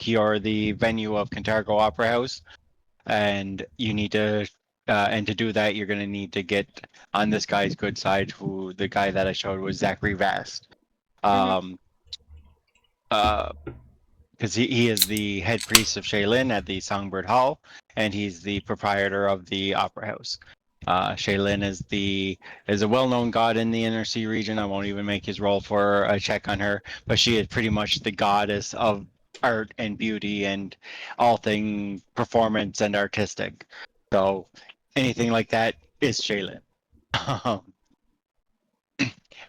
secure the venue of Cantargo Opera House, and you need to. And to do that, you're going to need to get on this guy's good side. Who the guy that I showed was Zachary Vast. Because he is the head priest of Shaylin at the Songbird Hall, and he's the proprietor of the Opera House. Shaylin is a well-known god in the Inner Sea region. I won't even make his roll for a check on her, but she is pretty much the goddess of art and beauty and all thing performance and artistic. So anything like that is Shaylin.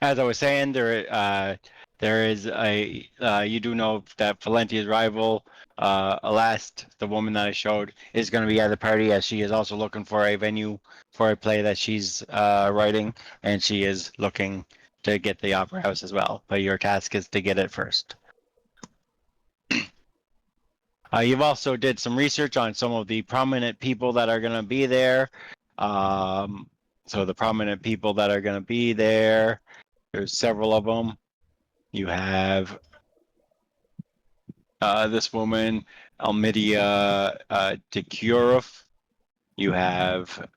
As I was saying, there is a you do know that Fallentia's rival, Alast, the woman that I showed, is going to be at the party, as she is also looking for a venue for a play that she's writing, and she is looking to get the opera house as well. But your task is to get it first. You've also did some research on some of the prominent people that are going to be there. So the prominent people that are going to be there, there's several of them. You have this woman, Almidia Dekurov. You have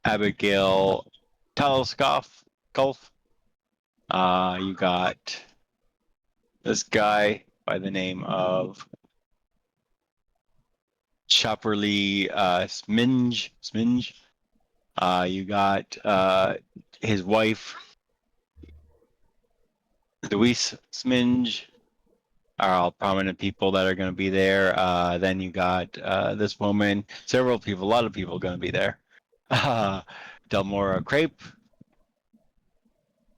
Abigail Teleskov. You got this guy by the name of Shopperly Sminge. You got his wife, Louise Sminge, are all prominent people that are going to be there. Then you got this woman, several people, a lot of people going to be there. Delmora Crepe.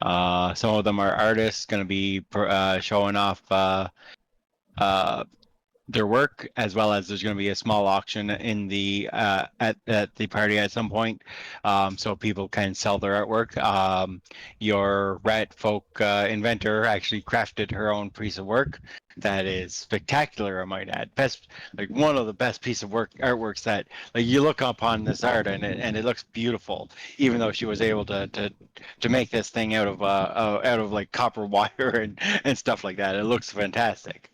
Some of them are artists going to be showing off their work, as well as there's going to be a small auction in the at the party at some point, so people can sell their artwork. Your rat folk inventor actually crafted her own piece of work that is spectacular, I might add. Best, like one of the best piece of artworks that, like, you look upon this art and it looks beautiful, even though she was able to make this thing out of like copper wire and stuff like that. It looks fantastic.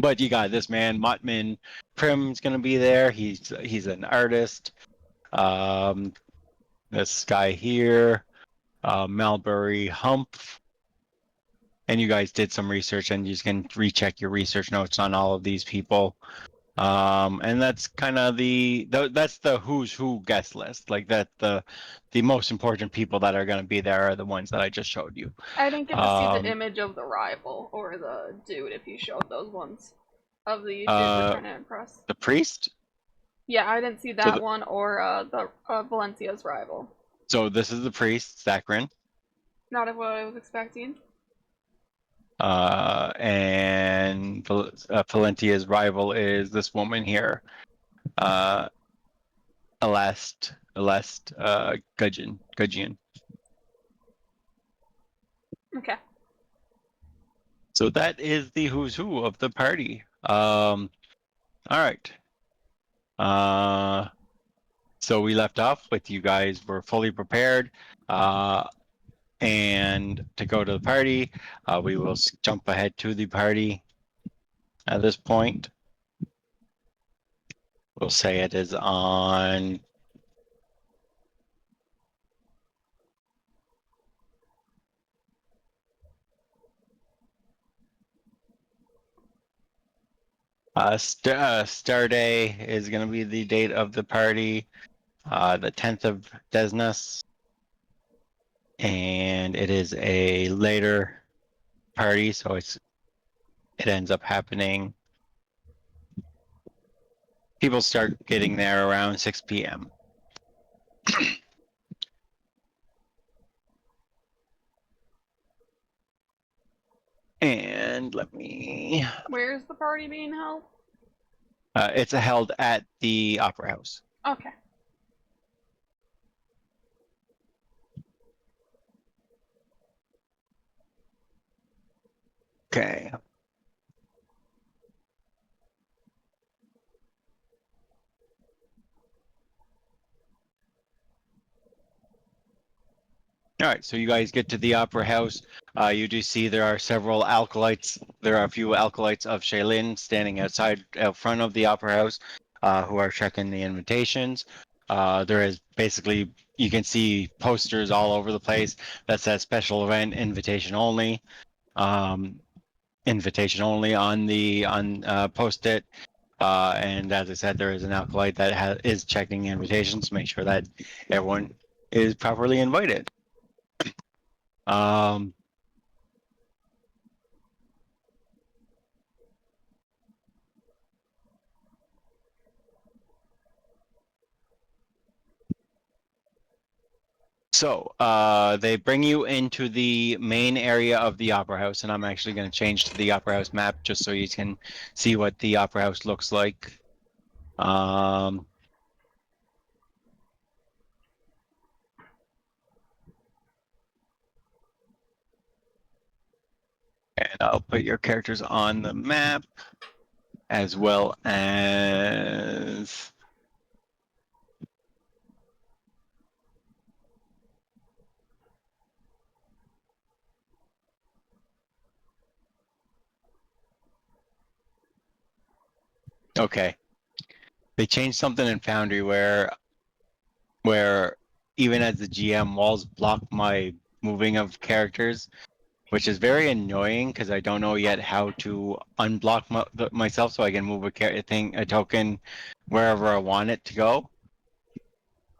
But you got this man, Motman Prim's gonna be there. He's an artist. This guy here, Malbury Humph. And you guys did some research, and you can recheck your research notes on all of these people. And that's kind of that's the who's who guest list. Like that, the most important people that are going to be there are the ones that I just showed you. I didn't get to see the image of the rival or the dude if you showed those ones of the dude we're trying to impress. The priest? Yeah, I didn't see that one or the Valencia's rival. So this is the priest, Zachrin. Not what I was expecting. And Fallentia's rival is this woman here, Alast Gudgeon. Okay. So that is the who's who of the party. All right. So we left off with you guys were fully prepared, and to go to the party. We will jump ahead to the party at this point. We'll say it is on Star Day is going to be the date of the party, the 10th of Desnas, and it is a later party, so it ends up happening. People start getting there around 6 p.m. And let me. Where's the party being held? It's held at the Opera House. Okay. Okay. All right, so you guys get to the Opera House. You do see there are several alkalites. There are a few alkalites of Shaylin standing out front of the Opera House, who are checking the invitations. There is basically, you can see posters all over the place that says special event, invitation only, um, invitation only on the on post-it. And as I said, there is an alkalite that is checking invitations to make sure that everyone is properly invited. Um, So they bring you into the main area of the Opera House, and I'm actually going to change to the Opera House map just so you can see what the Opera House looks like. And I'll put your characters on the map as well as. Okay. They changed something in Foundry where even as the GM, walls block my moving of characters, which is very annoying because I don't know yet how to unblock myself so I can move a token wherever I want it to go.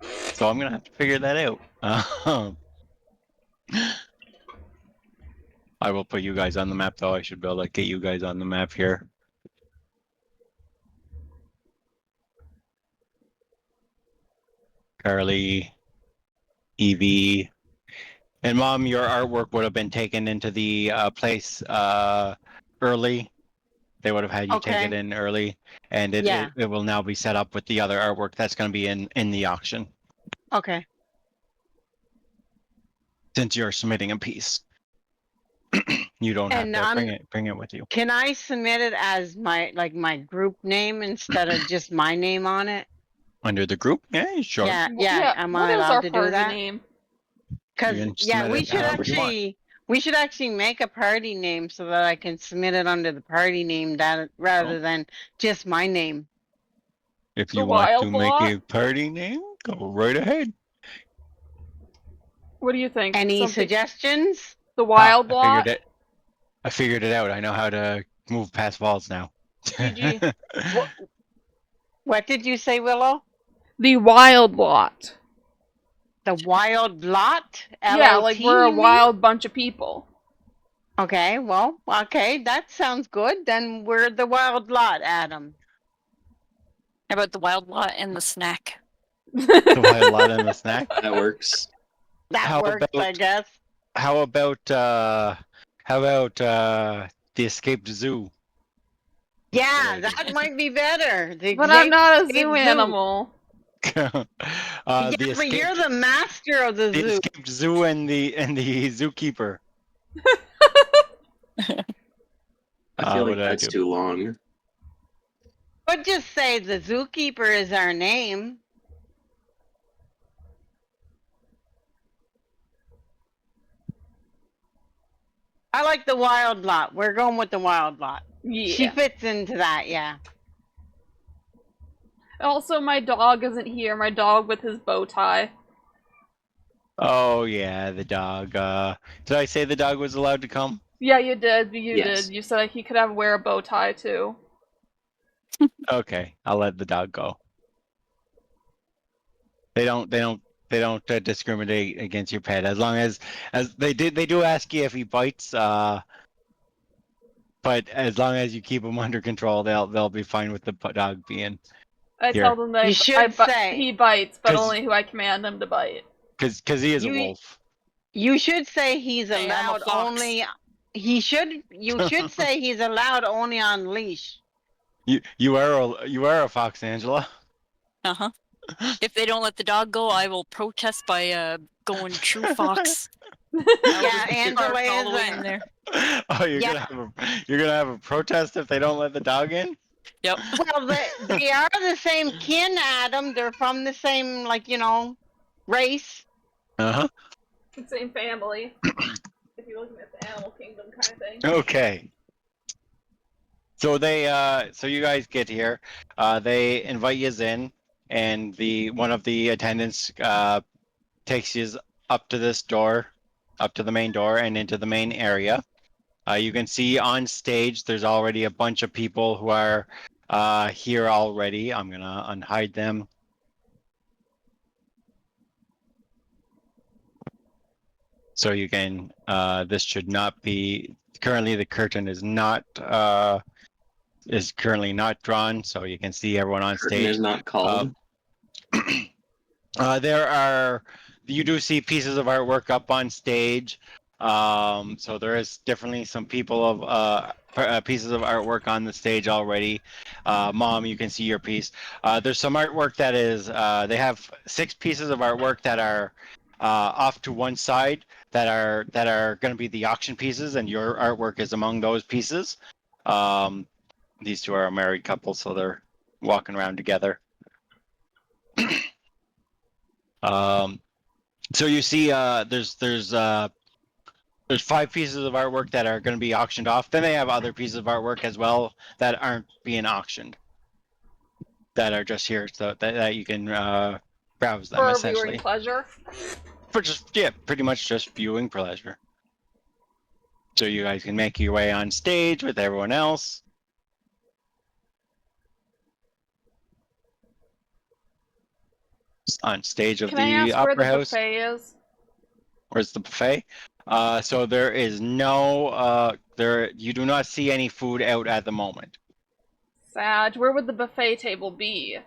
So I'm gonna have to figure that out. I will put you guys on the map though. I should be able to get you guys on the map here. Carly, Evie, and Mom, your artwork would have been taken into the place early. They would have had you take it in early, and it will now be set up with the other artwork that's going to be in the auction. Okay. Since you're submitting a piece, you don't have to bring it with you. Can I submit it as my group name instead of just my name on it? Under the group? Yeah, sure. Yeah. Am I allowed to do that? Because we should actually make a party name so that I can submit it under the party name rather than just my name. If you want to make a party name, go right ahead. What do you think? Any suggestions? The Wild Lot? I figured it out. I know how to move past walls now. GG. What did you say, Willow? The Wild Lot. The Wild Lot? Yeah, like we're a wild bunch of people. Okay, well, that sounds good. Then we're the Wild Lot, Adam. How about the Wild Lot and the snack? The Wild Lot and the snack? That works. That works, I guess. How about the Escaped Zoo? Yeah, that might be better. But I'm not a zoo animal. But you're the master of the zoo. The Escaped Zoo and the Zookeeper. I feel like that's too long. But just say the Zookeeper is our name. I like the Wild Lot. We're going with the Wild Lot. Yeah. She fits into that, yeah. Also, my dog isn't here. My dog with his bow tie. Oh, yeah, the dog. Did I say the dog was allowed to come? Yeah, you did. You did. You said he could wear a bow tie, too. Okay, I'll let the dog go. They don't discriminate against your pet as long as they do ask you if he bites. But as long as you keep him under control, they'll be fine with the dog being. I tell them that he bites, but only who I command him to bite. Because he is a wolf. You should say he's allowed only. You should say he's allowed only on leash. You are a fox, Angela. Uh-huh. If they don't let the dog go, I will protest by going true fox. Yeah, Angela is in there. Oh, you're gonna have a protest if they don't let the dog in? Yep. Well, they are the same kin, Adam. They're from the same, race. Uh-huh. Same family. you're looking at the Animal Kingdom kind of thing. Okay. So so you guys get here. They invite you in, and one of the attendants takes you up to this door, up to the main door, and into the main area. You can see on stage there's already a bunch of people who are here already. I'm gonna unhide them. So you can. This should not be. Currently, the curtain is currently not drawn, so you can see everyone on Curtain stage. is not called. You do see pieces of artwork up on stage. So there is definitely some people of pieces of artwork on the stage already. Mom, you can see your piece. There's some artwork that is. They have 6 pieces of artwork that are off to one side that are going to be the auction pieces, and your artwork is among those pieces. These two are a married couple, so they're walking around together. So you see, there's 5 pieces of artwork that are going to be auctioned off. Then they have other pieces of artwork as well that aren't being auctioned, that are just here, so that you can browse them For essentially. viewing pleasure. For pretty much just viewing pleasure. So you guys can make your way on stage with everyone else. On stage of the Can I ask where Opera the House. buffet is? Where's the buffet? So there is no you do not see any food out at the moment. Sag, where would the buffet table be?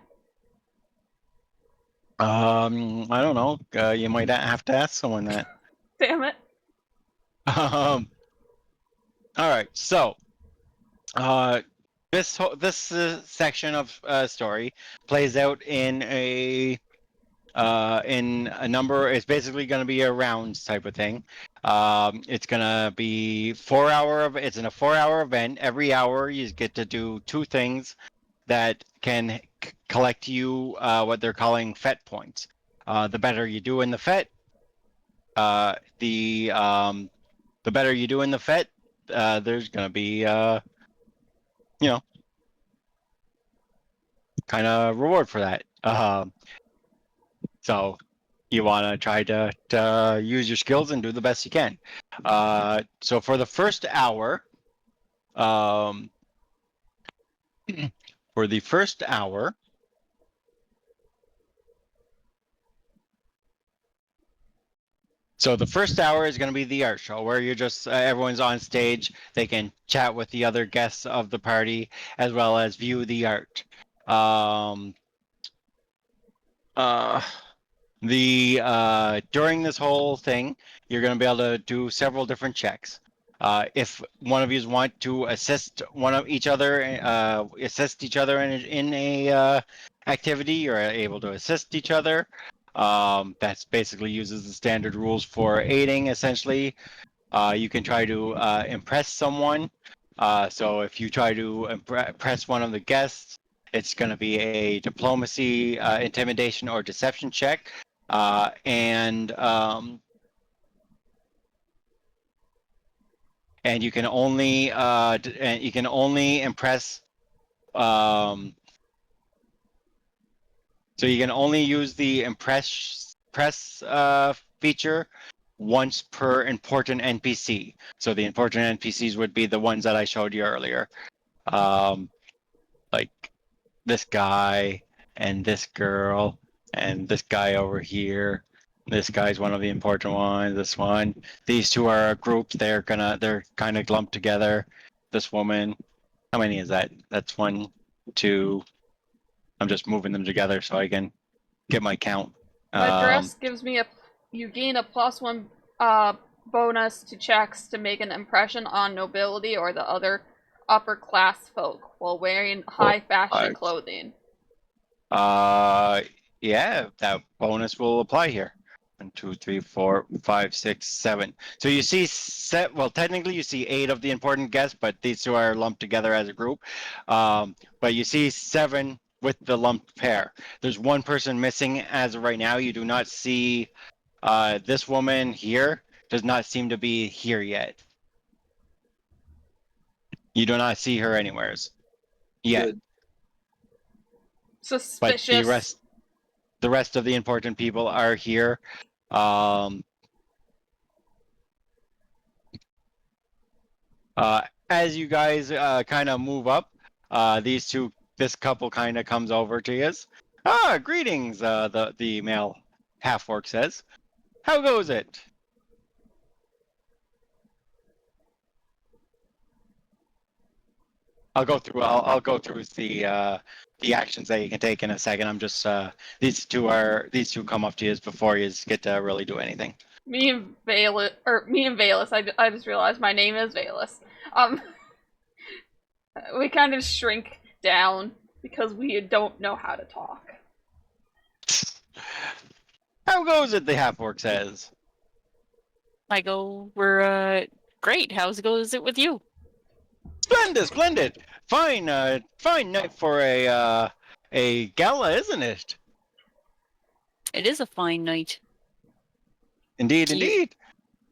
I don't know. You might have to ask someone that. Damn it. All right. So, this section of story plays out in a number. It's basically going to be a rounds type of thing. It's going to be it's in a 4-hour event. Every hour you get to do 2 things that can collect you what they're calling FET points. The better you do in the FET, the better you do in the FET, there's going to be kind of reward for that. So you want to try to use your skills and do the best you can. So for the first hour, so the first hour is going to be the art show, where you're just everyone's on stage. They can chat with the other guests of the party as well as view the art. During this whole thing, you're going to be able to do several different checks. If one of you want to assist each other in a activity, you're able to assist each other. That's basically uses the standard rules for aiding, essentially. You can try to impress someone. So if you try to impress one of the guests, it's going to be a diplomacy, intimidation, or deception check. And you can only impress. So you can only use the press feature once per important NPC. So the important NPCs would be the ones that I showed you earlier, like this guy and this girl and this guy over here. This guy's one of the important ones. This one. These two are a group. They're kind of lumped together. This woman. How many is that? That's 1, 2. I'm just moving them together so I can get my count. My dress gives me you gain a +1 bonus to checks to make an impression on nobility or the other upper class folk while wearing high fashion clothing. Yeah, that bonus will apply here. 1, 2, 3, 4, 5, 6, 7. So you see technically you see 8 of the important guests, but these two are lumped together as a group. But you see 7 with the lumped pair. There's 1 person missing as of right now. You do not see this woman here. does not seem to be here yet. You do not see her anywheres yet. Good. Suspicious. But the rest of the important people are here. As you guys kind of move up, this couple kind of comes over to you. Greetings, the male half-orc says. How goes it? I'll go through the actions that you can take in a second. I'm just these two come up to you before you get to really do anything. Me and Valus, I just realized my name is Valus. We kind of shrink down because we don't know how to talk. How goes it? The half-orc says. I go, we're great. How's goes it with you? Splendid. Fine night for a gala, isn't it? It is a fine night. Indeed.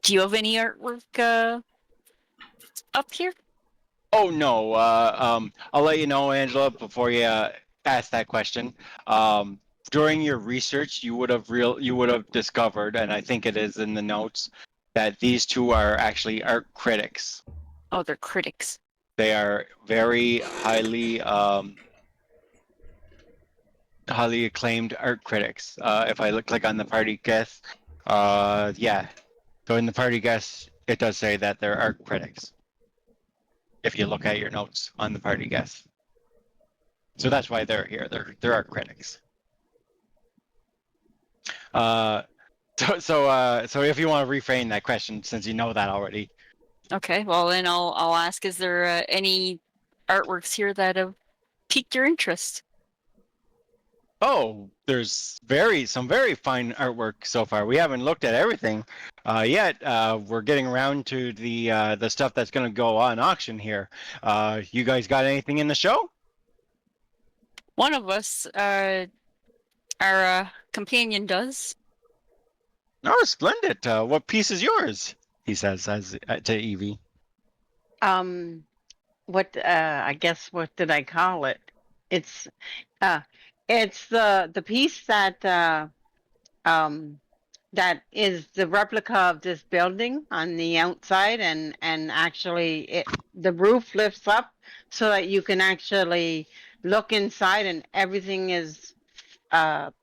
Do you have any artwork up here? Oh no. I'll let you know, Angela, before you ask that question. During your research, you would have discovered, and I think it is in the notes, that these two are actually art critics. Oh, they're critics. They are very highly acclaimed art critics. If I click on the party guest, yeah. So in the party guest, it does say that they're art critics. If you look at your notes on the party guest. So that's why they're here. They're art critics. So if you want to reframe that question, since you know that already. Okay, well then I'll ask: is there any artworks here that have piqued your interest? Oh, there's some very fine artwork so far. We haven't looked at everything yet. We're getting around to the stuff that's going to go on auction here. You guys got anything in the show? One of us, our companion does. Oh, splendid. What piece is yours? He says to Evie. I guess what did I call it? It's the piece that that is the replica of this building on the outside, and actually the roof lifts up so that you can actually look inside, and everything is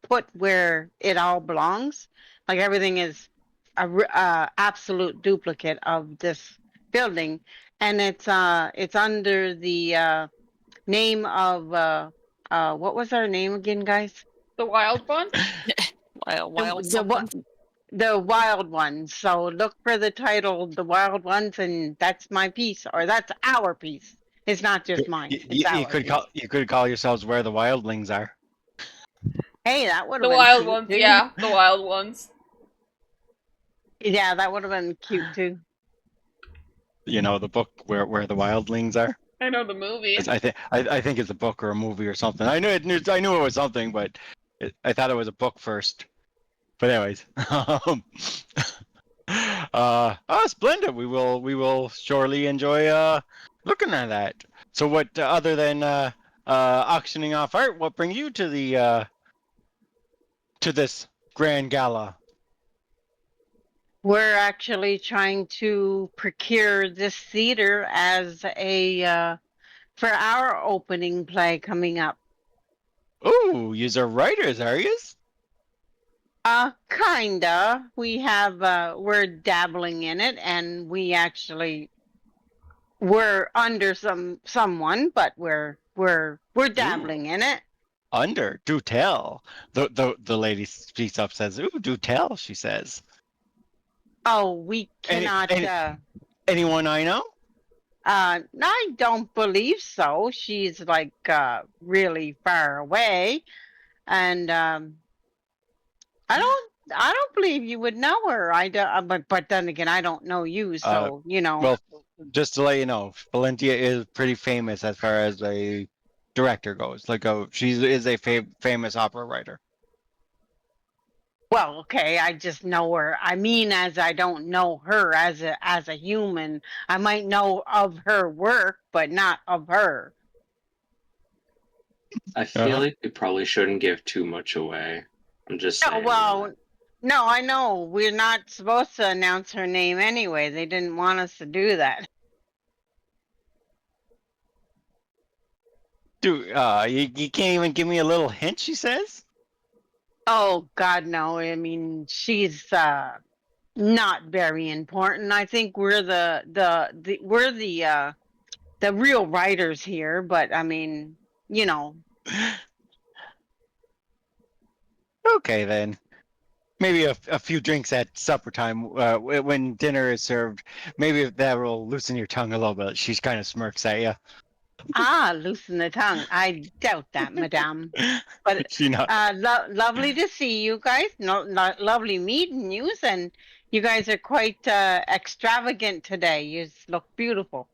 put where it all belongs. Like everything is a absolute duplicate of this building, and it's under the name of what was our name again, guys? The Wild One? The Wild Ones. So look for the title, The Wild Ones, and that's my piece, or that's our piece. It's not just mine. You could call yourselves Where the Wildlings Are. Hey, that would have The been Wild cute Ones, too. yeah, the Wild Ones. Yeah, that would have been cute too. You know the book Where the Wildlings Are. I know the movie. I think it's a book or a movie or something. I knew it was something, but I thought it was a book first. But anyways, splendid. We will surely enjoy looking at that. So what other than auctioning off art, what brings you to the to this grand gala? We're actually trying to procure this theater as a for our opening play coming up. Oh, you're writers, are you? Kinda. We have we're dabbling in it, and we're under someone, but we're dabbling in it. Under, do tell. The lady speaks up, says, "Ooh, do tell," she says. Oh, we cannot anyone I know? I don't believe so. She's like really far away, and I don't believe you would know her. I don't, but then again, I don't know you, so you know. Well, just to let you know, Fallenta is pretty famous as far as a director goes. Like, she is a famous opera writer. Well, okay, I just know her. I mean, as I don't know her as a human. I might know of her work, but not of her. I feel like we probably shouldn't give too much away. I'm just saying. Well, no, I know. We're not supposed to announce her name anyway. They didn't want us to do that. Dude, you can't even give me a little hint, she says? Oh God, no. I mean, she's not very important. I think we're the real writers here, but I mean, you know. Okay, then. Maybe a few drinks at supper time when dinner is served. Maybe that will loosen your tongue a little bit. She's kind of smirks at you. Loosen the tongue. I doubt that, madame. But She not. lovely to see you guys. No, not lovely meeting you, and you guys are quite extravagant today. You look beautiful.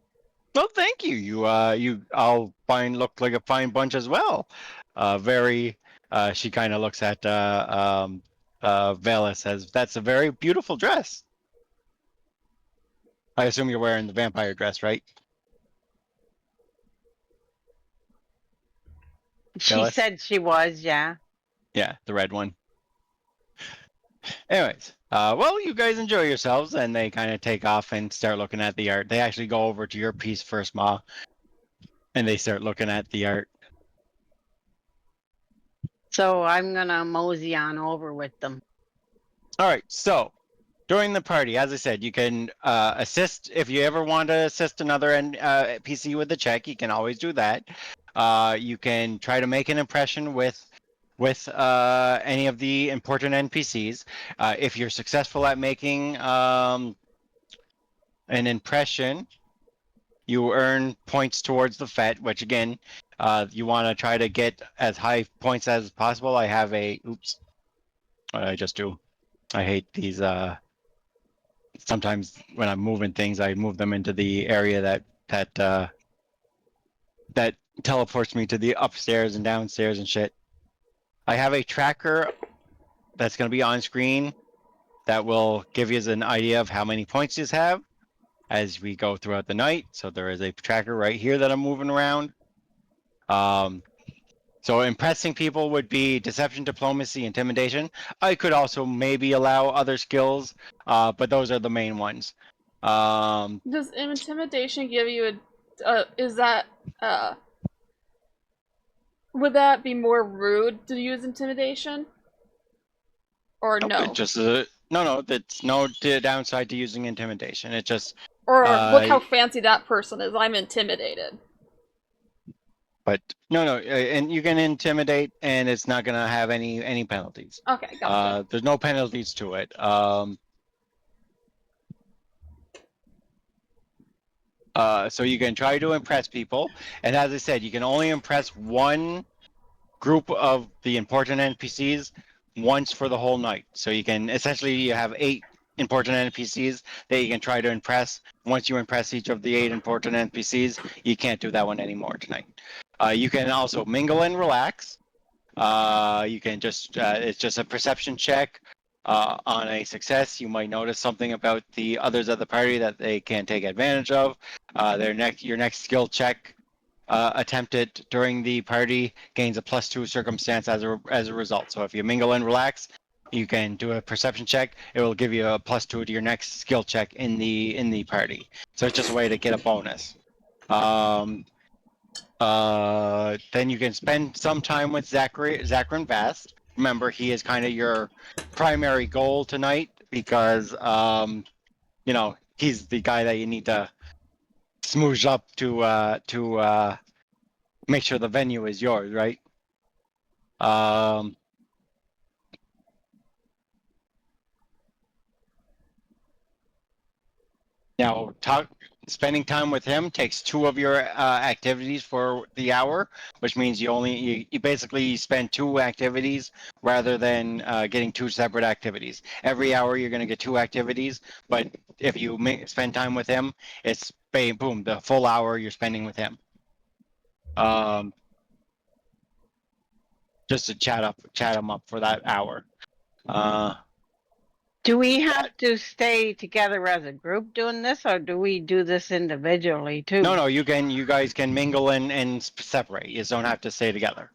Well, thank you. You all look like a fine bunch as well. Very. She kind of looks at Vela, says, "That's a very beautiful dress." I assume you're wearing the vampire dress, right? She Phyllis? said she was, yeah. Yeah, the red one. Anyways, well, you guys enjoy yourselves, and they kind of take off and start looking at the art. They actually go over to your piece first, Ma, and they start looking at the art. So I'm gonna mosey on over with them. All right, so during the party, as I said, you can assist if you ever want to assist another PC with the check. You can always do that. You can try to make an impression with any of the important NPCs. If you're successful at making an impression, you earn points towards the FET, which again, you want to try to get as high points as possible. I have oops, what did I just do? I hate these, sometimes when I'm moving things, I move them into the area that teleports me to the upstairs and downstairs and shit. I have a tracker that's going to be on screen that will give you an idea of how many points you have as we go throughout the night. So there is a tracker right here that I'm moving around. So impressing people would be deception, diplomacy, intimidation. I could also maybe allow other skills, but those are the main ones. Does intimidation give you is that, would that be more rude to use intimidation? Or no? Just no, that's no downside to using intimidation. It just or look how fancy that person is. I'm intimidated. But no, and you can intimidate, and it's not gonna have any penalties. Okay, gotcha. There's no penalties to it. So you can try to impress people, and as I said, you can only impress one group of the important NPCs once for the whole night. So you can essentially you have 8 important NPCs that you can try to impress. Once you impress each of the 8 important NPCs, you can't do that one anymore tonight. You can also mingle and relax. You can just it's just a perception check. On a success, you might notice something about the others of the party that they can take advantage of. Your next skill check attempted during the party gains a +2 circumstance as a result. So if you mingle and relax, you can do a perception check. It will give you a +2 to your next skill check in the party. So it's just a way to get a bonus. Then you can spend some time with Zachary Vast. Remember, he is kind of your primary goal tonight because he's the guy that you need to smoosh up to make sure the venue is yours, right? Now, spending time with him takes 2 of your activities for the hour, which means you basically spend 2 activities rather than getting 2 separate activities. Every hour you're going to get 2 activities, but if you spend time with him, it's bam, boom, the full hour you're spending with him. Just to chat him up for that hour. Do we have to stay together as a group doing this, or do we do this individually too? No, you guys can mingle and separate. You just don't have to stay together.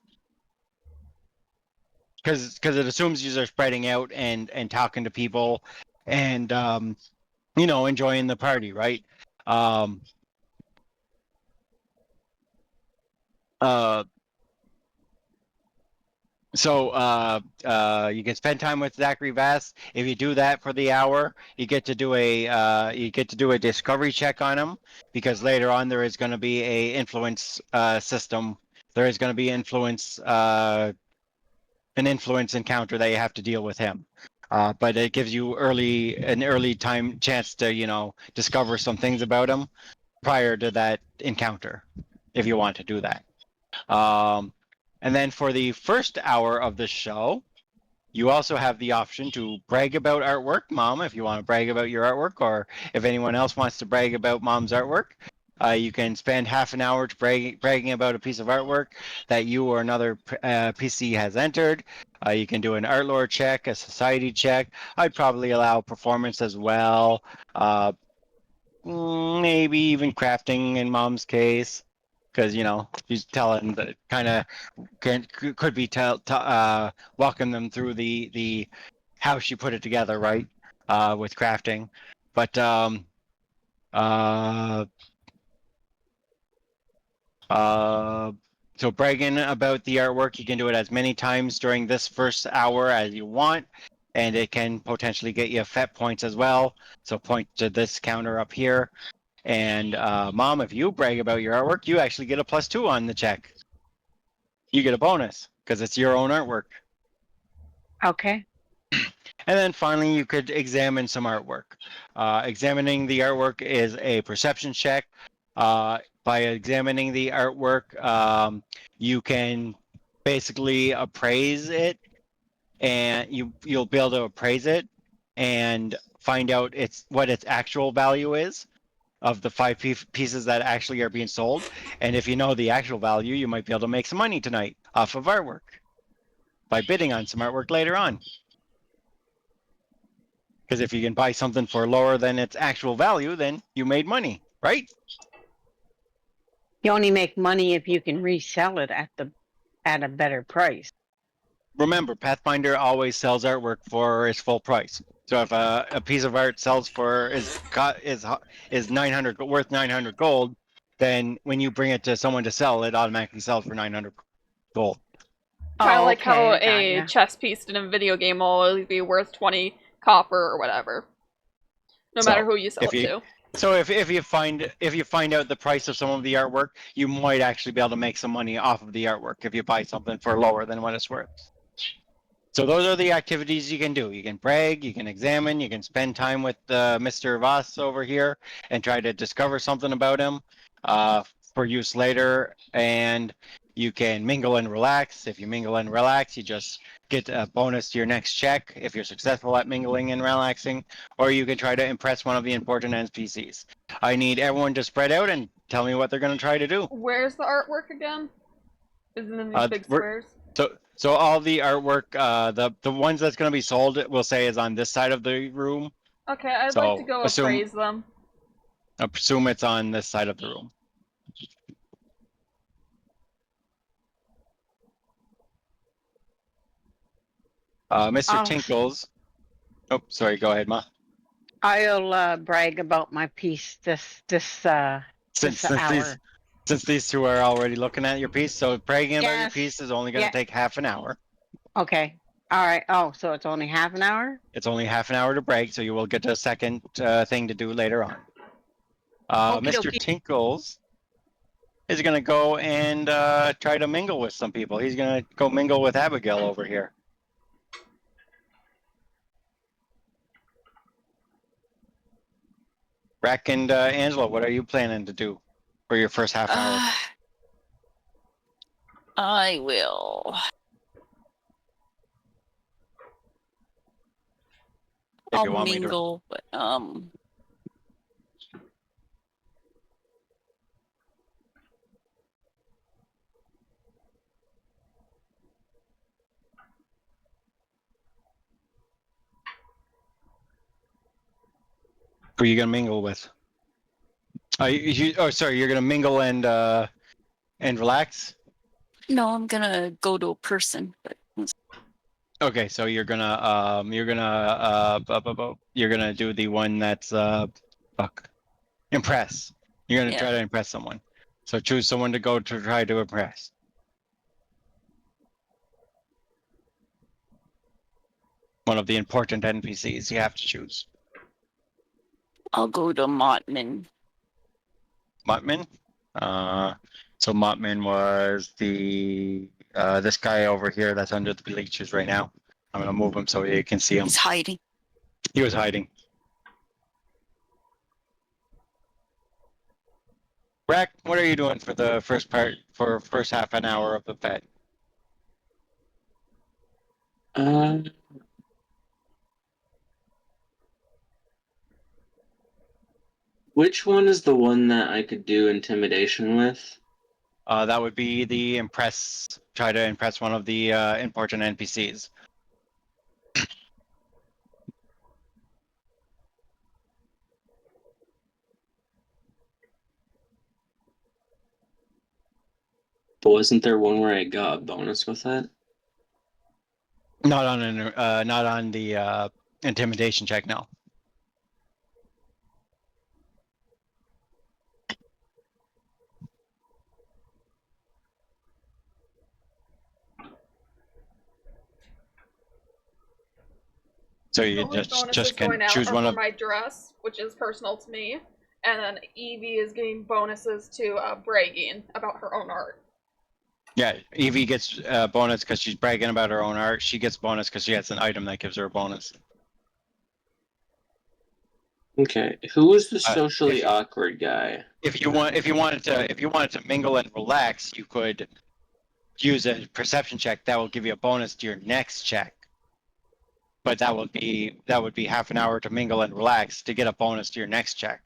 Because it assumes you are spreading out and talking to people and enjoying the party, right? So you can spend time with Zachary Vass. If you do that for the hour, you get to do a discovery check on him, because later on there is going to be a influence system. There is going to be an influence encounter that you have to deal with him. But it gives you an early time chance to discover some things about him prior to that encounter, if you want to do that. And then for the first hour of the show, you also have the option to brag about artwork, Mom, if you want to brag about your artwork, or if anyone else wants to brag about Mom's artwork. You can spend half an hour bragging about a piece of artwork that you or another PC has entered. You can do an art lore check, a society check. I'd probably allow performance as well. Maybe even crafting in Mom's case, because she's telling the kind of could be walking them through the how she put it together, right? With crafting, but so bragging about the artwork, you can do it as many times during this first hour as you want, and it can potentially get you FET points as well. So point to this counter up here. And Mom, if you brag about your artwork, you actually get a +2 on the check. You get a bonus because it's your own artwork. Okay. And then finally, you could examine some artwork. Examining the artwork is a perception check. By examining the artwork, you can basically appraise it, and you'll be able to appraise it and find out what its actual value is of the 5 pieces that actually are being sold. And if you know the actual value, you might be able to make some money tonight off of artwork by bidding on some artwork later on. Because if you can buy something for lower than its actual value, then you made money, right? You only make money if you can resell it at a better price. Remember, Pathfinder always sells artwork for its full price. So if a piece of art sells for is 900 worth 900 gold, then when you bring it to someone to sell, it automatically sells for 900 gold. Kind of like okay, how a chess piece in a video game will always be worth 20 copper or whatever, no matter who you sell it to. So if you find out the price of some of the artwork, you might actually be able to make some money off of the artwork if you buy something for lower than what it's worth. So those are the activities you can do. You can brag, you can examine, you can spend time with Mr. Voss over here and try to discover something about him for use later. And you can mingle and relax. If you mingle and relax, you just get a bonus to your next check if you're successful at mingling and relaxing. Or you can try to impress one of the important NPCs. I need everyone to spread out and tell me what they're going to try to do. Where's the artwork again? Isn't it in these big squares? So all the artwork, the ones that's going to be sold, we'll say, is on this side of the room. Okay, I'd like to go appraise them. Assume it's on this side of the room. Mr. Tinkles. Oh, sorry. Go ahead, Ma. I'll brag about my piece this hour. Since these two are already looking at your piece, so bragging about your piece is only going to take half an hour. Okay. All right. Oh, so it's only half an hour? It's only half an hour to brag, so you will get a second thing to do later on. Mr. Tinkles is going to go and try to mingle with some people. He's going to go mingle with Abigail over here. Rack and Angela, what are you planning to do for your first half hour? I will. If I'll you want mingle, but Who are you gonna mingle with? Sorry, you're gonna mingle and relax. No, I'm gonna go to a person. But Okay, so you're gonna do the one that's impress. You're gonna try to impress someone. So choose someone to go to try to impress. One of the important NPCs you have to choose. I'll go to Mottman. Mottman? So Mottman was the this guy over here that's under the bleachers right now. I'm gonna move him so you can see him. He's hiding. He was hiding. Rack, what are you doing for the first half an hour of the fed? Which one is the one that I could do intimidation with? That would be the try to impress one of the important NPCs. But wasn't there one where I got a bonus with it? Not on the intimidation check, no. So you just can choose one of my dress, which is personal to me, and then Evie is getting bonuses to bragging about her own art. Yeah, Evie gets a bonus because she's bragging about her own art. She gets bonus because she has an item that gives her a bonus. Okay, who was the socially awkward guy? If you wanted to mingle and relax, you could use a perception check that will give you a bonus to your next check. But that would be half an hour to mingle and relax to get a bonus to your next check.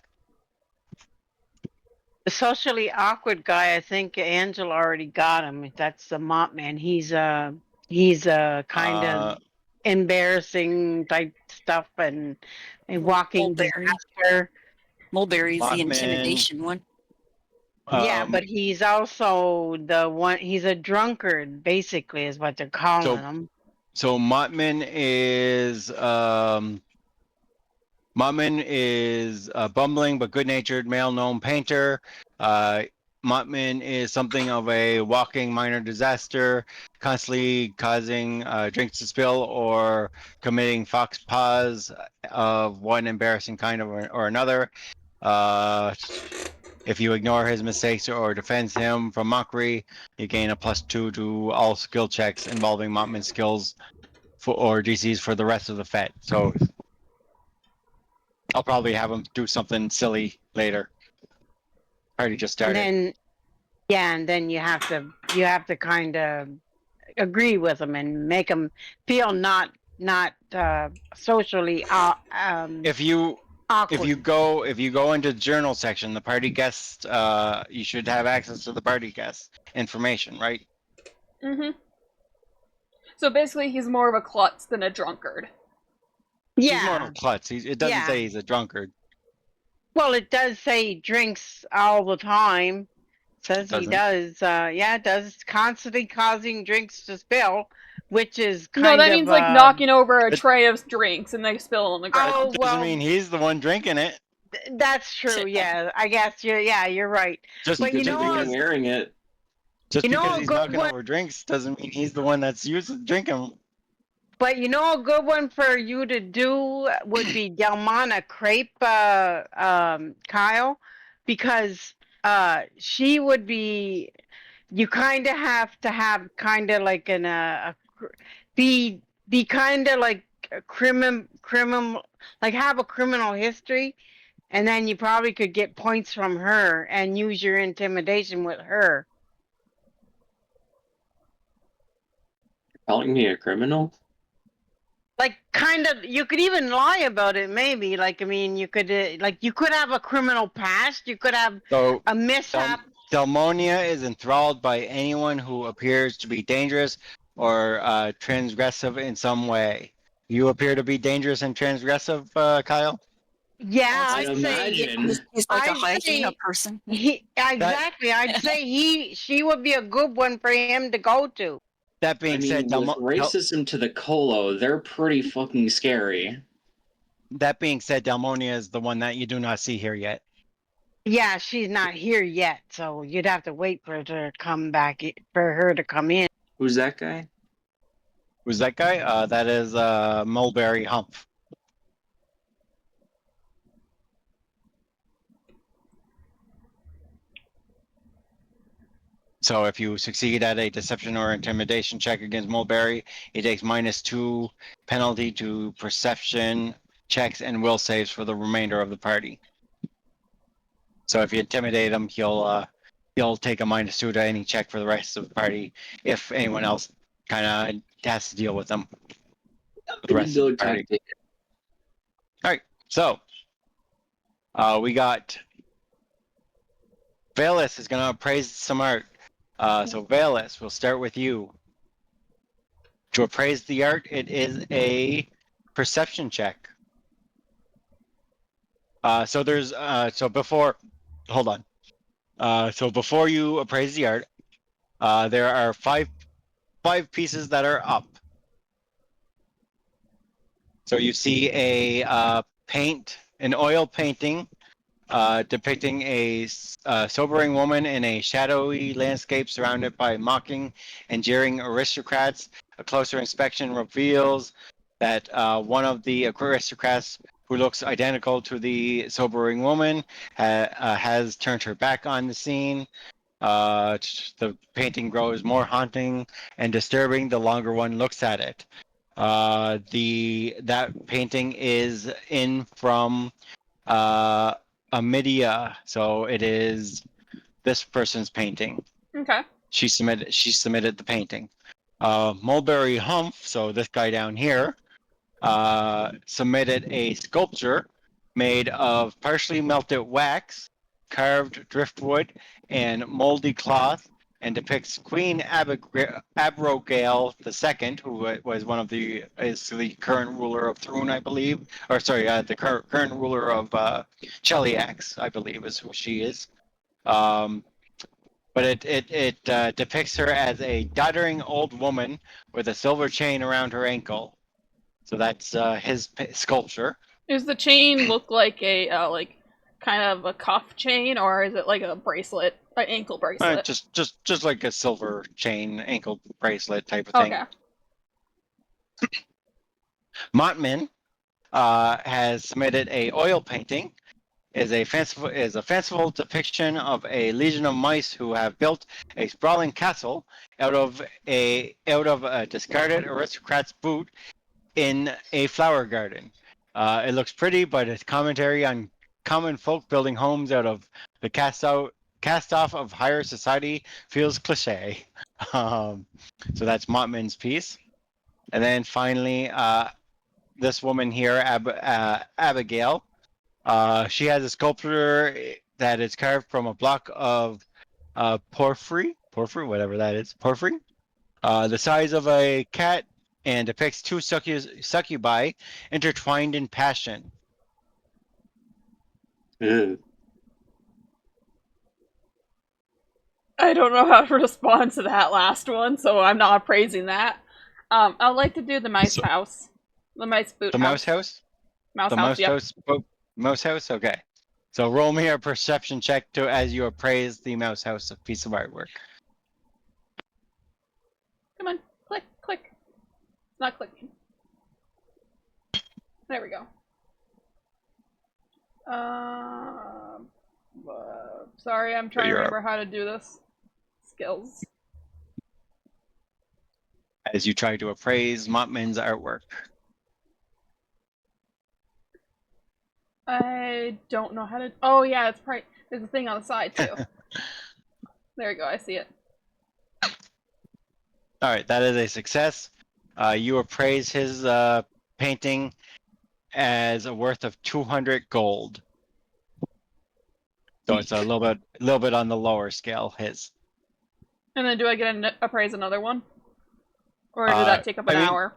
The socially awkward guy, I think Angela already got him. That's the Mottman. He's kind of embarrassing type stuff and walking disaster. Mulberry's the intimidation one. Yeah, but he's also the one. He's a drunkard, basically, is what they're calling him. So Mottman is a bumbling but good-natured male gnome painter. Mottman is something of a walking minor disaster, constantly causing drinks to spill or committing fox paws of one embarrassing kind or another. If you ignore his mistakes or defends him from mockery, you gain a +2 to all skill checks involving Mottman skills or DCs for the rest of the FET. So I'll probably have him do something silly later. Already just started. And then you have to kind of agree with him and make him feel not socially if you awkward. If you go into the journal section, the party guest, you should have access to the party guest information, right? Mm-hmm. So basically, he's more of a klutz than a drunkard. Yeah. He's more of a klutz. It doesn't say he's a drunkard. Well, it does say he drinks all the time. Says he does. It does. Constantly causing drinks to spill, which is kind of... No, that means like knocking over a tray of drinks and they spill on the ground. Oh, well, doesn't mean he's the one drinking it. That's true. Yeah, I guess you're right. Just but you know what? Wearing it. Just because he's knocking over drinks doesn't mean he's the one that's used to drinking. But you know, a good one for you to do would be Delmana Crepe, Kyle, because she would be. You kind of have to have kind of like be kind of like a criminal, like have a criminal history, and then you probably could get points from her and use your intimidation with her. Calling me a criminal? Like, kind of, you could even lie about it, maybe. Like, I mean, you could have a criminal past. You could have a mishap. Delmonia is enthralled by anyone who appears to be dangerous or transgressive in some way. You appear to be dangerous and transgressive, Kyle? Yeah, I'd I'd say imagine. He's like a I'd hyena say person. exactly. I'd say she would be a good one for him to go to. That I being said, mean, with racism to the colo, they're pretty fucking scary. that being said, Delmonia is the one that you do not see here yet. Yeah, she's not here yet, so you'd have to wait for her to come back, for her to come in. Who's that guy? Who's that guy? That is Mulberry Humph. So if you succeed at a deception or intimidation check against Mulberry, he takes -2 penalty to perception checks and will saves for the remainder of the party. So if you intimidate him, he'll take a -2 to any check for the rest of the party. If anyone else kind of has to deal with them, the rest of the party. All right, so we got Velis is gonna appraise some art. So Velis, we'll start with you. To appraise the art, it is a perception check. So there's so before, hold on. So before you appraise the art, there are five pieces that are up. So you see a an oil painting depicting a sobering woman in a shadowy landscape surrounded by mocking and jeering aristocrats. A closer inspection reveals that one of the aristocrats, who looks identical to the sobering woman, has turned her back on the scene. The painting grows more haunting and disturbing the longer one looks at it. That painting is in from a media, so it is this person's painting. Okay. She submitted the painting. Mulberry Humph, so this guy down here, submitted a sculpture made of partially melted wax, carved driftwood, and moldy cloth, and depicts Queen Abigail II, who was is the current ruler of Thrun, I believe, or sorry, the current ruler of Cheliax, I believe, is who she is. But it depicts her as a doddering old woman with a silver chain around her ankle. So that's his sculpture. Does the chain look like a kind of a cuff chain, or is it like a bracelet, an ankle bracelet? Just like a silver chain ankle bracelet type of thing. Okay. Montman has submitted a oil painting. Is a fanciful depiction of a legion of mice who have built a sprawling castle out of a discarded aristocrat's boot in a flower garden. It looks pretty, but its commentary on common folk building homes out of the cast off of higher society feels cliche. So that's Montman's piece. And then finally, this woman here, Abigail, she has a sculpture that is carved from a block of porphyry, whatever that is, porphyry, the size of a cat, and depicts two succubi intertwined in passion. Ew. I don't know how to respond to that last one, so I'm not praising that. I'd like to do the mice house. The mice boot The house. mouse house? Mouse the house, mouse yep. house? Mouse house? Okay. So roll me a perception check as you appraise the mouse house piece of artwork. Come on, click. It's not clicking. There we go. Sorry, I'm trying to remember how to do this. Skills. As you try to appraise Montman's artwork. I don't know how to. Oh yeah, it's probably there's a thing on the side too. There we go. I see it. All right, that is a success. You appraise his painting as a worth of 200 gold. So it's a little bit on the lower scale. His. And then do I get to appraise another one, or did that take up an hour?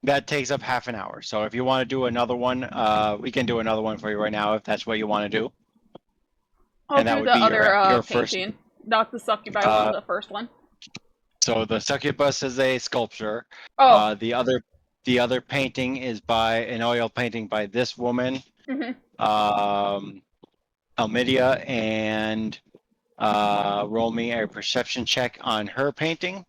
That takes up half an hour. So if you want to do another one, we can do another one for you right now if that's what you want to do. I'll And that do would the be other your first. painting, not the succubi one, the first one. So the succubus is a sculpture. Oh. The other painting is by an oil painting by this woman, Almidia, and roll me a perception check on her painting.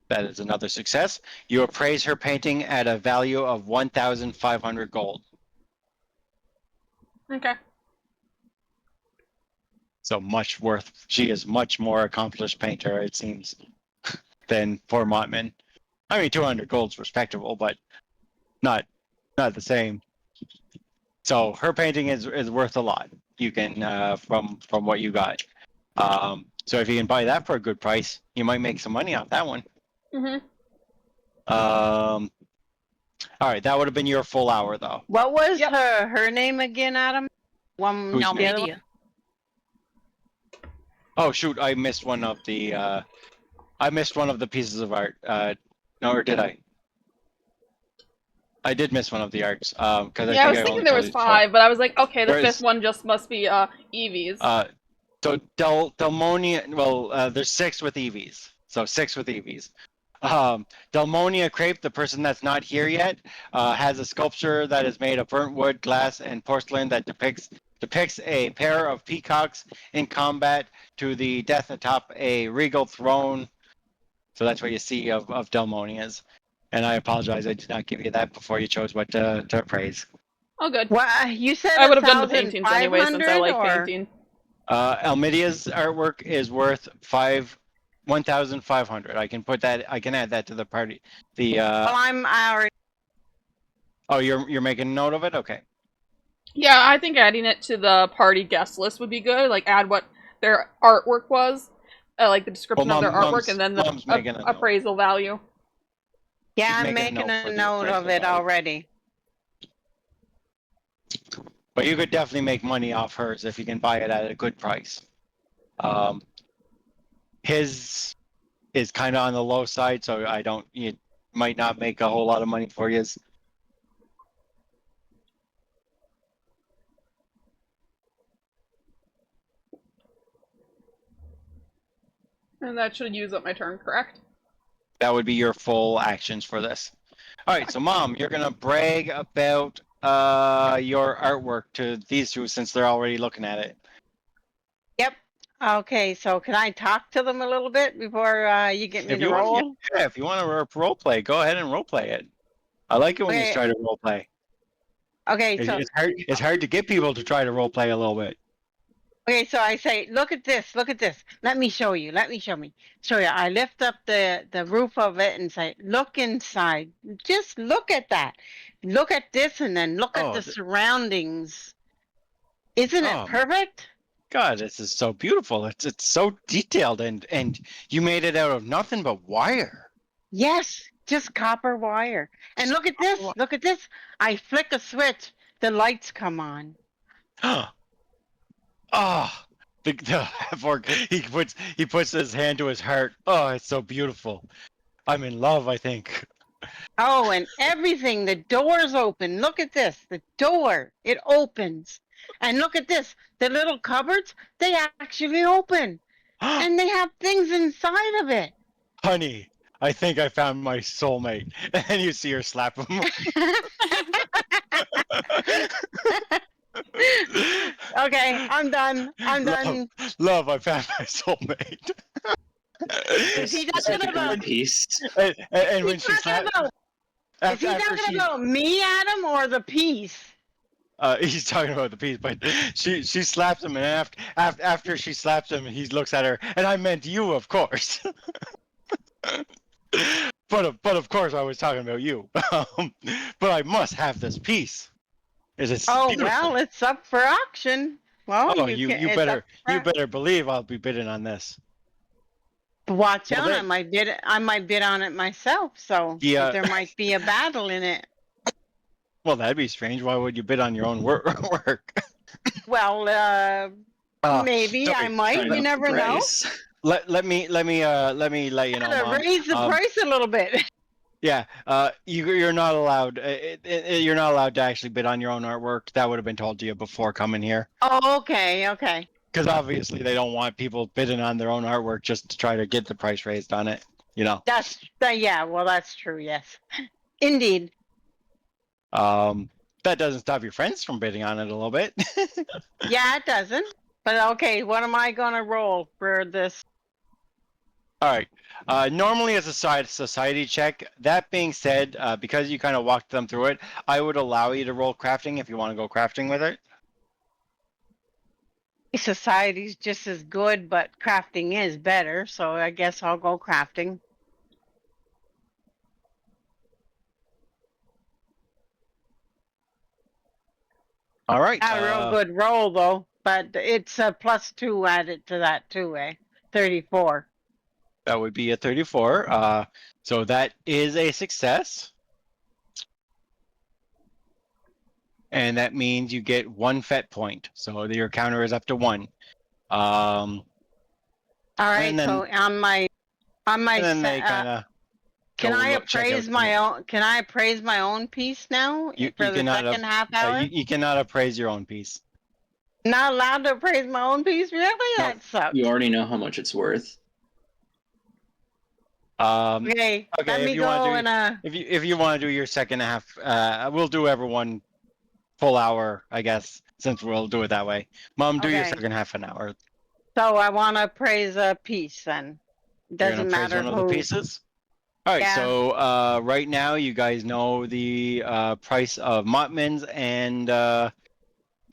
That is another success. You appraise her painting at a value of 1,500 gold. Okay. So much worth. She is much more accomplished painter, it seems, than poor Montman. I mean, 200 gold's respectable, but not the same. So her painting is worth a lot. You can from what you got. So if you can buy that for a good price, you might make some money off that one. All right, that would have been your full hour though. What was her name again, Adam? One. Who's Almedia. Oh shoot, I missed one of the pieces of art. No, or did I? I did miss one of the arts. Because I was thinking there was 5, but I was like, okay, the fifth one just must be Evie's. So Delmonia. Well, there's 6 with Eevees. So 6 with Eevees. Delmonia Crepe, the person that's not here yet, has a sculpture that is made of burnt wood, glass, and porcelain that depicts a pair of peacocks in combat to the death atop a regal throne. So that's what you see of Delmonia's. And I apologize, I did not give you that before you chose what to praise. Oh, good. Well, you said I would have done the paintings anyway since I like painting. Almidia's artwork is worth 1,500. I can add that to the party. Well, I'm already. Oh, you're making a note of it? Okay. Yeah, I think adding it to the party guest list would be good. Like, add what their artwork was, like the description of their artwork, and then the appraisal value. Yeah, I'm making a note of it already. But you could definitely make money off hers if you can buy it at a good price. His is kind of on the low side, so you might not make a whole lot of money for you. And that should use up my turn, correct? That would be your full actions for this. All right, so Mom, you're gonna brag about your artwork to these two since they're already looking at it. Yep. Okay, so can I talk to them a little bit before you get me to roll? Yeah, if you want to role play, go ahead and role play it. I like it when you try to role play. Okay, so it's hard to get people to try to role play a little bit. Okay, so I say, look at this, look at this. Let me show you. Show you. I lift up the roof of it and say, look inside. Just look at that. Look at this and then look at the surroundings. Isn't it perfect? God, this is so beautiful. It's so detailed and you made it out of nothing but wire. Yes, just copper wire. And look at this. Look at this. I flick a switch, the lights come on. He puts his hand to his heart. Oh, it's so beautiful. I'm in love, I think. Oh, and everything, the door's open. Look at this. The door, it opens. And look at this. The little cupboards, they actually open. And they have things inside of it. Honey, I think I found my soulmate. And you see her slap him. Okay, I'm done. Love, I found my soulmate. Is he talking about peace? And when she slapped, is he talking about me, Adam, or the piece? He's talking about the piece, but she slaps him, and after she slaps him, he looks at her, and I meant you, of course. but of course, I was talking about you. But I must have this piece. Well, it's up for auction. Well, you better believe I'll be bidding on this. Watch out! I might bid on it myself. So there might be a battle in it. Well, that'd be strange. Why would you bid on your own work? Well, maybe I might. You never know. let me let you know, Gotta Mom. raise the price a little bit. Yeah, you're not allowed. You're not allowed to actually bid on your own artwork. That would have been told to you before coming here. Oh, okay. Because obviously they don't want people bidding on their own artwork just to try to get the price raised on it. You know. Yeah. Well, that's true. Yes, indeed. That doesn't stop your friends from bidding on it a little bit. Yeah, it doesn't. But okay, what am I gonna roll for this? All right. Normally, it's a society check. That being said, because you kind of walked them through it, I would allow you to roll crafting if you want to go crafting with it. Society's just as good, but crafting is better. So I guess I'll go crafting. All right. Not a real good roll though, but it's a +2 added to that too, 34. That would be a 34. So that is a success. And that means you get 1 fet point. So your counter is up to 1. All right, so on my and then they kind of can I appraise my own? Can I appraise my own piece now for the second half hour? you cannot appraise your own piece. Not allowed to appraise my own piece? Really? No, That sucks. You already know how much it's worth. Okay, let me go and if you want to do your second half, we'll do everyone full hour, I guess, since we'll do it that way. Mom, do your second half an hour. So I want to appraise a piece then. Doesn't matter one who. of the pieces. All right, Yeah. so right now you guys know the price of Mottman's and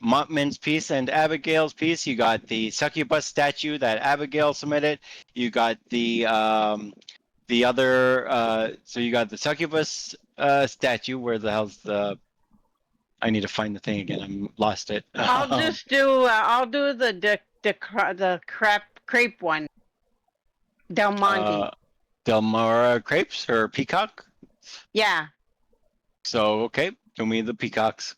Mottman's piece and Abigail's piece. You got the succubus statue that Abigail submitted. You got the other. So you got the succubus statue. Where the hell's the? I need to find the thing again. I'm lost it. I'll just do. I'll do the crepe one. Del Monte. Del Mora crepes or peacock. Yeah. So okay, show me the peacocks.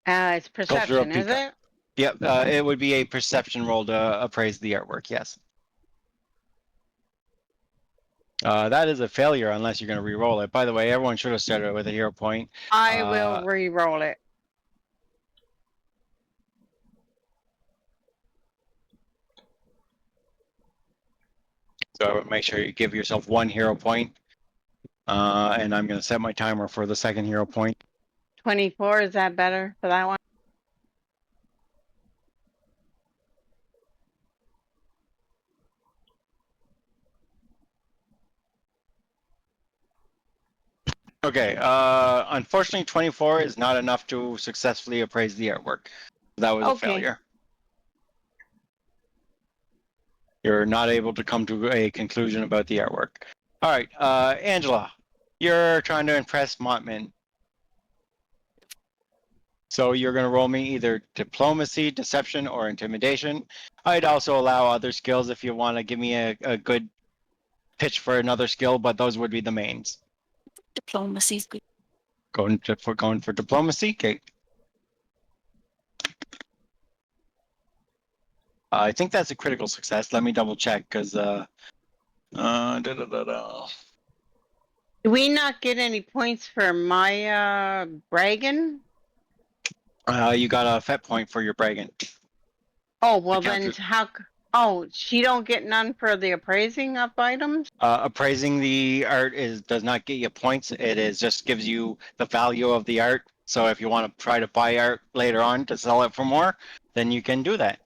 It's perception, is it? Yep, it would be a perception roll to appraise the artwork, yes. That is a failure unless you're going to re-roll it. By the way, everyone should have started with a hero point. I will re-roll it. So make sure you give yourself 1 hero point. And I'm going to set my timer for the second hero point. 24, is that better for that one? Okay, unfortunately 24 is not enough to successfully appraise the artwork. That was a failure. You're not able to come to a conclusion about the artwork. All right, Angela, you're trying to impress Mottman. So you're going to roll me either diplomacy, deception, or intimidation. I'd also allow other skills if you want to give me a good pitch for another skill, but those would be the mains. Diplomacy's good. Going for diplomacy, okay. I think that's a critical success. Let me double check because Do we not get any points for my bragging? You got a fet point for your bragging. Oh well, then how? Oh, she don't get none for the appraising of items. Appraising the art does not get you points. It is just gives you the value of the art. So if you want to try to buy art later on to sell it for more, then you can do that.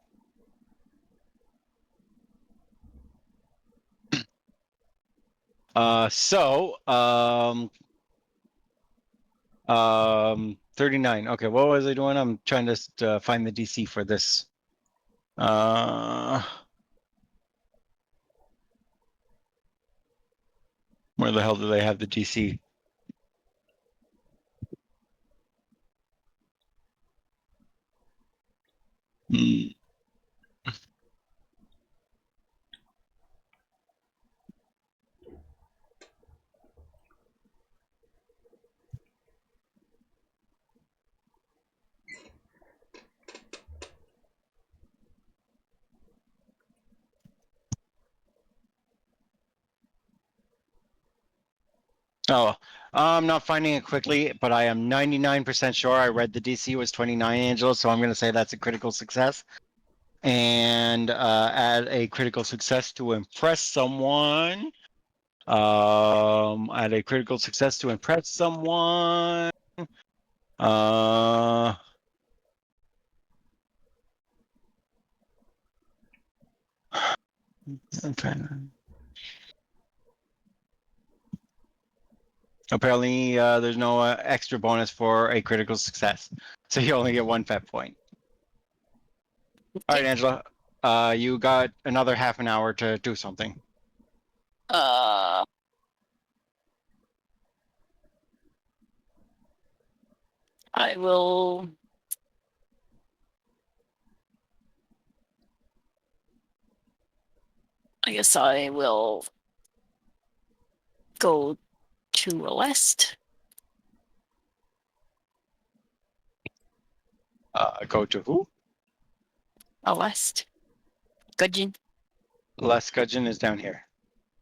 39. Okay, what was I doing? I'm trying to find the DC for this. Where the hell do they have the DC? Oh, I'm not finding it quickly, but I am 99% sure I read the DC was 29, Angela, so I'm going to say that's a critical success. And add a critical success to impress someone. Add a critical success to impress someone. Okay. Apparently, there's no extra bonus for a critical success, so you only get 1 pet point. All right, Angela, you got another half an hour to do something. I will. I guess I will go to a west. Go to who? A west. Gudgeon. Les Gudgeon is down here.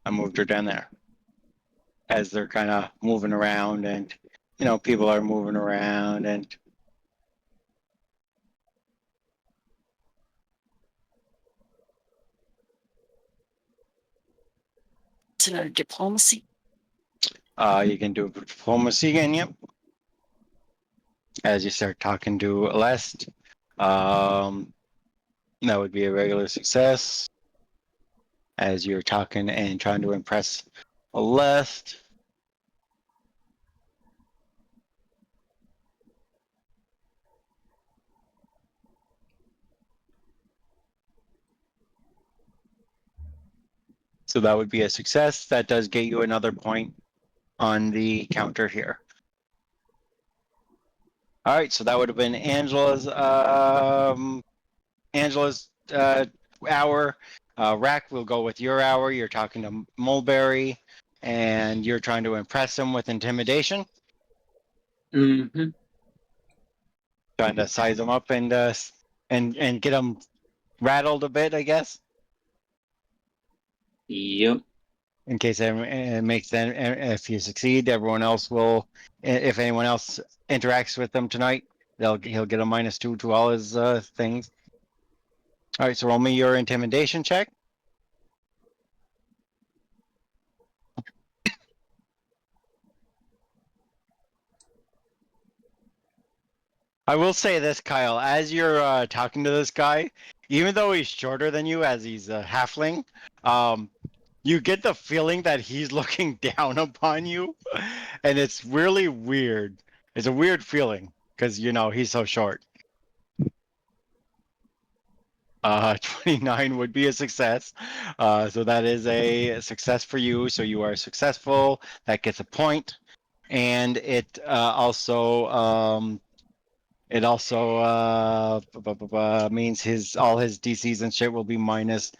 I moved her down there. As they're kind of moving around, and people are moving around, and It's another diplomacy. You can do diplomacy again. Yep. As you start talking to Lest, that would be a regular success. As you're talking and trying to impress Lest. So that would be a success. That does get you another point on the counter here. All right, so that would have been Angela's hour. Rack will go with your hour. You're talking to Mulberry, and you're trying to impress him with intimidation. Mm-hmm. Trying to size him up and get him rattled a bit, I guess. Yep. In case it makes sense, if you succeed, everyone else will. If anyone else interacts with them tonight, he'll get a -2 to all his things. All right, so roll me your intimidation check. I will say this, Kyle, as you're talking to this guy, even though he's shorter than you, as he's a halfling, you get the feeling that he's looking down upon you, and it's really weird. It's a weird feeling because he's so short. 29 would be a success. So that is a success for you. So you are successful. That gets a point, and it also means all his DCs and shit will be -2.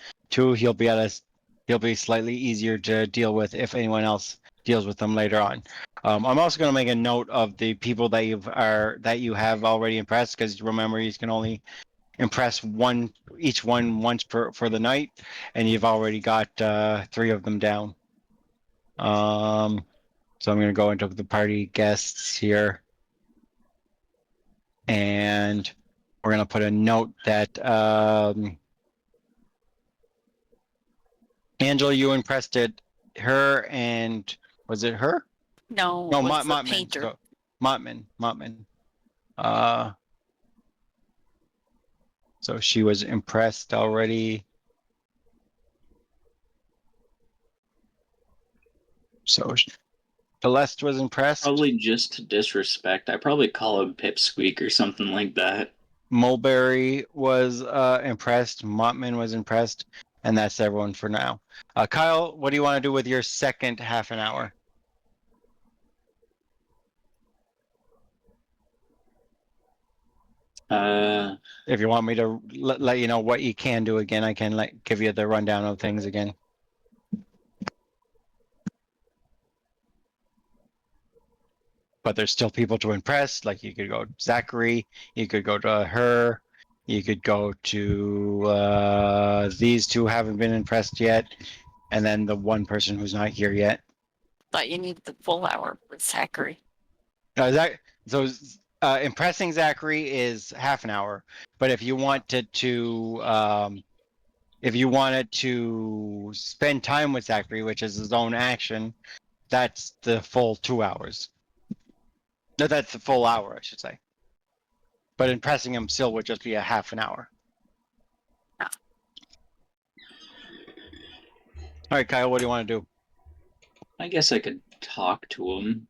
He'll be slightly easier to deal with if anyone else deals with them later on. I'm also going to make a note of the people that you have already impressed, because remember, you can only impress each one once for the night, and you've already got 3 of them down. So I'm going to go into the party guests here, and we're going to put a note that Angela, you impressed her, and was it her? No, No, it was the Mottman. painter. So, Mottman. So she was impressed already. So Celeste was impressed. Probably just to disrespect. I probably call him Pipsqueak or something like that. Mulberry was impressed. Mottman was impressed. And that's everyone for now. Kyle, what do you want to do with your second half an hour? If you want me to let you know what you can do again, I can give you the rundown of things again. But there's still people to impress. Like, you could go Zachary, you could go to her, you could go to these two haven't been impressed yet, and then the one person who's not here yet. thought you needed the full hour with Zachary. Impressing Zachary is half an hour, but if you wanted to spend time with Zachary, which is his own action, that's the full 2 hours. No, that's the full hour, I should say. But impressing him still would just be a half an hour. Oh. All right, Kyle, what do you want to do? I guess I could talk to him.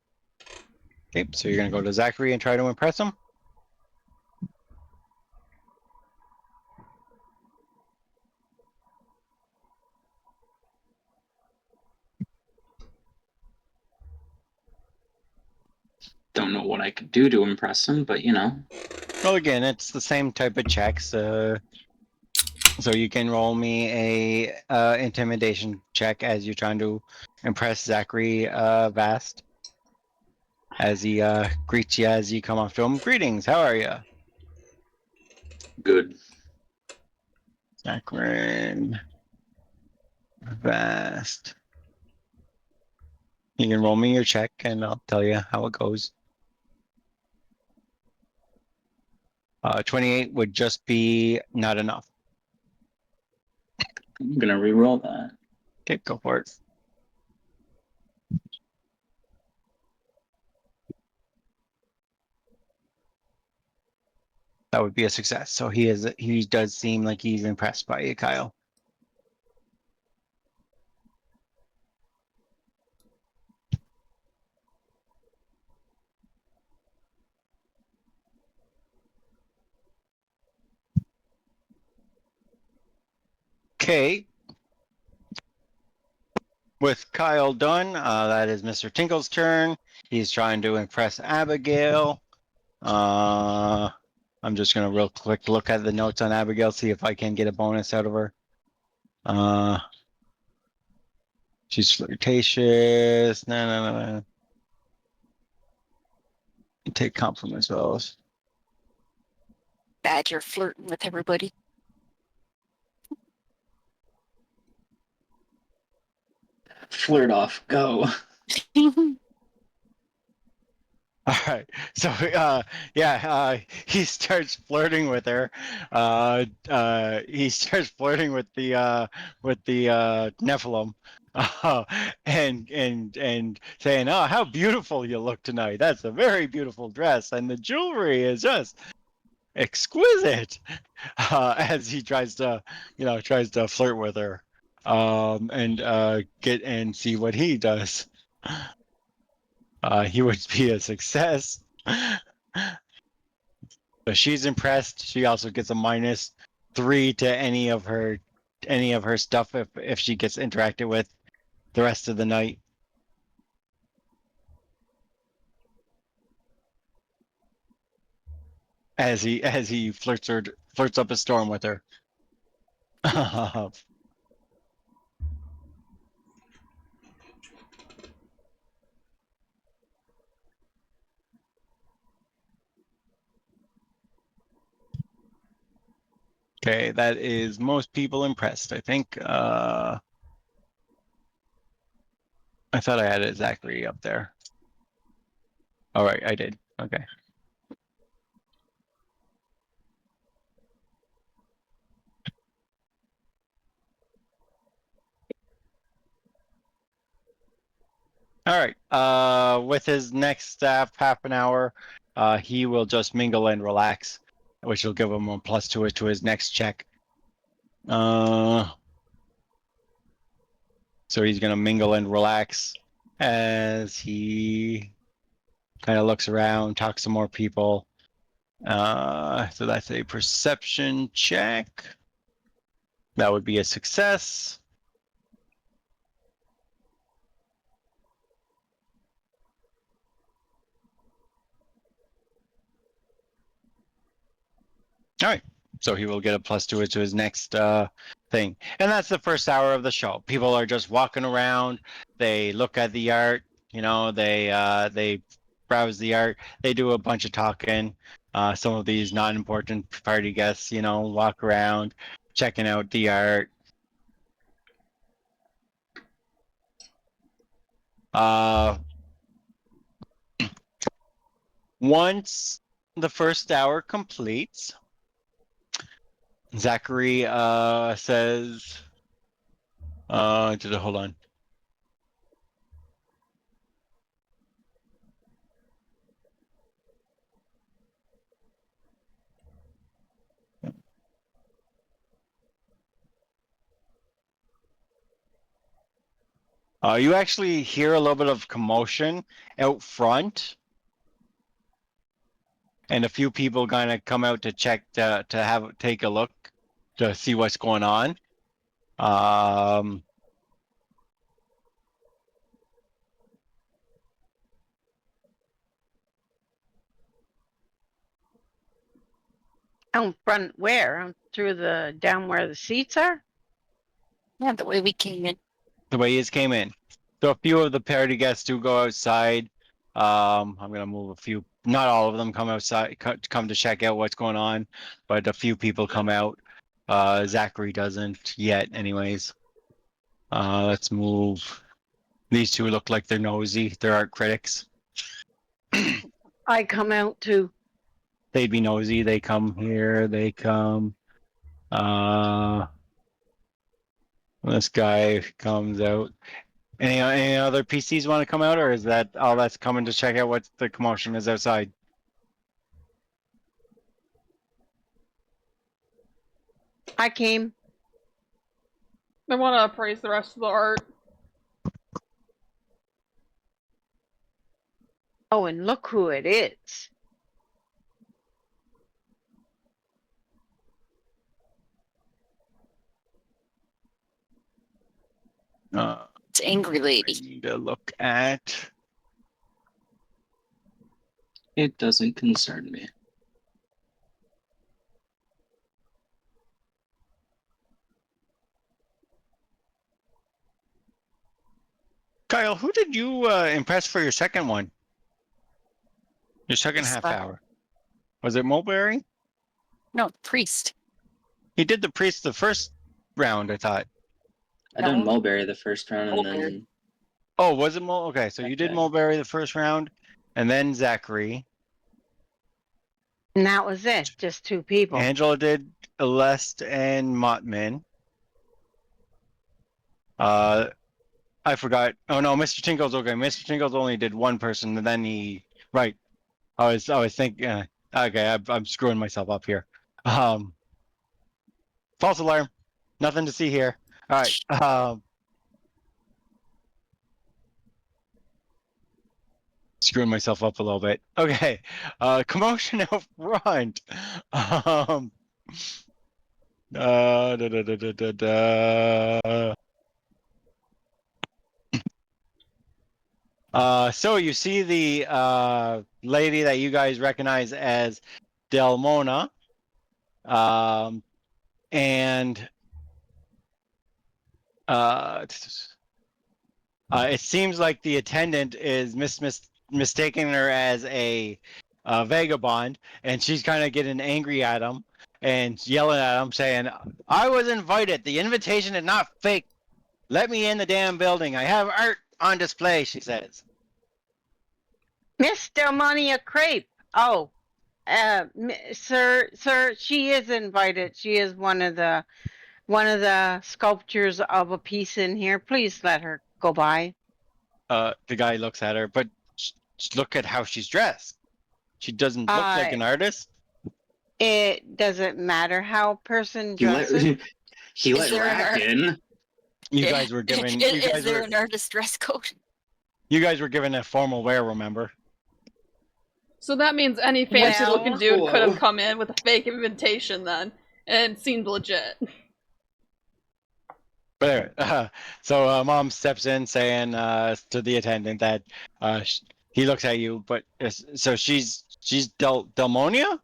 Okay, so you're going to go to Zachary and try to impress him? Don't know what I could do to impress him, but you know. Well, again, it's the same type of checks. So you can roll me a intimidation check as you're trying to impress Zachary Vast. As he greets you as you come up to him. Greetings, how are you? Good. Zachary Vast. You can roll me your check and I'll tell you how it goes. 28 would just be not enough. I'm gonna re-roll that. Okay, go for it. That would be a success. So he does seem like he's impressed by you, Kyle. Okay. With Kyle done, that is Mr. Tinkle's turn. He's trying to impress Abigail. I'm just gonna real quick look at the notes on Abigail, see if I can get a bonus out of her. She's flirtatious. No. Take compliments, fellas. Bad you're flirting with everybody. Flirt off, go. All right. So he starts flirting with her. He starts flirting with the Nephilim. And saying, "Oh, how beautiful you look tonight. That's a very beautiful dress, and the jewelry is just exquisite." As he tries to flirt with her, and get and see what he does. He would be a success. So she's impressed. She also gets a -3 to any of her stuff if she gets interacted with the rest of the night. As he flirts up a storm with her. Okay, that is most people impressed, I think. I thought I had Zachary up there. All right, I did. Okay. All right. With his next half an hour, he will just mingle and relax, which will give him a +2 to his next check. So he's gonna mingle and relax as he kind of looks around, talks to more people. So that's a perception check. That would be a success. All right. So he will get a +2 to his next thing. And that's the first hour of the show. People are just walking around. They look at the art. They browse the art. They do a bunch of talking. Some of these non-important party guests, walk around, checking out the art. Once the first hour completes, Zachary says, hold on. You actually hear a little bit of commotion out front, and a few people kind of come out to check to take a look to see what's going on. Out front where? Through the down where the seats are? Yeah, the way we came in. The way you came in. So a few of the party guests do go outside. I'm gonna move a few. Not all of them come outside, come to check out what's going on, but a few people come out. Zachary doesn't yet, anyways. Let's move. These two look like they're nosy. They're art critics. I come out too. They'd be nosy. They come here. They come. This guy comes out. Any other PCs want to come out, or is that all that's coming to check out what the commotion is outside? I came. I want to appraise the rest of the art. Oh, and look who it is. It's Angry Lady. I need to look at. It doesn't concern me. Kyle, who did you impress for your second one? Your second Priest half left. hour. Was it Mulberry? No, Priest. He did the priest the first round, I thought. I No. done Mulberry the first round and Mulberry. then Oh, was it Okay, so you did Okay. Mulberry the first round, and then Zachary. And that was it. Just two people. Angela did Celeste and Mottman. I forgot. Oh no, Mr. Tinkle's okay. Mr. Tinkle's only did one person, and then he right. I was thinking. Okay, I'm screwing myself up here. False alarm. Nothing to see here. All right. Screwing myself up a little bit. Okay. Commotion out front. Da, da, da, da, da, da. So you see the lady that you guys recognize as Delmona, and it seems like the attendant is mistaking her as a vagabond, and she's kind of getting angry at him and yelling at him, saying, "I was invited. The invitation is not fake. Let me in the damn building. I have art on display," she says. Miss Delmonia Crepe. Oh, sir, she is invited. She is one of the sculptures of a piece in here. Please let her go by. The guy looks at her, but look at how she's dressed. She doesn't look like an artist. It doesn't matter how a person dresses. He let Rack in. You guys were given. Is there an artist dress code? You guys were given a formal wear, remember? So that means any fancy-looking dude could have come in with a fake invitation then, and seemed legit. But anyway, so Mom steps in saying to the attendant that he looks at you, but so she's Delmonia?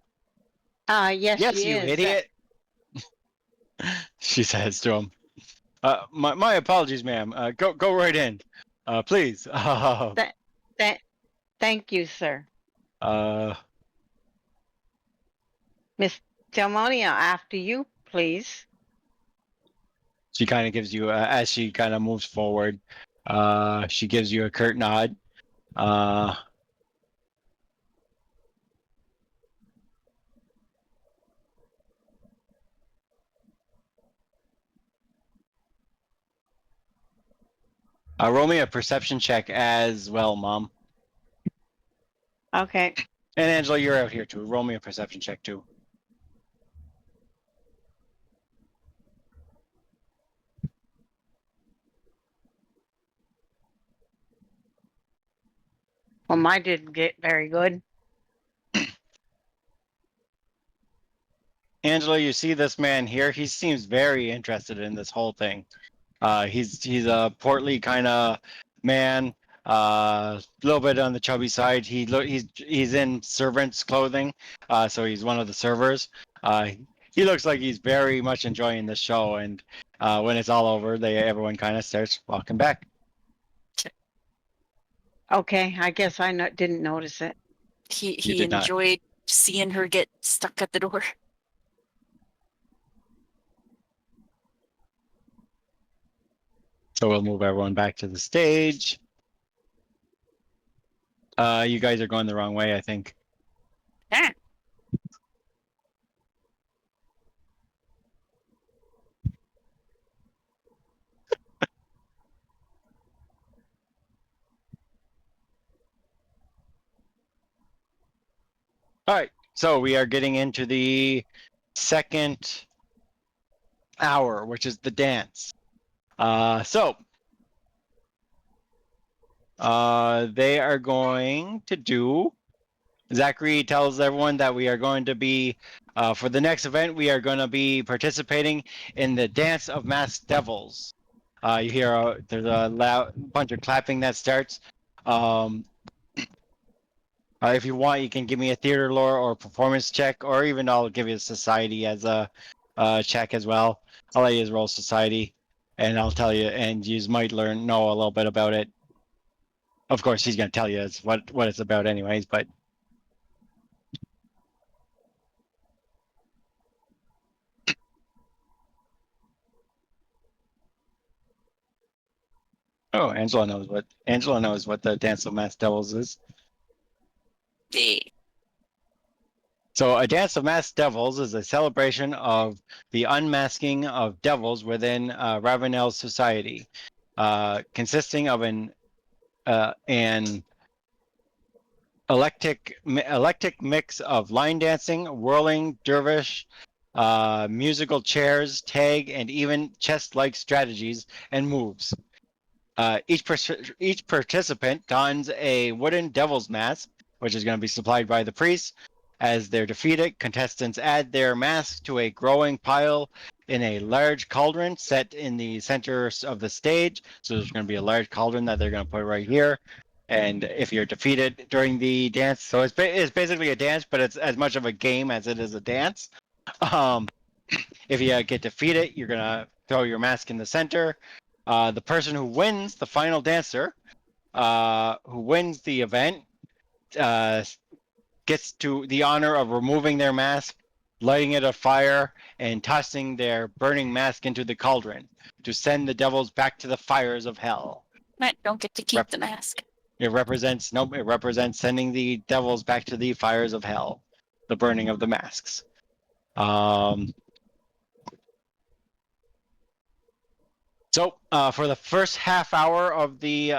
Yes, Yes, she you is. idiot. She says to him. My apologies, ma'am. Go right in, please. Thank you, sir. Uh, Miss Delmonia, after you, please. She kind of gives you as she kind of moves forward. She gives you a curt nod. Roll me a perception check as well, Mom. Okay. And Angela, you're out here too. Roll me a perception check too. Well, mine didn't get very good. Angela, you see this man here? He seems very interested in this whole thing. He's a portly kind of man, a little bit on the chubby side. He's in servant's clothing, so he's one of the servers. He looks like he's very much enjoying the show, and when it's all over, everyone kind of starts walking back. Okay, I guess I didn't notice it. He enjoyed seeing her get stuck at the door. So we'll move everyone back to the stage. You guys are going the wrong way, I think. Ah. All right, so we are getting into the second hour, which is the dance. They are going to do. Zachary tells everyone that we are going to be, for the next event, we are going to be participating in the Dance of Masked Devils. You hear there's a loud bunch of clapping that starts. If you want, you can give me a theater lore or performance check, or even I'll give you a society as a check as well. I'll let you roll society, and I'll tell you, and you might know a little bit about it. Of course, he's going to tell you what it's about anyways, but... Oh, Angela knows what the Dance of Masked Devils is. So a Dance of Masked Devils is a celebration of the unmasking of devils within Ravenel's society, consisting of an eclectic mix of line dancing, whirling dervish, musical chairs, tag, and even chess-like strategies and moves. Each participant dons a wooden devil's mask, which is going to be supplied by the priest. As they're defeated, contestants add their mask to a growing pile in a large cauldron set in the center of the stage. So there's going to be a large cauldron that they're going to put right here. And if you're defeated during the dance, so it's basically a dance, but it's as much of a game as it is a dance. If you get defeated, you're going to throw your mask in the center. The person who wins, the final dancer, who wins the event, gets to the honor of removing their mask, lighting it afire, and tossing their burning mask into the cauldron to send the devils back to the fires of hell. Matt, don't get to keep the mask. It represents sending the devils back to the fires of hell, the burning of the masks. So for the first half hour of the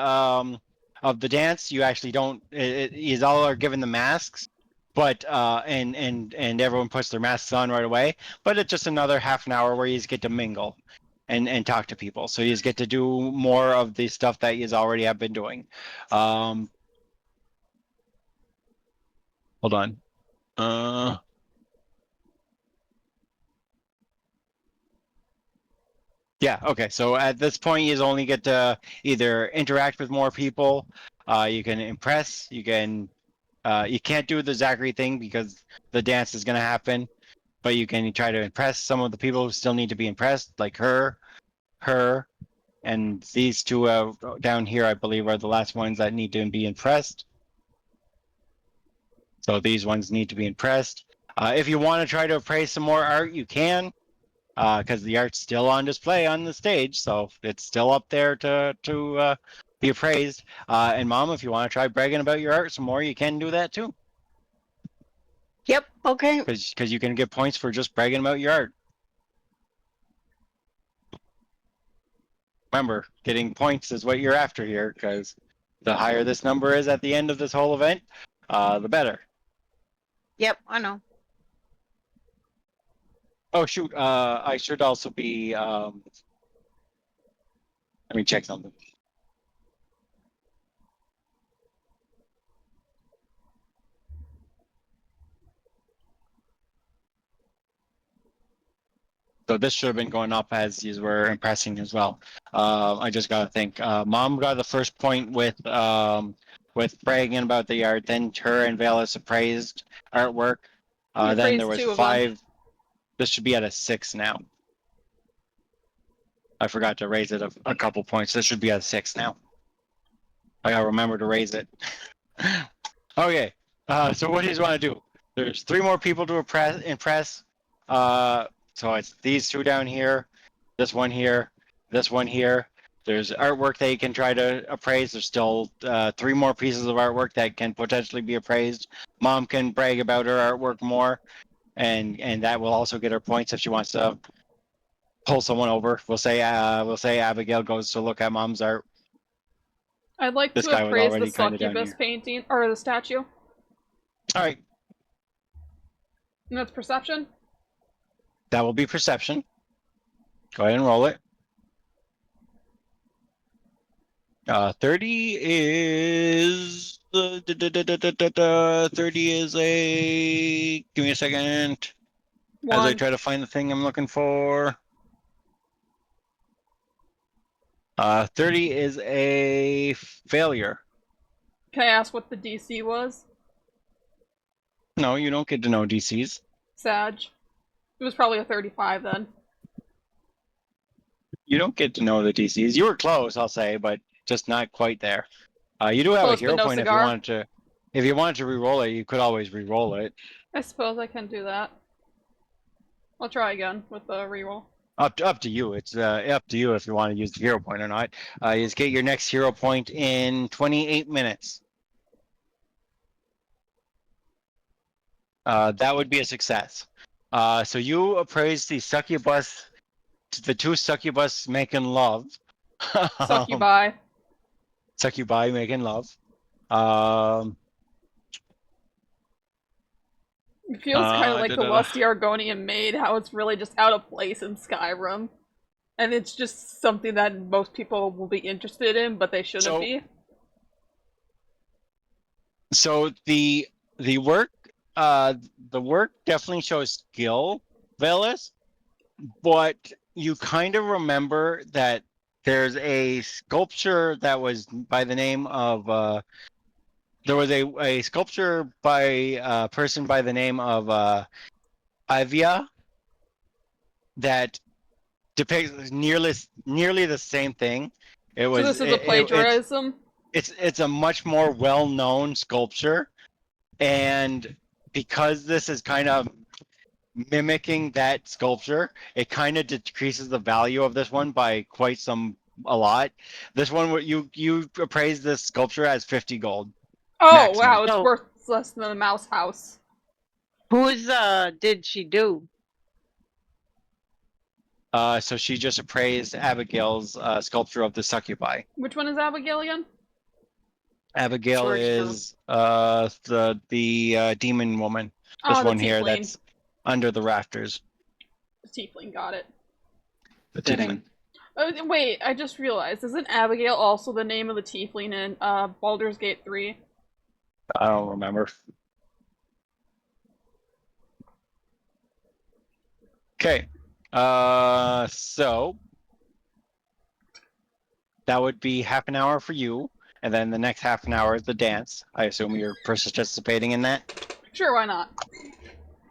dance, you actually don't. You all are given the masks, but and everyone puts their masks on right away. But it's just another half an hour where you just get to mingle and talk to people. So you just get to do more of the stuff that you already have been doing. Hold on. Yeah, okay. So at this point, you only get to either interact with more people, you can impress, you can't do the Zachary thing because the dance is going to happen, but you can try to impress some of the people who still need to be impressed, like her, and these two down here, I believe, are the last ones that need to be impressed. So these ones need to be impressed. If you want to try to appraise some more art, you can. because the art's still on display on the stage, so it's still up there to be appraised. And Mom, if you want to try bragging about your art some more, you can do that too. Yep. Okay. Because you can get points for just bragging about your art. Remember, getting points is what you're after here, because the higher this number is at the end of this whole event, the better. Yep. I know. Oh shoot! I should also be. Let me check something. So this should have been going up as you were impressing as well. I just gotta think. Mom got the first point with bragging about the art. Then her and Velas appraised artwork. You Then there appraised was 2 of them. 5. This should be at a 6 now. I forgot to raise it a couple points. This should be at a 6 now. I gotta remember to raise it. Okay. So what do you want to do? There's 3 more people to impress. So it's these 2 down here, this one here, this one here. There's artwork that you can try to appraise. There's still 3 more pieces of artwork that can potentially be appraised. Mom can brag about her artwork more, and that will also get her points if she wants to pull someone over. We'll say Abigail goes to look at Mom's art. I'd like This to guy was appraise the already kind of down succubus here. painting, or the statue. All right, And that's perception? that will be perception. Go ahead and roll it. 30 is 30 is a. Give me a second. As I 1. try to find the thing I'm looking for. 30 is a failure. Can I ask what the DC was? No, you don't get to know DCs. Sag. It was probably a 35 then. You don't get to know the DCs. You were close, I'll say, but just not quite there. You do have Close, a but hero no point cigar. if you wanted to re-roll it, you could always re-roll it. I suppose I can do that. I'll try again with the reroll. Up to you. It's up to you if you want to use the hero point or not. You just get your next hero point in 28 minutes. That would be a success. So you appraise the 2 succubus making love. Succubi. Succubi making love. It feels kind of like the lusty Argonian maid, how it's really just out of place in Skyrim. And it's just something that most people will be interested in, but they shouldn't be. So the work definitely shows skill, Velis, but you kind of remember that there's a sculpture that was by the name of there was a sculpture by a person by the name of Ivia that depicts nearly the same thing. So this is a plagiarism? It's a much more well-known sculpture, and because this is kind of mimicking that sculpture, it kind of decreases the value of this one by a lot. This one, you appraise this sculpture as 50 gold. Oh, maximum. Wow, it's worth less than the mouse house. Whose did she do? So she just appraised Abigail's sculpture of the succubi. Which one is Abigail again? Abigail is the demon woman. This one here that's under the rafters. The tiefling, got it. The tiefling. Wait, I just realized, isn't Abigail also the name of the tiefling in Baldur's Gate 3? I don't remember. Okay. So that would be half an hour for you, and then the next half an hour is the dance. I assume you're participating in that? Sure, why not?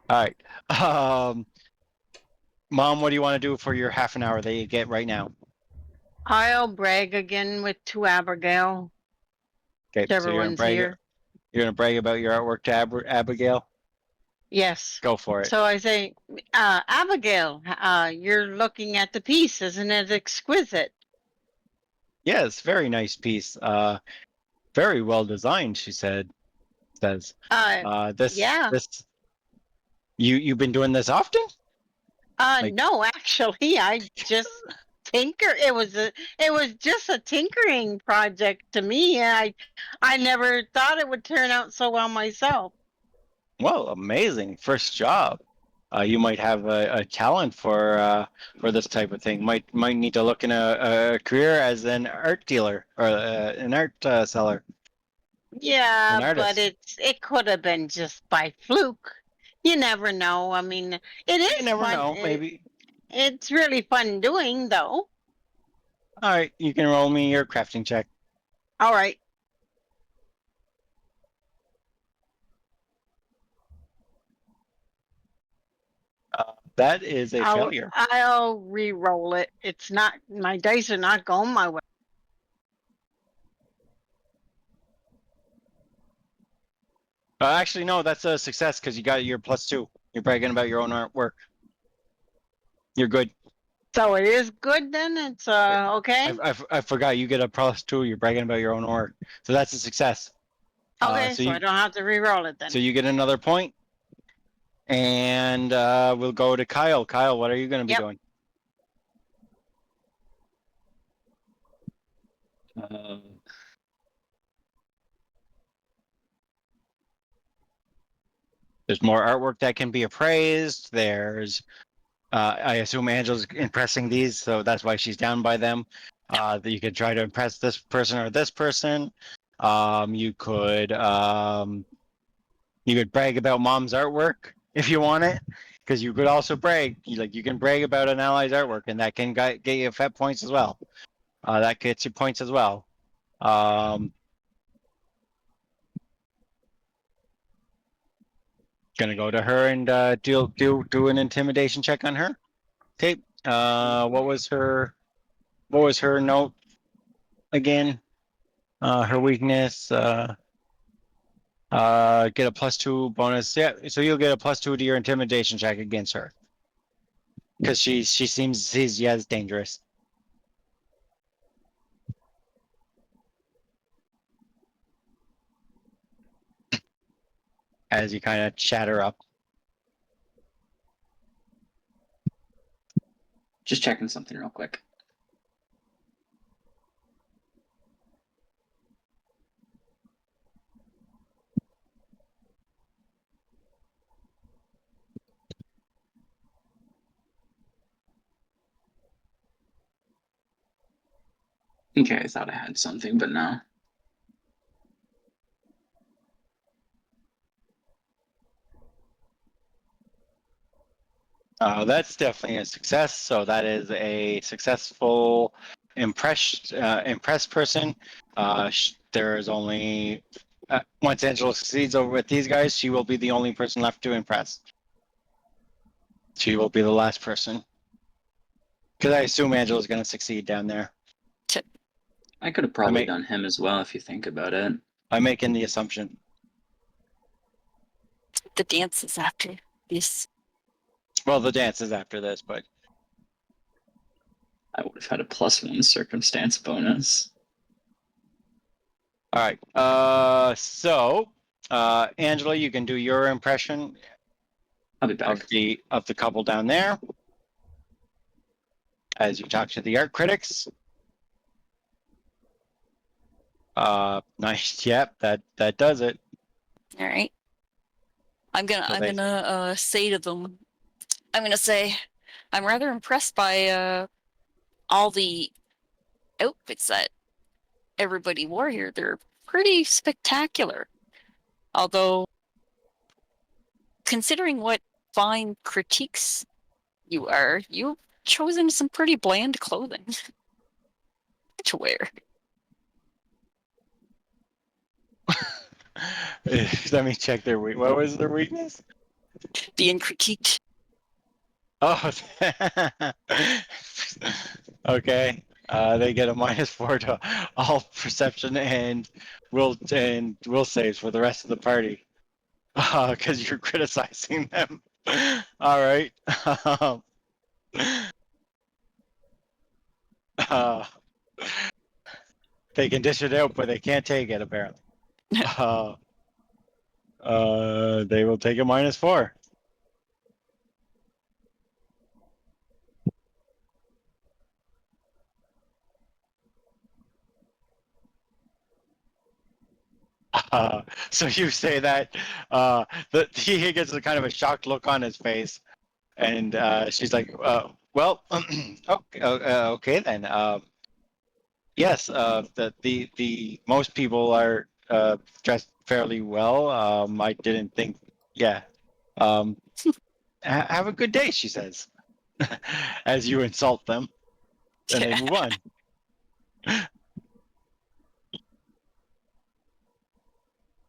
All right. Mom, what do you want to do for your half an hour that you get right now? I'll brag again with to Abigail. Okay, so you're gonna brag about your artwork to Abigail? Yes. Go for it. So I say, Abigail, you're looking at the piece. Isn't it exquisite? Yes, very nice piece. Very well designed, she says. Yeah. This you've been doing this often? Like, No, actually, I just it was just a tinkering project to me. I never thought it would turn out so well myself. well, amazing first job. You might have a talent for this type of thing. Might need to look in a career as an art dealer or an art seller, Yeah, an but artist. it could have been just by fluke. You never know. I mean, it You is never fun. know. Maybe. It's really fun doing, though. All right, you can roll me your crafting check. All right. That is a failure. I'll re-roll it. It's not my dice are not going my way. Actually, no, that's a success because you got your +2. You're bragging about your own artwork. You're good. So it is good then. It's okay. I forgot you get a +2. You're bragging about your own work, so that's a success. Okay, so I don't have to re-roll it then. So you get another point, and we'll go to Kyle. Kyle, what are you going to be doing? There's more artwork that can be appraised. There's, I assume Angela's impressing these, so that's why she's down by them. That you could try to impress this person or this person. You could brag about mom's artwork if you want it, because you could also brag. You can brag about an ally's artwork, and that can get you FET points as well. That gets you points as well. Gonna go to her and do an intimidation check on her. Okay. What was her note again? Her weakness. Get a +2 bonus. Yeah, so you'll get a +2 to your intimidation check against her because she sees you as dangerous. As you kind of chat her up. Just checking something real quick. Okay, I thought I had something, but no. That's definitely a success. So that is a successful impressed person. There is only once Angela succeeds over with these guys, she will be the only person left to impress. She will be the last person. Because I assume Angela's going to succeed down there. I could have probably done him as well if you think about it. I'm making the assumption. The dance is after this. Well, the dance is after this, but I would have had a +1 circumstance bonus. All right. Angela, you can do your impression. I'll be back. Of the couple down there as you talk to the art critics. Nice. Yep, that does it. All right. I'm gonna say to them. I'm gonna say, I'm rather impressed by all the outfits that everybody wore here. They're pretty spectacular. Although, considering what fine critiques you are, you've chosen some pretty bland clothing to wear. Let me check their weak. What was their weakness? Being critiqued. Oh, okay. They get a -4 to all perception and will saves for the rest of the party. Because you're criticizing them. All right. Uh, they can dish it out, but they can't take it, apparently. They will take a -4. So you say that he gets a kind of a shocked look on his face, and she's like, "Well, okay, okay then. Yes, the most people are dressed fairly well. I didn't think, yeah. Um, have a good day," she says, as you insult them, and they move on.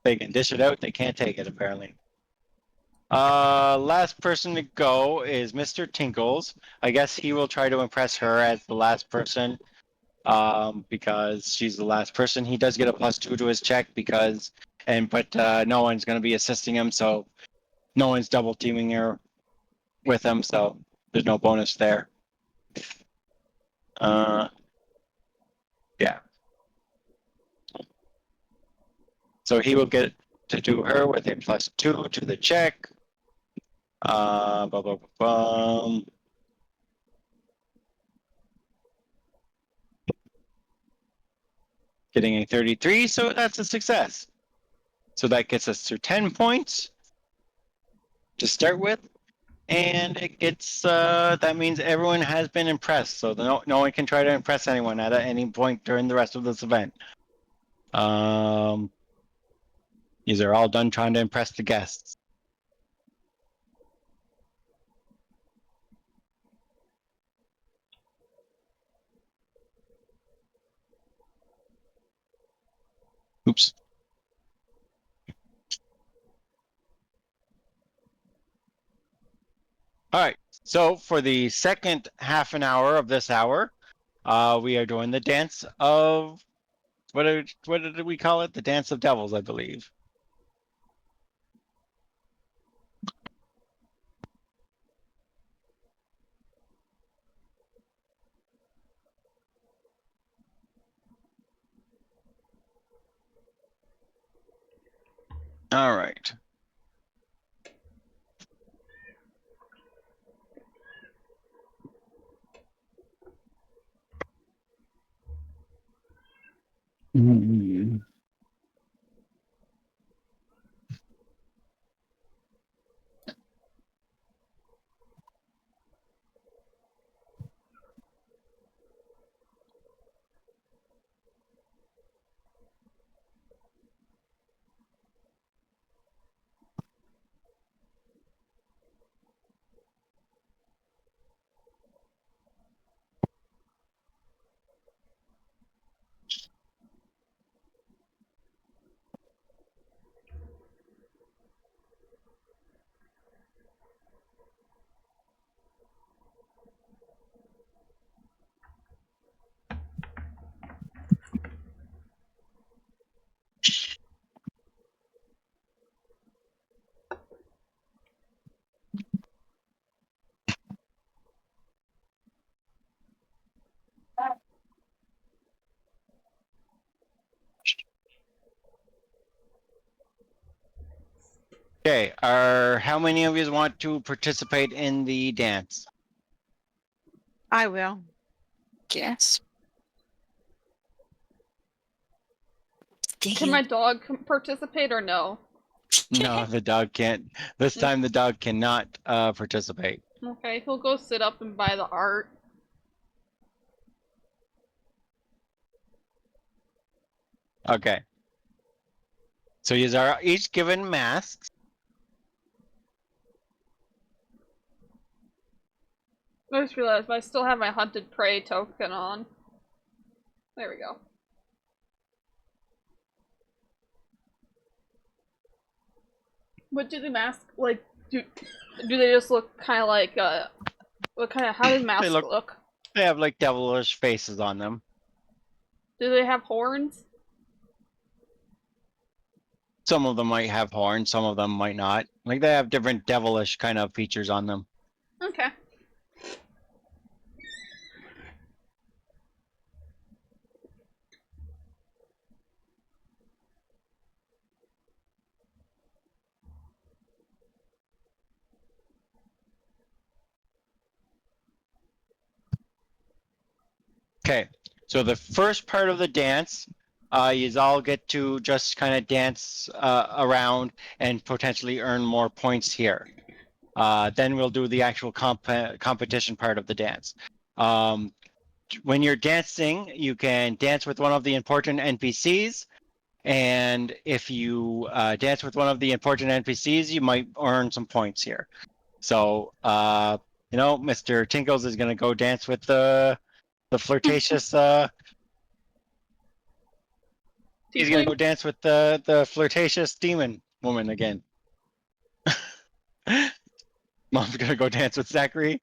They can dish it out. They can't take it, apparently. Last person to go is Mr. Tinkles. I guess he will try to impress her as the last person, because she's the last person. He does get a +2 to his check but no one's going to be assisting him, so no one's double teaming her with him, so there's no bonus there. Yeah. So he will get to do her with a +2 to the check. Blah, blah, blah, blah. Getting a 33, so that's a success. So that gets us to 10 points to start with. And it gets, that means everyone has been impressed. So no one can try to impress anyone at any point during the rest of this event. These are all done trying to impress the guests. Oops. All right. So for the second half an hour of this hour, we are doing the dance of what did we call it? The Dance of Devils, I believe. All right. Mm-hmm. Okay, how many of you want to participate in the dance? I will. Yes. Can my dog participate or no? No, the dog can't. This time the dog cannot participate. Okay, he'll go sit up and buy the art. Okay. So you are each given masks. I just realized I still have my hunted prey token on. There we go. What do the masks like? Do they just look kind of like what kind of? How does masks look? They have like devilish faces on them. Do they have horns? Some of them might have horns, some of them might not. Like they have different devilish kind of features on them. Okay. Okay, so the first part of the dance, you all get to just kind of dance around and potentially earn more points here. Then we'll do the actual competition part of the dance. When you're dancing, you can dance with one of the important NPCs. And if you dance with one of the important NPCs, you might earn some points here. So, Mr. Tinkles is going to go dance with the flirtatious. He's going to go dance with the flirtatious demon woman again. Mom's going to go dance with Zachary.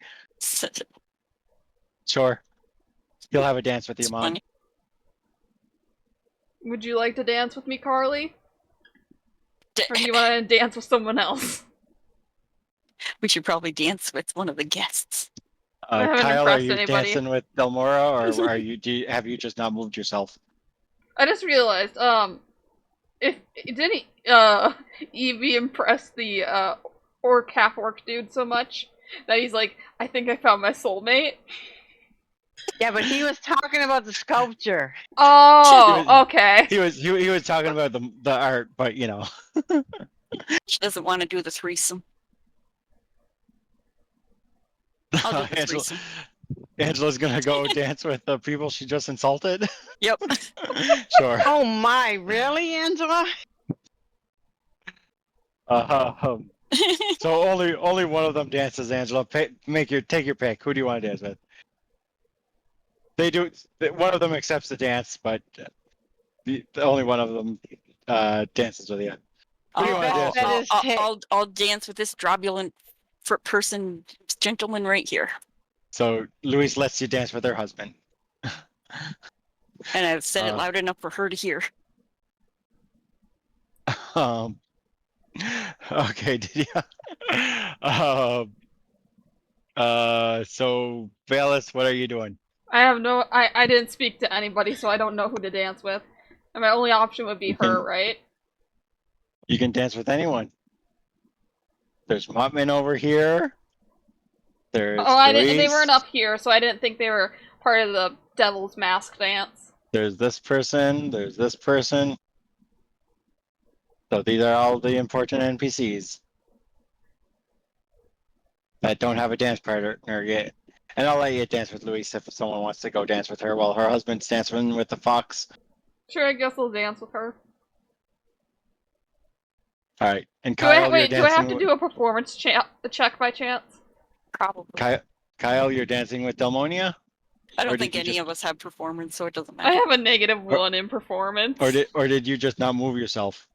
Sure. He'll have a dance with your mom. Funny. Would you like to dance with me, Carly? Or do you want to dance with someone else? We should probably dance with one of the guests. I haven't Kyle, are impressed you anybody. dancing with Delmora, or have you just not moved yourself? I just realized, didn't Evie impress the half orc dude so much that he's like, I think I found my soulmate. Yeah, but he was talking about the sculpture. Oh, okay. He was talking about the art, but She doesn't want to do the threesome. I'll do the threesome. Angela's gonna go dance with the people she just insulted. Yep. Sure. Oh my, really, Angela? So only one of them dances, Angela. Take your pick. Who do you want to dance with? They do. One of them accepts the dance, but the only one of them dances with you. Who do you want to dance with? I'll dance with this drobulent gentleman right here. So Louise lets you dance with her husband. And I've said it loud enough for her to hear. Okay, did you? So Bayless, what are you doing? I didn't speak to anybody, so I don't know who to dance with. And my only option would be her, right? You can dance with anyone. There's Muttman over here. There's they weren't up here, so I didn't think they were part of the Devil's Mask dance. There's this person. There's this person. So these are all the important NPCs that don't have a dance partner yet. And I'll let you dance with Louise if someone wants to go dance with her while her husband's dancing with the fox. Sure, I guess I'll dance with her. All right. And Kyle, do I have to do a performance check by chance? Probably. Kyle, you're dancing with Delmonia? I don't think any of us have performance, so it doesn't matter. I have a -1 in performance. Or did you just not move yourself?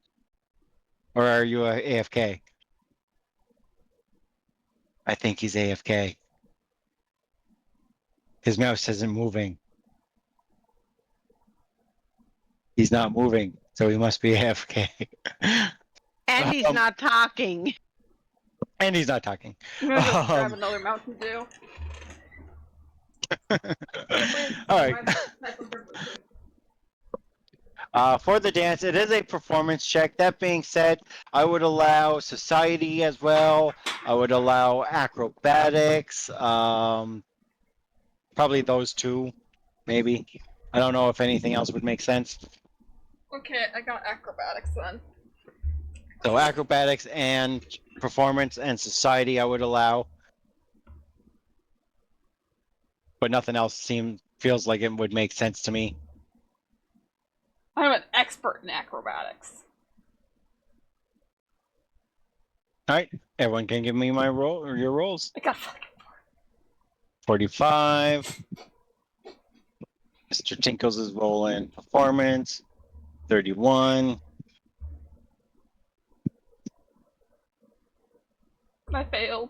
Or are you a AFK? I think he's AFK. His mouse isn't moving. He's not moving, so he must be AFK. And he's not talking. And he's not talking. I'm gonna just grab another Mountain Dew. All right. For the dance, it is a performance check. That being said, I would allow society as well. I would allow acrobatics. Probably those two, maybe. I don't know if anything else would make sense. Okay, I got acrobatics then. So acrobatics and performance and society I would allow. But nothing else feels like it would make sense to me. I'm an expert in acrobatics. Alright, everyone can give me my roll or your rolls. I got fucking 45. Mr. Tinkles is rolling performance. 31. I failed.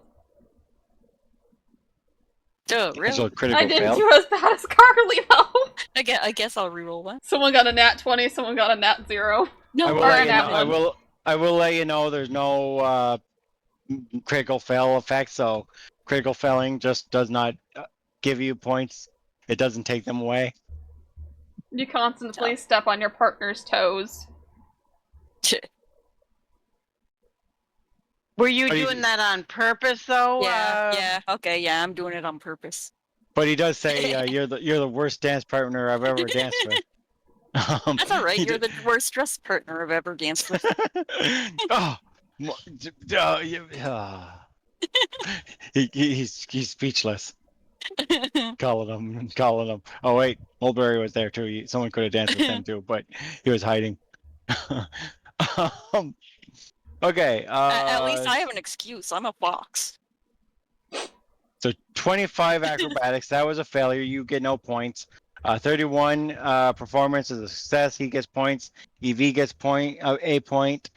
Oh, really? I didn't do as bad as Carly, though. I guess I'll reroll one. Someone got a nat 20, someone got a nat 0. No, I I will let you know there's no critical fail effect, so critical failing just does not give you points. It doesn't take them away. You constantly step on your partner's toes. Were you doing that on purpose, though? Yeah. Okay. Yeah, I'm doing it on purpose. But he does say you're the worst dance partner I've ever danced with. That's all right. You're the worst dress partner I've ever danced with. Oh, he's speechless. Calling him. Oh wait, Mulberry was there too. Someone could have danced with him too, but he was hiding. Okay. At least I have an excuse. I'm a fox. So 25 acrobatics. That was a failure. You get no points. 31 performance is a success. He gets points. EV gets a point.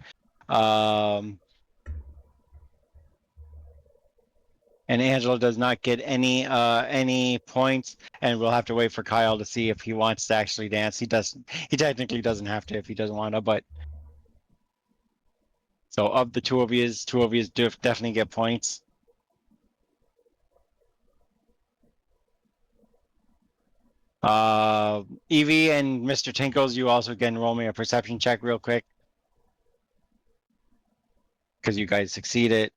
And Angela does not get any points, and we'll have to wait for Kyle to see if he wants to actually dance. He doesn't. He technically doesn't have to if he doesn't want to, but so of the two of you do definitely get points. Evie and Mr. Tinkles, you also can roll me a perception check real quick because you guys succeeded.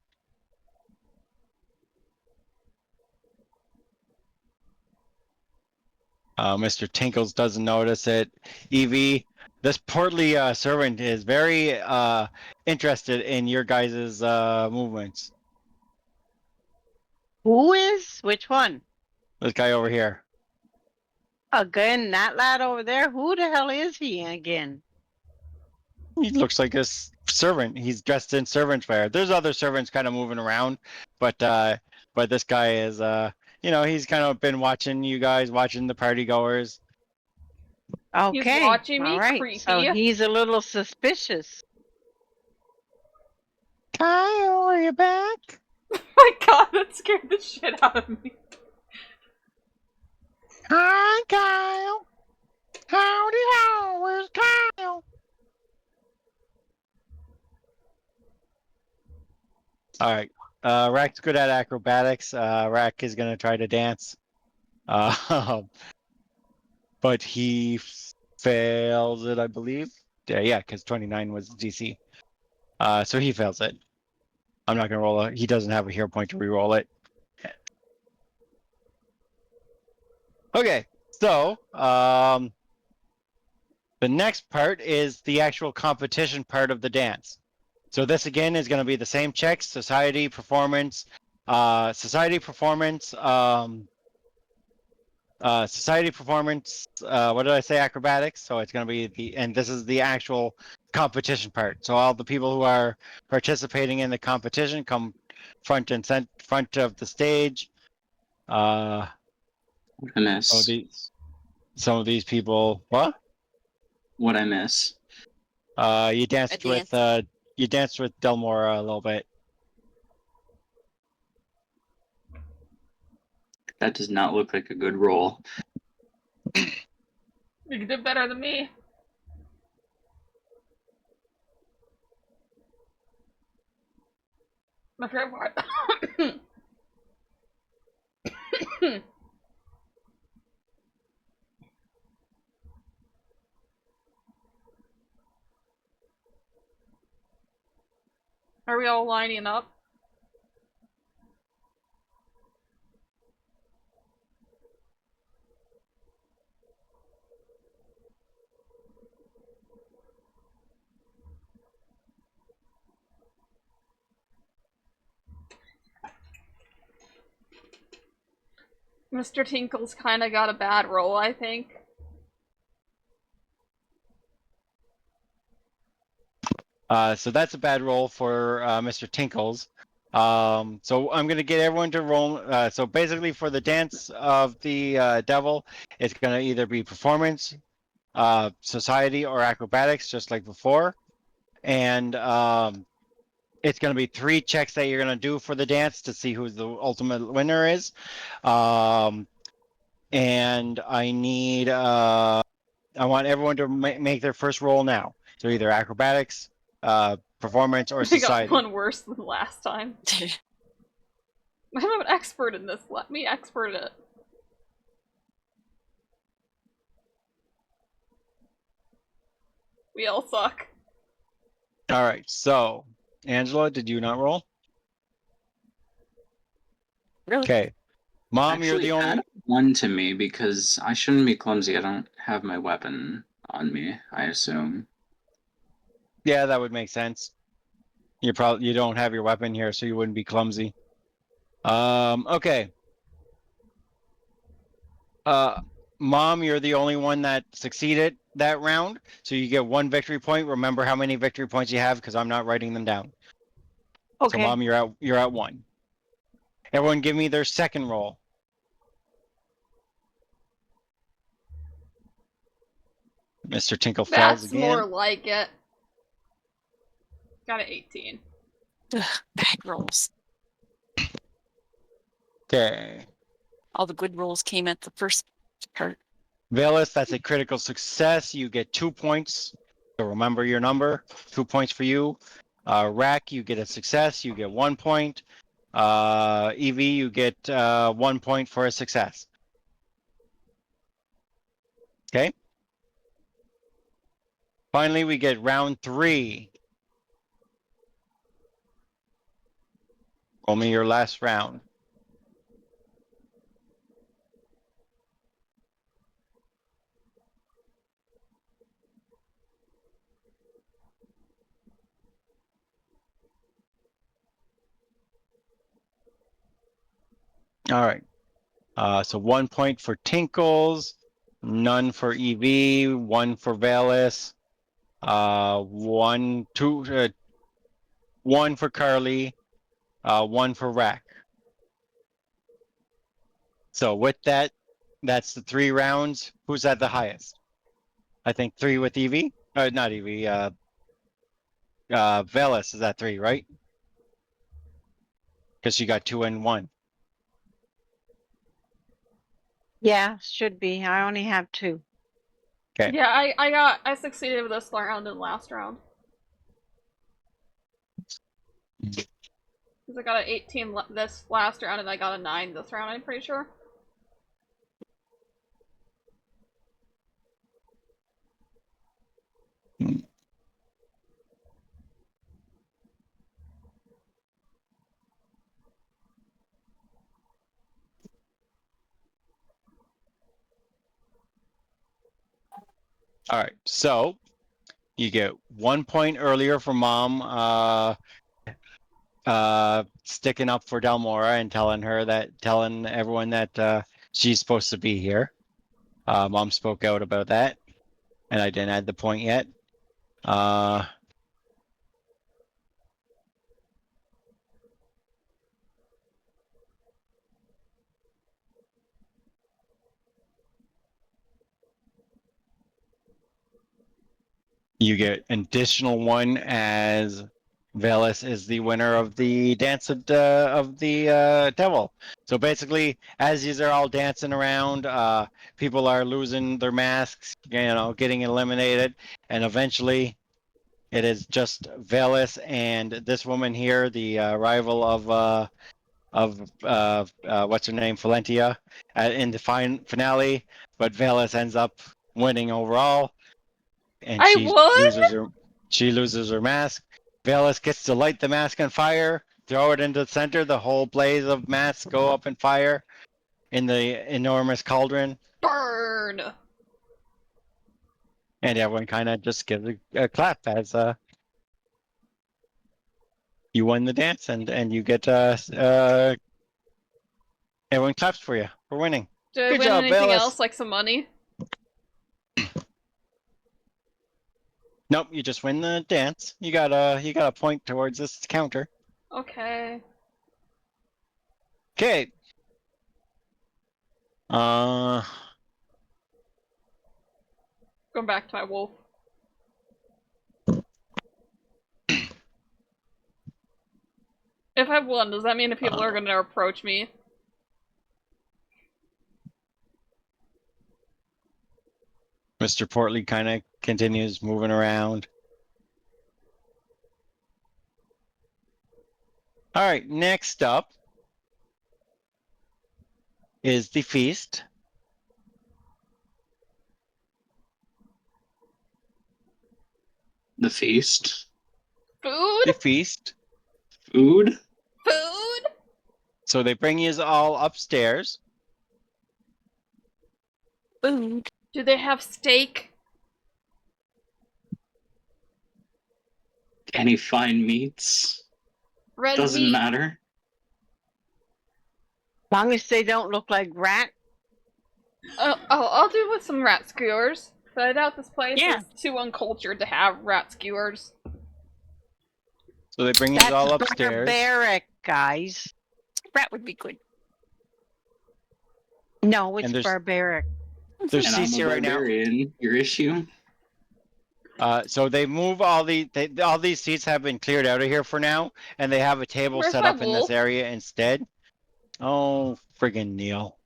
Mr. Tinkles doesn't notice it. Evie, this portly servant is very interested in your guys' movements. Who is? Which one? This guy over here. Again, that lad over there? Who the hell is he again? He looks like a servant. He's dressed in servant wear. There's other servants kind of moving around, but this guy is he's kind of been watching you guys, watching the party goers. Okay. He's watching me. All right. Creepy. So he's a little suspicious. Kyle, are you back? Oh my god, that scared the shit out of me. Hi, Kyle. Howdy ho, where's Kyle? All right. Rack's good at acrobatics. Rack is gonna try to dance. But he fails it, I believe. Yeah, because 29 was DC. So he fails it. I'm not gonna roll it. He doesn't have a hero point to re-roll it. Okay, so the next part is the actual competition part of the dance. So this again is going to be the same checks: society, performance, what did I say? Acrobatics. So it's going to be and this is the actual competition part. So all the people who are participating in the competition come front of the stage. I miss. Some of these people, what? What I miss? You danced with Delmore a little bit. That does not look like a good roll. You did better than me. My favorite part. Are we all lining up? Mr. Tinkle's kind of got a bad roll, I think. So that's a bad roll for Mr. Tinkles. So I'm going to get everyone to roll. So basically for the dance of the devil, it's going to either be performance, society, or acrobatics, just like before. And it's going to be 3 checks that you're going to do for the dance to see who the ultimate winner is. And I want everyone to make their first roll now. So either acrobatics, performance, or I society. got one worse than last time. I'm an expert in this. Let me expert it. We all suck. All right. So, Angela, did you not roll? Really? Okay. Mom, Actually, you're the only. add 1 to me because I shouldn't be clumsy. I don't have my weapon on me, I assume. Yeah, that would make sense. You don't have your weapon here, so you wouldn't be clumsy. Okay. Mom, you're the only one that succeeded that round, so you get 1 victory point. Remember how many victory points you have, because I'm not writing them down. So, Okay. Mom, you're at 1. Everyone, give me their second roll. Mr. Tinkle fails That's more again. like it. Got an 18. Ugh, bad rolls. Okay. All the good rolls came at the first part. Velis, that's a critical success. You get 2 points. So remember your number. 2 points for you. Rack, you get a success. You get 1 point. EV, you get 1 point for a success. Okay. Finally, we get round 3. Roll me your last round. All right. So 1 point for Tinkles, none for EV, 1 for Velis, 1 for Carly, 1 for Rack. So with that, that's the 3 rounds. Who's at the highest? I think 3 with EV. Not EV. Velis is at 3, right? Because she got 2 and 1. Yeah, should be. I only have 2. Okay. Yeah, I succeeded with this round and last round. Because I got an 18 this last round and I got a 9 this round, I'm pretty sure. All right. So you get 1 point earlier for Mom sticking up for Delmora and telling everyone that she's supposed to be here. Mom spoke out about that, and I didn't add the point yet. You get an additional 1 as Velis is the winner of the dance of the devil. So basically, as these are all dancing around, people are losing their masks, getting eliminated, and eventually, it is just Velis and this woman here, the rival of what's her name, Fallenta, in the finale. But Velis ends up winning overall, and I won? she loses her mask. Velis gets to light the mask on fire, throw it into the center. The whole blaze of masks go up in fire in the enormous cauldron, Burn! and everyone kind of just gives a clap as you won the dance, and you get everyone claps for you for winning. Did I Good win job, anything Velis. else, like some money? Nope, you just win the dance. You got a point towards this counter. Okay. Okay. Going back to my wolf. If I've won, does that mean that people are gonna approach me? Mr. Portley kind of continues moving around. All right, next up is the feast. The feast. Food? The feast. Food? Food? So they bring you all upstairs. Food. Do they have steak? Any fine meats? Red Doesn't meat? matter. As long as they don't look like rat. I'll do with some rat skewers. But I doubt this place Yeah. is too uncultured to have rat skewers. So they bring you That's all upstairs. barbaric, guys. Rat would be good. No, it's And there's- barbaric. There's And I'm seats a here right now. barbarian. Your issue? So they move all these seats have been cleared out of here for now, and they have a table Where's set my up in this wolf? area instead. Oh, friggin' Neil.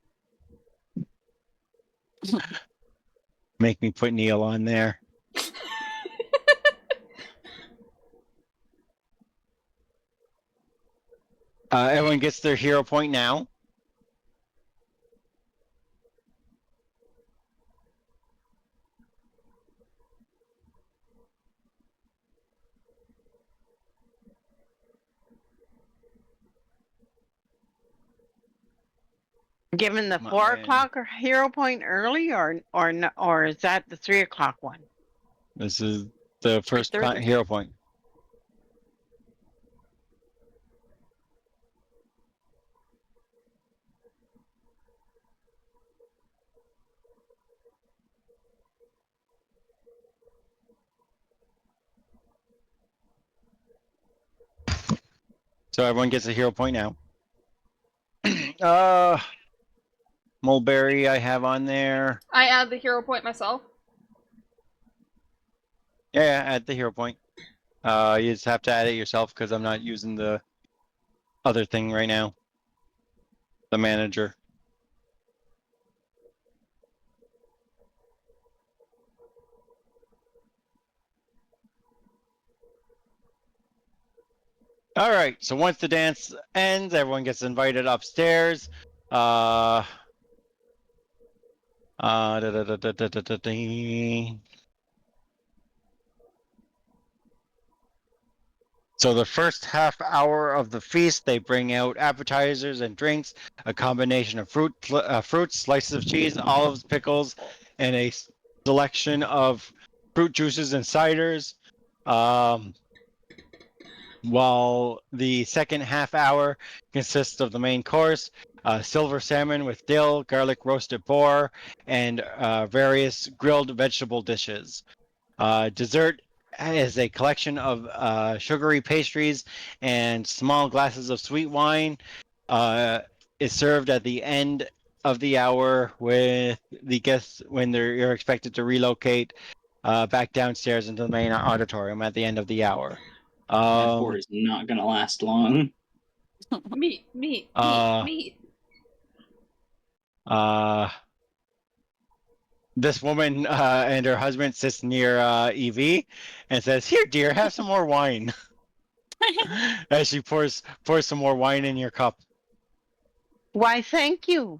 Make me put Neil on there. Everyone gets their hero point now. Given the Come on, 4 man. o'clock or hero point early, or is that the 3 o'clock one? This is the first 3:30. hero point. So everyone gets a hero point now. Mulberry I have on there. I add the hero point myself. Yeah, add the hero point. You just have to add it yourself because I'm not using the other thing right now. The manager. All right. So once the dance ends, everyone gets invited upstairs. Da, da, da, da, da, da, da, da. So the first half hour of the feast, they bring out appetizers and drinks, a combination of fruits, slices of cheese, olives, pickles, and a selection of fruit juices and ciders. While the second half hour consists of the main course, silver salmon with dill, garlic roasted boar, and various grilled vegetable dishes. Dessert is a collection of sugary pastries and small glasses of sweet wine. Is served at the end of the hour with the guests when you're expected to relocate back downstairs into the main auditorium at the end of the hour. That board is not gonna last long. Meat. This woman and her husband sits near Evie and says, "Here, dear, have some more wine." As she pours some more wine in your cup. Why, thank you.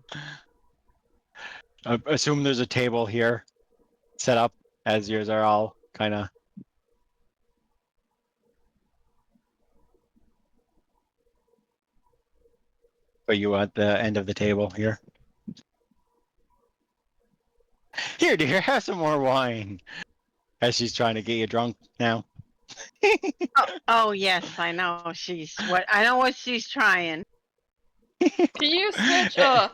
Assume there's a table here set up as yours are all kind of. But you at the end of the table here. Here, dear, have some more wine. As she's trying to get you drunk now. Oh yes, I know I know what she's trying. Can you switch out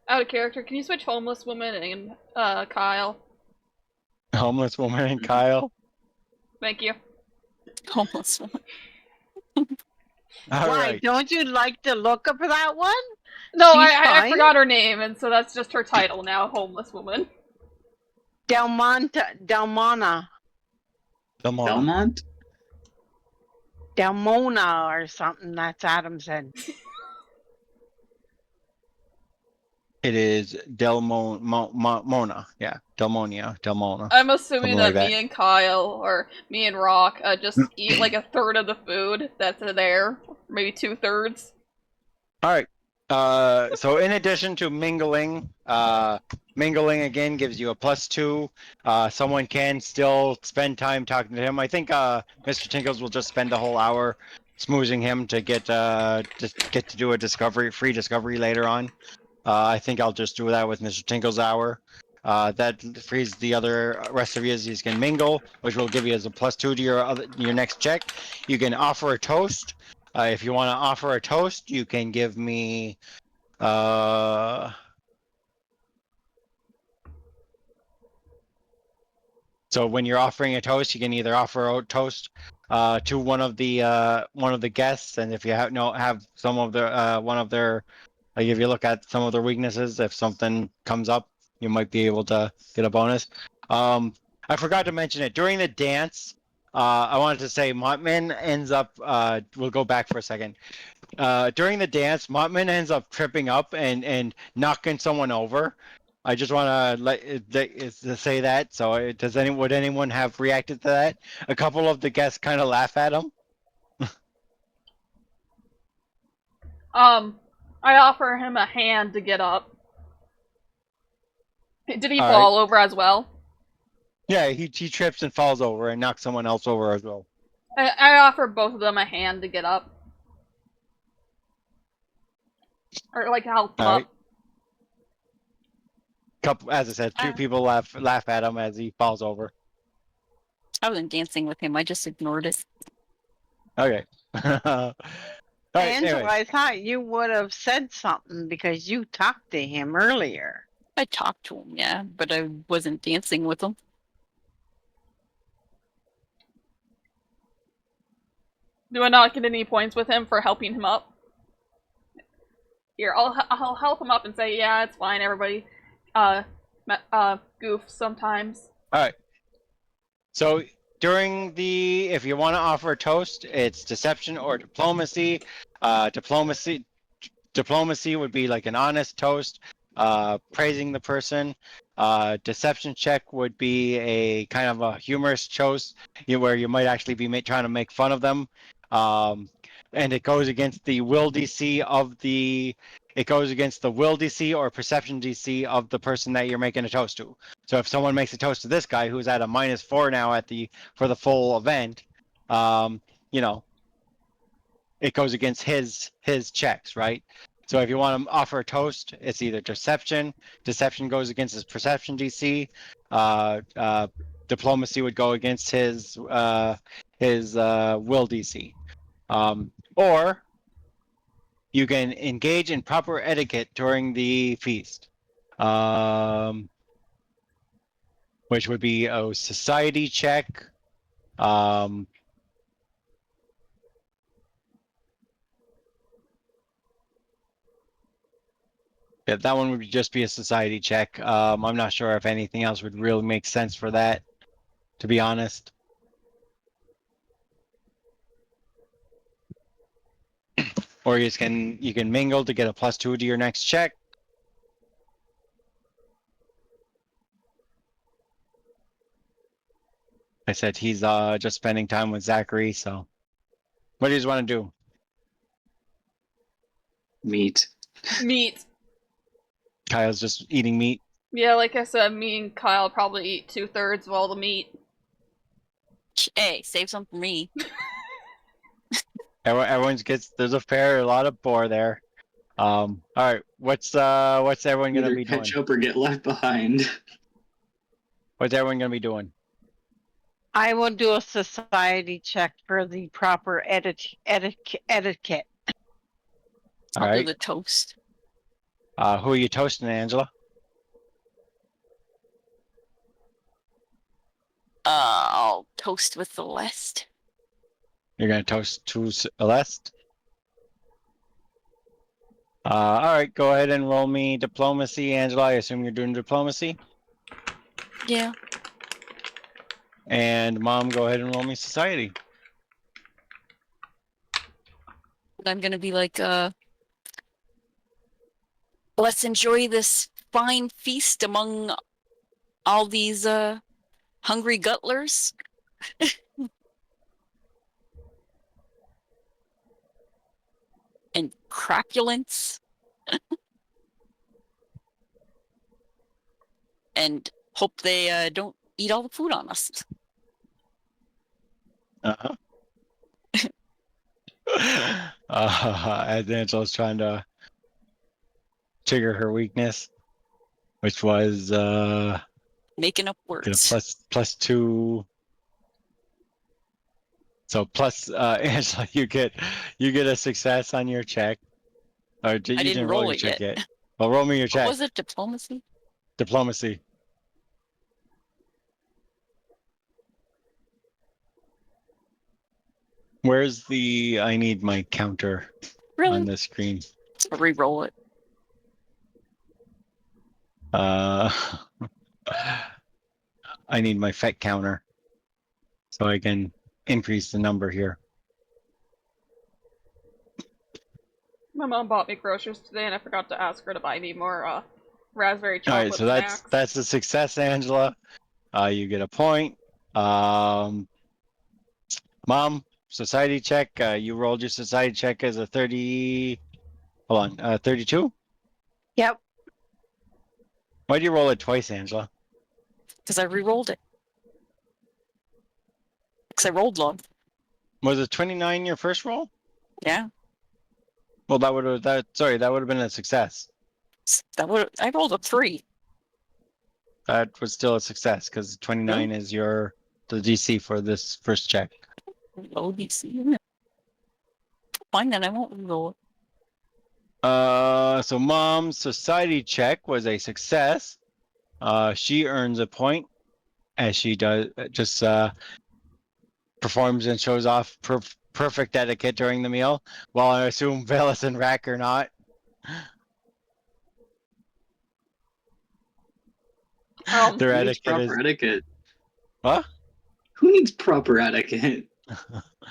of character? Can you switch homeless woman and Kyle? Homeless woman and Kyle. Thank you. Homeless one. All Why? right. Don't you like the look of that one? No, She's I fine. forgot her name, and so that's just her title now, homeless woman. Delmona. Belmont? Delmona or something. That's Adam said. It is Mona. Yeah, Delmona. I'm assuming Something that like me that. and Kyle or me and Rock just eat like a third of the food that's there, maybe 2/3. All right. So in addition to mingling, mingling again gives you a +2. Someone can still spend time talking to him. I think Mr. Tinkles will just spend the whole hour smoozing him to get to do a free discovery later on. I think I'll just do that with Mr. Tinkle's hour. That frees the other rest of you. You can mingle, which will give you as a +2 to your next check. You can offer a toast. If you want to offer a toast, you can give me. So when you're offering a toast, you can either offer a toast to one of the guests, and if you have some of their one of their, like if you look at some of their weaknesses, if something comes up, you might be able to get a bonus. I forgot to mention it during the dance. I wanted to say Montman ends up. We'll go back for a second. During the dance, Montman ends up tripping up and knocking someone over. I just want to say that. So, would anyone have reacted to that? A couple of the guests kind of laugh at him. I offer him a hand to get up. Did he All right. fall over as well? Yeah, he trips and falls over and knocks someone else over as well. I offer both of them a hand to get up. Or like help them up. Couple, as I said, two people laugh at him as he falls over. I wasn't dancing with him. I just ignored it. Okay. All right, Angela, anyways. I thought you would have said something because you talked to him earlier. I talked to him, yeah, but I wasn't dancing with him. Do I not get any points with him for helping him up? Here, I'll help him up and say, yeah, it's fine, everybody. Goof sometimes. All right. So if you want to offer a toast, it's deception or diplomacy. Diplomacy would be like an honest toast, praising the person. Deception check would be a kind of a humorous toast, where you might actually be trying to make fun of them. And it goes against the will DC of the. It goes against the will DC or perception DC of the person that you're making a toast to. So if someone makes a toast to this guy who's at a -4 now for the full event, it goes against his checks, right? So if you want to offer a toast, it's either deception. Deception goes against his perception DC. Diplomacy would go against his will DC. Or you can engage in proper etiquette during the feast, which would be a society check. Yeah, that one would just be a society check. I'm not sure if anything else would really make sense for that, to be honest. Or you can mingle to get a +2 to your next check. I said he's just spending time with Zachary, so what do you want to do? Meat. Meat. Kyle's just eating meat. Yeah, like I said, me and Kyle probably eat 2/3 of all the meat. Hey, save some for me. There's a lot of boar there. All right, what's everyone gonna be doing? Catch up or get left behind. What's everyone gonna be doing? I will do a society check for the proper etiquette. I'll do the toast. Who are you toasting, Angela? I'll toast with Celeste. You're gonna toast to Celeste? All right, go ahead and roll me diplomacy, Angela. I assume you're doing diplomacy? Yeah. And Mom, go ahead and roll me society. I'm gonna be like, let's enjoy this fine feast among all these hungry gutlers. And crapulence. And hope they don't eat all the food on us. Uh-huh. As Angela's trying to trigger her weakness, which was making up words. Get a +2. So plus Angela, you get a success on your check. Or you didn't roll your check yet. Well, roll me your check. What was it? Diplomacy? Diplomacy. Where's the I need my counter on the screen? Re-roll it. I need my FET counter so I can increase the number here. My mom bought me groceries today, and I forgot to ask her to buy me more raspberry chocolate. All right, so snacks. that's a success, Angela. You get a point. Mom, society check. You rolled your society check as a 30. Hold on, 32. Yep. Why do you roll it twice, Angela? Because I re-rolled it. Because I rolled low. Was it 29 your first roll? Yeah. Well, that would have been a success. I rolled a 3. That was still a success because 29 is the DC for this first check. Low DC. Fine, then I won't re-roll it. So Mom's society check was a success. She earns a point as she does just performs and shows off perfect etiquette during the meal. While I assume Velas and Rack are not. Their etiquette is etiquette. What? Who needs proper etiquette?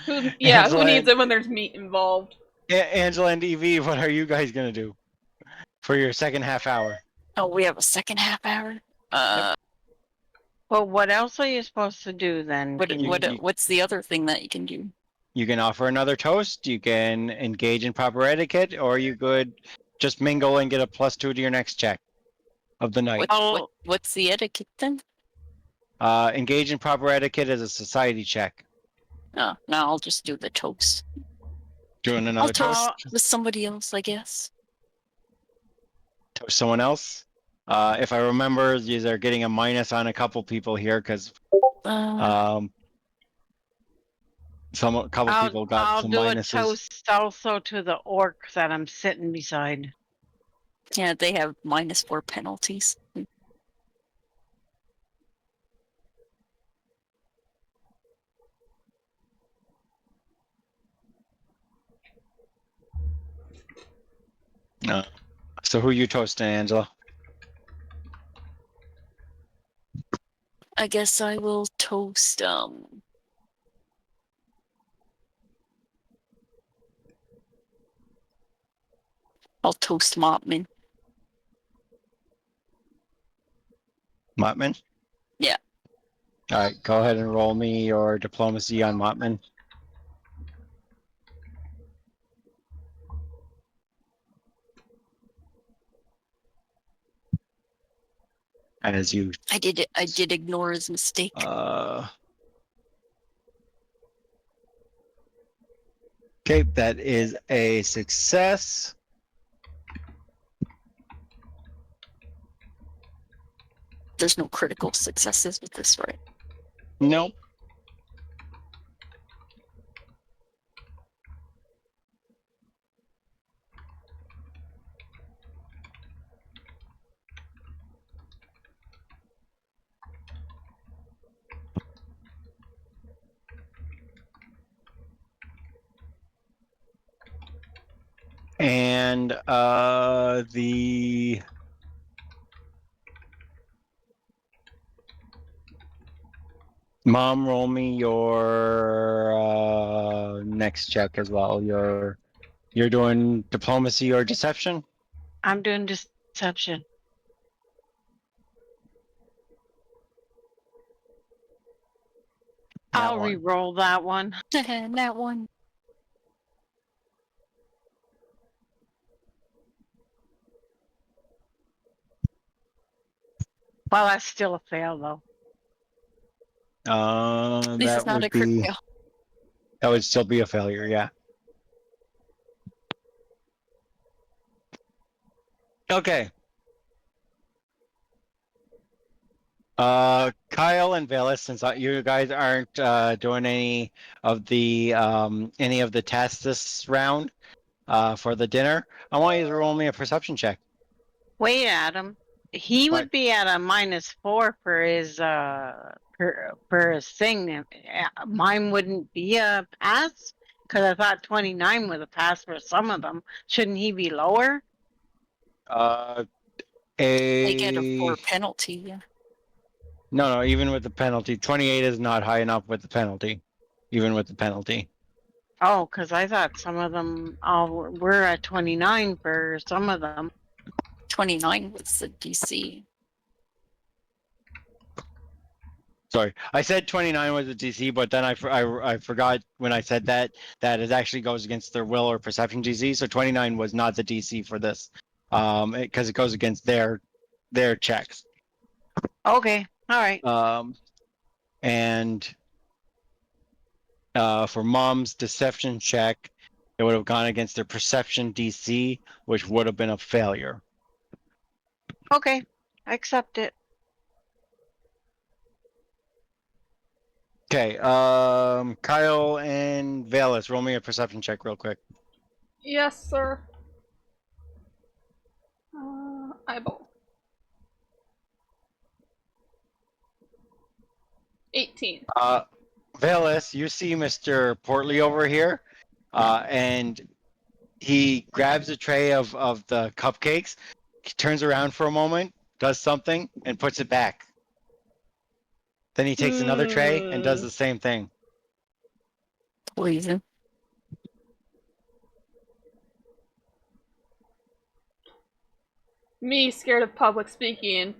Who needs it when there's meat involved? Angela and Evie, what are you guys gonna do for your second half hour? Oh, we have a second half hour. Yep. Well, what else are you supposed to do then? What's the other thing that you can do? You can offer another toast. You can engage in proper etiquette, or you could just mingle and get a +2 to your next check of the night. What's the etiquette then? Engage in proper etiquette is a society check. Oh, no, I'll just do the toast. Doing another toast with somebody else, I guess. Toast someone else. If I remember, these are getting a minus on a couple people here because a couple people got some minuses. I'll do a toast also to the orc that I'm sitting beside. Yeah, they have -4 penalties. No. So who you toasting, Angela? I guess I will toast I'll toast Mopman. Mopman? Yeah. All right, go ahead and roll me your diplomacy on Mopman. As you, I did ignore his mistake. Okay, that is a success. There's no critical successes with this, right? Nope. And the Mom, roll me your next check as well. You're doing diplomacy or deception? I'm doing just Deception. I'll re-roll that one. That one. Well, that's still a fail, though. This is not a crit fail. That would still be a failure, yeah. Okay. Kyle and Velas, since you guys aren't doing any of the tests this round for the dinner, I want you to roll me a perception check. Wait, Adam. He would be at a -4 for his for his thing. Mine wouldn't be a pass because I thought 29 was a pass for some of them. Shouldn't he be lower? They get a 4 penalty. Yeah. No, even with the penalty, 28 is not high enough with the penalty. Even with the penalty. Oh, because I thought some of them all were at 29 for some of them. 29 was the DC. Sorry, I said 29 was the DC, but then I forgot when I said that it actually goes against their will or perception DC. So 29 was not the DC for this, because it goes against their checks. Okay, all right. And for Mom's deception check, it would have gone against their perception DC, which would have been a failure. Okay, I accept it. Okay, Kyle and Velas, roll me a perception check real quick. Yes, sir. Eyeball. 18. Velas, you see Mr. Portley over here, and he grabs a tray of the cupcakes, he turns around for a moment, does something, and puts it back. Then he takes another tray and does the same thing. Poison. Me scared of public speaking.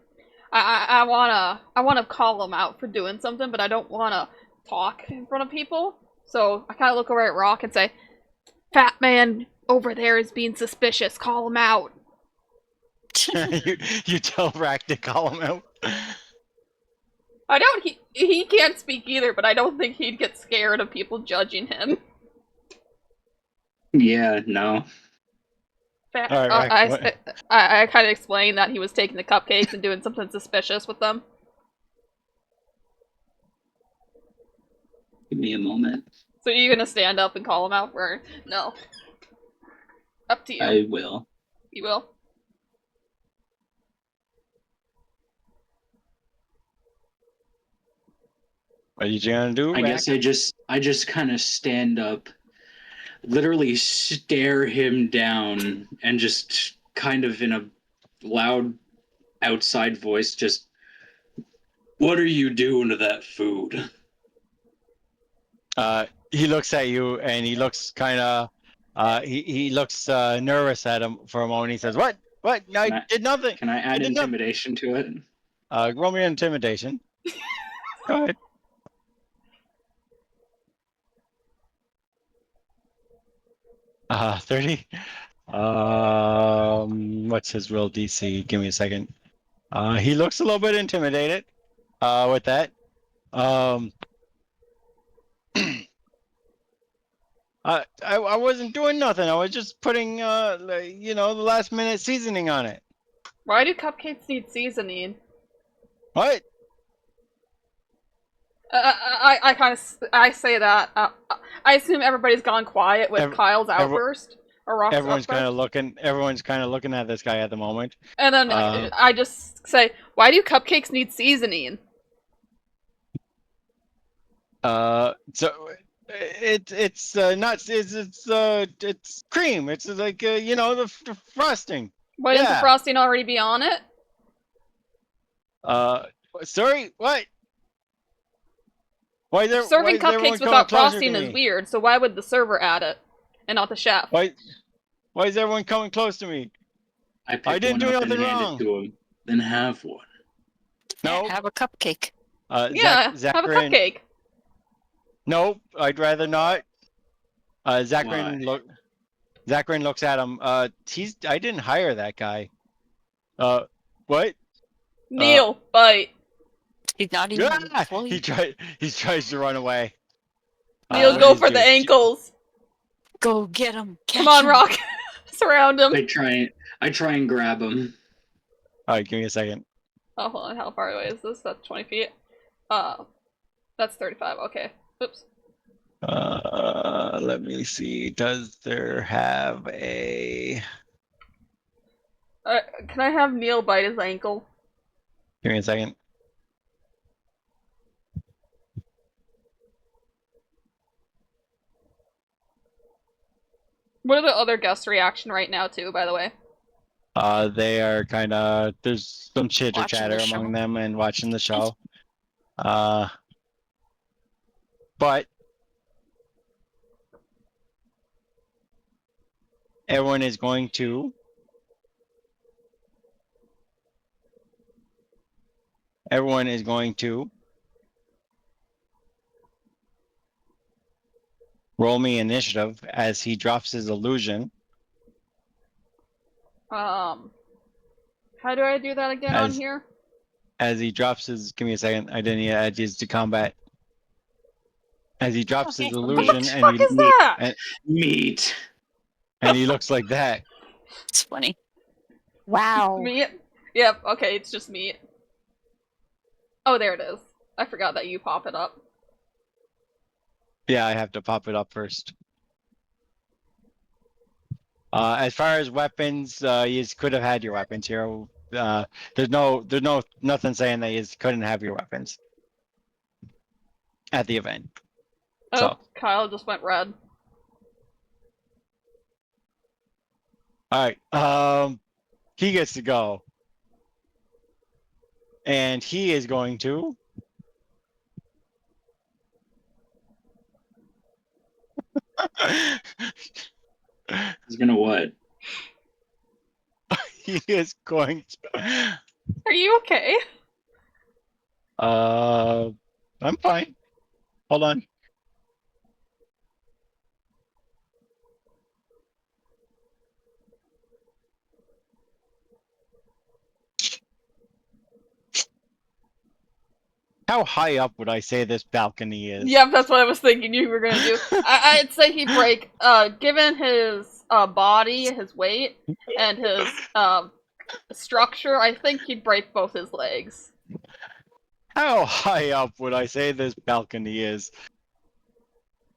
I wanna call him out for doing something, but I don't wanna talk in front of people. So I kind of look over at Rock and say, "Fat man over there is being suspicious. Call him out." you tell Rack to call him out. I don't. He can't speak either, but I don't think he'd get scared of people judging him. Yeah, no. I kind of explained that he was taking the cupcakes and doing something suspicious with them. Give me a moment. So you're gonna stand up and call him out, or no? Up to you. I will. You will. What are you gonna do, I guess I just kind of stand up, literally stare him down, and just kind of in a loud outside voice, just, "What are you doing to that food?" He looks at you and he looks kind of, he looks nervous at him for a moment. He says, "What? What? No, I did nothing." Can I add intimidation to it? Roll me an intimidation. Go ahead. 30. What's his real DC? Give me a second. He looks a little bit intimidated. With that. I wasn't doing nothing. I was just putting, the last minute seasoning on it. Why do cupcakes need seasoning? What? I say that. I assume everybody's gone quiet with Kyle's outburst or Rock's everyone's outburst. Everyone's kind of looking at this guy at the moment. And then I just say, "Why do cupcakes need seasoning?" So it's nuts. It's cream. It's like the frosting. Why didn't the frosting already be on it? Sorry, what? Serving cupcakes without frosting is weird. So why would the server add it and not the chef? Why is everyone coming close to me? I pick didn't one do up and nothing hand wrong. it to him. Then have one. No. Have a cupcake. Yeah, have a Zacharin. cupcake. Nope, I'd rather not. Zacharin Why? Zacharin looks at him. I didn't hire that guy. What? Neil, bite. He's not even an Ah! employee. He tries to run away. Neil, go He's for the ankles. Go get him. Catch Come on, him. Rock. Surround him. I try and grab him. All right, give me a second. Oh, hold on. How far away is this? That's 20 feet. That's 35. Okay. Oops. Let me see. Does there have a? Can I have Neil bite his ankle? Give me a second. What are the other guests' reaction right now, too, by the way? They are kind of, there's some chitter Watching chatter the among show. them and watching the show. But everyone is going to roll me initiative as he drops his illusion. How do I do that again on here? As he drops his, give me a second. I didn't add his to combat. As he drops his illusion What the fuck is that? Meat. And he looks like that. It's funny. Wow. Meat? Yep, okay, it's just meat. Oh, there it is. I forgot that you pop it up. Yeah, I have to pop it up first. As far as weapons, you could have had your weapons here. There's nothing saying that you couldn't have your weapons at the event. Oh, So. Kyle just went red. All right. He gets to go. And he is going to. He's gonna what? He is going to. Are you okay? I'm fine. Hold on. How high up would I say this balcony is? Yep, that's what I was thinking you were gonna do. I'd say he'd break, given his body, his weight, and his structure, I think he'd break both his legs. How high up would I say this balcony is?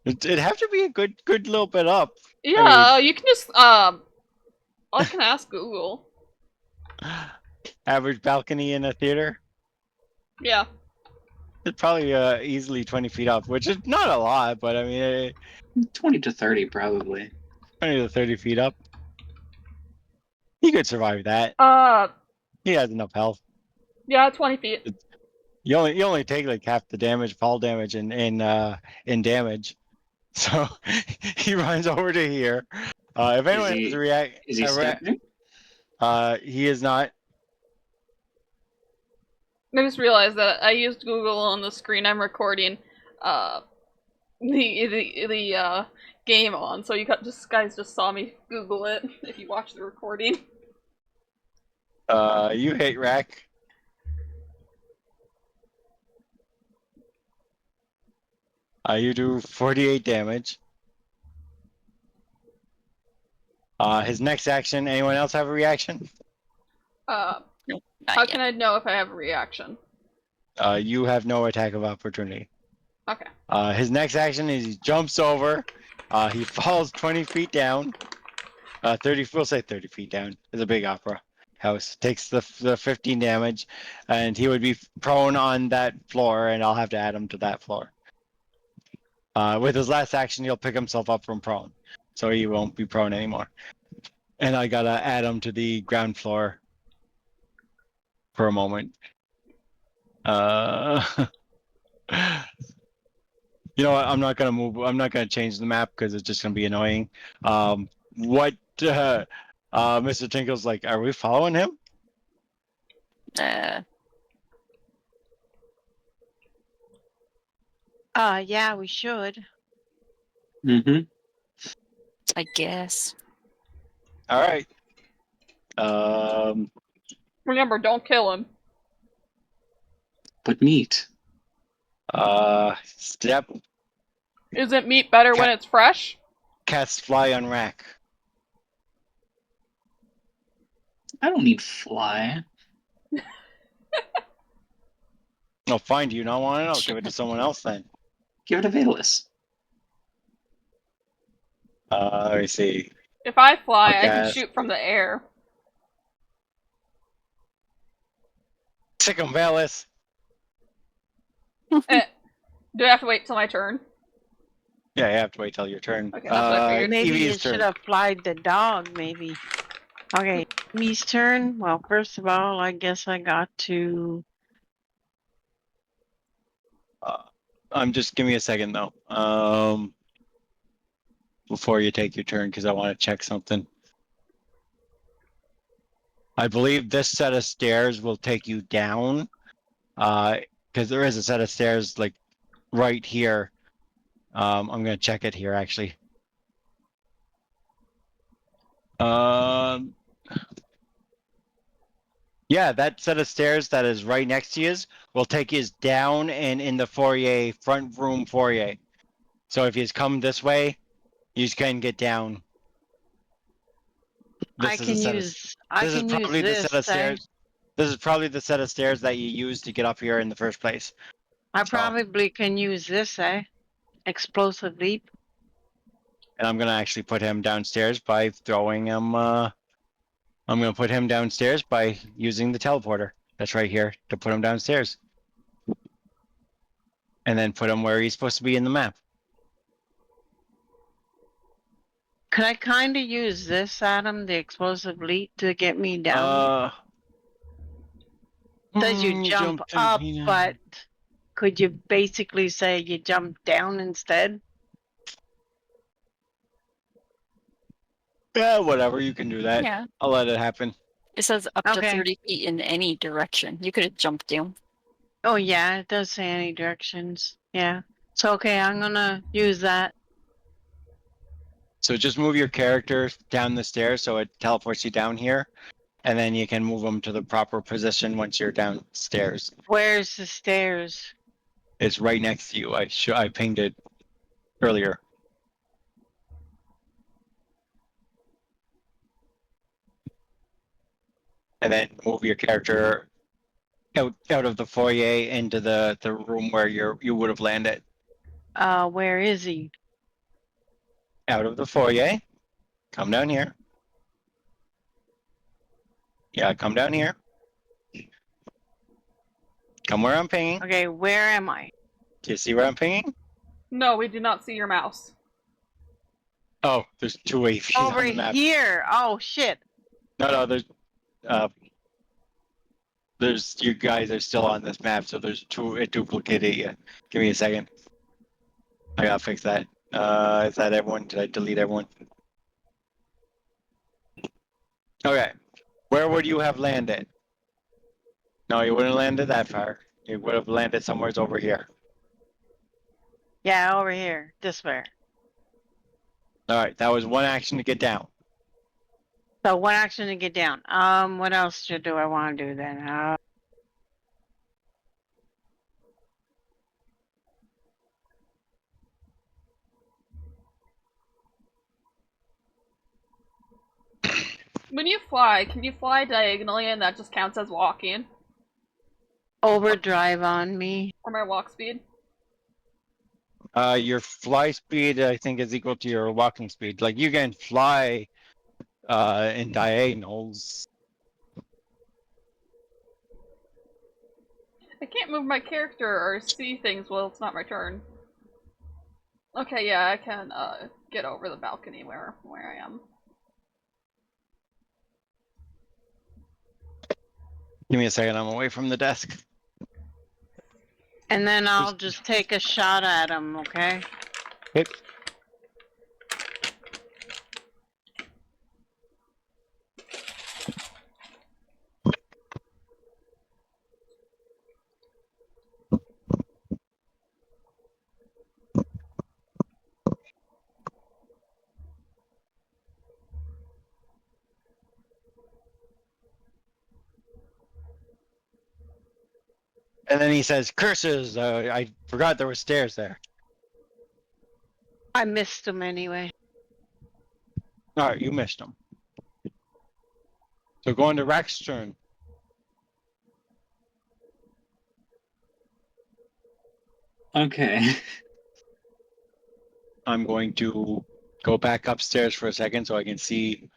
It'd have to be a good little bit up. Yeah, you can just, I can ask Google. Average balcony in a theater? Yeah. It's probably easily 20 feet up, which is not a lot, but I mean, 20 to 30 probably. 20 to 30 feet up. He could survive that. He has enough health. Yeah, 20 feet. You only take like half the damage, fall damage, in damage. So he runs over to here. If anyone has a react, is he stepping? He is not. I just realized that I used Google on the screen I'm recording the game on, so you guys just saw me Google it if you watch the recording. You hate Rack. You do 48 damage. His next action. Anyone else have a reaction? Nope, How can I know if I have a reaction? You have no attack of opportunity. Okay. His next action is he jumps over. He falls 20 feet down. 30. We'll say 30 feet down. It's a big opera house. Takes the 15 damage, and he would be prone on that floor, and I'll have to add him to that floor. With his last action, he'll pick himself up from prone, so he won't be prone anymore. And I gotta add him to the ground floor for a moment. You know what? I'm not gonna move. I'm not gonna change the map because it's just gonna be annoying. What Mr. Tinkle's like, are we following him? Yeah, we should. Mm-hmm. I guess. All right. Remember, don't kill him. But meat. Step. Isn't meat better when it's fresh? Cast fly on rack. I don't need fly. Oh, fine. Do you not want it? I'll give it to someone else then. Give it a Valus. Let me see. If I fly, Okay. I can shoot from the air. Sick 'em, Valis. Do I have to wait till my turn? Yeah, you have to wait till your turn. Okay, that's what I figured. Maybe you Evie's should turn. have flied the dog, maybe. Okay, me's turn. Well, first of all, I guess I got to... Give me a second though. Before you take your turn, because I want to check something. I believe this set of stairs will take you down. Because there is a set of stairs like right here. I'm gonna check it here actually. Yeah, that set of stairs that is right next to you will take you down and in the foyer, front room foyer. So if you come this way, you can get down. I can use this. This is probably the set of stairs that you use to get up here in the first place. I probably can use this, explosive leap. And I'm gonna actually put him downstairs by throwing him. I'm gonna put him downstairs by using the teleporter. That's right here to put him downstairs. And then put him where he's supposed to be in the map. Could I kind of use this, Adam, the explosive leap, to get me down? Says you jump up, but could you basically say you jump down instead? Yeah, whatever. You can do that. Yeah. I'll let it happen. It says up to 30 feet in any direction. You could have jumped down. Oh, yeah, it does say any directions. Yeah. So, okay, I'm going to use that. So just move your character down the stairs so it teleports you down here. And then you can move them to the proper position once you're downstairs. Where's the stairs? It's right next to you. I pinged it earlier. And then move your character out of the foyer into the room where you would have landed. Where is he? Out of the foyer. Come down here. Yeah, come down here. Come where I'm pinging. Okay, where am I? Do you see where I'm pinging? No, we do not see your mouse. Oh, there's two AVs Over on the map. here. Oh, shit. No, there's you guys are still on this map, so there's a duplicate of you. Give me a second. I gotta fix that. Is that everyone? Did I delete everyone? Okay. Where would you have landed? No, you wouldn't have landed that far. You would have landed somewhere over here. Yeah, over here. This way. Alright, that was one action to get down. So one action to get down. What else do I want to do then? When you fly, can you fly diagonally and that just counts as walking? Overdrive on me. Or my walk speed? Your fly speed, I think, is equal to your walking speed. Like, you can fly in diagonals. I can't move my character or see things while it's not my turn. Okay, yeah, I can get over the balcony where I am. Give me a second, I'm away from the desk. And then I'll just take a shot at him, okay? Yep. And then he says, "Curses! I forgot there were stairs there." I missed him anyway. All right, you missed them. So going to Rex's turn. Okay. I'm going to go back upstairs for a second so I can see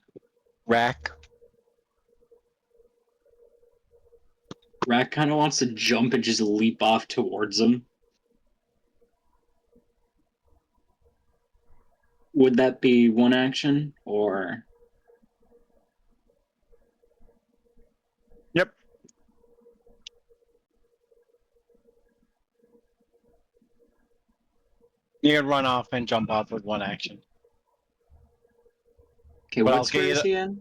Rack. Rack kind of wants to jump and just leap off towards him. Would that be one action or? Yep. You can run off and jump off with one action. Okay, But what square is he in?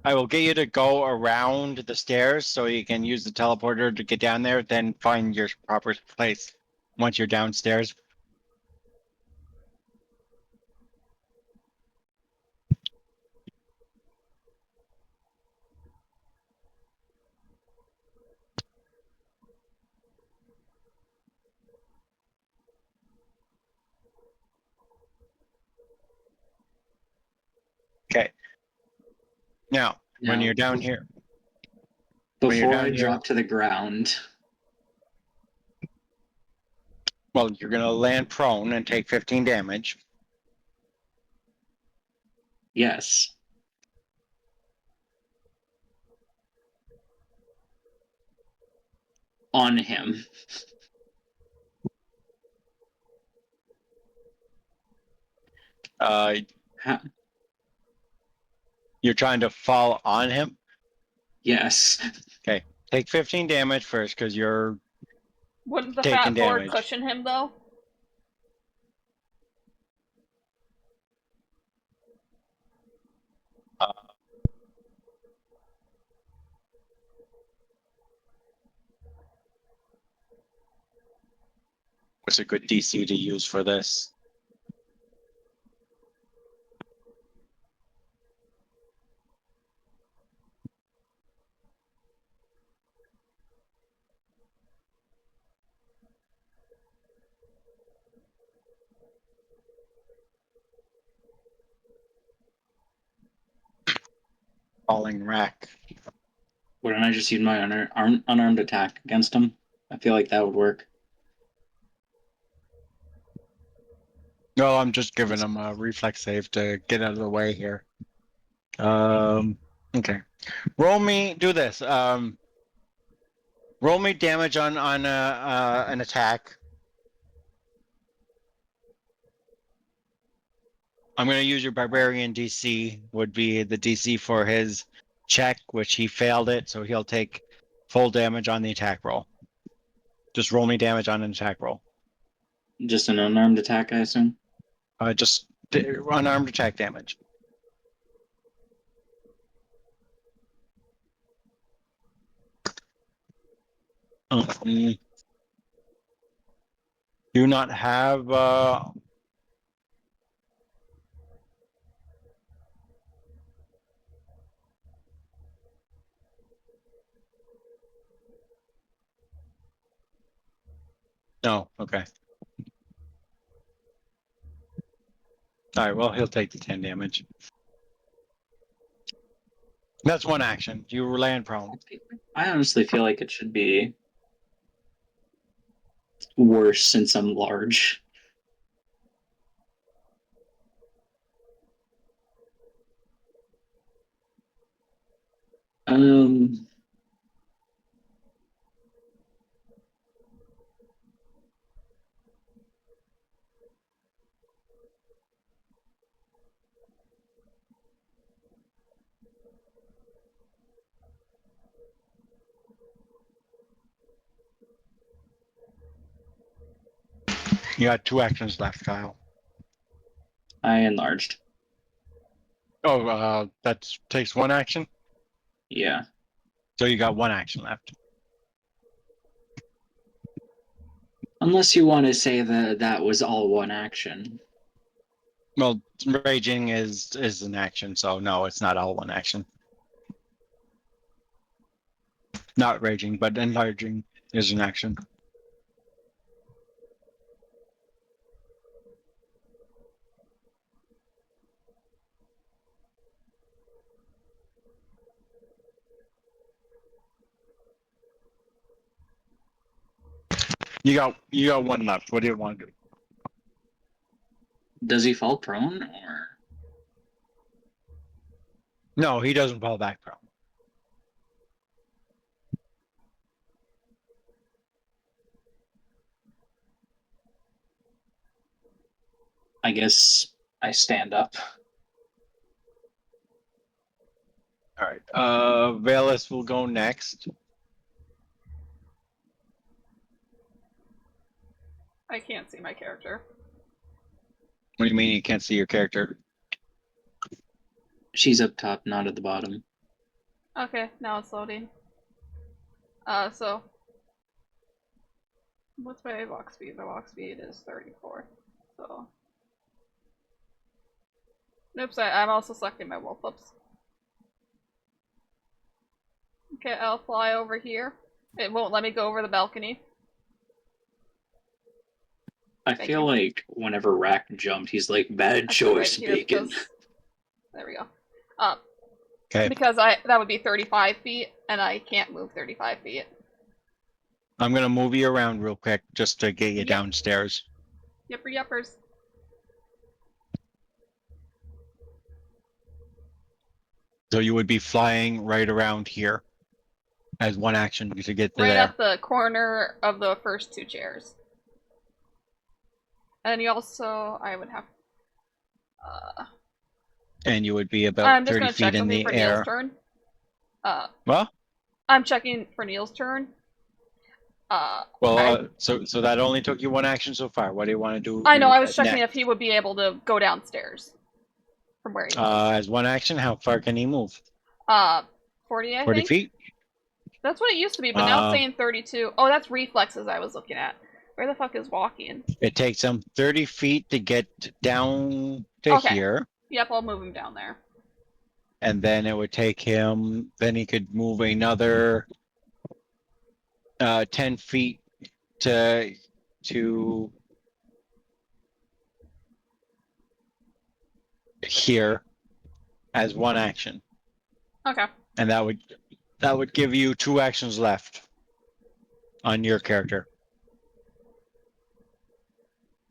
I will get you to go around the stairs so you can use the teleporter to get down there, then find your proper place once you're downstairs. Okay. Now, when you're down here. Before I drop to the ground. Well, you're going to land prone and take 15 damage. Yes. On him. You're trying to fall on him? Yes. Okay. Take 15 damage first because you're Wouldn't the taking fat board damage. cushion him, though? What's a good DC to use for this? Falling Rack. Wouldn't I just use my unarmed attack against him? I feel like that would work. No, I'm just giving him a reflex save to get out of the way here. Okay. Roll me. Do this. Roll me damage on an attack. I'm going to use your barbarian DC. Would be the DC for his check, which he failed it, so he'll take full damage on the attack roll. Just roll me damage on an attack roll. Just an unarmed attack, I assume? Just unarmed attack damage. Do not have no, okay. Alright, well he'll take the 10 damage. That's one action. You land prone. I honestly feel like it should be worse since I'm large. You got 2 actions left, Kyle. I enlarged. Oh, that takes 1 action? Yeah. So you got 1 action left. Unless you want to say that that was all one action. Well, raging is an action, so no, it's not all 1 action. Not raging, but enlarging is an action. You got one left. What do you want to do? Does he fall prone or? No, he doesn't fall back prone. I guess I stand up. All right. Valus will go next. I can't see my character. What do you mean you can't see your character? She's up top, not at the bottom. Okay, now it's loading. So what's my walk speed? My walk speed is 34. So oops, I'm also selecting my wolf ups. Okay, I'll fly over here. It won't let me go over the balcony. I feel like whenever Rack jumped, he's like, bad choice, right Bacon. Because... There we go. Okay. Because that would be 35 feet, and I can't move 35 feet. I'm gonna move you around real quick just to get you downstairs. Yuppers. So you would be flying right around here as one action to get to right there. At the corner of the first two chairs. And you also, I would have. And you would be about 30 feet in the air. I'm just gonna check something for Neil's turn. Well? I'm checking for Neil's turn. So that only took you one action so far. What do you want to do? I know, I was checking next? if he would be able to go downstairs from where he was. As one action, how far can he move? 40, I 40 think? feet? That's what it used to be, but now it's saying 32. Oh, that's reflexes I was looking at. Where the fuck is walking? It takes him 30 feet to get down to here. Yep, I'll move him down there. And then it would take him, then he could move another 10 feet to here as one action. Okay. And that would give you 2 actions left on your character.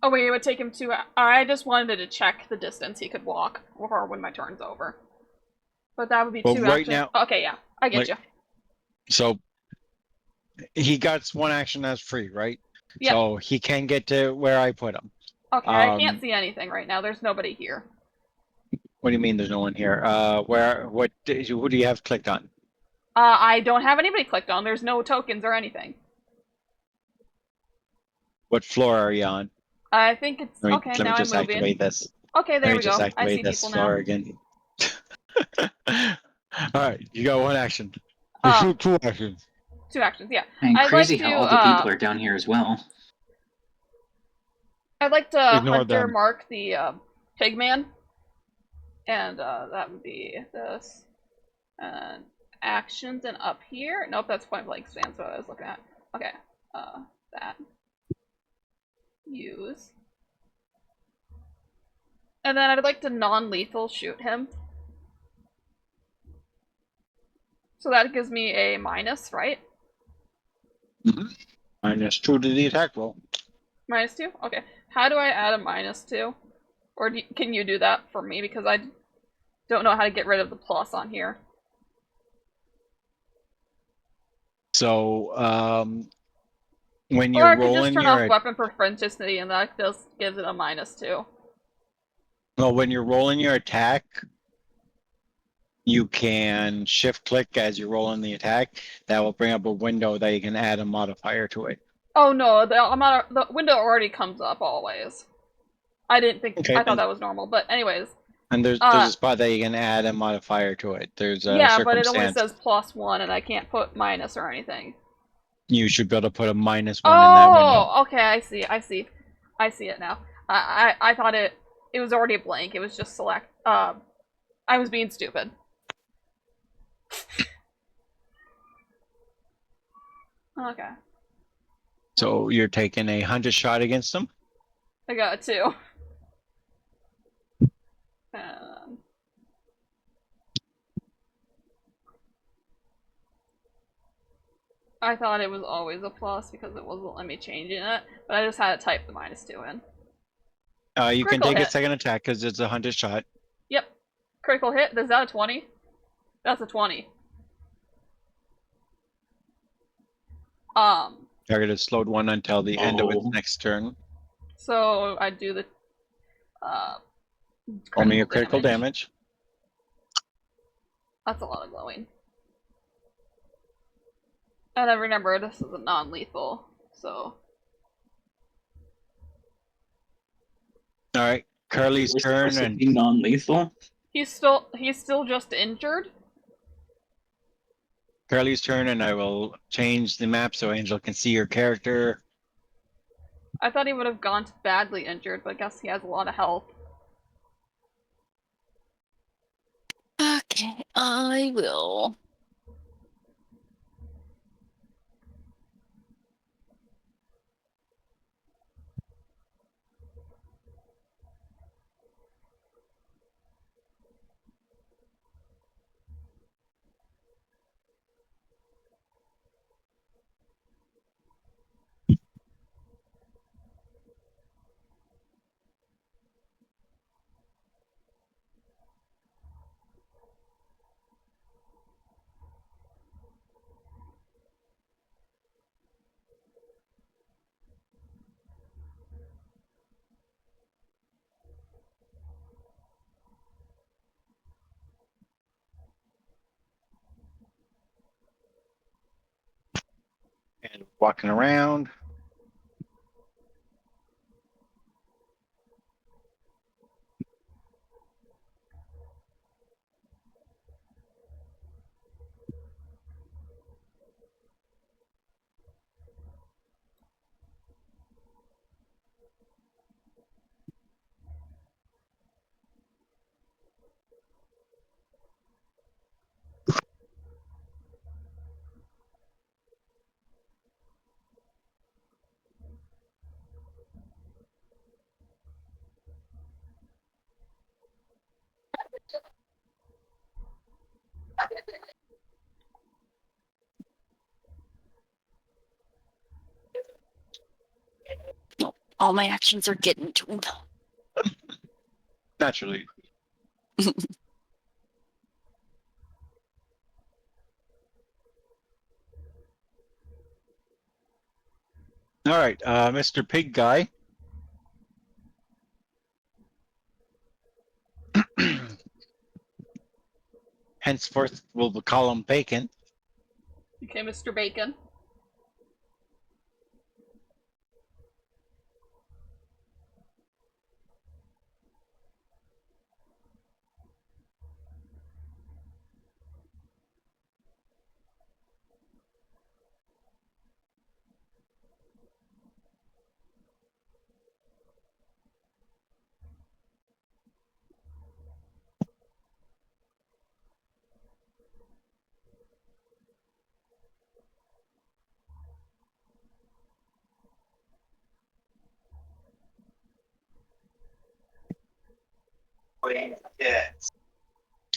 Oh wait, it would take him 2. I just wanted to check the distance he could walk before when my turn's over. But that would be 2 actions. Right now, okay, yeah, I get you. So he got one action as free, right? Yeah. So he can get to where I put him. Okay, I can't see anything right now. There's nobody here. What do you mean there's no one here? Who do you have clicked on? I don't have anybody clicked on. There's no tokens or anything. What floor are you on? I think it's okay. Let me just activate this. Okay, there we go. I see this people floor now. again. All right, you got one action. Two actions. 2 actions, yeah. And crazy how all the people are down here as well. I'd like to hunter mark the pigman, and that would be this. And actions and up here. Nope, that's point blank stance. What I was looking at. Okay, that. Use. And then I'd like to non-lethal shoot him. So that gives me a minus, right? Mm-hmm. -2 to the attack roll. -2? Okay. How do I add a -2? Or can you do that for me? Because I don't know how to get rid of the plus on here. So, when you're rolling, or I could just turn off weapon proficiency, and that just gives it a -2. Well, when you're rolling your attack, you can shift click as you're rolling the attack. That will bring up a window that you can add a modifier to it. Oh no, the window already comes up always. I didn't think. Okay, I thought that was normal, but anyways. And there's a spot that you can add a modifier to it. There's a but it only says +1, and I can't put minus or anything. You should be able to put a -1 in that window. Oh, okay, I see it now. I thought it was already a blank. It was just select. I was being stupid. Okay. So you're taking a 100 shot against them. I got a 2. I thought it was always a plus because it wasn't letting me change it, but I just had to type the -2 in. You Critical can take hit. a second attack because it's a 100 shot. Yep. Critical hit. Is that a 20? That's a 20. Target is slowed 1 until the end of its next turn. So I do the Only a critical damage. That's a lot of glowing. And I remember this is a non-lethal, so. Alright, Curly's turn and non-lethal. He's still just injured. Curly's turn, and I will change the map so Angel can see your character. I thought he would have gone to badly injured, but I guess he has a lot of health. Okay, I will. And walking around. All my actions are getting to him. Naturally. All right, Mr. Pig Guy. Henceforth, we'll call him Bacon. Okay, Mr. Bacon.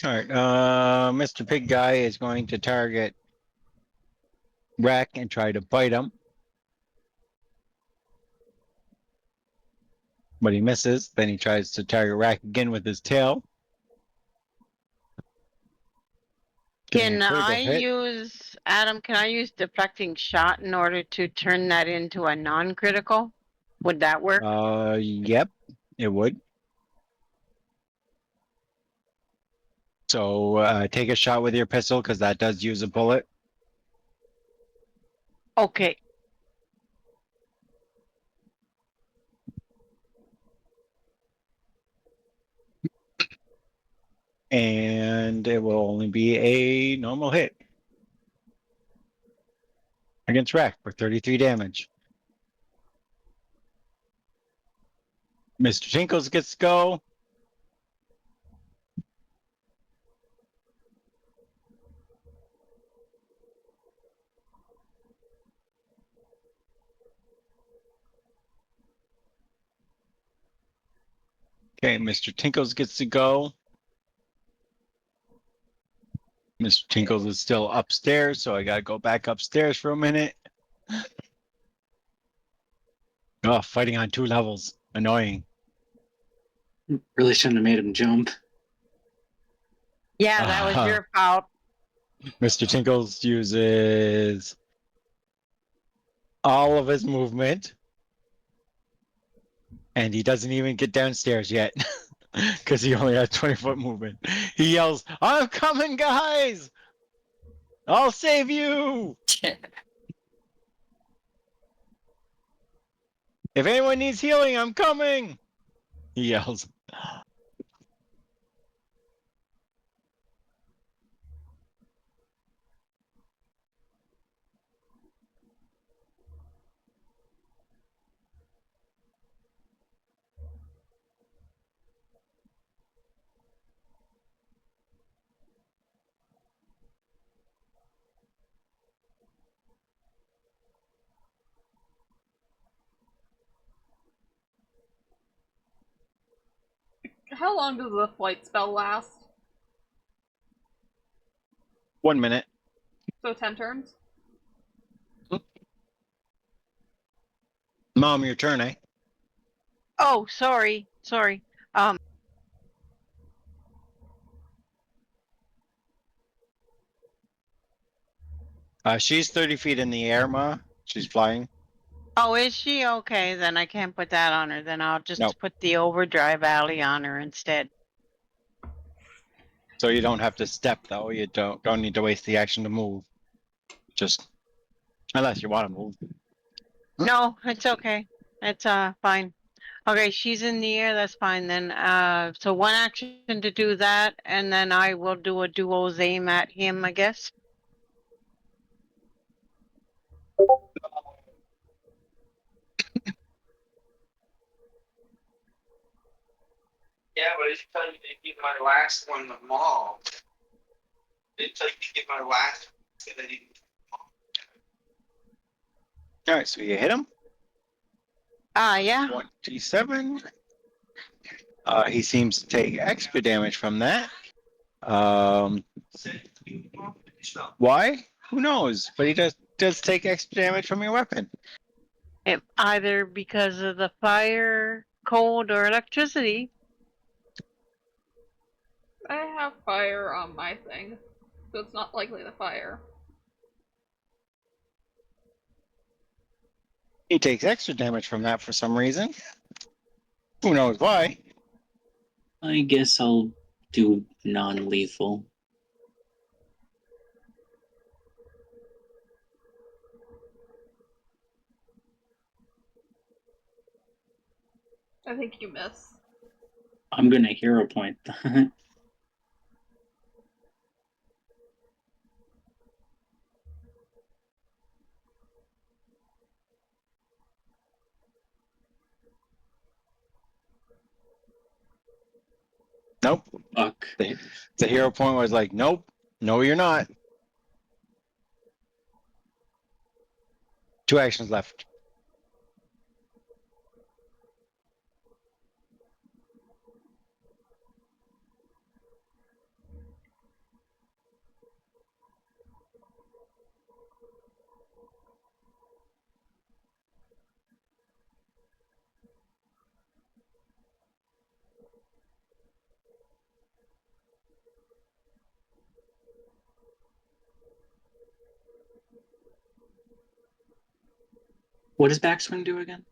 All right, Mr. Pig Guy is going to target Rack and try to bite him. But he misses. Then he tries to target Rack again with his tail. Can I use, Adam, can I use deflecting shot in order to turn that into a non-critical? Would that work? Yep, it would. So take a shot with your pistol because that does use a bullet. Okay. And it will only be a normal hit against Rack for 33 damage. Mr. Tinkles gets to go. Okay, Mr. Tinkles gets to go. Mr. Tinkles is still upstairs, so I gotta go back upstairs for a minute. Oh, fighting on 2 levels. Annoying. Really shouldn't have made him jump. Yeah, that was your fault. Mr. Tinkles uses all of his movement. And he doesn't even get downstairs yet. Because he only has 20-foot movement. He yells, "I'm coming, guys! I'll save you! If anyone needs healing, I'm coming!" He yells. How long does the flight spell last? 1 minute. So 10 turns? Mom, your turn, eh? Oh, sorry. She's 30 feet in the air, Ma. She's flying. Oh, is she? Okay, then I can't put that on her. Then I'll just Nope. put the overdrive alley on her instead. So you don't have to step, though. You don't need to waste the action to move. Just unless you want to move. No, it's okay. It's fine. Okay, she's in the air, that's fine then. So 1 action to do that, and then I will do a duo's aim at him, I guess. Yeah, but it's telling me to give my last one the mall. It's telling me to give my last one the All right, so you hit him. Yeah. 27. He seems to take extra damage from that. Why? Who knows? But he does take extra damage from your weapon. Either because of the fire, cold, or electricity. I have fire on my thing, so it's not likely the fire. He takes extra damage from that for some reason. Who knows why? I guess I'll do non-lethal. I think you miss. I'm gonna hero point that. Nope. Fuck. The hero point was like, nope, no, you're not. 2 actions left. What does backswing do again?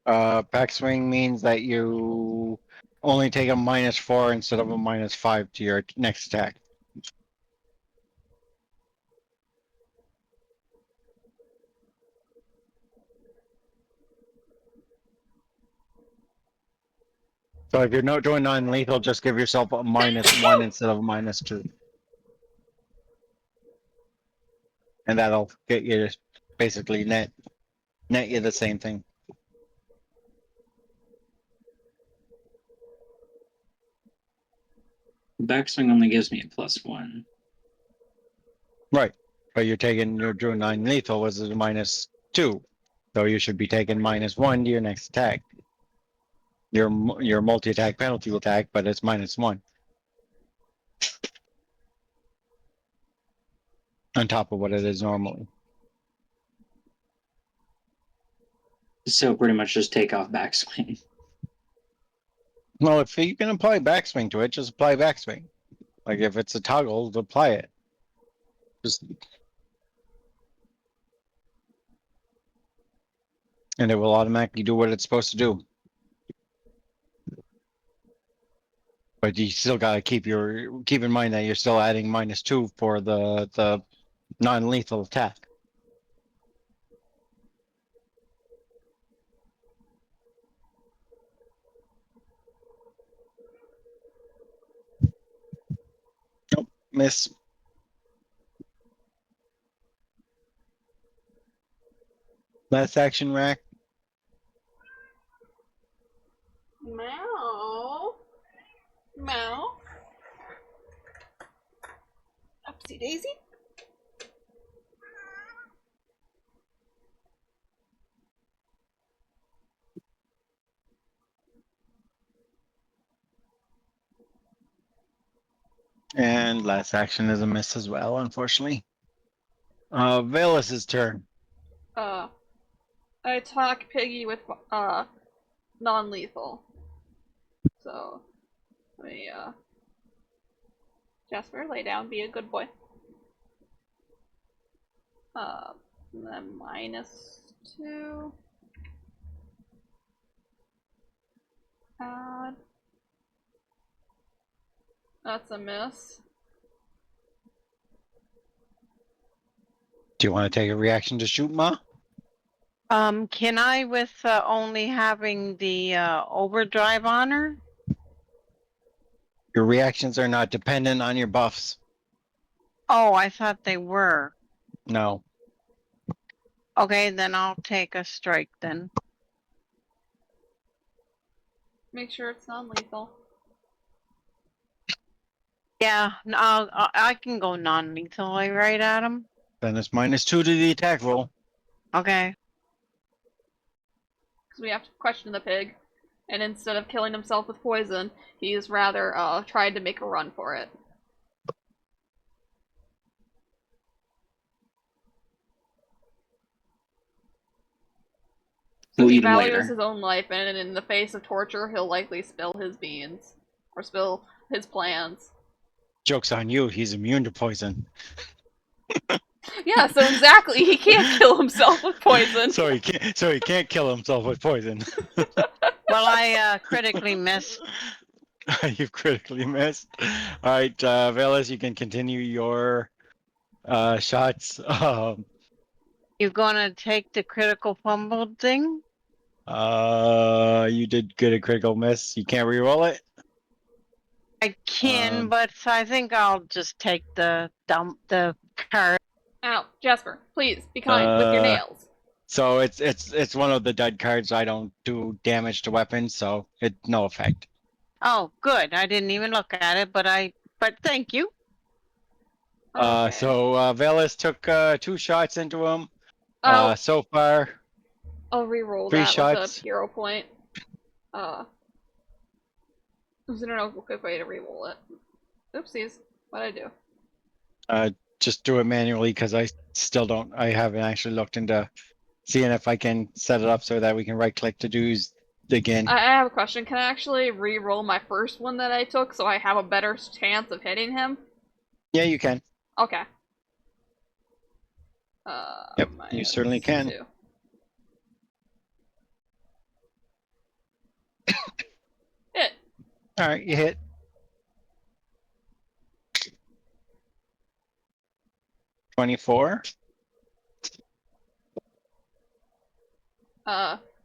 Backswing means that you only take a -4 instead of a -5 to your next attack. So if you're not doing non-lethal, just give yourself a -1 instead of a -2. And that'll get you to basically net you the same thing. Backswing only gives me a +1. Right. But you're doing non-lethal, which is a -2. So you should be taking -1 to your next attack. your multi-attack penalty attack, but it's -1 on top of what it is normally. So pretty much just take off backswing. Well, if you can apply backswing to it, just apply backswing. Like if it's a toggle, apply it. Just and it will automatically do what it's supposed to do. But you still gotta keep in mind that you're still adding -2 for the non-lethal attack. Nope, miss. Last action rack. Meow. Meow. Upsy daisy. And last action is a miss as well, unfortunately. Velas's turn. I attack Piggy with non-lethal. So let me Jasper, lay down, be a good boy. And then -2. Add. That's a miss. Do you want to take a reaction to shoot, Ma? Can I with only having the overdrive on her? Your reactions are not dependent on your buffs. Oh, I thought they were. No. Okay, then I'll take a strike then. Make sure it's non-lethal. Yeah, I can go non-lethal right at him. Then it's -2 to the attack roll. Okay. Because we have to question the pig. And instead of killing himself with poison, he's rather tried to make a run for it. So he values his own life, and in the face of torture, he'll likely spill his beans. Or spill his plans. Joke's on you, he's immune to poison. Yeah, so exactly, he can't kill himself with poison. So he can't kill himself with poison. Well, I critically missed. You've critically missed. All right, Velas, you can continue your shots. You gonna take the critical fumble thing? You did get a critical miss. You can't re-roll it. I can, but I think I'll just take the card. Ow, Jasper, please be kind with your nails. So it's one of the dud cards. I don't do damage to weapons, so it's no effect. Oh, good. I didn't even look at it, but thank you. Okay. So Velas took 2 shots into him. So far. I'll re-roll 3 that shots. with a hero point. I don't know a quick way to re-roll it. Oopsies. What'd I do? Just do it manually because I haven't actually looked into seeing if I can set it up so that we can right click to do again. I have a question. Can I actually re-roll my first one that I took so I have a better chance of hitting him? Yeah, you can. Okay. Yep, you certainly can. 2. Hit. All right, you hit. $24.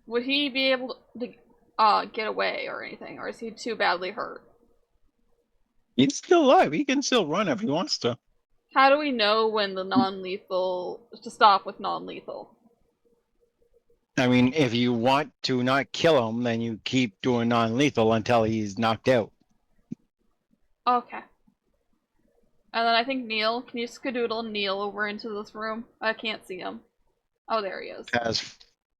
Would he be able to get away or anything, or is he too badly hurt? He's still alive. He can still run if he wants to. How do we know when the non-lethal to stop with non-lethal? I mean, if you want to not kill him, then you keep doing non-lethal until he's knocked out. Okay. And then I think Neil, can you skadoodle Neil over into this room? I can't see him. Oh, there he is. Has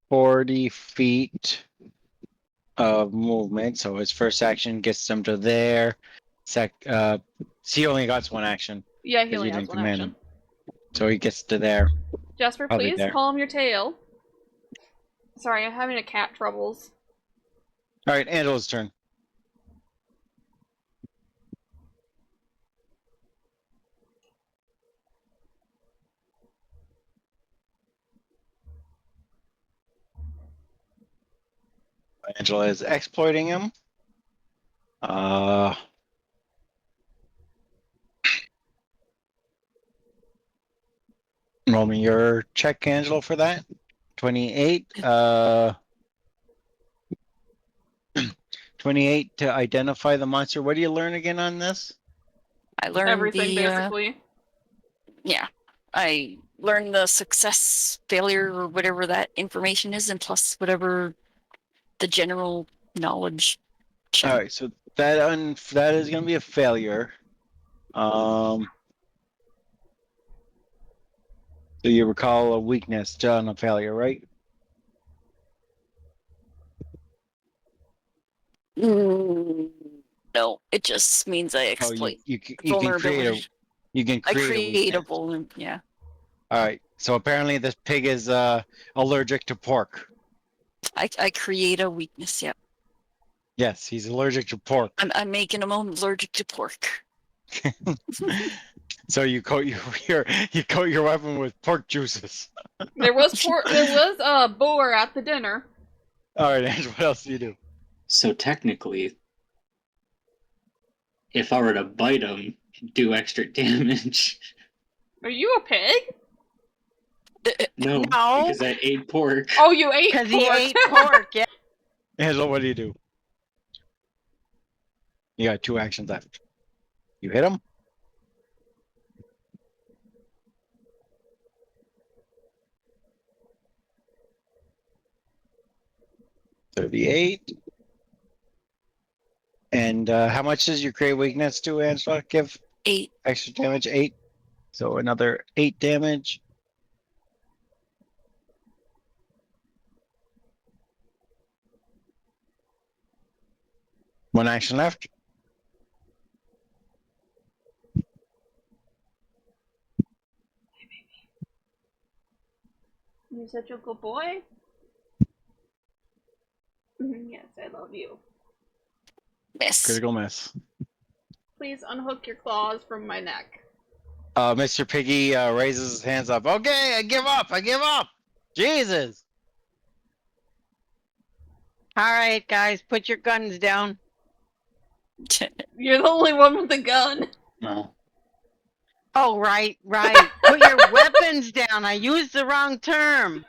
40 feet movement. So his first action gets him to there. So he only got one action. Yeah, he Because only you has didn't one command action. him. So he gets to there. Jasper, Probably please there. calm your tail. Sorry, I'm having a cat troubles. All right, Angela's turn. Angela is exploiting him. Roll me your check, Angela, for that. 28. 28 to identify the monster. What do you learn again on this? I learned Everything, the basically. yeah. I learned the success, failure, or whatever that information is, and plus whatever the general knowledge. All right, so that is going to be a failure. So you recall a weakness on a failure, right? No, it just means I exploit you can vulnerability. create a weakness. Yeah. All right. So apparently this pig is allergic to pork. I create a weakness. Yeah. Yes, he's allergic to pork. I'm making him allergic to pork. So you coat your weapon with pork juices. There was a boar at the dinner. All right, Andrew, what else do you do? So technically, if I were to bite him, do extra damage. Are you a pig? No, No. because I ate pork. Oh, you ate pork. Because he ate pork, yeah. Angela, what do you do? You got 2 actions left. You hit him. $38. And how much does your create weakness do, Angela? Give 8. extra damage. 8. So another 8 damage. One action left. You're such a good boy. Yes, I love you. Miss. Critical miss. Please unhook your claws from my neck. Mr. Piggy raises his hands up. Okay, I give up. I give up. Jesus. All right, guys, put your guns down. You're the only one with a gun. No. Oh, right. Put your weapons down. I used the wrong term.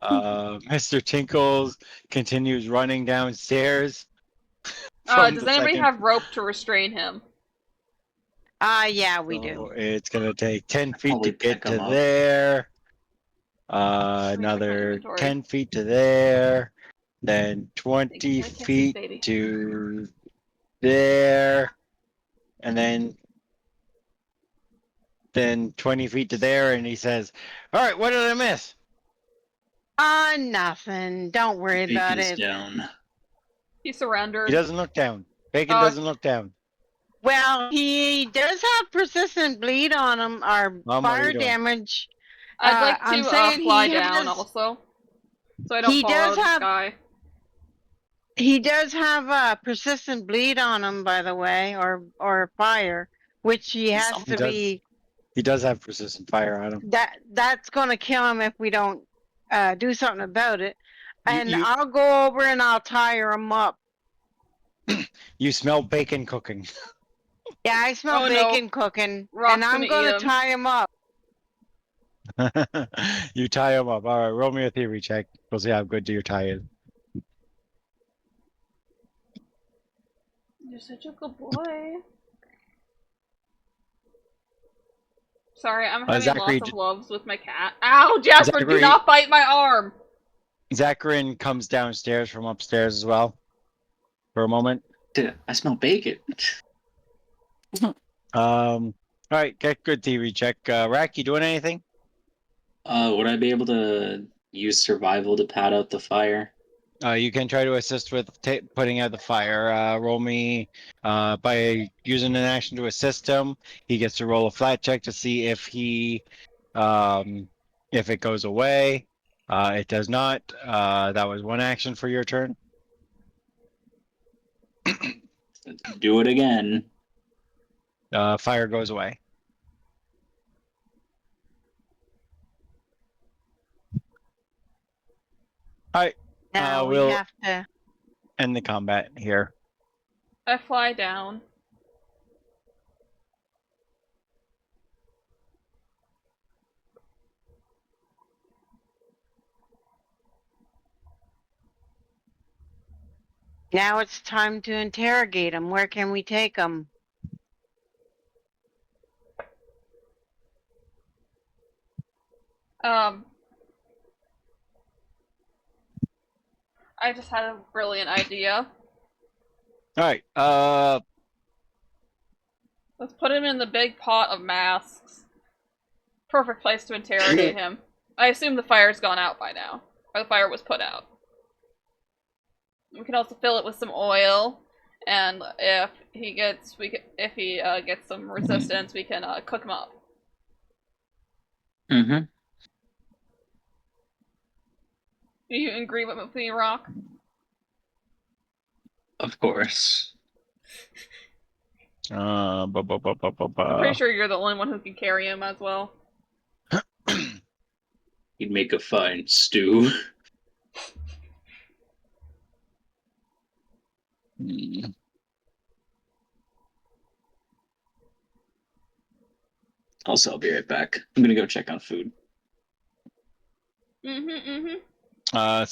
Mr. Tinkles continues running downstairs. Does anybody have rope to restrain him? Yeah, we do. It's gonna take 10 feet Probably to get pick 'em to up. there. Let me check my Another inventory. 10 feet to there. Then 20 Kisses, feet baby. to there. And then 20 feet to there. And he says, all right, what did I miss? Nothing. Don't worry about Bacon's it. down. He surrendered. He doesn't look down. Bacon doesn't look down. Well, he does have persistent bleed on him, or fire damage. I'd like I'm to saying fly he down has, also, so I don't he fall does out of the have sky. he does have persistent bleed on him, by the way, or fire, which he has to be. He does have persistent fire on him. That's going to kill him if we don't do something about it. And You- I'll go over and I'll tire him up. You smell bacon cooking. Yeah, I smell Oh, no. bacon cooking, Rock's and I'm gonna going eat to him. tie him up. You tie him up. All right, roll me a theory check. We'll see how good your tie is. You're such a good boy. Sorry, I'm having Zachary, lots of loves with my cat. Ow, Jasper, do not bite my arm! Zacharin comes downstairs from upstairs as well. For a moment. Dude, I smell bacon. All right, get good theory check. Rack, you doing anything? Would I be able to use survival to pad out the fire? You can try to assist with putting out the fire. Roll me by using an action to assist him. He gets to roll a flat check to see if if it goes away. It does not. That was one action for your turn. Do it again. Fire goes away. All right. Now we We'll have to. end the combat here. I fly down. Now it's time to interrogate him. Where can we take him? I just had a brilliant idea. All right. Let's put him in the big pot of masks. Perfect place to interrogate him. I assume the fire's gone out by now. Or the fire was put out. We can also fill it with some oil, and if he gets gets some resistance, we can cook him up. Mm-hmm. Do you agree with me, Rock? Of course. I'm pretty sure you're the only one who can carry him as well. He'd make a fine stew. Also, I'll be right back. I'm gonna go check on food. So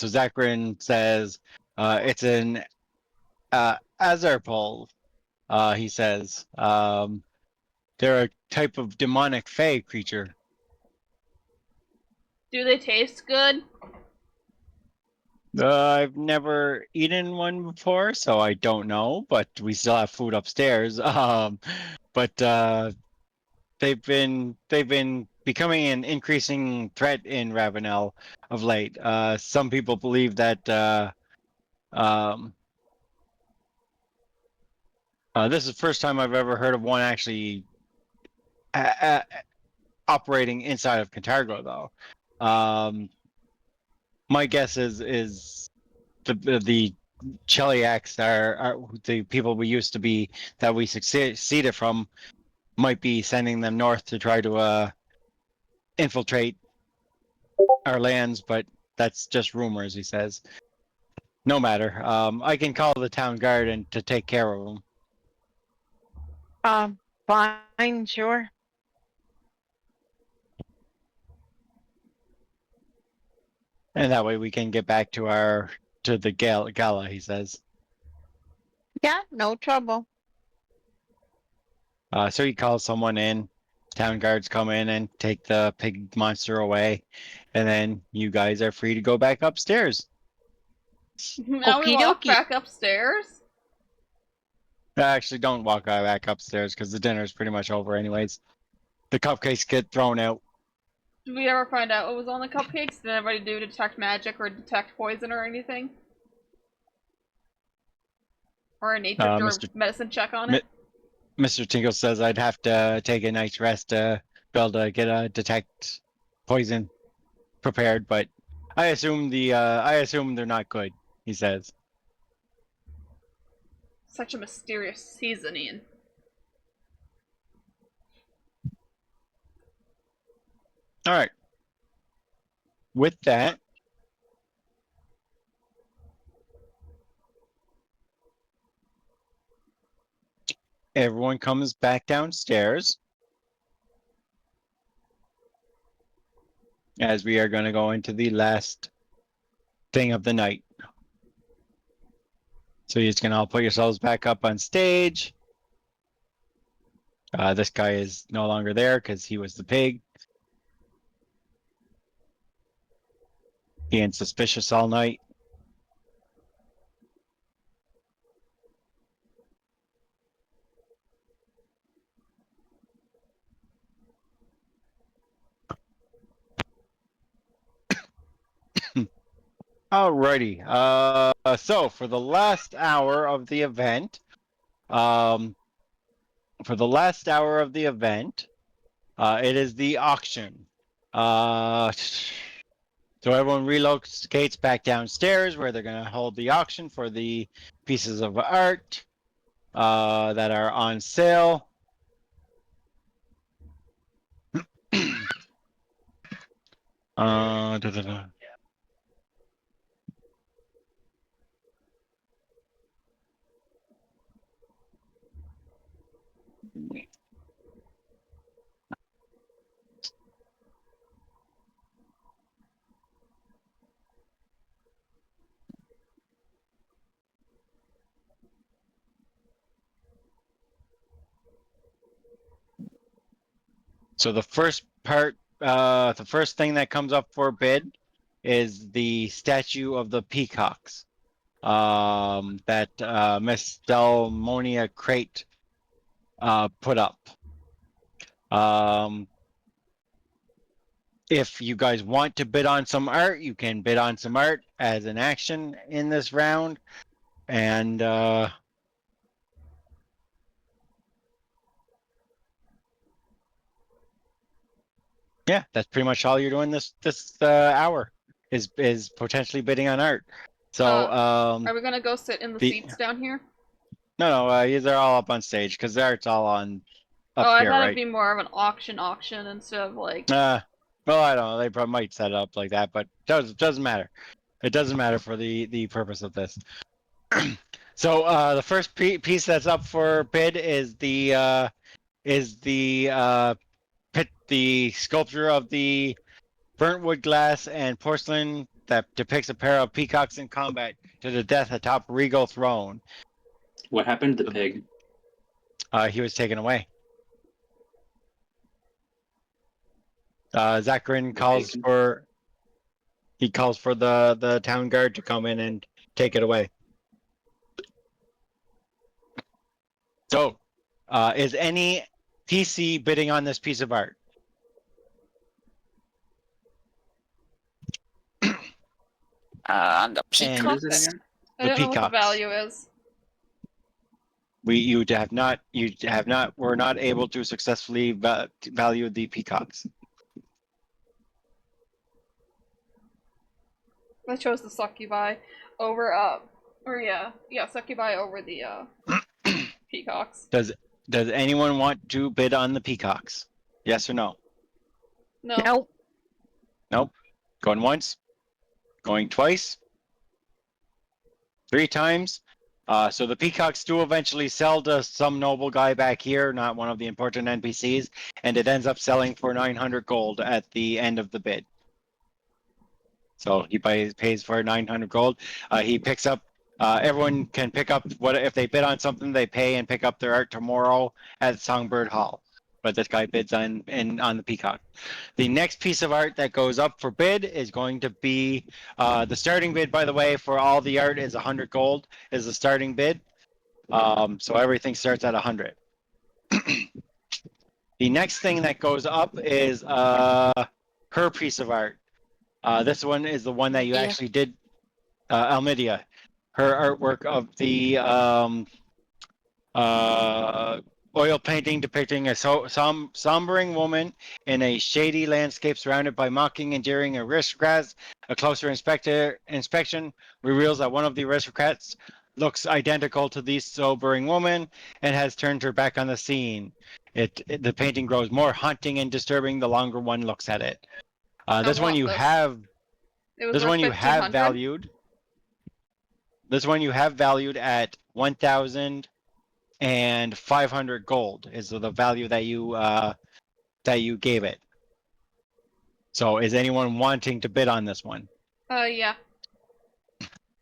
Zachrin says it's an Azarpol. He says they're a type of demonic fae creature. Do they taste good? I've never eaten one before, so I don't know. But we still have food upstairs. But they've been becoming an increasing threat in Ravenel of late. Some people believe that this is the first time I've ever heard of one actually operating inside of Cantargo, though. My guess is the Cheliacs are the people we used to be that we succeeded from might be sending them north to try to infiltrate our lands, but that's just rumors, he says. No matter. I can call the town guard and to take care of them. Fine, sure. And that way we can get back to the gala, he says. Yeah, no trouble. So he calls someone in. Town guards come in and take the pig monster away, and then you guys are free to go back upstairs. Now we walk back upstairs? Actually, don't walk back upstairs because the dinner is pretty much over anyways. The cupcakes get thrown out. Did we ever find out what was on the cupcakes? Did anybody do detect magic or detect poison or anything? Or a nature or medicine check on it? Mr. Tinkle says I'd have to take a night's rest to be able to get a detect poison prepared, but I assume they're not good, he says. Such a mysterious seasoning. All right. With that, everyone comes back downstairs as we are going to go into the last thing of the night. So you're just going to all put yourselves back up on stage. This guy is no longer there because he was the pig. Being suspicious all night. All Alrighty. So for the last hour of the event, it is the auction. So everyone relocates back downstairs where they're going to hold the auction for the pieces of art that are on sale. Da, da, da. So the first thing that comes up for bid is the statue of the peacocks that Miss Delmonia Crate put up. If you guys want to bid on some art, you can bid on some art as an action in this round. And yeah, that's pretty much all you're doing this hour is potentially bidding on art. So are we gonna go sit in the seats down here? No, they're all up on stage because the art's all on up I here, thought right? it'd be more of an auction instead of like. Well, I don't know. They probably might set it up like that, but doesn't matter. It doesn't matter for the purpose of this. So the first piece that's up for bid is the sculpture of the burnt wood, glass, and porcelain that depicts a pair of peacocks in combat to the death atop a regal throne. What happened to the pig? He was taken away. Zachrin calls for the town guard to come in and take it away. So, is any PC bidding on this piece of art? On the peacocks. I don't know what the value is. You were not able to successfully value the peacocks. I chose the succubi over succubi over the peacocks. Does anyone want to bid on the peacocks? Yes or no? No. Nope. Nope. Going once? Going twice? 3 times? So the peacocks do eventually sell to some noble guy back here, not one of the important NPCs, and it ends up selling for 900 gold at the end of the bid. So he pays for 900 gold. He picks up. Everyone can pick up if they bid on something, they pay and pick up their art tomorrow at Songbird Hall. But this guy bids on the peacock. The next piece of art that goes up for bid is going to be the starting bid. By the way, for all the art is 100 gold is the starting bid. So everything starts at 100. The next thing that goes up is her piece of art. This one is the one that you actually did, Almidia. Her artwork of the oil painting depicting a sombering woman in a shady landscape surrounded by mocking, endearing aristocrats. A closer inspection reveals that one of the aristocrats looks identical to the sobering woman and has turned her back on the scene. The painting grows more haunting and disturbing the longer one looks at it. This one you have valued. This one you have valued at 1,500 gold is the value that you gave it. So is anyone wanting to bid on this one? Yeah.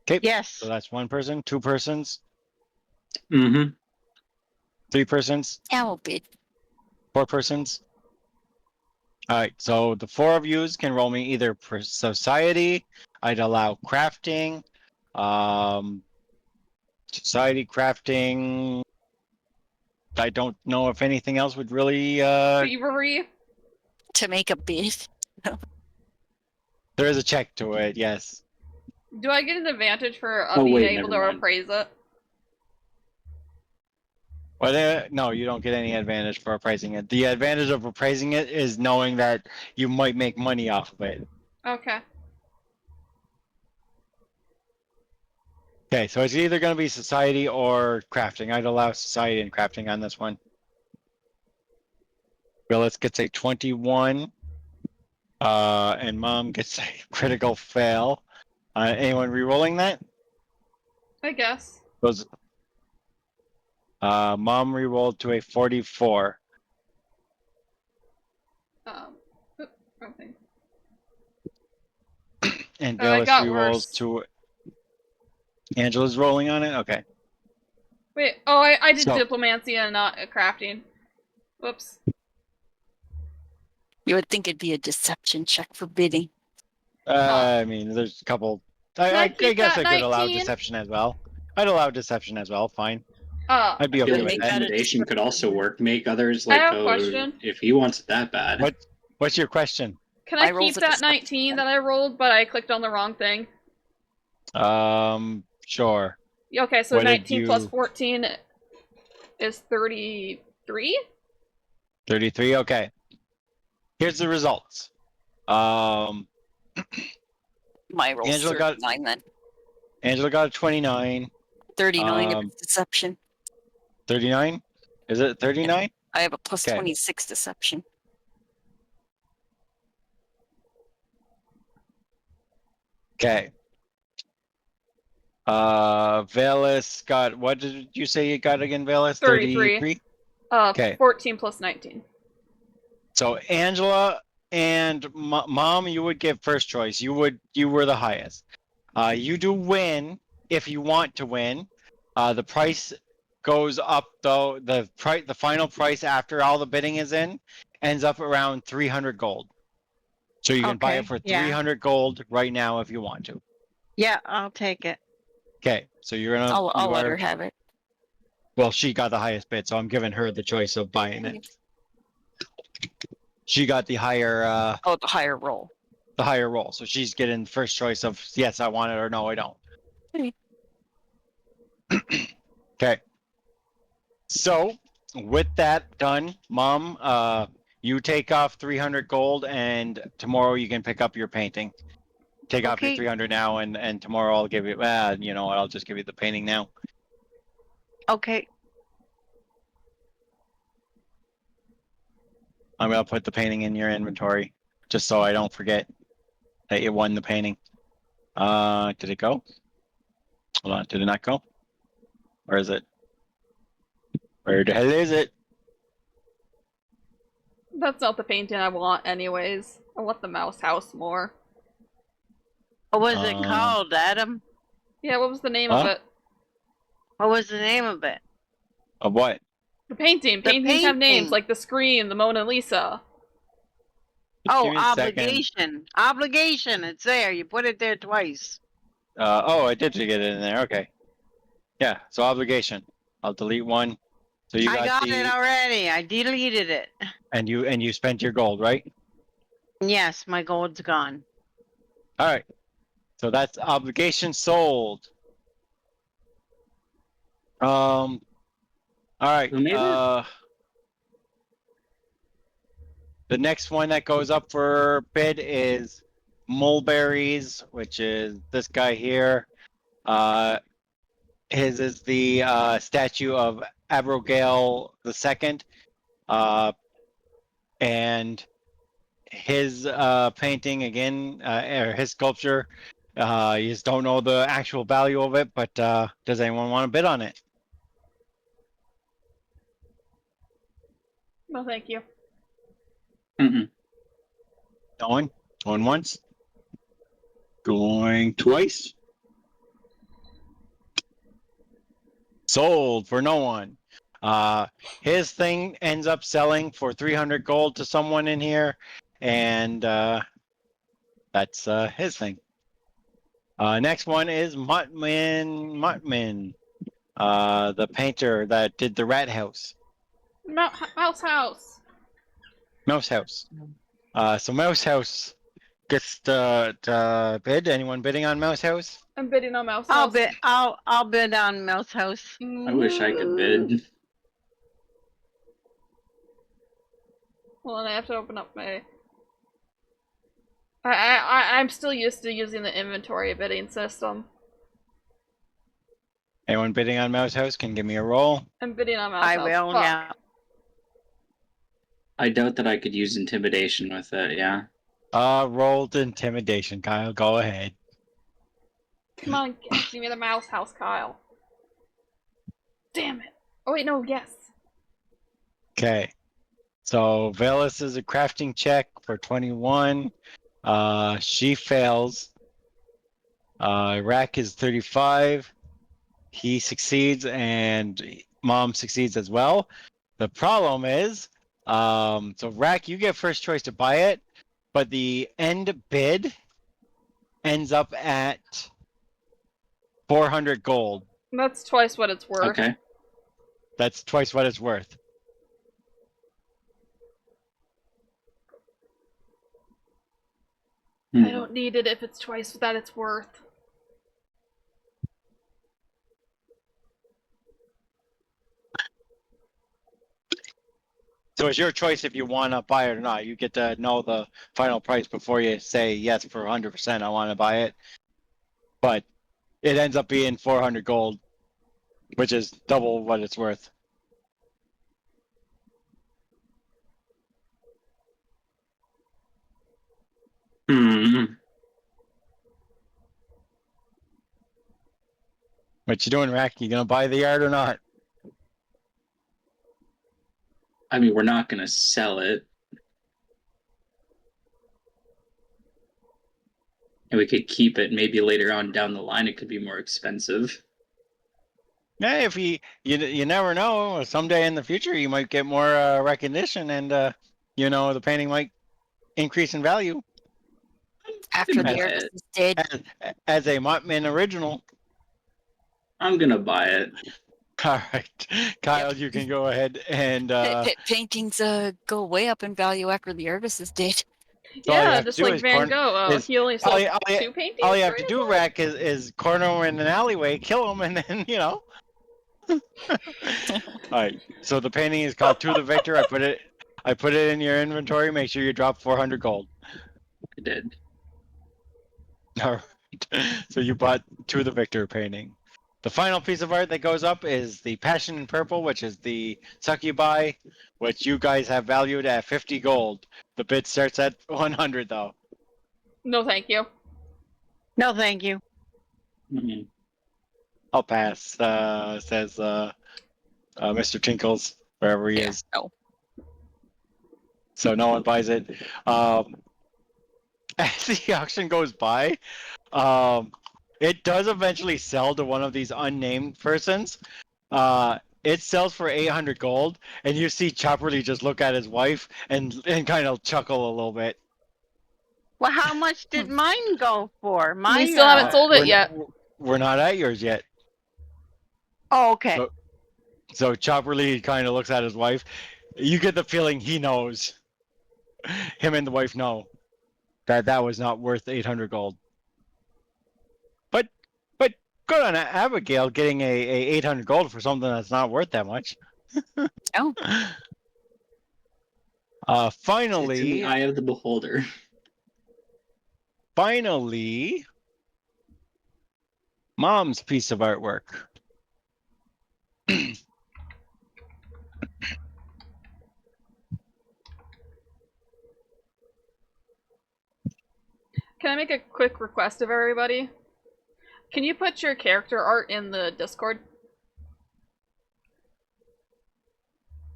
Okay. Yes. So that's 1 person, 2 persons. 3 persons. Yeah, we'll bid. 4 persons. All right. So the 4 of yous can roll me either for society. I'd allow crafting. Society, crafting. I don't know if anything else would really thievery to make a bid. There is a check to it, yes. Do I get an advantage for Oh, being wait, able to never mind. appraise it? Well, no, you don't get any advantage for appraising it. The advantage of appraising it is knowing that you might make money off of it. Okay. Okay, so it's either going to be society or crafting. I'd allow society and crafting on this one. Willis gets a 21. And Mom gets a critical fail. Anyone re-rolling that? I guess. Those. Mom re-rolled to a 44. Oop, wrong thing. And Oh, it Willis got re-rolls worse. to. Angela's rolling on it? Okay. Wait, oh, I did So- diplomacy and not crafting. Whoops. You would think it'd be a deception check for bidding. I mean, there's a couple. I guess I could allow deception as well. I'd allow deception as well. Fine. I'd be I feel okay like with that. intimidation could also work. Make others I like have a go, question. if he wants it that bad. What's your question? Can I My roll's keep a that deception 19 that I rolled, but I clicked on the wrong thing? Sure. Okay, so What did 19 plus you- 14 is 33? 33. Okay. Here's the results. My roll's Angela 39 then. Angela got a 29. 39 if it's deception. 39? Is it 39? I have a plus Okay. 26 deception. Okay. Velis got, what did you say you got again, Velis? 33. Okay. 14 plus 19. So Angela and Mom, you would give first choice. You were the highest. You do win if you want to win. The price goes up though. The final price after all the bidding is in ends up around 300 gold. So you can buy it for 300 gold right now if you want to. Yeah, I'll take it. Okay, so you're gonna. I'll let her have it. Well, she got the highest bid, so I'm giving her the choice of buying it. She got the higher. The higher roll. The higher roll, so she's getting first choice of yes, I want it or no, I don't. Okay. So with that done, Mom, you take off 300 gold, and tomorrow you can pick up your painting. Take off your 300 now, and tomorrow I'll give you. You know what? I'll just give you the painting now. Okay. I'm gonna put the painting in your inventory, just so I don't forget that you won the painting. Did it go? Hold on, did it not go? Where is it? Where the hell is it? That's not the painting I want anyways. I want the mouse house more. What was it called, Adam? Yeah, what was the name of it? What was the name of it? Of what? The painting. Paintings have names, like the screen, the Mona Lisa. Just give me a obligation. second. Obligation. It's there. You put it there twice. I did get it in there. Okay. Yeah. So obligation. I'll delete one. So you got I got it already. I deleted it. And you spent your gold, right? Yes, my gold's gone. All right. So that's obligation sold. All right. The next one that goes up for bid is mulberries, which is this guy here. His is the statue of Abigail II, and his painting again, or his sculpture. You just don't know the actual value of it, but does anyone want to bid on it? No, thank you. Mm-mm. Going once, going twice. Sold for no one. His thing ends up selling for 300 gold to someone in here, and that's his thing. Next one is Muttman, the painter that did the rat house. Mouse house. Mouse house. So Mouse house gets to bid. Anyone bidding on Mouse House? I'm bidding on Mouse I'll House. bid. I'll bid on Mouse House. I wish I could bid. Well, and I have to open up my. I'm still used to using the inventory bidding system. Anyone bidding on Mouse House can give me a roll. I'm bidding on Mouse I House. will. Fuck. Yeah. I doubt that I could use intimidation with it. Yeah. Rolled intimidation. Kyle, go ahead. Come on, give me the Mouse House, Kyle. Damn it. Oh wait, no, yes. Okay. So Velis is a crafting check for 21. She fails. Rack is 35. He succeeds, and Mom succeeds as well. The problem is, so Rack, you get first choice to buy it, but the end bid ends up at 400 gold. That's twice what it's worth. Okay. That's twice what it's worth. I don't need it if it's twice that it's worth. So it's your choice if you want to buy it or not. You get to know the final price before you say yes for 100%. I want to buy it, but it ends up being 400 gold, which is double what it's worth. What you doing, Rack? You gonna buy the yard or not? I mean, we're not gonna sell it. And we could keep it. Maybe later on down the line, it could be more expensive. Yeah, if you never know. Someday in the future, you might get more recognition, and the painting might increase in value. After the artist is dead. As a Mottman original. I'm gonna buy it. All right, Kyle, you can go ahead and paintings go way up in value after the artist is dead. Yeah, just like Van Gogh. He only sold 2 paintings. All you have to do, Rack, is corner him in an alleyway, kill him, and then All right. So the painting is called "To the Victor." I put it in your inventory. Make sure you drop 400 gold. I did. All right. So you bought "To the Victor" painting. The final piece of art that goes up is the Passion in Purple, which is the Succubi, which you guys have valued at 50 gold. The bid starts at 100, though. No, thank you. No, thank you. Mm-hmm. I'll pass, says Mr. Tinkles, wherever he is. No. So no one buys it. As the auction goes by, it does eventually sell to one of these unnamed persons. It sells for 800 gold, and you see Chopperly just look at his wife and kind of chuckle a little bit. Well, how much did mine go for? We still haven't sold it yet. We're not at yours yet. Oh, okay. So Chopperly kind of looks at his wife. You get the feeling he knows. Him and the wife know that was not worth 800 gold. But good on Abigail getting a 800 gold for something that's not worth that much. Oh. Finally, it's in the eye of the beholder. Finally, Mom's piece of artwork. Can I make a quick request of everybody? Can you put your character art in the Discord?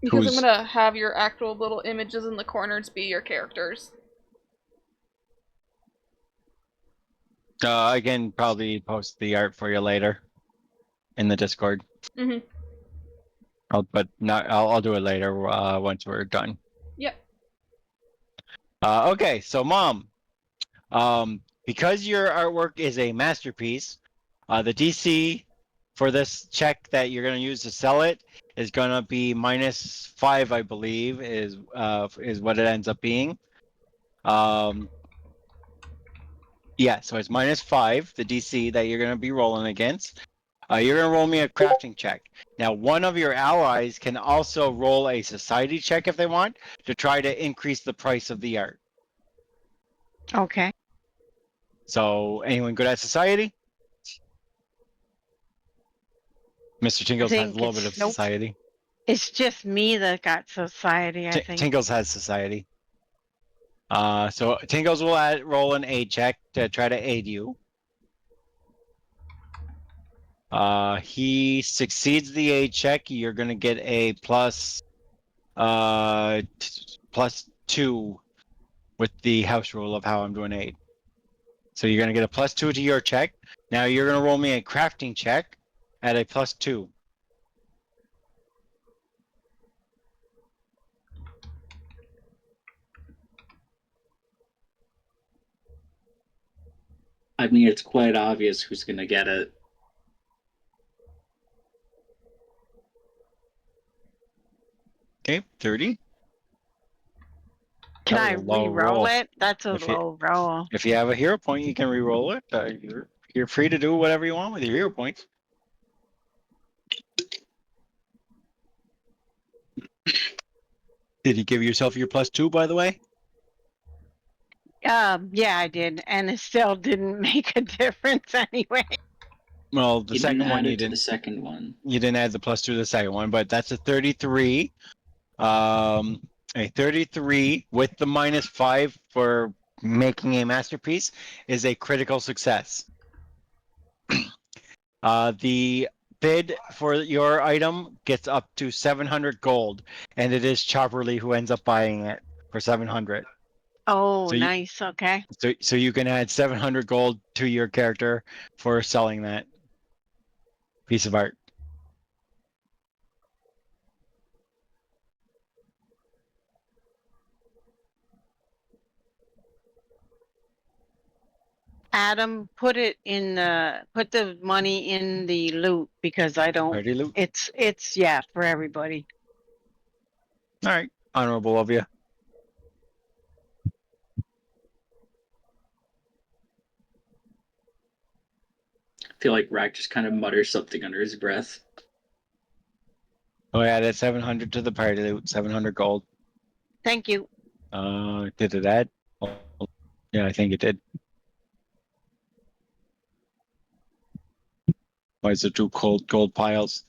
Because I'm gonna have your actual little images in the corners be your characters. I can probably post the art for you later in the Discord. Mm-hmm. I'll do it later once we're done. Yep. Okay, so Mom, because your artwork is a masterpiece, the DC for this check that you're going to use to sell it is going to be -5, I believe, is what it ends up being. Yeah, so it's -5, the DC that you're going to be rolling against. You're going to roll me a crafting check. Now, one of your allies can also roll a society check if they want to try to increase the price of the art. Okay. So, anyone good at society? Mr. I Tingles has a think little bit of it's society. it's just me that got society, I think. Tingles has society. So Tingles will roll an aid check to try to aid you. He succeeds the aid check. You're gonna get a +2 with the house rule of how I'm doing aid. So you're gonna get a +2 to your check. Now you're gonna roll me a crafting check at a +2. I mean, it's quite obvious who's gonna get it. Okay, 30. Can I re-roll it? That's a low roll. If you have a hero point, you can re-roll it. You're free to do whatever you want with your hero points. Did you give yourself your +2, by the way? Yeah, I did, and it still didn't make a difference anyway. Well, the second one you didn't. The second one. You didn't add the +2 to the second one, but that's a 33. A 33 with the -5 for making a masterpiece is a critical success. The bid for your item gets up to 700 gold, and it is Chopperly who ends up buying it for 700. Oh, so nice. Okay. So you can add 700 gold to your character for selling that piece of art. Adam, put the money in the loot because I don't. Party loot. It's yeah for everybody. All right, honorable of you. I feel like Rack just kind of mutters something under his breath. Oh yeah, that's 700 to the party loot, 700 gold. Thank you. Did it add? Yeah, I think it did. Why is there two gold piles?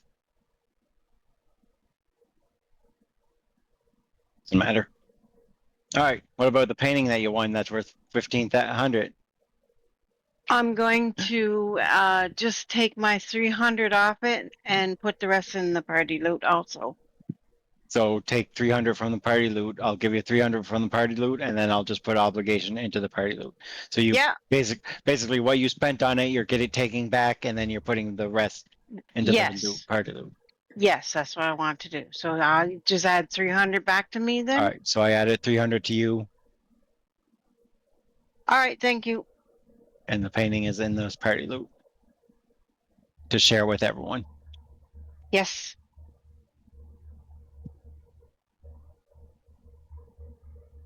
Doesn't matter. All right. What about the painting that you won that's worth 1,500? I'm going to just take my 300 off it and put the rest in the party loot also. So take 300 from the party loot. I'll give you 300 from the party loot, and then I'll just put obligation into the party loot. So you basically what you spent on it, you're taking back, and then you're putting the rest into the party loot. Yes, that's what I want to do. So I'll just add 300 back to me then. All right. So I added 300 to you. All right. Thank you. And the painting is in this party loot to share with everyone. Yes.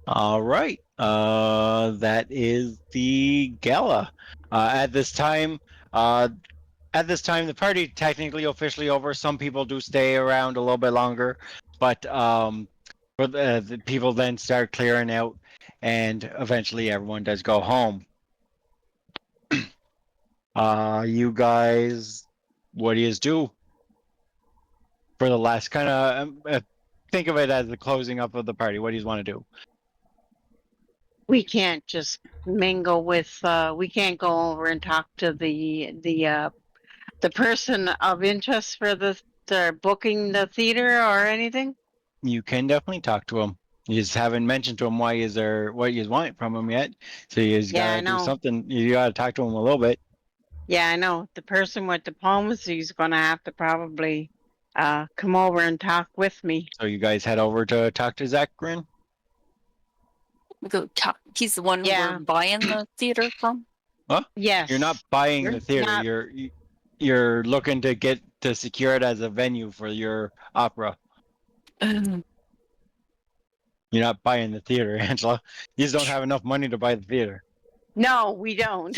All right. That is the gala. At this time, the party technically officially over. Some people do stay around a little bit longer, but for the people then start clearing out, and eventually everyone does go home. You guys, what do you do for the last kind of? Think of it as the closing up of the party. What do you want to do? We can't just mingle with. We can't go over and talk to the person of interest for the booking the theater or anything. You can definitely talk to him. You just haven't mentioned to him what you want from him yet. So you just gotta do something. You gotta talk to him a little bit. Yeah, I know. The person with diplomacy is gonna have to probably come over and talk with me. So you guys head over to talk to Zach Grin? We go talk. He's the one we're buying the theater from? Huh? Yes. You're not buying the theater. You're looking to secure it as a venue for your opera. You're not buying the theater, Angela. You just don't have enough money to buy the theater. No, we don't.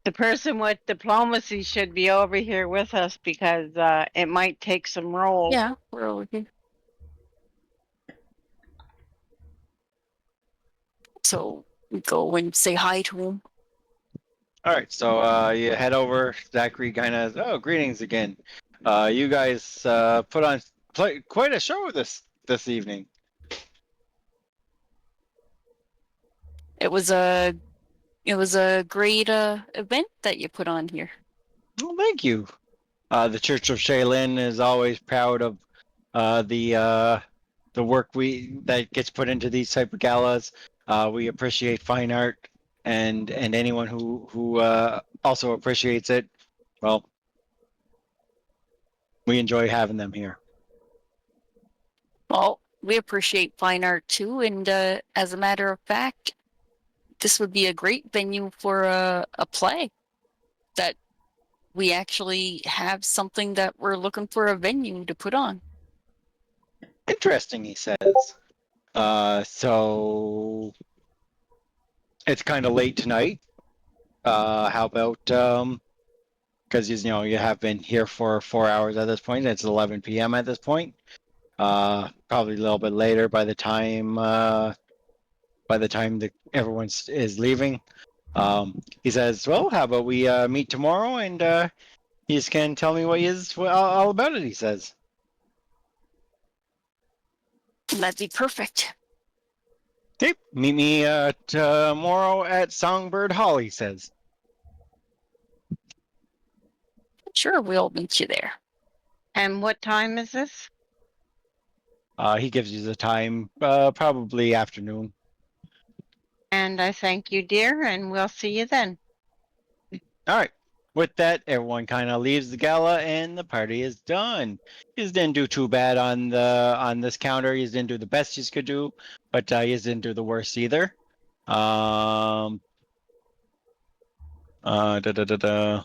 The person with diplomacy should be over here with us because it might take some rolls. Yeah, we're over here. So we go and say hi to him. All right, so you head over. Zachary kind of, greetings again. You guys put on quite a show this evening. It was a great event that you put on here. Well, thank you. The Church of Shaylin is always proud of the work that gets put into these type of galas. We appreciate fine art, and anyone who also appreciates it. Well, we enjoy having them here. Well, we appreciate fine art too, and as a matter of fact, this would be a great venue for a play. That we actually have something that we're looking for a venue to put on. Interesting, he says. So it's kind of late tonight. How about because you have been here for 4 hours at this point. It's 11 p.m. at this point. Probably a little bit later by the time that everyone is leaving. He says, "Well, how about we meet tomorrow and you can tell me what is all about it." He says, That'd be perfect. "Okay, meet me tomorrow at Songbird Hall." He says. Sure, we'll meet you there. And what time is this? He gives you the time, probably afternoon. And I thank you, dear, and we'll see you then. All right. With that, everyone kind of leaves the gala and the party is done. You didn't do too bad on this counter. You didn't do the best you could do, but you didn't do the worst either. Da da da da.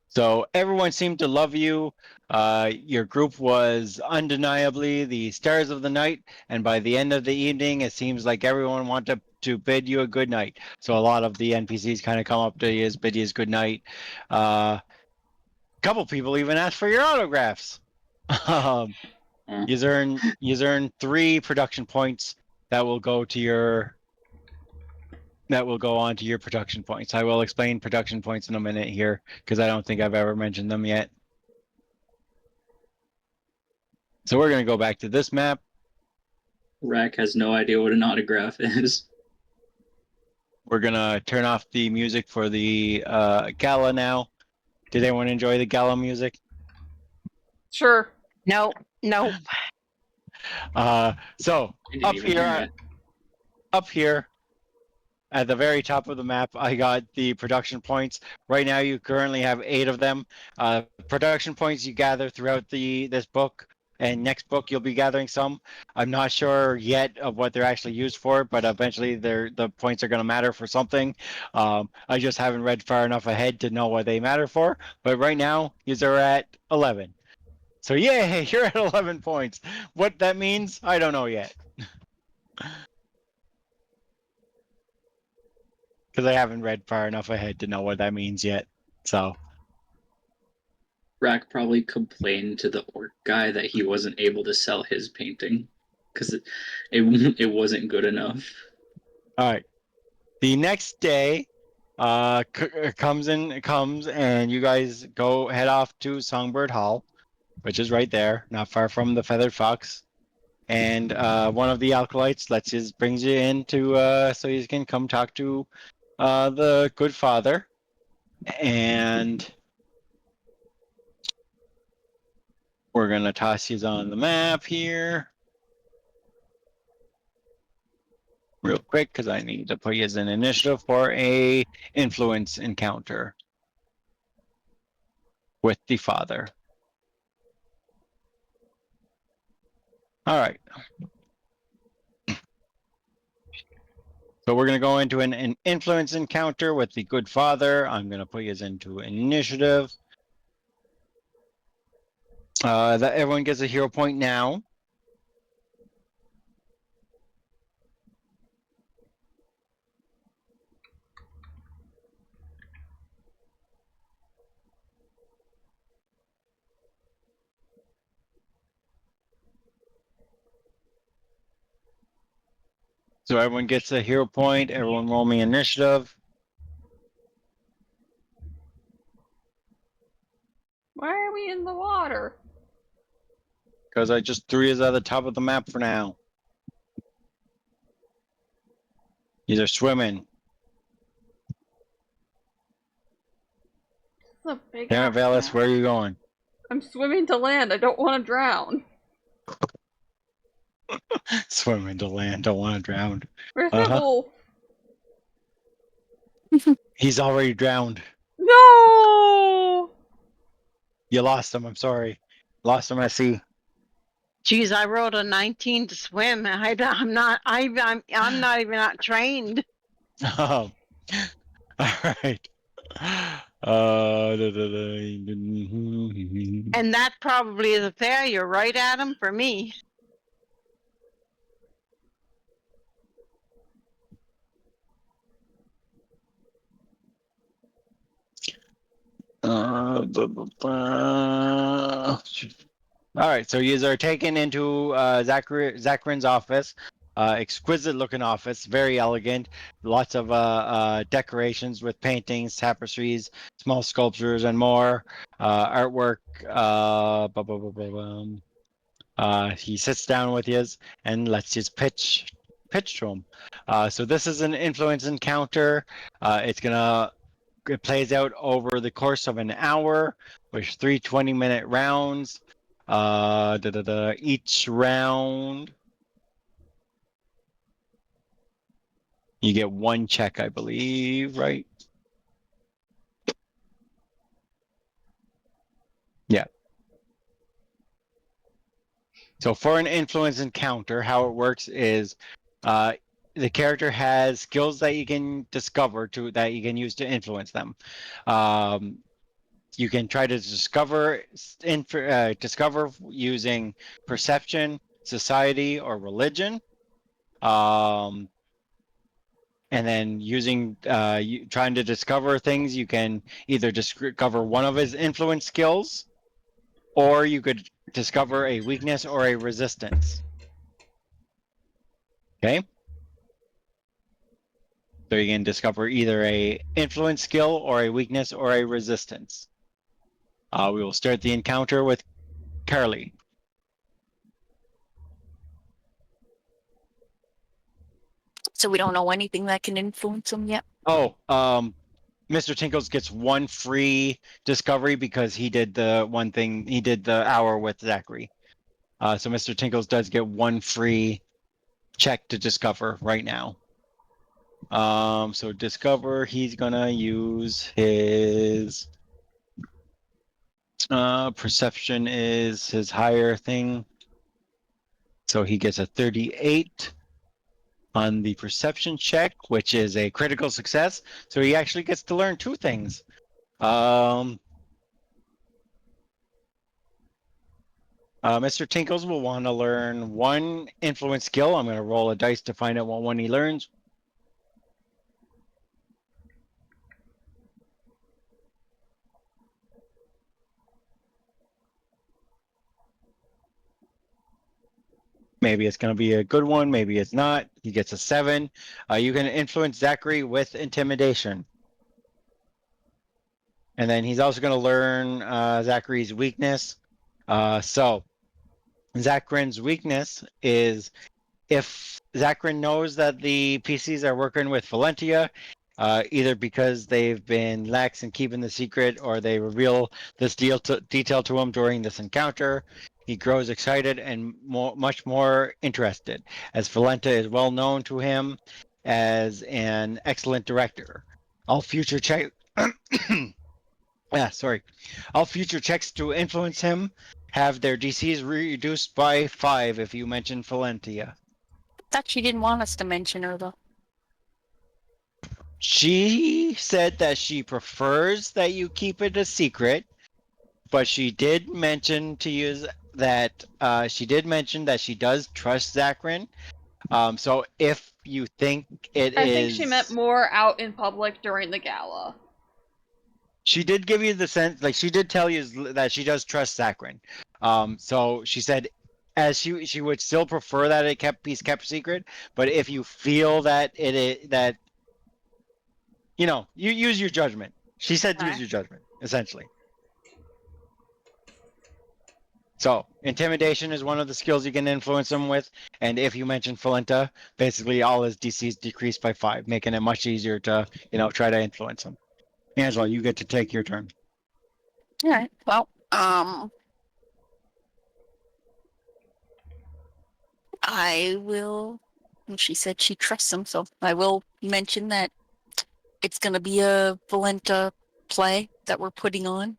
So everyone seemed to love you. Your group was undeniably the stars of the night, and by the end of the evening, it seems like everyone wanted to bid you a good night. So a lot of the NPCs kind of come up to you, bid you a good night. A couple people even asked for your autographs. You earn 3 production points that will go onto your production points. I will explain production points in a minute here because I don't think I've ever mentioned them yet. So we're going to go back to this map. Rack has no idea what an autograph is. We're going to turn off the music for the gala now. Did anyone enjoy the gala music? Sure. Nope. So I didn't even hear it. up here at the very top of the map, I got the production points. Right now, you currently have 8 of them. Production points you gather throughout this book, and next book you'll be gathering some. I'm not sure yet of what they're actually used for, but eventually the points are going to matter for something. I just haven't read far enough ahead to know what they matter for. But right now, you're at 11. So yay, you're at 11 points. What that means, I don't know yet. Because I haven't read far enough ahead to know what that means yet. So Rack probably complained to the orc guy that he wasn't able to sell his painting because it wasn't good enough. all right. The next day comes and you guys head off to Songbird Hall, which is right there, not far from the Feathered Fox. And one of the alkalites brings you in so you can come talk to the good father. And we're gonna toss you on the map here real quick because I need to put you as an initiative for a influence encounter with the father. All right. So So we're going to go into an influence encounter with the good father. I'm going to put you into initiative. That everyone gets a hero point now. So everyone gets a hero point. Everyone roll me initiative. Why are we in the water? Because I just threw you at the top of the map for now. These are swimming. It's a big Damn it, ass Valis, map. where are you going? I'm swimming to land. I don't want to drown. Swimming to land, don't want to drown. Where's that wolf? He's already drowned. No! You lost him, I'm sorry. Lost him at sea. Geez, I rolled a 19 to swim. I'm not even not trained. All right. And that probably is a failure, right, Adam, for me? All right, so you are taken into Zacharin's office. Exquisite looking office, very elegant. Lots of decorations with paintings, tapestries, small sculptures, and more. Artwork. He sits down with you and lets you pitch to him. So this is an influence encounter. It plays out over the course of an hour with 3 20-minute rounds. Each round, you get one check, I believe, right? Yeah. So for an influence encounter, how it works is the character has skills that you can discover that you can use to influence them. You can try to discover using perception, society, or religion. And then trying to discover things, you can either discover one of his influence skills, or you could discover a weakness or a resistance. Okay. So you can discover either a influence skill or a weakness or a resistance. We will start the encounter with Carly. So we don't know anything that can influence him yet. Oh, Mr. Tinkles gets one free discovery because he did the one thing. He did the hour with Zachary. So Mr. Tinkles does get one free check to discover right now. So discover, he's gonna use his perception is his higher thing. So he gets a 38 on the perception check, which is a critical success. So he actually gets to learn two things. Mr. Tinkles will want to learn one influence skill. I'm going to roll a dice to find out what one he learns. Maybe it's going to be a good one. Maybe it's not. He gets a 7. You can influence Zachary with intimidation. And then he's also going to learn Zachary's weakness. So Zacharin's weakness is if Zacharin knows that the PCs are working with Fallenta, either because they've been lax in keeping the secret or they reveal this detail to him during this encounter, he grows excited and much more interested, as Fallenta is well known to him as an excellent director. All future All future checks to influence him have their DCs reduced by 5 if you mention Fallenta. Thought she didn't want us to mention her though. She said that she prefers that you keep it a secret, but she did mention to you that she does trust Zachrin. So if you think it I think she meant is, more out in public during the gala. she did give you the sense, like she did tell you that she does trust Zachrin. So she said, as she would still prefer that it be kept secret, but if you feel that that you use your judgment. She said use your judgment, essentially. So intimidation is one of the skills you can influence them with, and if you mention Fallenta, basically all his DCs decreased by 5, making it much easier to try to influence him. Angela, you get to take your turn. All right. Well, I will. She said she trusts him, so I will mention that it's going to be a Valenta play that we're putting on.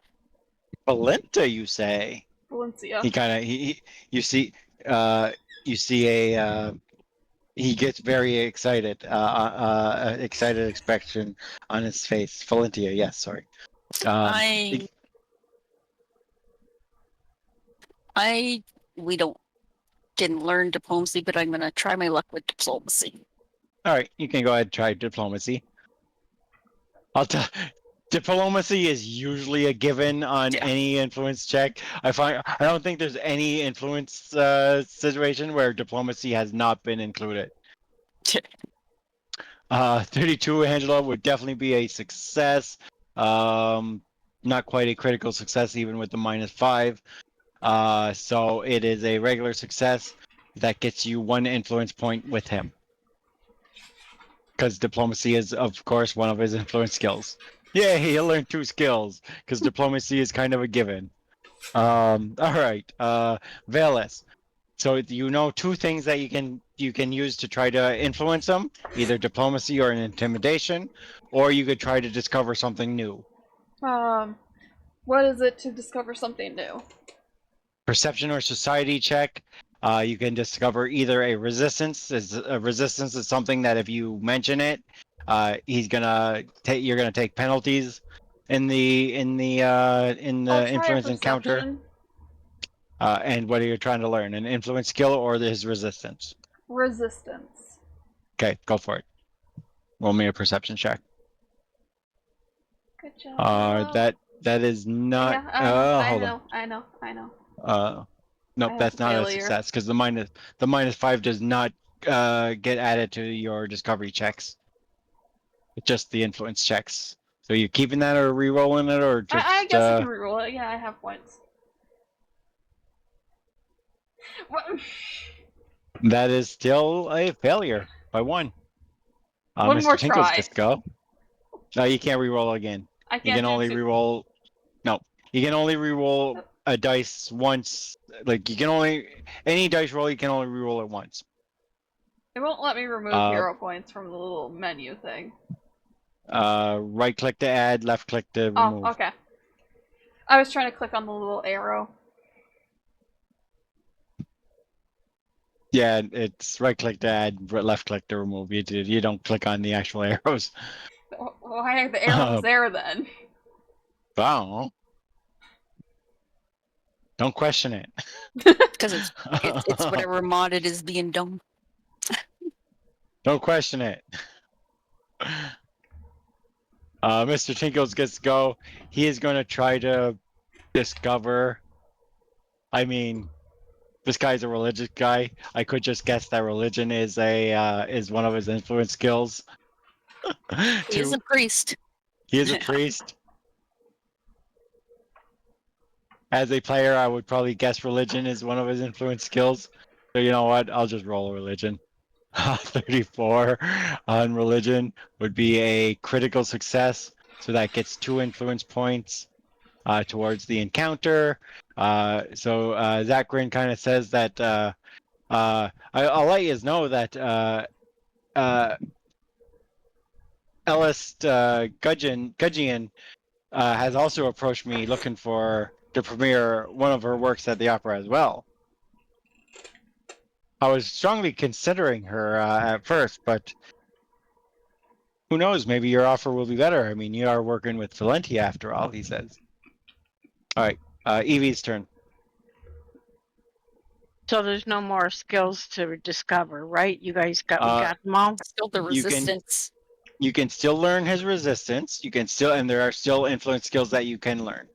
Fallenta, you say? Valencia. He kind of you see a he gets very excited, excited expression on his face. Valentia, yes, sorry. We didn't learn diplomacy, but I'm gonna try my luck with diplomacy. All right, you can go ahead and try diplomacy. Diplomacy is usually a given on any influence check. I don't think there's any influence situation where diplomacy has not been included. 32, Angela, would definitely be a success. Not quite a critical success, even with the -5. So it is a regular success that gets you 1 influence point with him. Because diplomacy is, of course, one of his influence skills. Yeah, he'll learn 2 skills, because diplomacy is kind of a given. All right, Velis. So you know 2 things that you can use to try to influence them, either diplomacy or an intimidation, or you could try to discover something new. What is it to discover something new? Perception or society check. You can discover either a resistance. A resistance is something that if you mention it, you're gonna take penalties in the influence encounter. And what are you trying to learn? An influence skill or his resistance? Resistance. Okay, go for it. Roll me a perception check. Good job. That is not. Yeah, hold on. I know. Nope, that's not a success because the -5 does not get added to your discovery checks. It's just the influence checks. So you keeping that or re-rolling it or just? I guess I can re-roll it. Yeah, I have points. What? That is still a failure by 1. One Mr. more Tinkles try. gets to go. No, you can't re-roll again. I can't. You can only re-roll. No, you can only re-roll a dice once. Like you can only any dice roll you can only re-roll it once. It won't let me remove hero points from the little menu thing. Right click to add, left click to remove. Oh, okay. I was trying to click on the little arrow. Yeah, it's right click to add, left click to remove. You don't click on the actual arrows. Why are the arrows there then? Wow. Don't question it. Because it's whatever mod it is being done. Don't question it. Mr. Tinkles gets to go. He is going to try to discover. I mean, this guy's a religious guy. I could just guess that religion is one of his influence skills. He is a priest. He is a priest. As a player, I would probably guess religion is one of his influence skills. So you know what? I'll just roll a religion. 34 on religion would be a critical success. So that gets 2 influence points towards the encounter. So Zachrin kind of says that I'll let you know that Ellis Gudgeon has also approached me looking to premiere one of her works at the opera as well. I was strongly considering her at first, but Who knows? Maybe your offer will be better. I mean, you are working with Fallenta after all, he says. All right, Evie's turn. So there's no more skills to discover, right? You guys got them all? Still the resistance. You can still learn his resistance. You can still, and there are still influence skills that you can learn.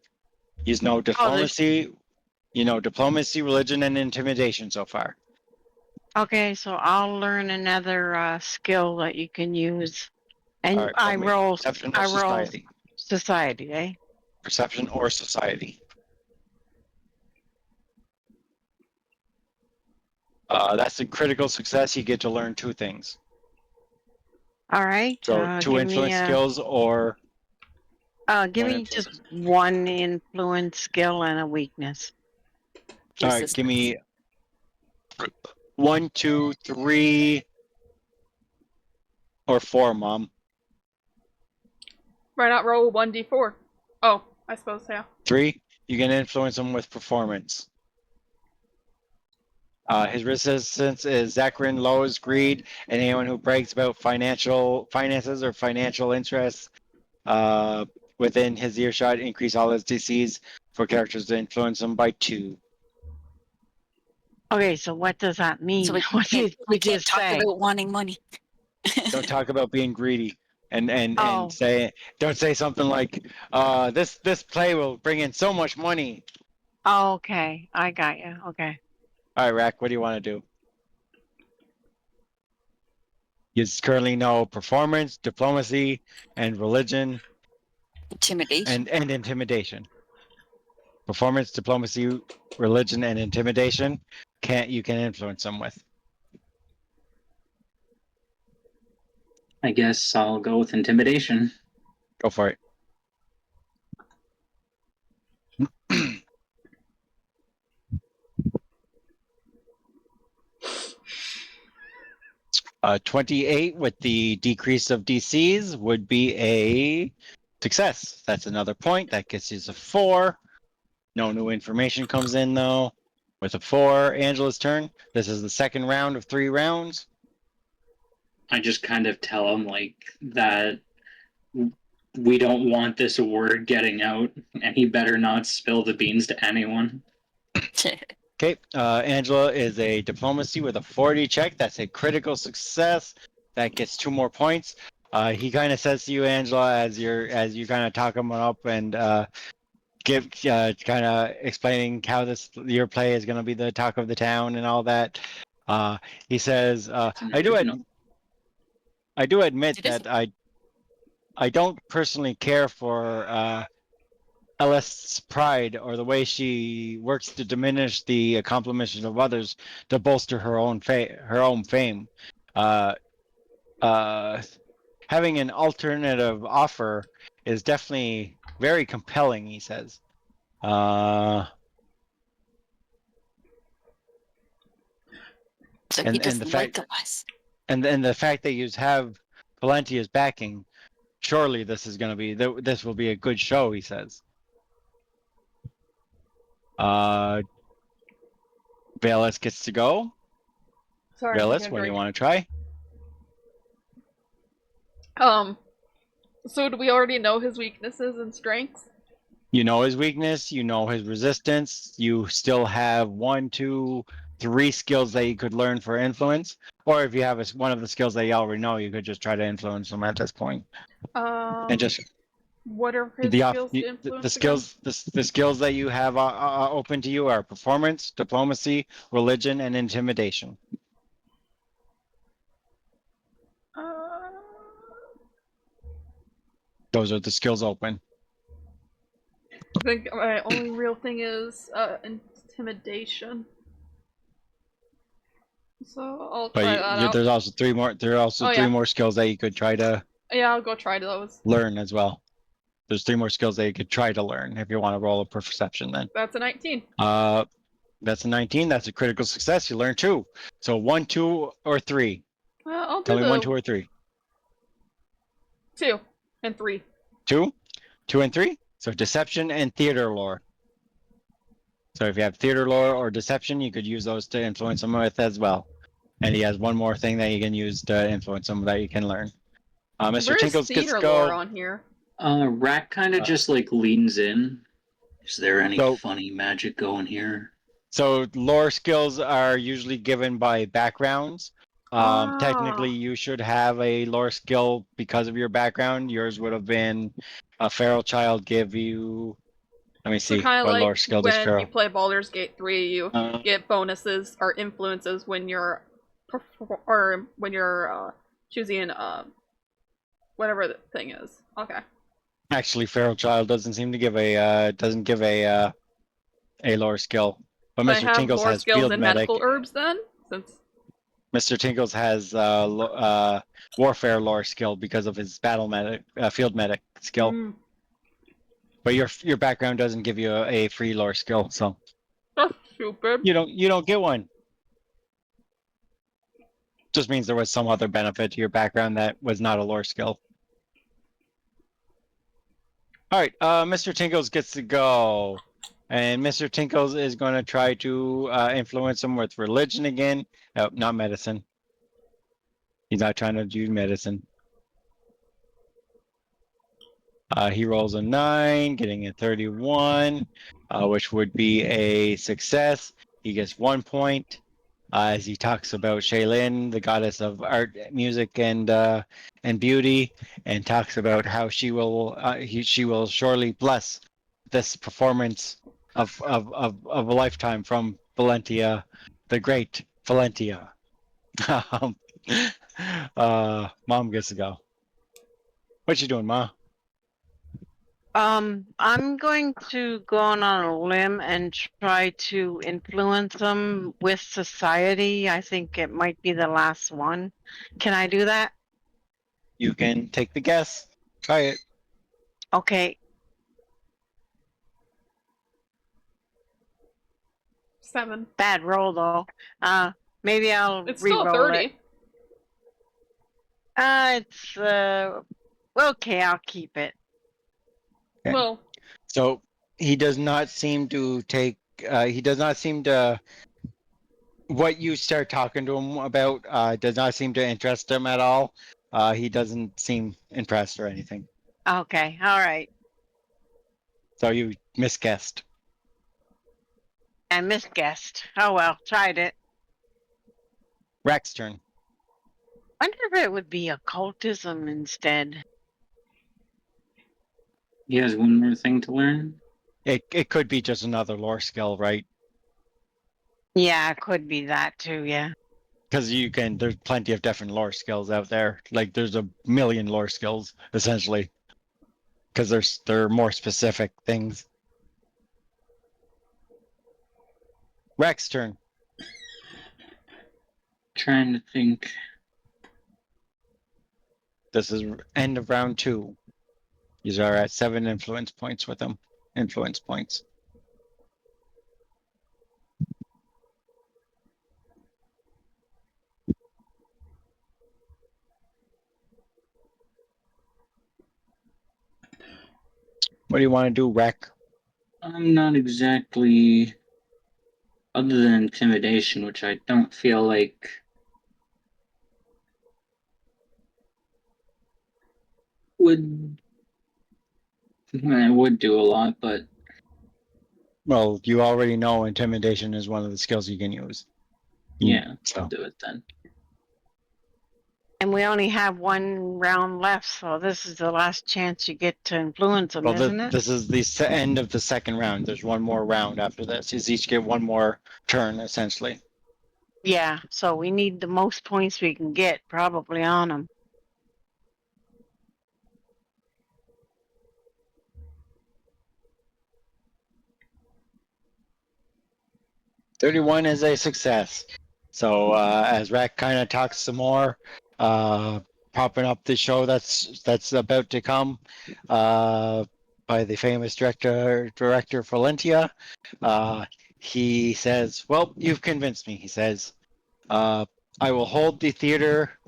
He's no diplomacy, diplomacy, religion, and intimidation so far. Okay, so I'll learn another skill that you can use. And Right, I roll perception or society. Society, eh? Perception or society. That's a critical success. You get to learn 2 things. All right. So 2 influence skills or. Give me just 1 influence skill and a weakness. All right, give me 1, 2, 3, or 4, Mom. Why not roll 1d4? Oh, I suppose, yeah. 3, you can influence them with performance. His resistance is Zacharin, Lowe's, greed, and anyone who brags about finances or financial interests within his earshot. Increase all his DCs for characters to influence him by 2. Okay, so what does that mean? So we can't talk about wanting money. Don't talk about being greedy, and don't say something like, this play will bring in so much money. Oh, okay, I got you. Okay. All right, Rack, what do you want to do? He's currently no performance, diplomacy, and religion. Intimidation. And intimidation. Performance, diplomacy, religion, and intimidation. You can influence them with. I guess I'll go with intimidation. Go for it. 28 with the decrease of DCs would be a success. That's another point. That gets you a 4. No new information comes in though. With a 4, Angela's turn. This is the second round of 3 rounds. I just kind of tell him that we don't want this word getting out, and he better not spill the beans to anyone. Okay, Angela is a diplomacy with a 40 check. That's a critical success. That gets 2 more points. He kind of says to you, Angela, as you kind of talk him up and give kind of explaining how your play is going to be the talk of the town and all that. He says, I do admit that I don't personally care for Celeste's pride or the way she works to diminish the accomplishments of others to bolster her own fame. Having an alternative offer is definitely very compelling, he says. So he doesn't like us. And the fact that you have Fallenta's backing, surely this will be a good show, he says. Bayless gets to go. Sorry. Bayless, what do you want to try? So do we already know his weaknesses and strengths? You know his weakness, you know his resistance, you still have 1, 2, 3 skills that you could learn for influence. Or if you have one of the skills that you already know, you could just try to influence them at this point. And just what are his skills to influence? The skills that you have open to you are performance, diplomacy, religion, and intimidation. Those are the skills open. I think my only real thing is intimidation. So I'll try that out. There's also 3 more. There are also 3 more skills that you could try to. Yeah, I'll go try those. Learn as well. There's 3 more skills that you could try to learn if you want to roll a perception. Then. That's a 19. That's a 19. That's a critical success. You learn 2. So 1, 2, or 3. I'll do Tell me 1, 2, or 3. 2 and 3. 2, 2, and 3. So deception and theater lore. So if you have theater lore or deception, you could use those to influence them with as well. And he has 1 more thing that you can use to influence them that you can learn. Mr. Where's Tinkles gets to theater lore go. on here? Rack kind of just like leans in. Is there any So- funny magic going here? So lore skills are usually given by backgrounds. Technically, Ah. you should have a lore skill because of your background. Yours would have been a feral child give you. Let me So see kind of what like lore skill does when you feral. play Baldur's Gate 3, you get bonuses or influences when you're choosing whatever the thing is. Okay. Actually, feral child doesn't seem to give a lore skill, but So I Mr. have Tinkles lore has skills field in medic. medical herbs then, since Mr. Tinkles has warfare lore skill because of his battle medic, field medic skill. But your background doesn't give you a free lore skill, so that's stupid. you don't get one. Just means there was some other benefit to your background that was not a lore skill. All right, Mr. Tinkles gets to go, and Mr. Tinkles is going to try to influence him with religion again. Oh, not medicine. He's not trying to do medicine. He rolls a 9, getting a 31, which would be a success. He gets 1 point as he talks about Shaylin, the goddess of art, music, and beauty, and talks about how she will surely bless this performance of a lifetime from Valentia, the great Valentia. Mom gets to go. What you doing, Ma? I'm going to go on a limb and try to influence them with society. I think it might be the last one. Can I do that? You can take the guess. Try it. Okay. 7. Bad roll though. Maybe I'll It's still re-roll 30. it. It's okay. I'll keep it. Okay. Well, So he does not seem to take. He does not seem to. What you start talking to him about does not seem to interest him at all. He doesn't seem impressed or anything. Okay. All right. So you misguessed. I misguessed. Oh well. Tried it. Rex's turn. Wonder if it would be occultism instead. He has one more thing to learn. It could be just another lore skill, right? Yeah, it could be that too. Yeah. Because there's plenty of different lore skills out there. Like there's a million lore skills essentially. Because they're more specific things. Rex's turn. Trying to think. This is end of round 2. These are at 7 influence points with them. Influence points. What do you want to do, Rec? I'm not exactly, other than intimidation, which I don't feel like would do a lot, but Well, you already know intimidation is one of the skills you can use. yeah, So. I'll do it then. And we only have 1 round left, so this is the last chance you get to influence them, isn't it? This is the end of the second round. There's one more round after this. You each get one more turn, essentially. Yeah, so we need the most points we can get, probably on them. $31 is a success. So as Rack kind of talks some more, popping up the show that's about to come by the famous director Fallenta, he says, "Well, you've convinced me." He says, "I will hold the theater,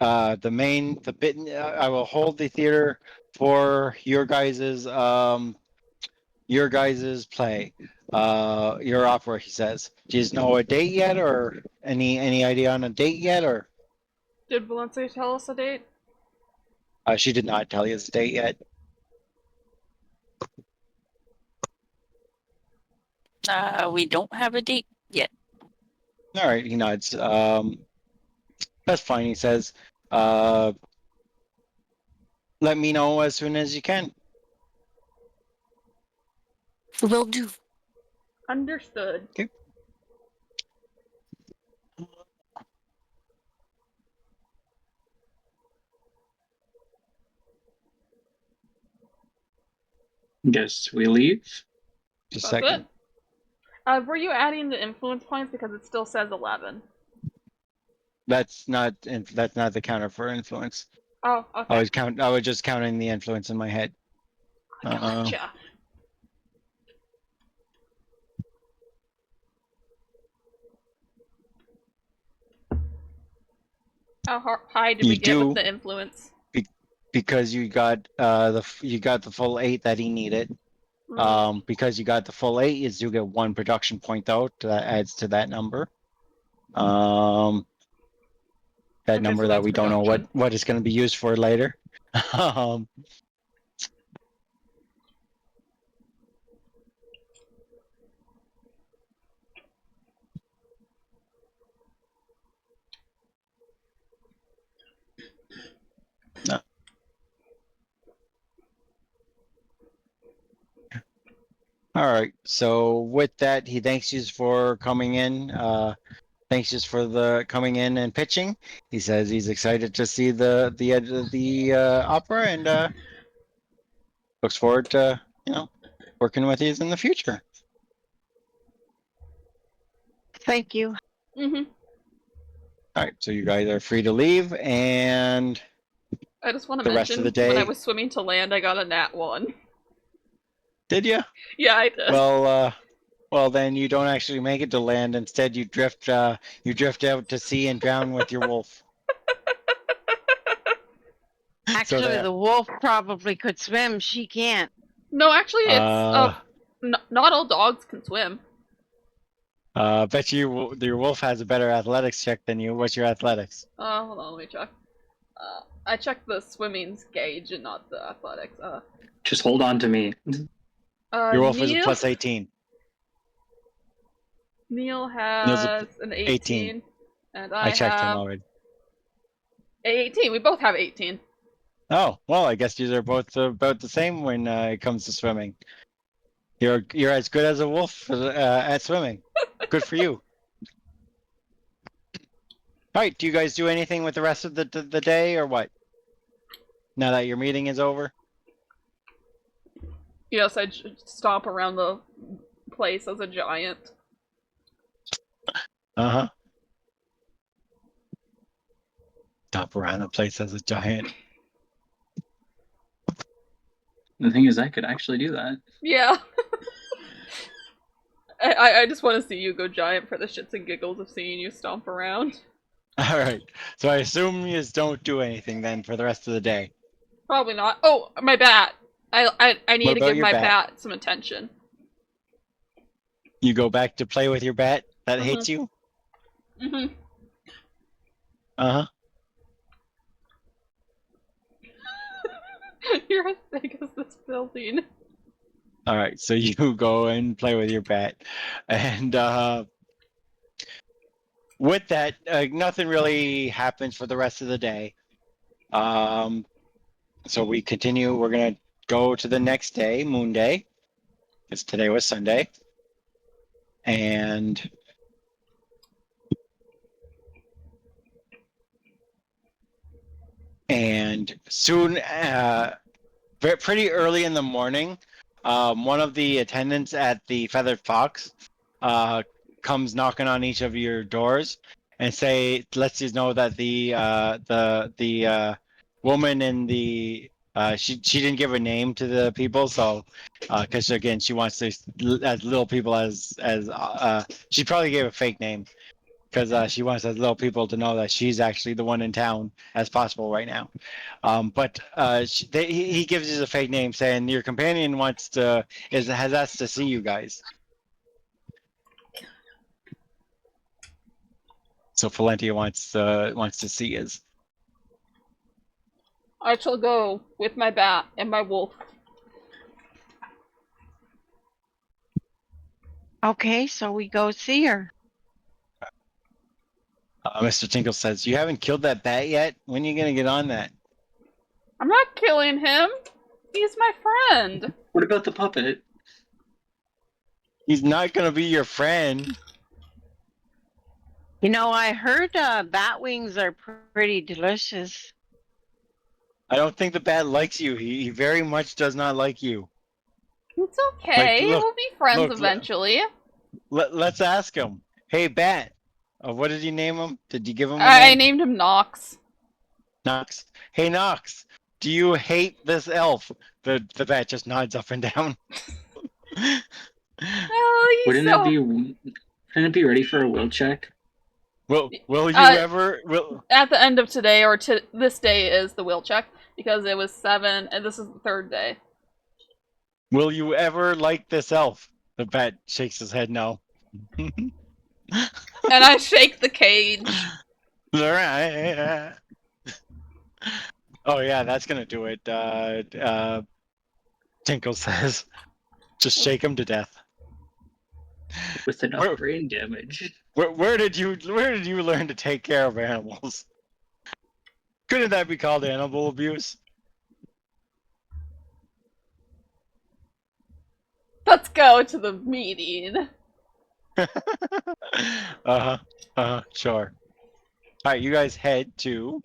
I will hold the theater for your guys's play, your opera." He says, "Do you know a date yet, or any idea on a date yet, or?" did Valencia tell us a date? She did not tell you the date yet. We don't have a date yet. All right, he nods. That's fine, he says. Let me know as soon as you can. Will do. Understood. Okay. Guess we leave. Just a That's second. it. Were you adding the influence points because it still says 11? That's not the counter for influence. Oh, okay. I was just counting the influence in my head. Gotcha. How high did we get with the influence? Because you got the full 8 that he needed. Because you got the full 8, is you get 1 production point out. That adds to that number. That number so that we don't know production. what it's going to be used for later. All right. So with that, he thanks you for coming in. Thanks just for the coming in and pitching. He says he's excited to see the opera and looks forward to working with you in the future. Thank you. Mm-hmm. All right, so you guys are free to leave, and I just want to the rest of the mention when I day. was swimming to land, I got a nat 1. Did you? Yeah, I did. Well, then you don't actually make it to land. Instead, you drift out to sea and drown with your wolf. Actually, the wolf probably could swim. She can't. No, actually, it's not all dogs can swim. Bet you your wolf has a better athletics check than you. What's your athletics? Hold on, let me check. I checked the swimming's gauge and not the athletics. Just hold on to me. Your wolf is a plus 18. Neil has an 18. And I checked have him already. 18. We both have 18. Oh, well, I guess you are both about the same when it comes to swimming. You're as good as a wolf at swimming. Good for you. All right, do you guys do anything with the rest of the day or what? Now that your meeting is over? Yes, I stomp around the place as a giant. Uh-huh. Stomp around the place as a giant. The thing is, I could actually do that. Yeah. I just want to see you go giant for the shits and giggles of seeing you stomp around. All right. So I assume you just don't do anything then for the rest of the day. Probably not. Oh, my bat. I need to give my bat some attention. You go back to play with your bat that hates you? Mm-hmm. Uh-huh. You're as big as this building. All right, so you go and play with your bat. And with that, nothing really happens for the rest of the day. So we continue. We're going to go to the next day, Moon Day, because today was Sunday. And soon, pretty early in the morning, one of the attendants at the Feathered Fox comes knocking on each of your doors and lets you know that the woman in the she didn't give a name to the people, so because again she wants to as little people as she probably gave a fake name because she wants as little people to know that she's actually the one in town as possible right now. But he gives you a fake name saying your companion has asked to see you guys. So Fallenta wants to see us. I shall go with my bat and my wolf. Okay, so we go see her. Mr. Tinkle says, "You haven't killed that bat yet? When are you gonna get on that?" I'm not killing him. He's my friend. What about the puppet? He's not gonna be your friend. You know, I heard bat wings are pretty delicious. I don't think the bat likes you. He very much does not like you. It's okay. Like, look, we'll be friends look, eventually. Let's ask him. Hey, bat. What did you name him? Did you give him a I name? named him Nox. Knox. Hey, Knox. Do you hate this elf? The bat just nods up and down. Oh, he's Wouldn't it be ready for a will check? Will you ever at the end of today or this day is the will check because it was 7 and this is the 3rd day. Will you ever like this elf? The bat shakes his head no. And I shake the cage. Oh yeah, that's gonna do it. Tinkle says, "Just shake him to death." With enough brain damage. Where did you learn to take care of animals? Couldn't that be called animal abuse? Let's go to the meeting. Sure. All right, you guys head to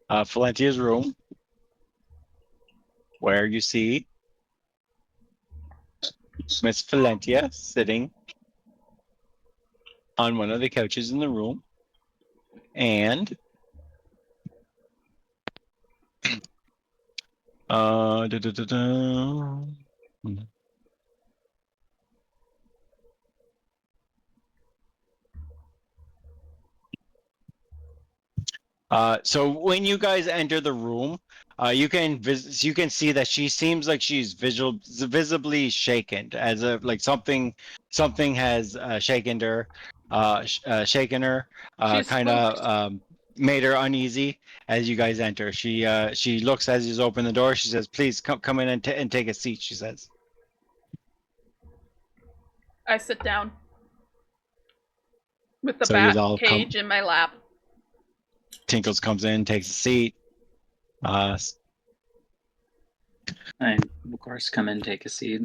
Fallentia's room, where you see Miss Fallentia sitting on one of the couches in the room, and da, da, da, da. So when you guys enter the room, you can see that she seems like she's visibly shaken, as if like something has shaken her, kind of made her uneasy as you guys enter. She looks as you open the door. She says, "Please come in and take a seat." She says. I sit down with the bat cage in my lap. Tinkles comes in, takes a seat. I, of course, come in, take a seat.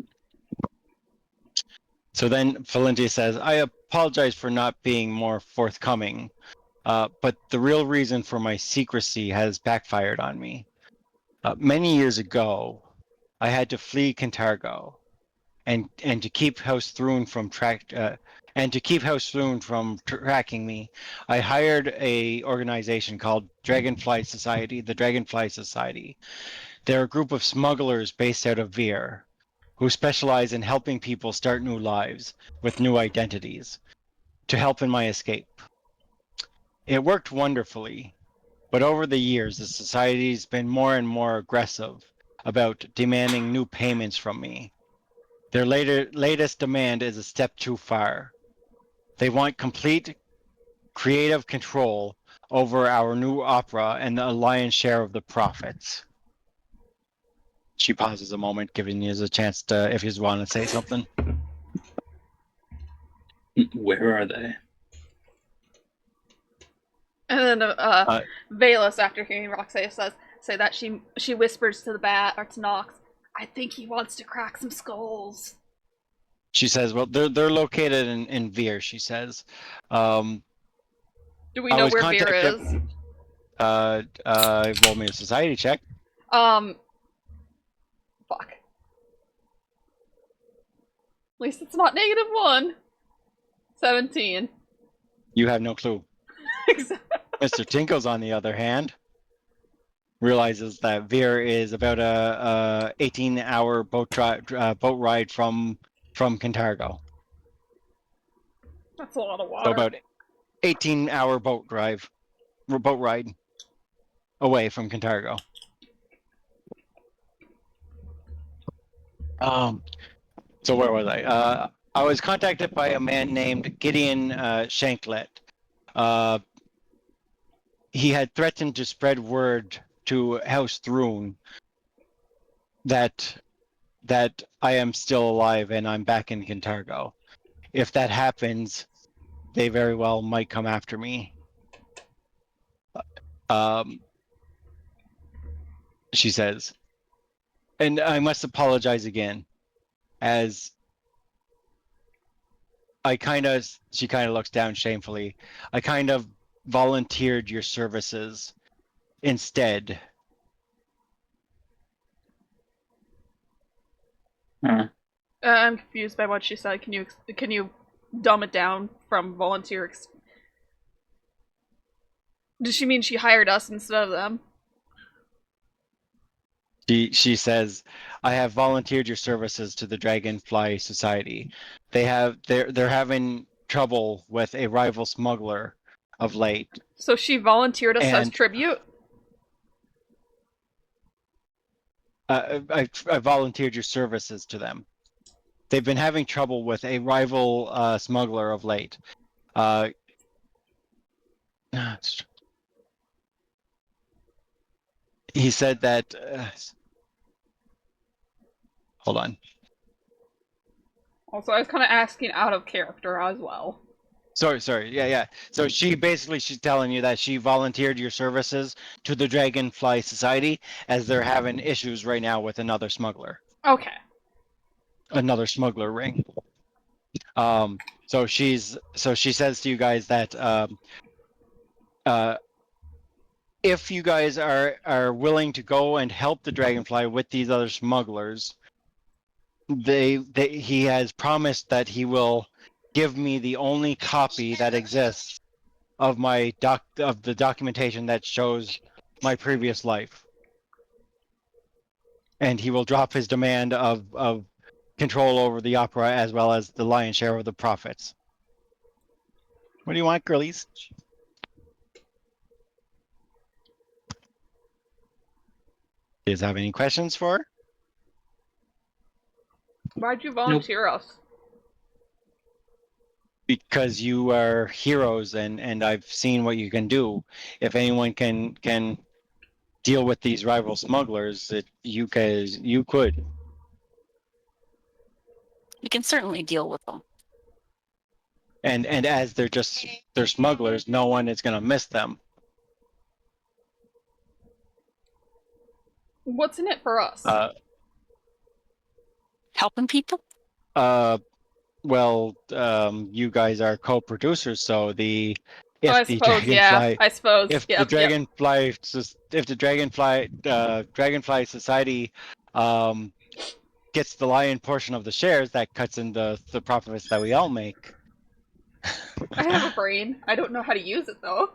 So then Fallenta says, "I apologize for not being more forthcoming, but the real reason for my secrecy has backfired on me. Many years ago, I had to flee Cantargo, and to keep House Thrune from tracking me, I hired a organization called Dragonfly Society, the Dragonfly Society. They're a group of smugglers based out of Veer, who specialize in helping people start new lives with new identities, to help in my escape. It worked wonderfully, but over the years, the society's been more and more aggressive about demanding new payments from me. Their latest demand is a step too far. They want complete creative control over our new opera and the lion's share of the profits." She pauses a moment, giving you a chance to, if you want to say something. Where are they? And then Valus, after hearing Roxana say that, she whispers to the bat or to Nox, "I think he wants to crack some skulls." She says, "Well, they're located in Veer." She says, "Do we know where Veer is?" Roll me a society check. Fuck. At least it's not -1. 17. You have no clue. Mr. Tinkles, on the other hand, realizes that Veer is about a 18-hour boat ride from Cantargo. That's a lot of water. So about 18-hour boat ride away from Cantargo. So where was I? I was contacted by a man named Gideon Shanklet. He had threatened to spread word to House Thrune that I am still alive and I'm back in Kintargo. If that happens, they very well might come after me. She says, and I must apologize again, as she kind of looks down shamefully. I kind of volunteered your services instead. I'm confused by what she said. Can you dumb it down from volunteer? Does she mean she hired us instead of them? She says, I have volunteered your services to the Dragonfly Society. They're having trouble with a rival smuggler of late. So she volunteered us as tribute? I volunteered your services to them. They've been having trouble with a rival smuggler of late. He said that. Hold on. Also, I was kind of asking out of character as well. Sorry. Yeah. So she's telling you that she volunteered your services to the Dragonfly Society as they're having issues right now with another smuggler. Okay. Another smuggler ring. So she says to you guys that if you guys are willing to go and help the Dragonfly with these other smugglers, he has promised that he will give me the only copy that exists of the documentation that shows my previous life, and he will drop his demand of control over the opera as well as the lion's share of the profits. What do you want, girlies? Do you have any questions for her? Why'd you volunteer us? Because you are heroes, and I've seen what you can do. If anyone can deal with these rival smugglers, you could. We can certainly deal with them. And as they're smugglers, no one is going to miss them. What's in it for us? Helping people? Well, you guys are co-producers, so I suppose if the Dragonfly Society gets the lion portion of the shares, that cuts into the profits that we all make. I have a brain. I don't know how to use it though.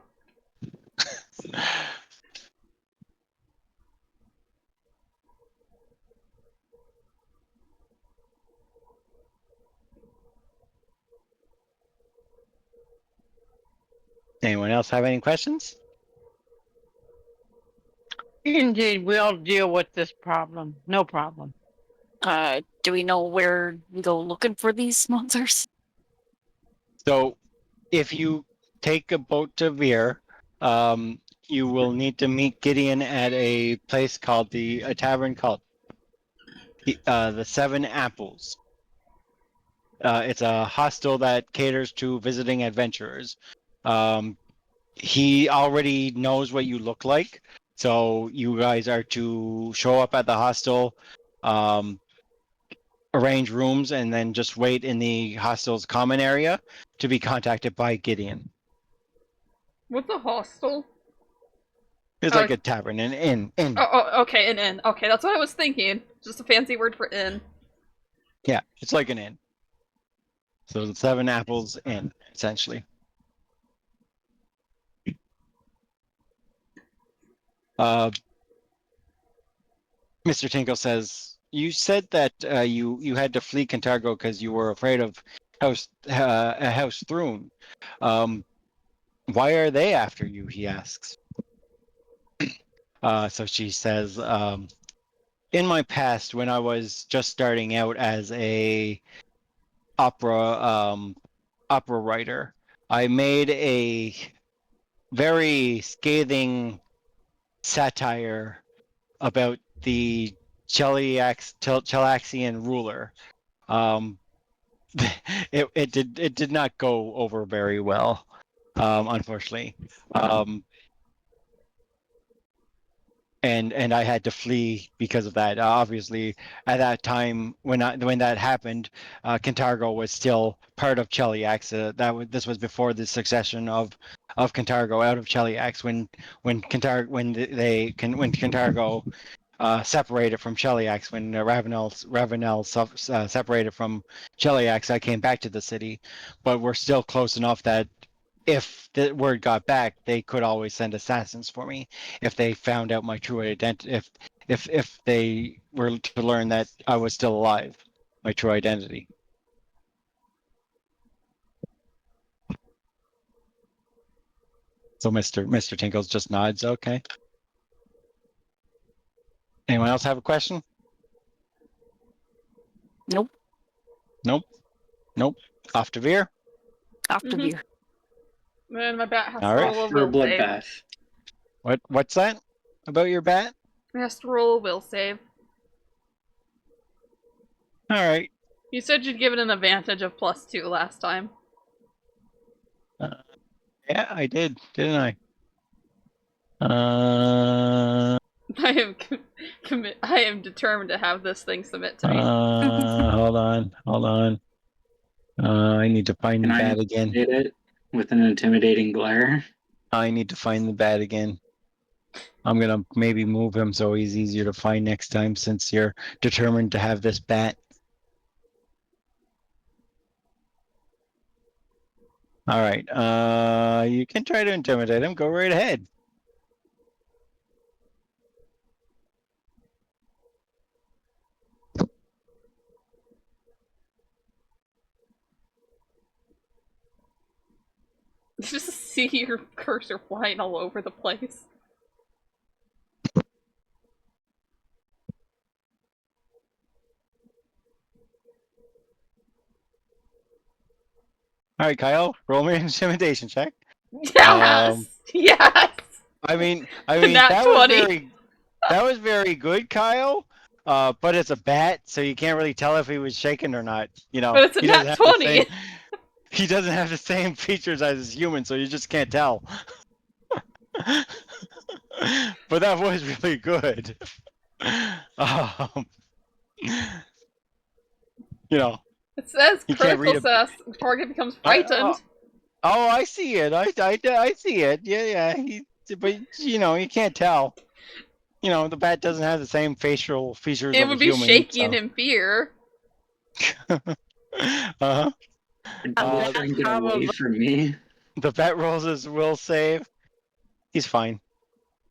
Anyone else have any questions? Indeed, we'll deal with this problem. No problem. Do we know where we go looking for these smugglers? So, if you take a boat to Veer, you will need to meet Gideon at a place called a tavern called the Seven Apples. It's a hostel that caters to visiting adventurers. He already knows what you look like, so you guys are to show up at the hostel, arrange rooms, and then just wait in the hostel's common area to be contacted by Gideon. What's a hostel? It's like a tavern, an inn. Oh, okay, an inn. Okay, that's what I was thinking. Just a fancy word for inn. Yeah, it's like an inn. So the Seven Apples Inn, essentially. Mr. Tinkle says, you said that you had to flee Cantargo because you were afraid of House Thrune. Why are they after you? He asks. So she says, in my past, when I was just starting out as a opera writer, I made a very scathing satire about the Chelaxian ruler. It did not go over very well, unfortunately. And I had to flee because of that. Obviously, at that time when that happened, Cantargo was still part of Cheliax. This was before the succession of Cantargo out of Cheliax. When Cantargo separated from Cheliax, when Ravenel separated from Cheliax, I came back to the city, but we're still close enough that if the word got back, they could always send assassins for me if they found out my true identity. If they were to learn that I was still alive, my true identity. So Mr. Tinkles just nods. Okay. Anyone else have a question? Nope. Nope. Off to Veer. Off to Veer. Man, my bat has All to right. roll a For a will save. bloodbath. What's that about your bat? It has to roll a will save. All right. You said you'd give it an advantage of +2 last time. Yeah, I did, didn't I? I am determined to have this thing submit to me. Hold on. I need to find the Can I bat again. intimidate it with an intimidating glare? I need to find the bat again. I'm gonna maybe move him so he's easier to find next time, since you're determined to have this bat. All right. You can try to intimidate him. Go right ahead. Just see your cursor flying all over the place. All right, Kyle, roll me an intimidation check. Yes! Yes! I mean Nat that 20. was very good, Kyle. But it's a bat, so you can't really tell if he was shaken or not. You know, But it's a he doesn't nat have the 20. same. He doesn't have the same features as his human, so you just can't tell. But that was really good. You know, It says you can't critical read success. Target becomes frightened. Oh, I see it. I see it. Yeah. But you know, you can't tell. You know, the bat doesn't have the same facial features It of a would be human. shaking So. in fear. Uh-huh. Trying to get away from me. The bat rolls his will save. He's fine.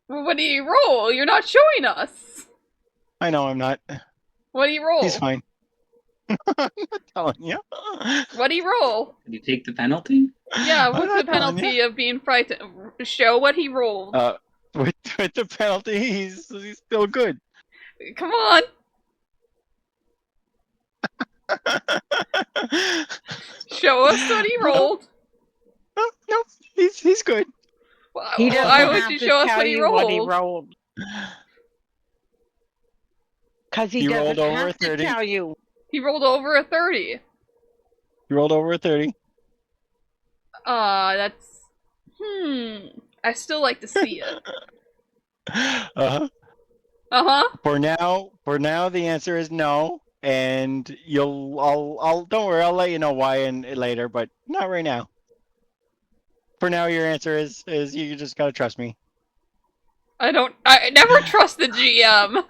Well, what do you roll? You're not showing us. I know I'm not. What do you roll? He's fine. I'm not telling you. What do you roll? Did you take the penalty? Yeah, I'm what's the not telling penalty of being frightened? Show what he rolled. With the penalty, he's still good. Come on. Show us what he rolled. No, he's good. He doesn't Why would have you to show us tell what he you what he rolled? rolled. Because he He doesn't rolled over have a to 30. tell you. He rolled over a 30. He rolled over a 30. That's... I still like to see it. Uh-huh. Uh-huh. For now, the answer is no. And I'll don't worry, I'll let you know why later, but not right now. For now, your answer is you just gotta trust me. I never trust the GM.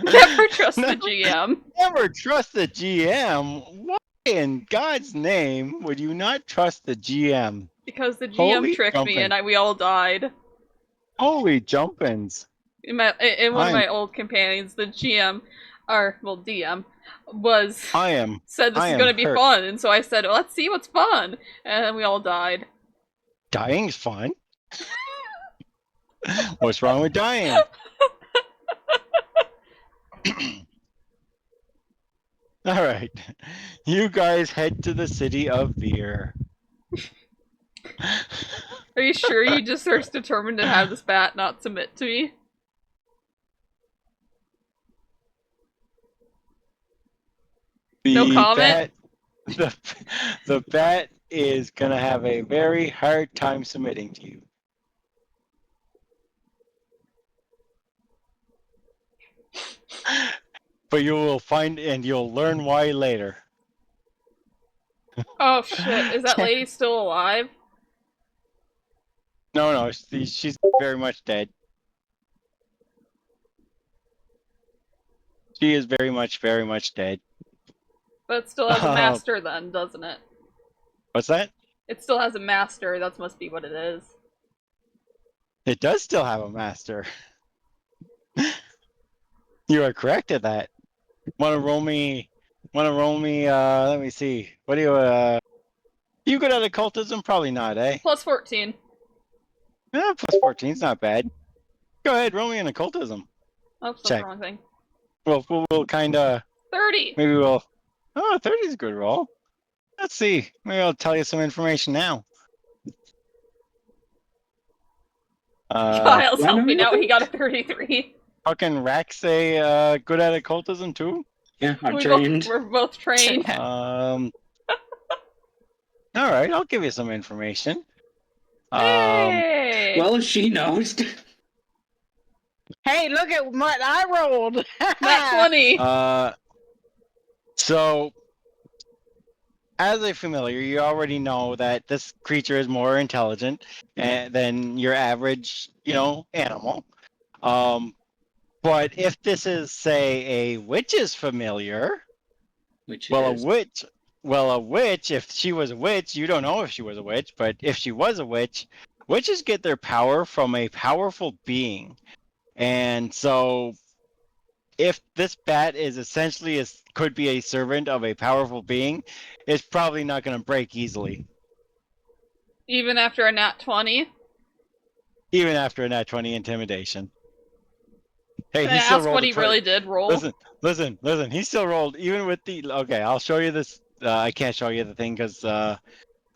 Never trust the GM. Never trust the GM. Why in God's name would you not trust the GM? Because the GM Holy tricked me jumping. and we all died. Holy jumpins. In one of my old companions, the GM, DM, said this is gonna be fun, and so I said, well, let's see what's fun, and then we all died. Dying's fun. What's wrong with dying? All right, you guys head to the city of Veer. Are you sure you just are determined to have this bat not submit to me? No comment? The bat is going to have a very hard time submitting to you. But you will find and you'll learn why later. Oh shit, is that lady still alive? No, she's very much dead. She is very much dead. But it still has a master then, doesn't it? What's that? It still has a master, that must be what it is. It does still have a master. You are correct at that. Wanna roll me, let me see. What do you good at occultism? Probably not, eh? Plus 14. Yeah, plus 14 is not bad. Go ahead, roll me an occultism. Oh, that's Check. the wrong thing. We'll kind of... 30! Maybe we'll... Oh, 30 is a good roll. Let's see. Maybe I'll tell you some information now. Kyle's helping out, he got a 33. Fucking Rex good at occultism too? Yeah, I'm trained. We're both trained. Alright, I'll give you some information. Hey! Well, she knows. Hey, look at what I rolled. Nat 20! So, as a familiar, you already know that this creature is more intelligent than your average, animal. But if this is, say, a witch's familiar, a witch, if she was a witch, you don't know if she was a witch, but if she was a witch, witches get their power from a powerful being. And so if this bat is essentially could be a servant of a powerful being, it's probably not going to break easily. Even after a nat 20? Even after a nat 20 intimidation. Hey, Can I ask what he really did roll? Listen. He still rolled even with the... Okay, I'll show you this. I can't show you the thing because I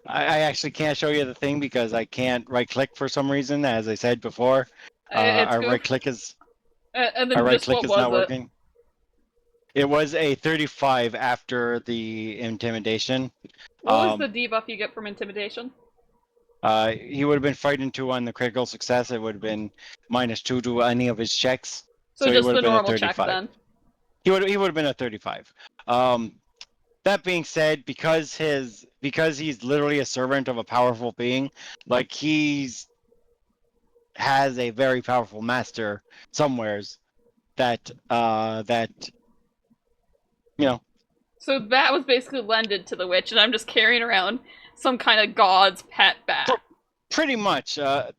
actually can't show you the thing because I can't right-click for some reason. As I said before, our right-click is... And then our just right-click what is was not it? working. It was a 35 after the intimidation. What was the debuff you get from intimidation? He would have been frightened 2 on the critical success. It would have been -2 to any of his checks. So he just would the have been a normal check 35. then? He would have been a 35. That being said, because he's literally a servant of a powerful being, like has a very powerful master somewheres that So that was basically lended to the witch, and I'm just carrying around some kind of god's pet bat. Pretty much. A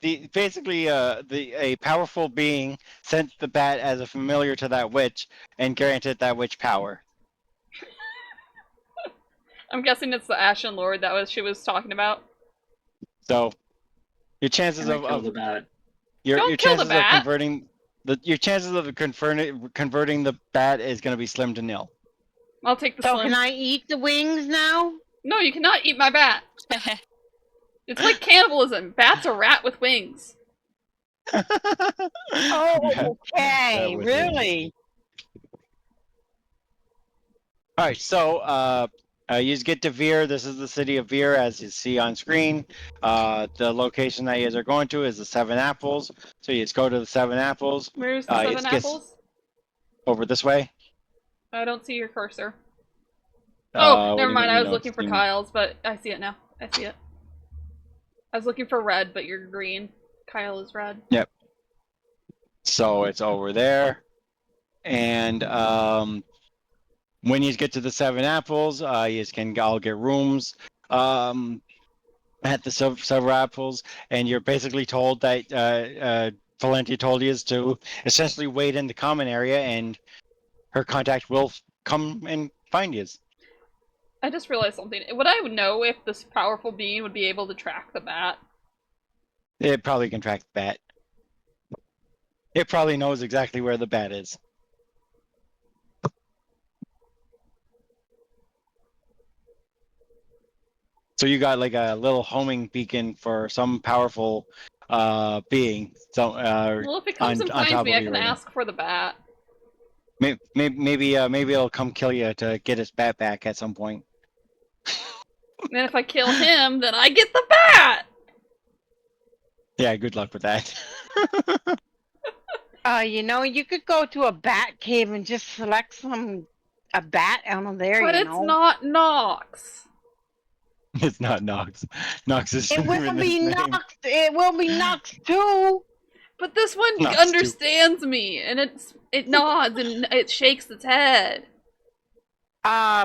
powerful being sent the bat as a familiar to that witch and granted that witch power. I'm guessing it's the Ashen Lord that she was talking about. So, your chances Can I kill the bat? Your chances of converting the bat is going to be slim to nil. I'll take the So slim. can I eat the wings now? No, you cannot eat my bat. It's like cannibalism. Bat's a rat with wings. Oh, okay. Really? All right, so you get to Veer. This is the city of Veer, as you see on screen. The location that you guys are going to is the Seven Apples. So you just go to the Seven Apples. Where's the Seven Apples? Over this way. I don't see your cursor. Oh, never mind. I was looking for Kyle's, but I see it now. I see it. I was looking for red, but you're green. Kyle is red. Yep. So it's over there. And when you get to the Seven Apples, you can all get rooms at the Seven Apples, and you're basically told that Fallenta told you is to essentially wait in the common area, and her contact will come and find you. I just realized something. Would I know if this powerful being would be able to track the bat? It probably can track the bat. It probably knows exactly where the bat is. So you got like a little homing beacon for some powerful being. So Well, if it comes and on finds top me, of I you can right now. ask for the bat. Maybe it'll come kill you to get its bat back at some point. And then if I kill him, then I get the bat! Yeah, good luck with that. You could go to a bat cave and just select a bat out of there, But it's not Nox. It's not Nox. Nox is It will in be this name. Nox. It will be Nox too. But this one Nox understands me, and it nods and it shakes its head.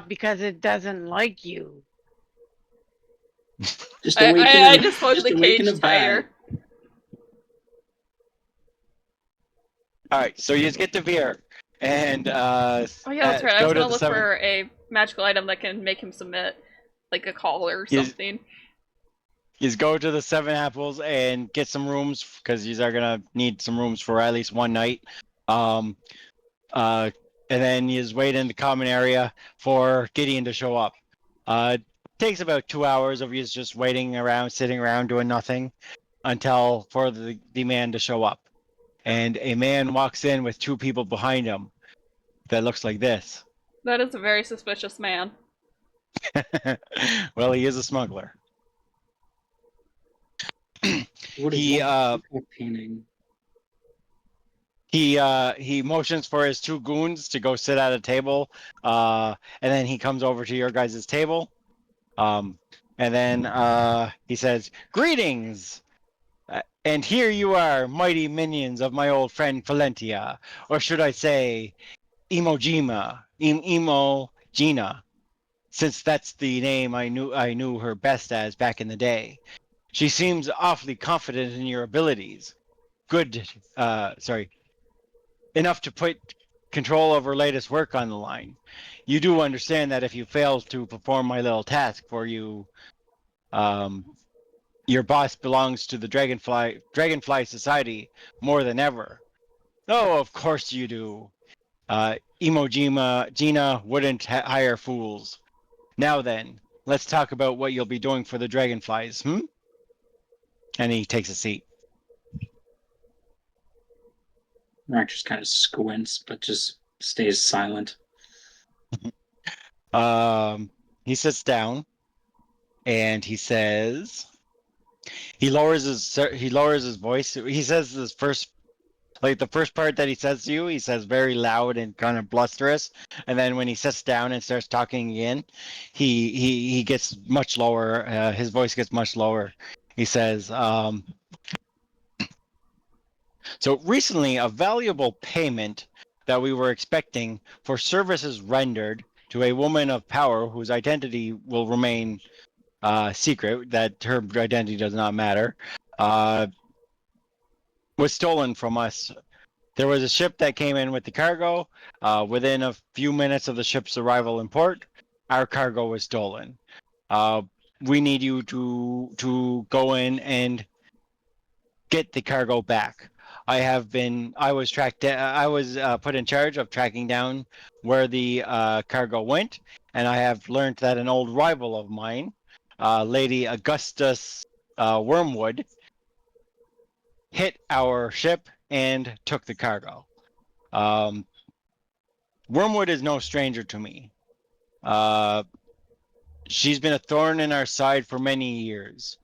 Because it doesn't like you. Just awaken I just hold the awaken cage a bat. tighter. All right, so you just get to Veer, and Oh yeah, that's right. I go was to gonna the look 7. for a magical item that can make him submit, like a collar or something. You just go to the 7 apples and get some rooms because you are gonna need some rooms for at least one night. And then you just wait in the common area for Gideon to show up. Takes about 2 hours of you just waiting around, sitting around, doing nothing until for the man to show up. And a man walks in with 2 people behind him that looks like this. That is a very suspicious man. Well, he is a smuggler. What is that painting? He motions for his 2 goons to go sit at a table, and then he comes over to your guys' table, and then he says, "Greetings, and here you are, mighty minions of my old friend Fallenta, or should I say, Imogina, since that's the name I knew her best as back in the day. She seems awfully confident in your abilities. Enough to put control of her latest work on the line. You do understand that if you fail to perform my little task for you, your boss belongs to the Dragonfly Society more than ever. Oh, of course you do. Gina wouldn't hire fools. Now then, let's talk about what you'll be doing for the Dragonflies, And he takes a seat. Rack just kind of squints, but just stays silent. He sits down, and he says, he lowers his voice. He says this first, like the first part that he says to you, he says very loud and kind of blusterous, and then when he sits down and starts talking again, he gets much lower. His voice gets much lower. He says, so recently, a valuable payment that we were expecting for services rendered to a woman of power whose identity will remain secret, that her identity does not matter, was stolen from us. There was a ship that came in with the cargo. Within a few minutes of the ship's arrival in port, our cargo was stolen. We need you to go in and get the cargo back. I was put in charge of tracking down where the cargo went, and I have learned that an old rival of mine, Lady Augustus Wormwood, hit our ship and took the cargo. Wormwood is no stranger to me. She's been a thorn in our side for many years,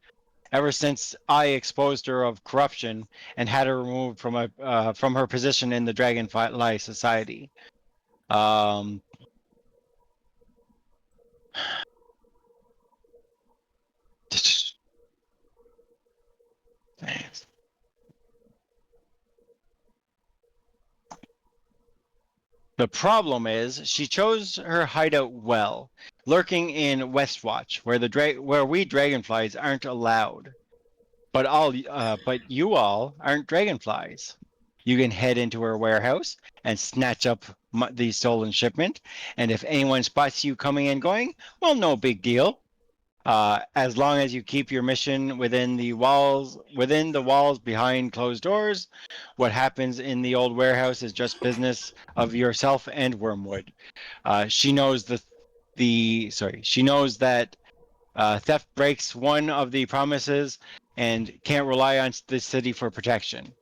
ever since I exposed her of corruption and had her removed from her position in the Dragonfly Society. The problem is she chose her hideout well, lurking in Westwatch, where we dragonflies aren't allowed. But you all aren't dragonflies. You can head into her warehouse and snatch up the stolen shipment, and if anyone spots you coming and going, well, no big deal. As long as you keep your mission within the walls behind closed doors, what happens in the old warehouse is just business of yourself and Wormwood. She knows that Theft breaks one of the promises and can't rely on the city for protection.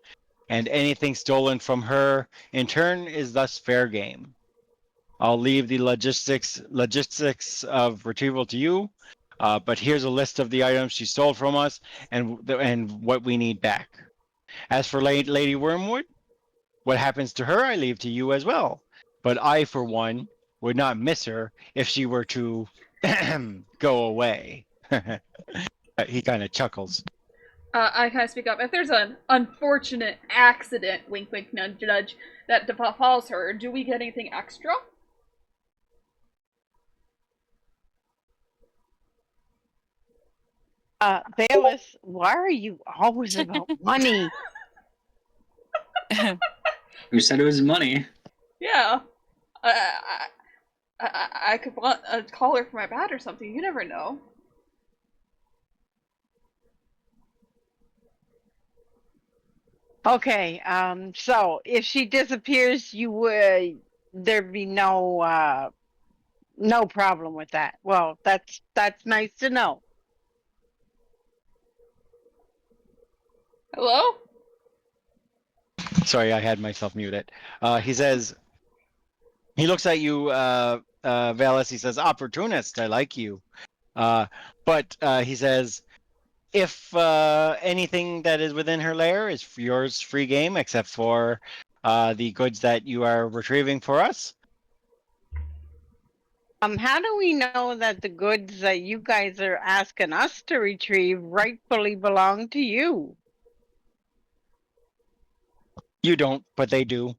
And anything stolen from her, in turn, is thus fair game. I'll leave the logistics of retrieval to you, but here's a list of the items she stole from us and what we need back. As for Lady Wormwood, what happens to her I leave to you as well. But I, for one, would not miss her if she were to go away. He kind of chuckles. I kind of speak up. If there's an unfortunate accident, wink, wink, nudge, nudge, that befalls her, do we get anything extra? Bayless, why are you always about money? Who said it was money? Yeah. I could want a collar for my bat or something. You never know. Okay, so if she disappears, you would there'd be no problem with that. Well, that's nice to know. Hello? Sorry, I had myself muted. He says, he looks at you, Valis. He says, opportunist, I like you. But he says, if anything that is within her lair is yours, free game, except for the goods that you are retrieving for us. How do we know that the goods that you guys are asking us to retrieve rightfully belong to you? You don't, but they do.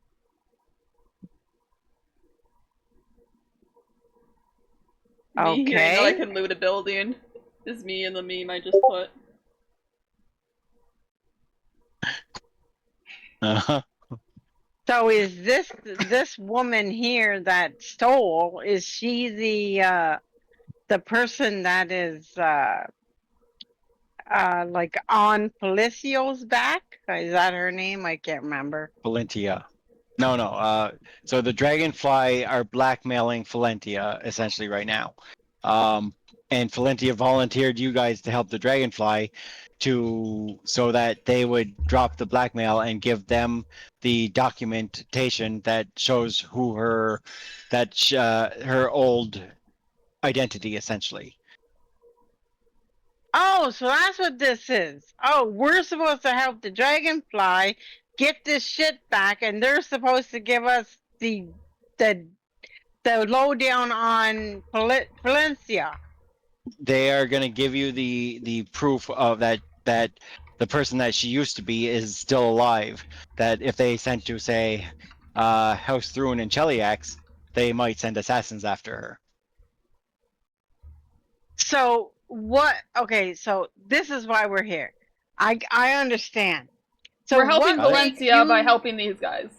Me hearing that I Okay. can loot a building is me and the meme I just put. Uh-huh. So is this woman here that stole, is she the person that is like on Felicio's back? Is that her name? I can't remember. Valentia. No. So the Dragonfly are blackmailing Fallenta essentially right now. And Fallenta volunteered you guys to help the Dragonfly so that they would drop the blackmail and give them the documentation that shows her old identity essentially. Oh, so that's what this is. Oh, we're supposed to help the Dragonfly get this shit back, and they're supposed to give us the lowdown on Valencia. They are going to give you the proof of that the person that she used to be is still alive. That if they sent to say House Thrune and Cheliax, they might send assassins after her. So what? Okay, so this is why we're here. I understand. So we're helping what Valencia by helping these guys.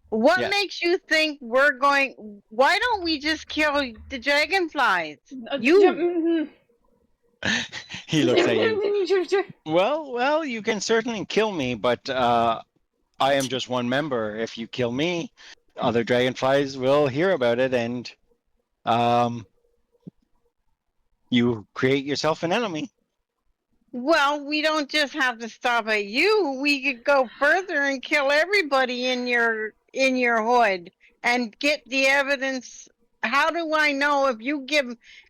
What makes you think we're going? Why don't we just kill the dragonflies? You. He looks at you. Well, you can certainly kill me, but I am just one member. If you kill me, other dragonflies will hear about it, and you create yourself an enemy. Well, we don't just have to stop at you. We could go further and kill everybody in your hood and get the evidence. How do I know if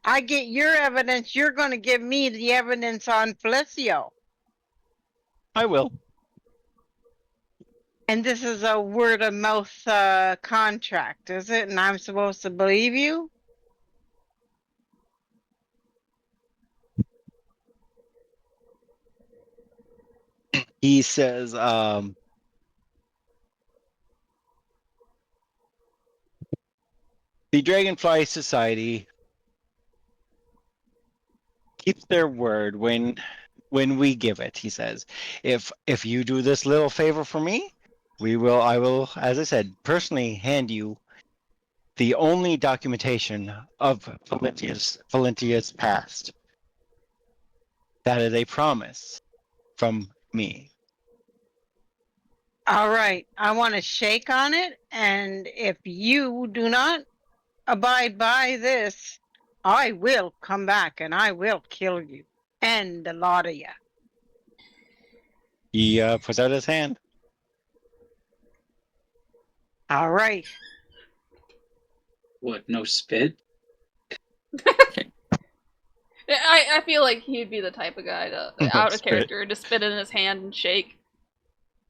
I get your evidence, you're going to give me the evidence on Felicio? I will. And this is a word of mouth contract, is it? And I'm supposed to believe you? He says, the Dragonfly Society keeps their word when we give it. He says, if you do this little favor for me, I will, as I said, personally hand you the only documentation of Valentia's past. That is a promise from me. All right, I want to shake on it, and if you do not abide by this, I will come back and I will kill you. And a lot of you. He puts out his hand. All right. What, no spit? I feel like he'd be the type of guy to out of Spit. character to spit in his hand and shake.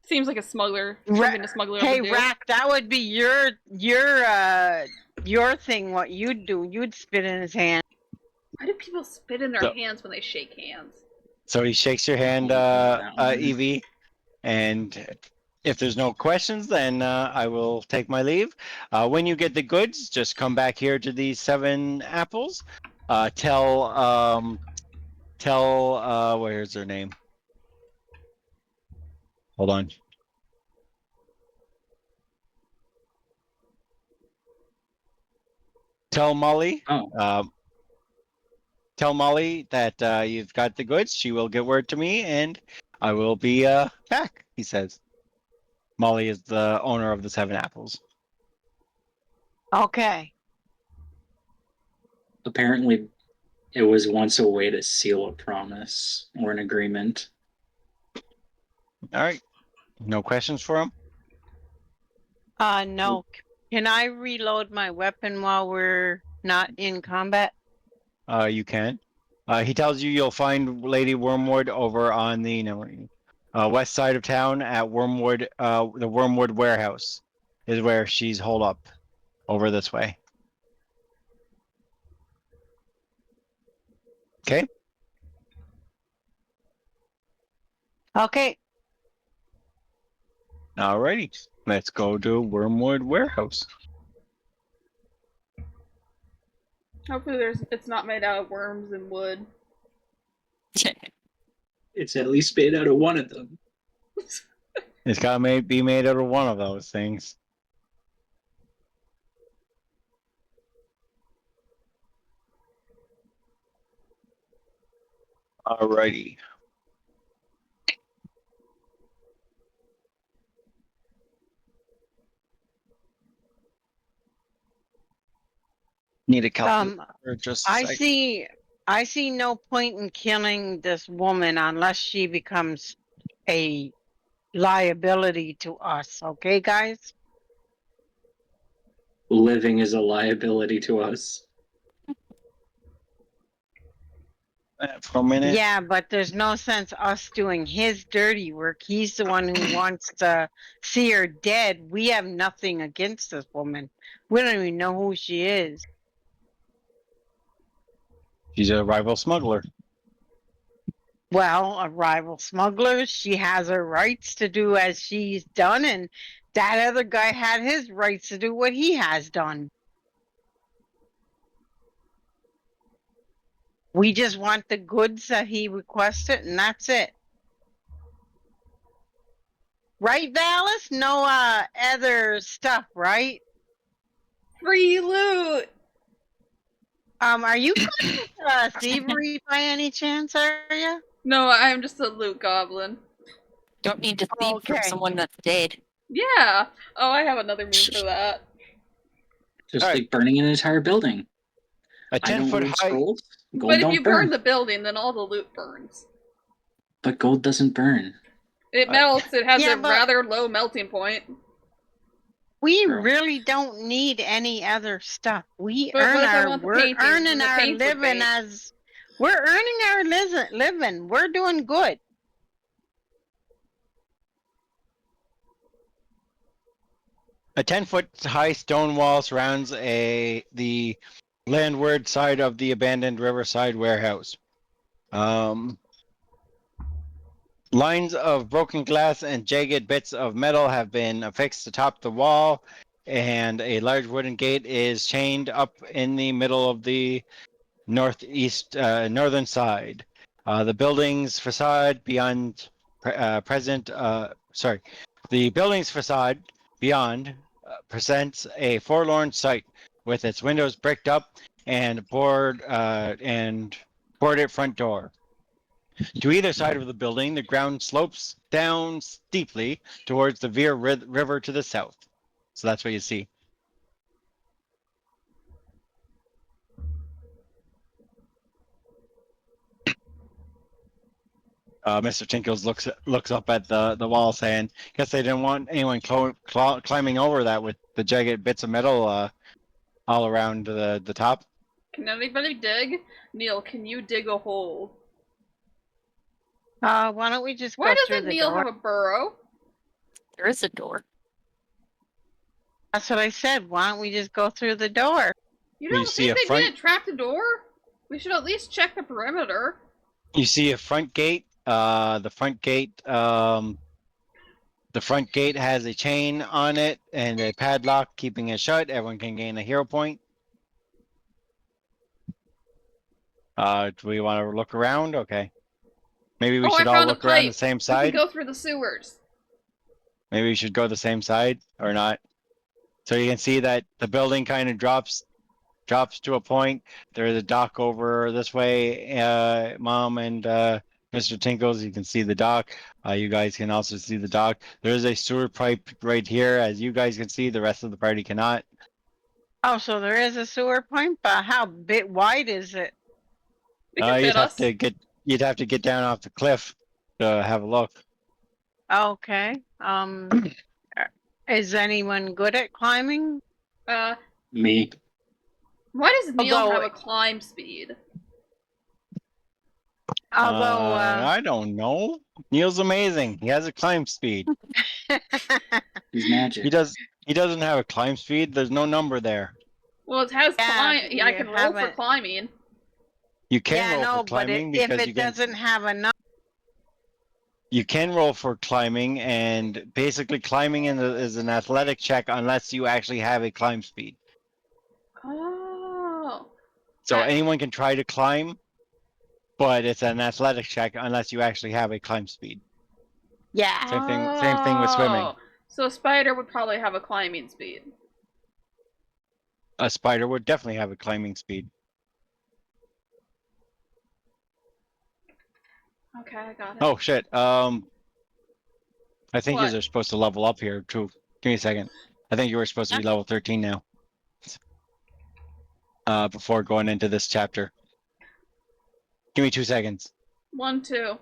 Seems like a smuggler, something a smuggler would do. Hey, Rack, that would be your thing. What you'd do? You'd spit in his hand. Why do people spit in their hands when they shake hands? So he shakes your hand, Evie, and if there's no questions, then I will take my leave. When you get the goods, just come back here to these 7 apples. Tell where's her name? Hold on. Tell Molly. Tell Molly that you've got the goods. She will get word to me, and I will be back. He says. Molly is the owner of the 7 apples. Okay. Apparently, it was once a way to seal a promise or an agreement. All right. No questions for him? No. Can I reload my weapon while we're not in combat? You can. He tells you you'll find Lady Wormwood over on the west side of town at Wormwood. The Wormwood warehouse is where she's holed up over this way. Okay. Okay. Alrighty. Let's go to Wormwood warehouse. Hopefully it's not made out of worms and wood. It's at least made out of one of them. It's got to be made out of one of those things. Alrighty. Need a calculator. Just I see no point in killing this woman unless she becomes a liability to us. Okay, guys? Living is a liability to us. For a minute. Yeah, but there's no sense us doing his dirty work. He's the one who wants to see her dead. We have nothing against this woman. We don't even know who she is. She's a rival smuggler. Well, a rival smuggler. She has her rights to do as she's done, and that other guy had his rights to do what he has done. We just want the goods that he requested, and that's it. Right, Valis? No other stuff, right? Free loot! Are you thievery by any chance, are you? No, I'm just a loot goblin. Don't need to thieve from someone that's dead. Yeah! Oh, I have another move for that. Just like burning an entire building. A 10-foot high. Gold but if you burn burn the building, then all the loot burns. But gold doesn't burn. It melts. It has a rather low melting point. We really don't need any other stuff. We're earning our living as we're earning our living. We're doing good. A 10-foot high stone wall surrounds the landward side of the abandoned riverside warehouse. Lines of broken glass and jagged bits of metal have been affixed atop the wall, and a large wooden gate is chained up in the middle of the northern side. The building's facade beyond the building's facade beyond presents a forlorn sight, with its windows bricked up and boarded front door. To either side of the building, the ground slopes down steeply towards the Veer River to the south. So that's what you see. Mr. Tinkles looks up at the wall, saying, "Guess they didn't want anyone climbing over that with the jagged bits of metal all around the top." Can anybody dig? Neil, can you dig a hole? Why don't we just Why go through doesn't the Neil door? have a burrow? There is a door. That's what I said. Why don't we just go through the door? You You don't see think a they front. didn't trap the door? We should at least check the perimeter. You see a front gate. The front gate. The front gate has a chain on it and a padlock keeping it shut. Everyone can gain a hero point. Do we want to look around? Okay. Maybe we Oh, I should all found a look around the pipe. same We can side. go through the sewers. Maybe we should go the same side or not. So you can see that the building kind of drops to a point. There's a dock over this way, Mom and Mr. Tinkles. You can see the dock. You guys can also see the dock. There's a sewer pipe right here, as you guys can see. The rest of the party cannot. Oh, so there is a sewer point, but how big wide is it? It can fit us. You'd have to get down off the cliff to have a look. Okay. Is anyone good at climbing? Me. Why does Neil Although- have a climb speed? Although, I don't know. Neil's amazing. He has a climb speed. He's magic. He doesn't have a climb speed. There's no number there. Well, it has Yeah, climb. Yeah, I you can roll for haven't- climbing. You can yeah, roll no, for climbing but if because it doesn't have a number, you can roll for climbing, and basically climbing is an athletic check unless you actually have a climb speed. Oh. So anyone can try to climb, but it's an athletic check unless you actually have a climb speed. yeah. Same thing with swimming. So a spider would probably have a climbing speed. A spider would definitely have a climbing speed. Okay, I got it. Oh shit. I think What? you're supposed to level up here too. Give me a second. I think you were supposed to be level 13 now. Before going into this chapter. Give me 2 seconds. 1, 2.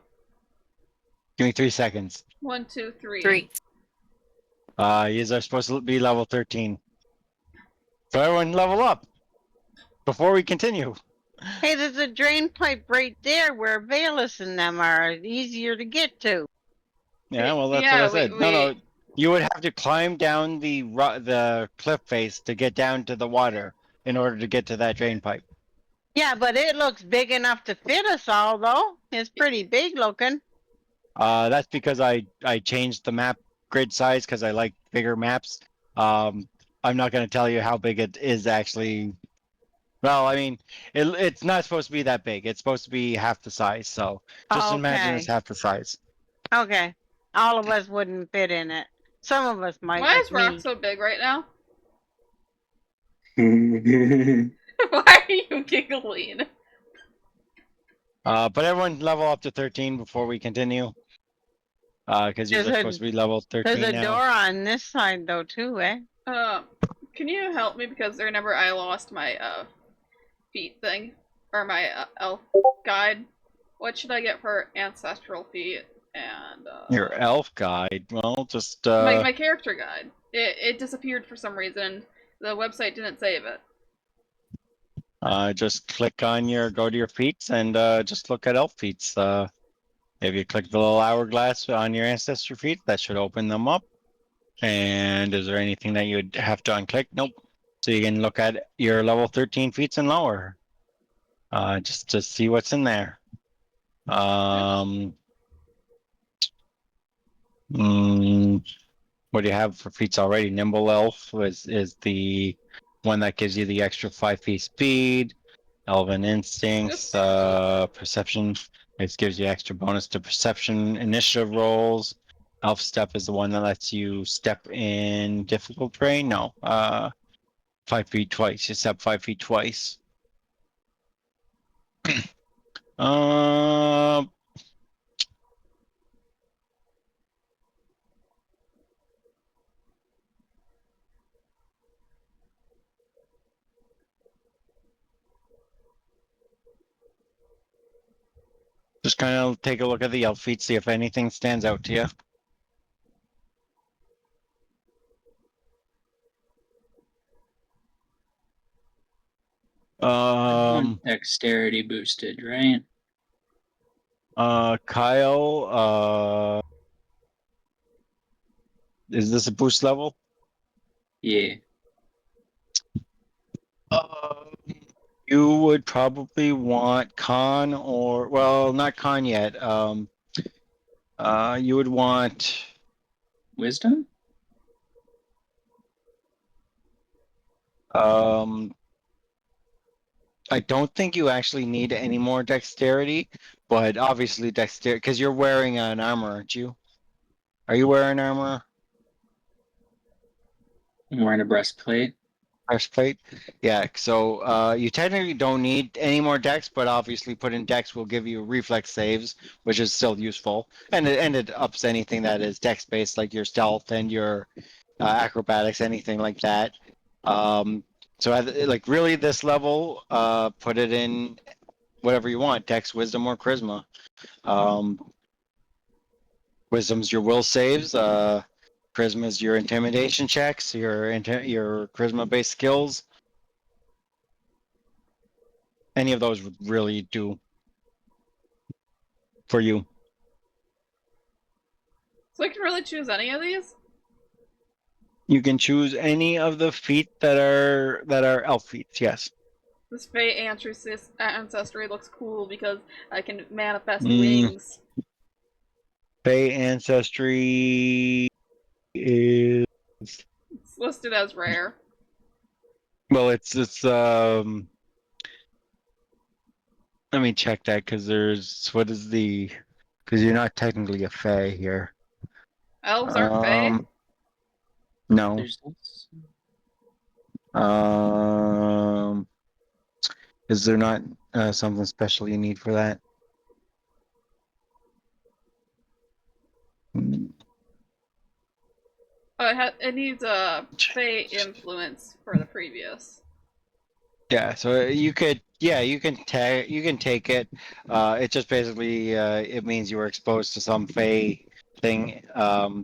Give me 3 seconds. 1, 2, 3. 3. You are supposed to be level 13. So everyone level up before we continue. Hey, there's a drain pipe right there where Valus and them are easier to get to. Yeah, well, that's Yeah, what I said. No, you would have to climb down the cliff face to get down to the water in order to get to that drain pipe. Yeah, but it looks big enough to fit us all, though. It's pretty big looking. That's because I changed the map grid size because I like bigger maps. I'm not going to tell you how big it is actually. Well, I mean, it's not supposed to be that big. It's supposed to be half the size. So just imagine it's half the size. Okay. All of us wouldn't fit in it. Some of us might. Why like is Rock me. so big right now? Why Why are you giggling? But everyone level up to 13 before we continue. Because you're supposed to be level 13 There's a now. door on this side, though, too, eh? Can you help me? Because remember I lost my, feet thing. Or my, elf guide. What should I get for ancestral feet? And, Your elf guide. Well, just my character guide. It disappeared for some reason. The website didn't save it. just go to your feats and just look at elf feats. If you click the little hourglass on your ancestry feet, that should open them up. And is there anything that you would have to unclick? Nope. So you can look at your level 13 feats and lower. Just to see what's in there. What do you have for feats already? Nimble Elf is the one that gives you the extra 5 feet speed. Elven Instincts, Perception. It gives you extra bonus to Perception initiative rolls. Elf Step is the one that lets you step in difficult terrain. No, 5 feet twice. You step 5 feet twice. Just kind of take a look at the elf feat, see if anything stands out to you. Dexterity boosted, right? Kyle, is this a boost level? Yeah. You would probably want con or, well, not con yet. You would want Wisdom? I don't think you actually need any more dexterity, but obviously dexterity, because you're wearing an armor, aren't you? Are you wearing armor? I'm wearing a breastplate. Breastplate? Yeah, so you technically don't need any more dex, but obviously put in dex will give you reflex saves, which is still useful. And it ups anything that is dex based, like your stealth and your acrobatics, anything like that. So like really this level, put it in whatever you want, dex, wisdom, or charisma. Wisdom's your will saves. Charisma's your intimidation checks, your charisma based skills. Any of those would really do for you. So I can really choose any of these? You can choose any of the feat that are elf feats. Yes. This Fey ancestry looks cool because I can manifest Mm, wings. Fey ancestry is It's listed as rare. well. It's Let me check that because there's what is the because you're not technically a Fey here. Elves aren't Fey? No. There's this. Is there not something special you need for that? Oh, it needs a Fey influence for the previous. Yeah, so you could, yeah, you can take it. It just basically it means you were exposed to some Fey thing.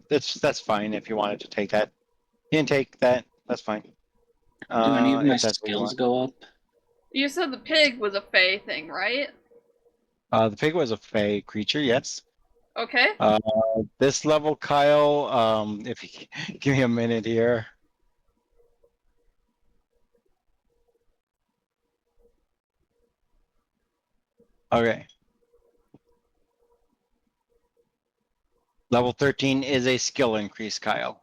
That's fine if you wanted to take that. You can take that. That's fine. Do any of my If that's what you skills want. go up? You said the pig was a Fey thing, right? The pig was a Fey creature, yes. Okay. This level, Kyle. If you give me a minute here. Okay. Level 13 is a skill increase, Kyle.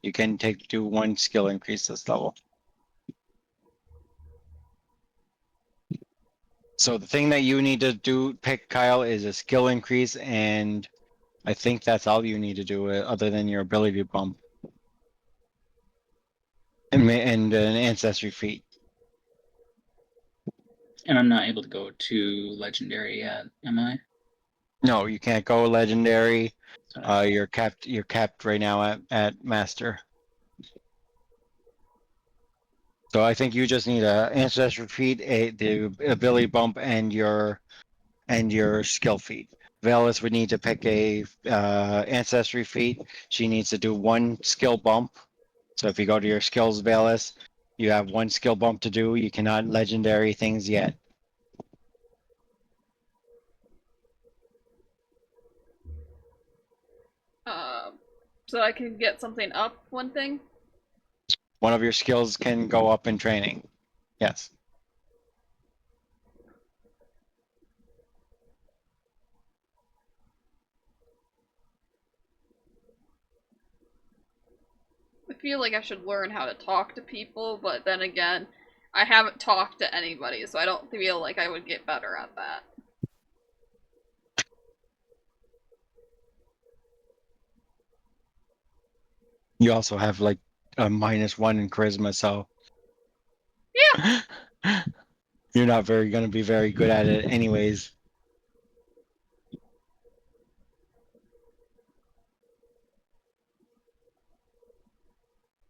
You can do one skill increase this level. So the thing that you need to pick, Kyle, is a skill increase, and I think that's all you need to do other than your ability bump and an ancestry feat. And I'm not able to go to legendary yet, am I? No, you can't go legendary. You're capped. You're capped right now at master. So I think you just need a ancestry feat, the ability bump, and your skill feat. Velis would need to pick a ancestry feat. She needs to do one skill bump. So if you go to your skills, Velis, you have one skill bump to do. You cannot legendary things yet. So I can get something up, one thing? One of your skills can go up in training. Yes. I feel like I should learn how to talk to people, but then again, I haven't talked to anybody, so I don't feel like I would get better at that. You also have like a -1 in charisma, so Yeah. you're not going to be very good at it anyways.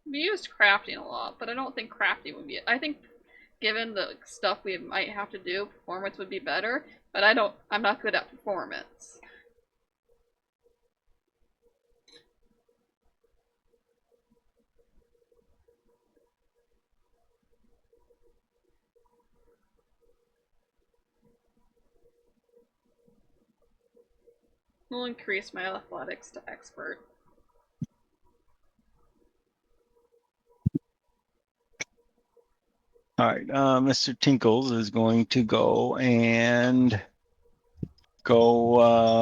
We used crafting a lot, but I don't think crafting would be. I think given the stuff we might have to do, performance would be better. But I'm not good at performance. We'll increase my athletics to expert. All right, Mr. Tinkles is going to go and go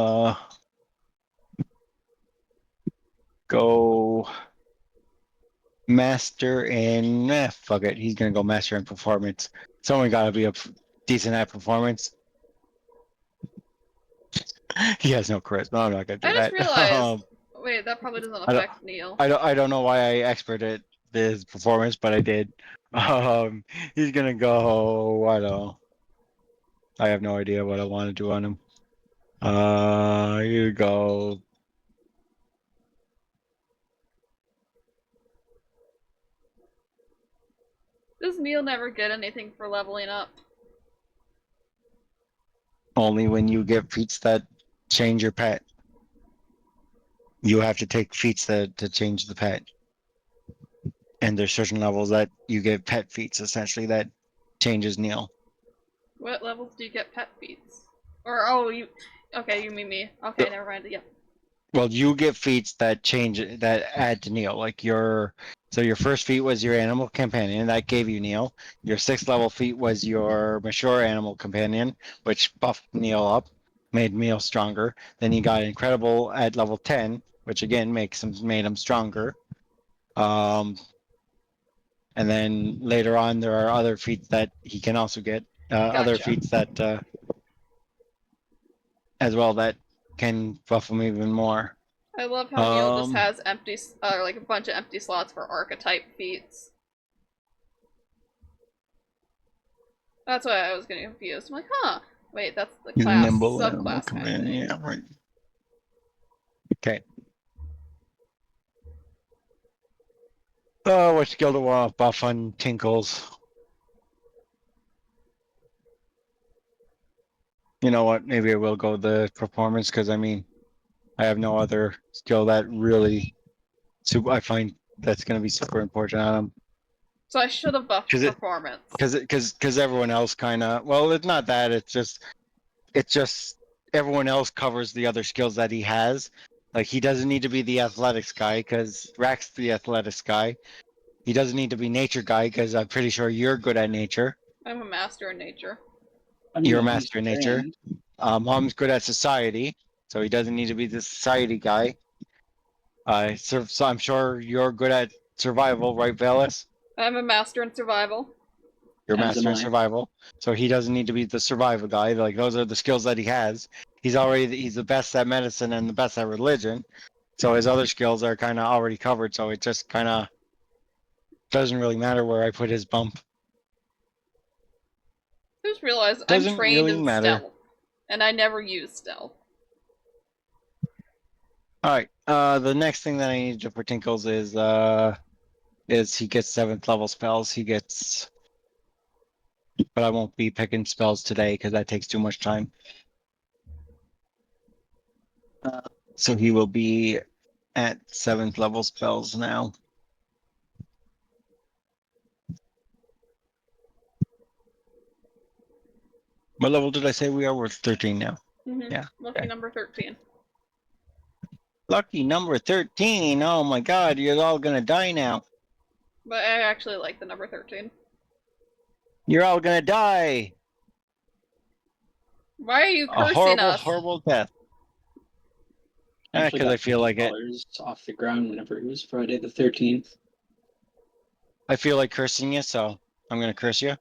master in fuck it. He's gonna go master in performance. Someone got to be a decent at performance. He has no charisma. I'm not gonna do I just that. realized. Wait, that probably doesn't affect Neil. I don't know why I experted his performance, but I did. He's gonna go. I don't know. I have no idea what I want to do on him. You go. Does Neil never get anything for leveling up? Only when you get feats that change your pet. You have to take feats to change the pet. And there's certain levels that you get pet feats essentially that changes Neil. What levels do you get pet feats? Or you mean me. Okay, never mind. Yep. Well, you get feats that add to Neil. Like your first feat was your animal companion, that gave you Neil. Your 6th level feat was your mature animal companion, which buffed Neil up, made Neil stronger. Then you got incredible at level 10, which again made him stronger. And then later on, there are other feats that he can also get. Gotcha. Other feats that as well that can buff him even more. I love how Neil just has empty, like a bunch of empty slots for archetype feats. That's why I was getting confused. I'm like, huh, wait, that's the class, nimble subclass kind of thing. Yeah, right. Okay. Oh, what skill do I want to buff on Tinkles? You know what? Maybe I will go the performance because I mean, I have no other skill that really, I find that's going to be super important on him. So I should have buffed performance. Because everyone else kind of, well, it's not that. It's just everyone else covers the other skills that he has. Like he doesn't need to be the athletics guy because Rack's the athletics guy. He doesn't need to be nature guy because I'm pretty sure you're good at nature. I'm a master in nature. You're a master in nature. Mom's good at society, so he doesn't need to be the society guy. So I'm sure you're good at survival, right, Velas? I'm a master in survival. You're a master in survival, so he doesn't need to be the survival guy. Like those are the skills that he has. He's the best at medicine and the best at religion, so his other skills are kind of already covered. So it just kind of doesn't really matter where I put his bump. I just realized I'm trained really in stealth, and I never use stealth. All right. The next thing that I need to for Tinkles is he gets 7th level spells. He gets, but I won't be picking spells today because that takes too much time. So he will be at 7th level spells now. What level did I say we are? We're 13 now. Mm-hmm. Yeah. Lucky number 13. Lucky number 13. Oh my god, you're all gonna die now. But I actually like the number 13. You're all gonna die. Why are you cursing a horrible, us? horrible death. Because I feel like it. Off the ground whenever it was Friday the 13th. I feel like cursing you, so I'm gonna curse you.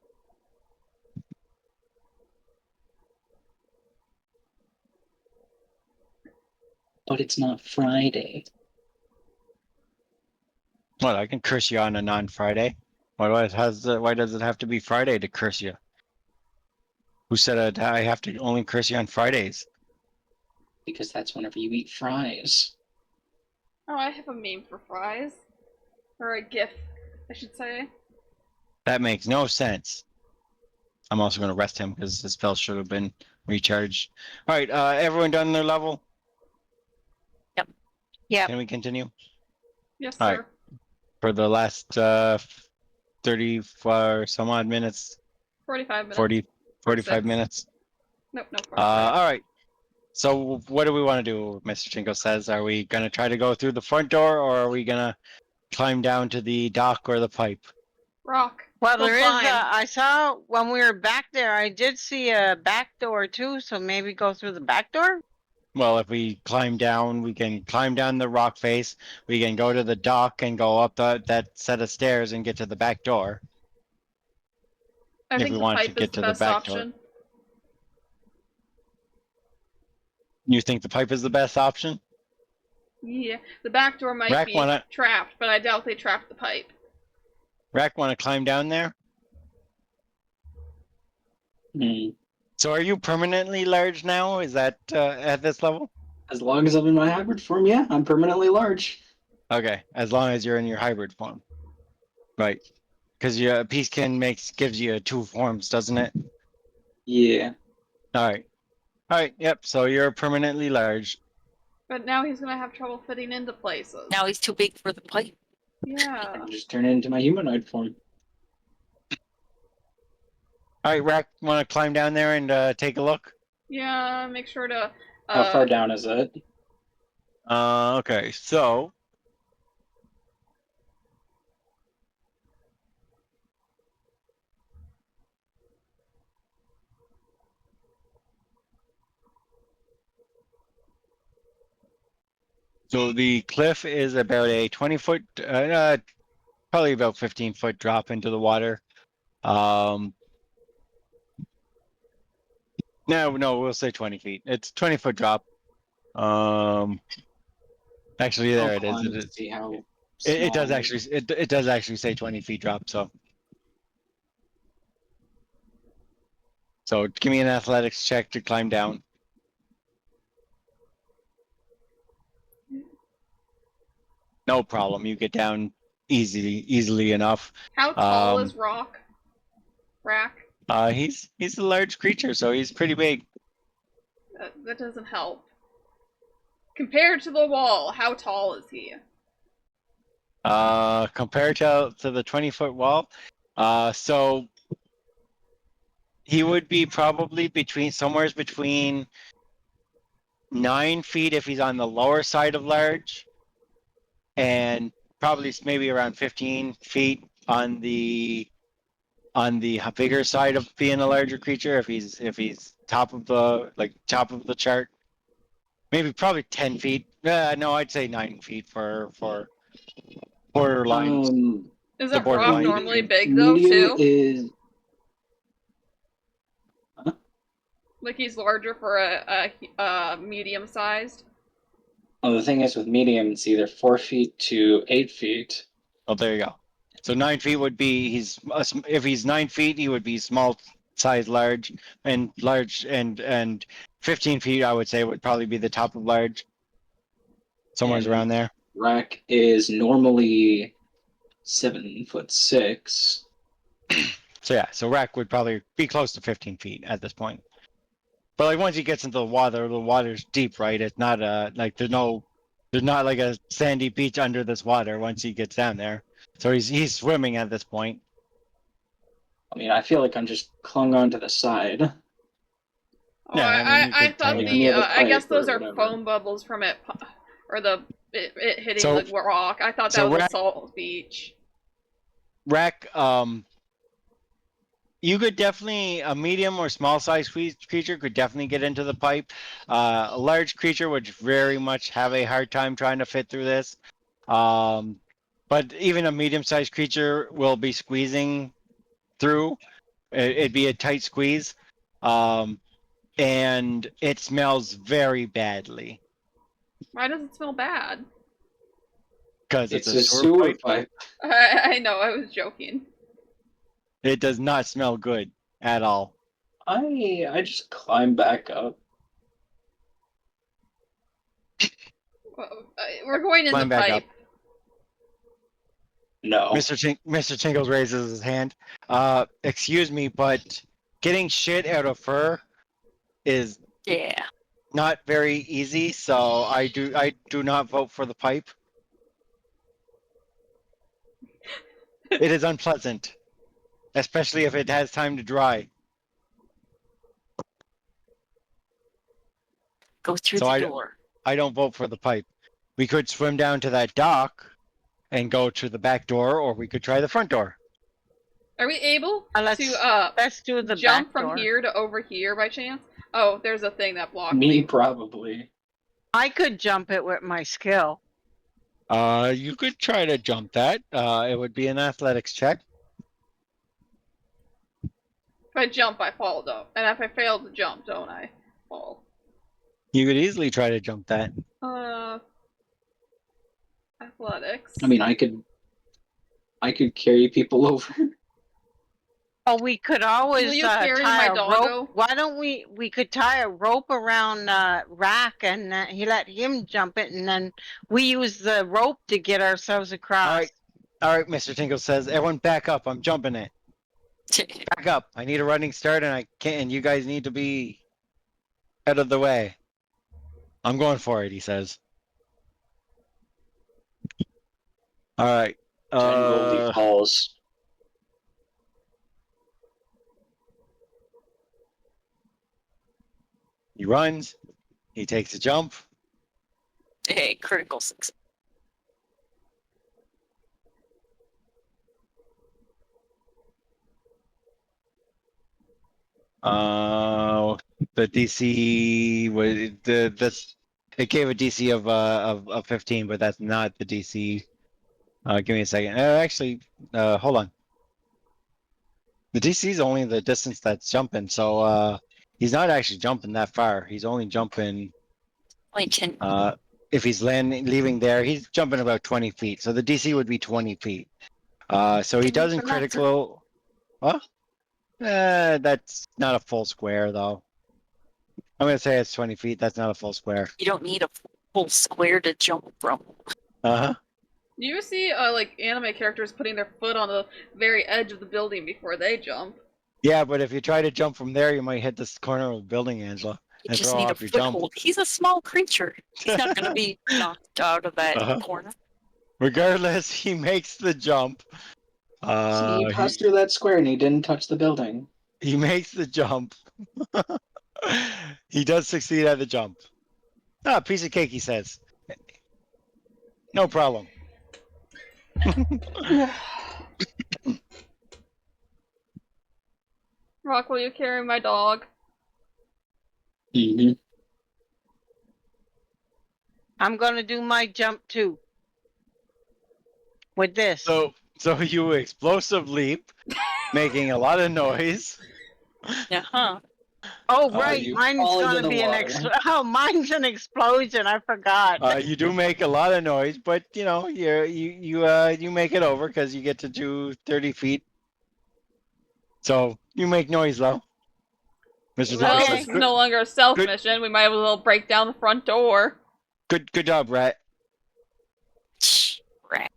But it's not Friday. What? I can curse you on a non-Friday. Why does it have to be Friday to curse you? Who said I have to only curse you on Fridays? Because that's whenever you eat fries. Oh, I have a meme for fries. Or a GIF, I should say. That makes no sense. I'm also going to rest him because his spell should have been recharged. All right, everyone done their level? Yep. Can we continue? Yes, All sir. right. For the last 30 some odd minutes, 45 minutes. 40, 45 6. minutes. Nope, no, 45. All right. So what do we want to do? Mr. Chinko says, are we going to try to go through the front door, or are we going to climb down to the dock or the pipe? Rock. Well, Go there is climb. I saw when we were back there, I did see a back door too, so maybe go through the back door? Well, if we climb down, we can climb down the rock face. We can go to the dock and go up that set of stairs and get to the back door. I If think we the wanted to pipe get is the to the best back door. option. You think the pipe is the best option? Yeah, the back door might Rack be wanna trapped, but I doubt they trapped the pipe. Rack want to climb down there? Hmm. So are you permanently large now? Is that at this level? As long as I'm in my hybrid form, yeah, I'm permanently large. Okay, as long as you're in your hybrid form. Right. Because your Peacekin gives you 2 forms, doesn't it? Yeah. Alright. Alright, yep, so you're permanently large. But now he's gonna have trouble fitting into places. Now he's too big for the pipe. Yeah. I just turn it into my humanoid form. Alright, Rack, want to climb down there and take a look? Yeah, make sure to. How far down is it? Okay, so the cliff is about a 20-foot, probably about 15-foot drop into the water. No, we'll say 20 feet. It's 20-foot drop. Actually, there it is. See how It does small actually. It does actually say 20 feet drop. So give me an athletics check to climb down. No problem. You get down easily enough. How tall is Rock? Rack? He's a large creature, so he's pretty big. That doesn't help. Compared to the wall, how tall is he? Compared to the 20-foot wall, so he would be probably somewhere between 9 feet if he's on the lower side of large, and probably maybe around 15 feet on the bigger side of being a larger creature if he's top of the chart. Maybe probably 10 feet. No, I'd say 9 feet for borderline. Isn't border Rock line. normally big though medium too? is. Like he's larger for a medium sized. Well, the thing is with medium, it's either 4 feet to 8 feet. Oh, there you go. So 9 feet would be if he's 9 feet, he would be small size, large, and 15 feet. I would say would probably be the top of large, somewhere around there. Rack is normally 7'6". So Rack would probably be close to 15 feet at this point. But like once he gets into the water's deep, right? It's not like there's not like a sandy beach under this water once he gets down there. So he's swimming at this point. I mean, I feel like I'm just clung onto the side. Oh, yeah, I thought I guess those are foam bubbles from it hitting the rock. I thought that was a salt beach. Rack, you could definitely, a medium or small size creature could definitely get into the pipe. A large creature would very much have a hard time trying to fit through this. But even a medium sized creature will be squeezing through. It'd be a tight squeeze. And it smells very badly. Why does it smell bad? Because it's a sewer pipe. I know, I was joking. It does not smell good at all. I just climb back up. We're going in the pipe. No. Mr. Chinkles raises his hand. Excuse me, but getting shit out of fur is Yeah. not very easy, so I do not vote for the pipe. It is unpleasant, especially if it has time to dry. Go through So the door. I don't vote for the pipe. We could swim down to that dock and go to the back door, or we could try the front door. Are we able let's do the jump back from door. here to over here by chance? Oh, there's a thing that blocked Me, probably. I could jump it with my skill. You could try to jump that. It would be an athletics check. If I jump, I fall though, and if I fail to jump, don't I fall? You could easily try to jump that. Athletics. I mean, I could carry people over. Oh, we could always Will you carry tie my a doggo? rope. Why don't we could tie a rope around Rack and he let him jump it, and then we use the rope to get ourselves across. All right, Mr. Tinkle says, everyone back up. I'm jumping it. Back up. I need a running start, and I can't. And you guys need to be out of the way. I'm going for it, he says. All right. Generally falls. He runs. He takes a jump. Hey, critical success. The DC was it gave a DC of 15, but that's not the DC. Give me a second. Actually, hold on. The DC is only the distance that's jumping, so he's not actually jumping that far. He's only jumping. Only 10. If he's leaving there, he's jumping about 20 feet. So the DC would be 20 feet. So he doesn't critical. What? That's not a full square, though. I'm gonna say it's 20 feet. That's not a full square. You don't need a full square to jump from. Uh-huh. Do you see like anime characters putting their foot on the very edge of the building before they jump? Yeah, but if you try to jump from there, you might hit this corner of the building, Angela, You and just throw need a off your jump. foothold. He's a small creature. He's not going to be knocked out of that corner. Regardless, he makes the jump. He passed through that square and he didn't touch the building. He makes the jump. He does succeed at the jump. Ah, piece of cake, he says. No problem. Rock, will you carry my dog? Mm-hmm. I'm gonna do my jump too. With this. So you explosive leap, making a lot of noise. Uh-huh. Oh right, mine's fall into gonna the be water. mine's an explosion. I forgot. You do make a lot of noise, but you know you make it over because you get to do 30 feet. So you make noise though. Mr. Well, Tinkle it's says, no longer a stealth good- mission. We might as well break down the front door. good job, Rat. Rat.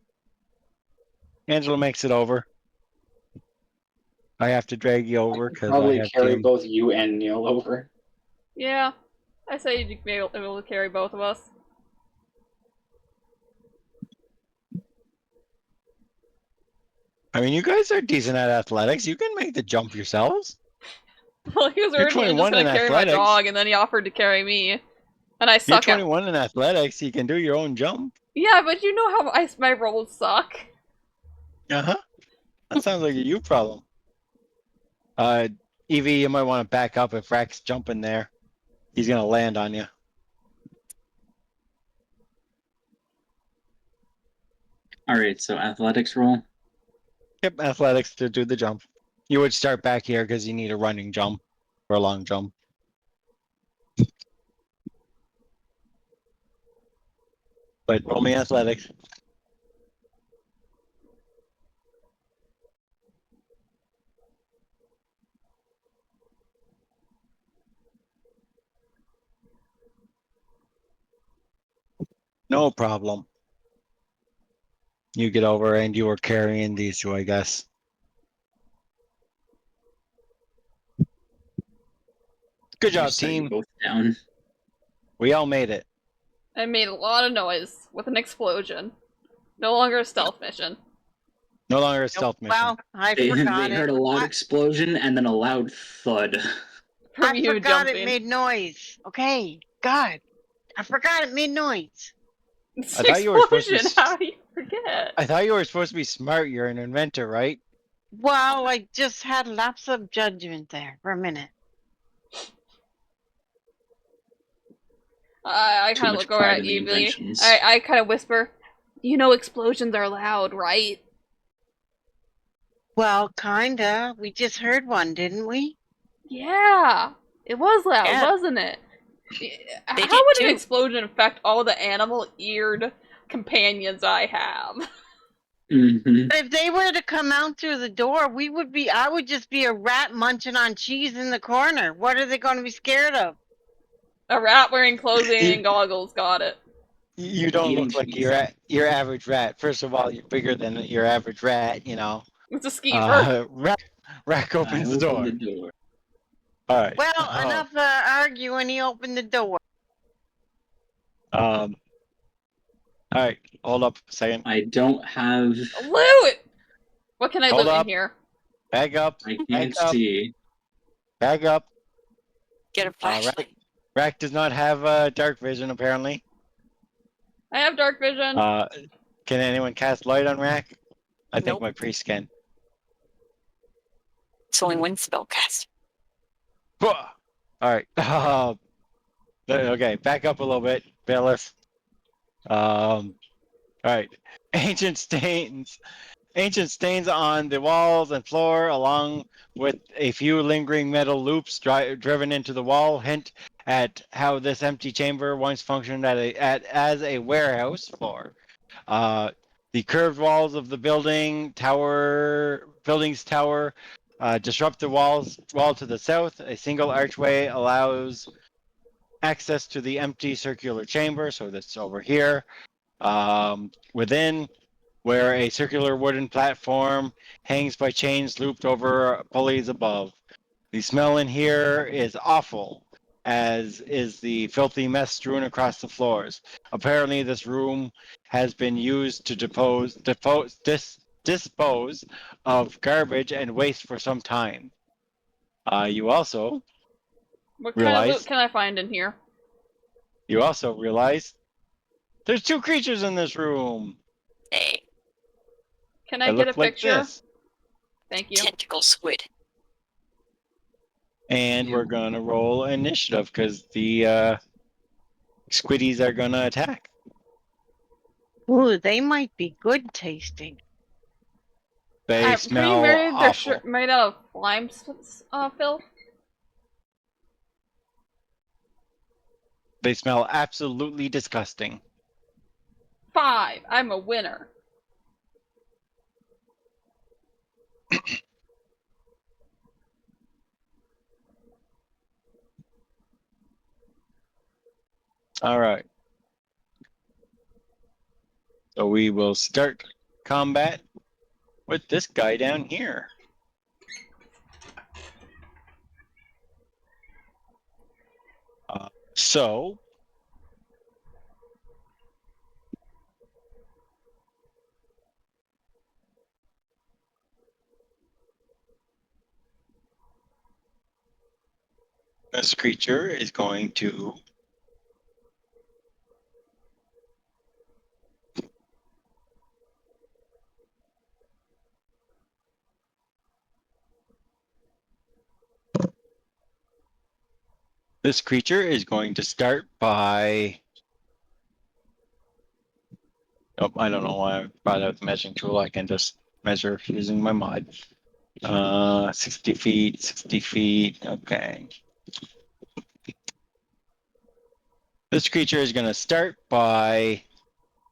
Angela makes it over. I have to drag you over because I Probably have carry to. both you and Neil over. Yeah, I say you'd be able to carry both of us. I mean, you guys are decent at athletics. You can make the jump yourselves. Well, he was You're originally just 21 gonna in carry my athletics. dog, and then he offered to carry me. And I You're suck at. 21 in athletics. You can do your own jump. Yeah, but you know how my rolls suck. Uh-huh. That sounds like a you problem. Evie, you might want to back up if Rack's jumping there. He's gonna land on you. All right, so athletics roll. Yep, athletics to do the jump. You would start back here because you need a running jump or a long jump. But roll me athletics. No problem. You get over and you were carrying these two, I guess. Good job, Just set you team. both down. We all made it. I made a lot of noise with an explosion. No longer a stealth mission. No longer a stealth mission. Well, I They forgot it. heard a loud explosion and then a loud thud. From I you forgot jumping. it made noise. Okay, God, I forgot it made noise. It's I an thought you were supposed to be explosion. How do you forget? I thought you were supposed to be smart. You're an inventor, right? Well, I just had lapse of judgment there for a minute. I Too kind of much look over pride at in the you, Billy. inventions. I kind of whisper, "You know explosions are loud, right?" Well, kinda. We just heard one, didn't we? Yeah, it was loud, Yeah. wasn't it? How did would an too. explosion affect all the animal-eared companions I have? Mm-hmm. But if they were to come out through the door, I would just be a rat munching on cheese in the corner. What are they going to be scared of? A rat wearing clothing and goggles. Got it. You don't Eating look like cheese. your average rat. First of all, you're bigger than your average rat. You know. It's a skeever. Rack opens the door. All right. Well, enough arguing. He opened the door. All right. Hold up a second. I don't have. Loot! What can I Hold loot up. in here? Back up. I Back can't up. see. Back up. Get a flashlight. Rack does not have dark vision apparently. I have dark vision. Can anyone cast light on Rack? I think Nope. my priest can. It's only one spell cast. All right. Okay, back up a little bit, Bailiff. All right. Ancient stains on the walls and floor, along with a few lingering metal loops driven into the wall, hint at how this empty chamber once functioned as a warehouse floor. The curved walls of the building's tower disrupt the wall to the south. A single archway allows access to the empty circular chamber, so that's over here. Within, where a circular wooden platform hangs by chains looped over pulleys above. The smell in here is awful, as is the filthy mess strewn across the floors. Apparently, this room has been used to dispose of garbage and waste for some time. You also What kind of loot realize can I find in here? there's two creatures in this room. Hey, Can They I get a look like picture? this. Thank you. tentacle squid. And we're gonna roll initiative because the squiddies are gonna attack. Ooh, they might be good tasting. They I'm smell pretty worried awful. they're made out of slime filth. They smell absolutely disgusting. 5. I'm a winner. All right. So we will start combat with this guy down here. So this creature is going to start by I don't know why I brought out the measuring tool. I can just measure using my mod. 60 feet. Okay. This creature is going to start by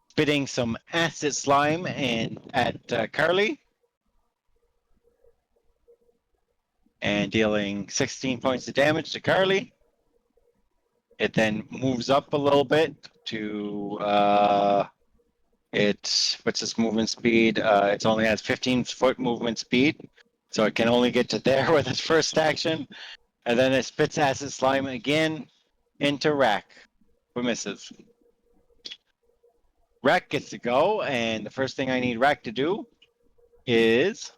spitting some acid slime at Carly and dealing 16 points of damage to Carly. It then moves up a little bit to what's its movement speed? It only has 15-foot movement speed, so it can only get to there with its first action. And then it spits acid slime again into Rack, who misses. Rack gets to go, and the first thing I need Rack to do is,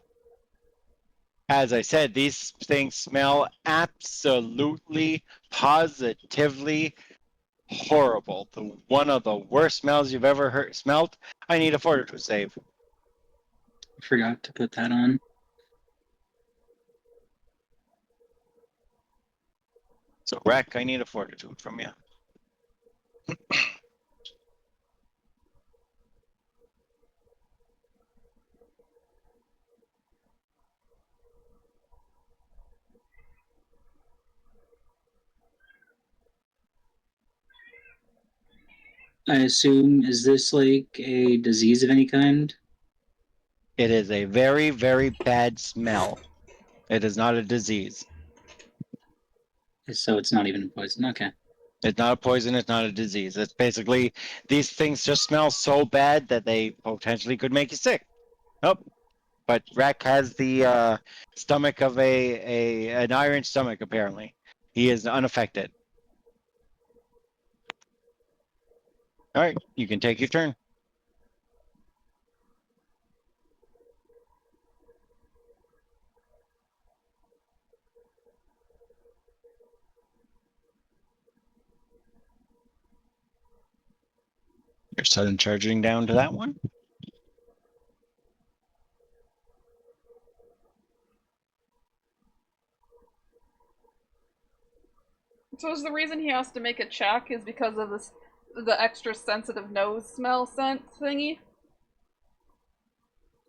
as I said, these things smell absolutely, positively horrible. One of the worst smells you've ever smelled. I need a fortitude save. I forgot to put that on. So, Rack, I need a fortitude from you. I assume, is this like a disease of any kind? It is a very, very bad smell. It is not a disease. So it's not even a poison. Okay. It's not a poison. It's not a disease. It's basically these things just smell so bad that they potentially could make you sick. Nope. But Rack has the stomach of an iron stomach. Apparently, he is unaffected. All right, you can take your turn. You're sudden charging down to that one. So is the reason he has to make a check is because of the extra sensitive nose smell scent thingy?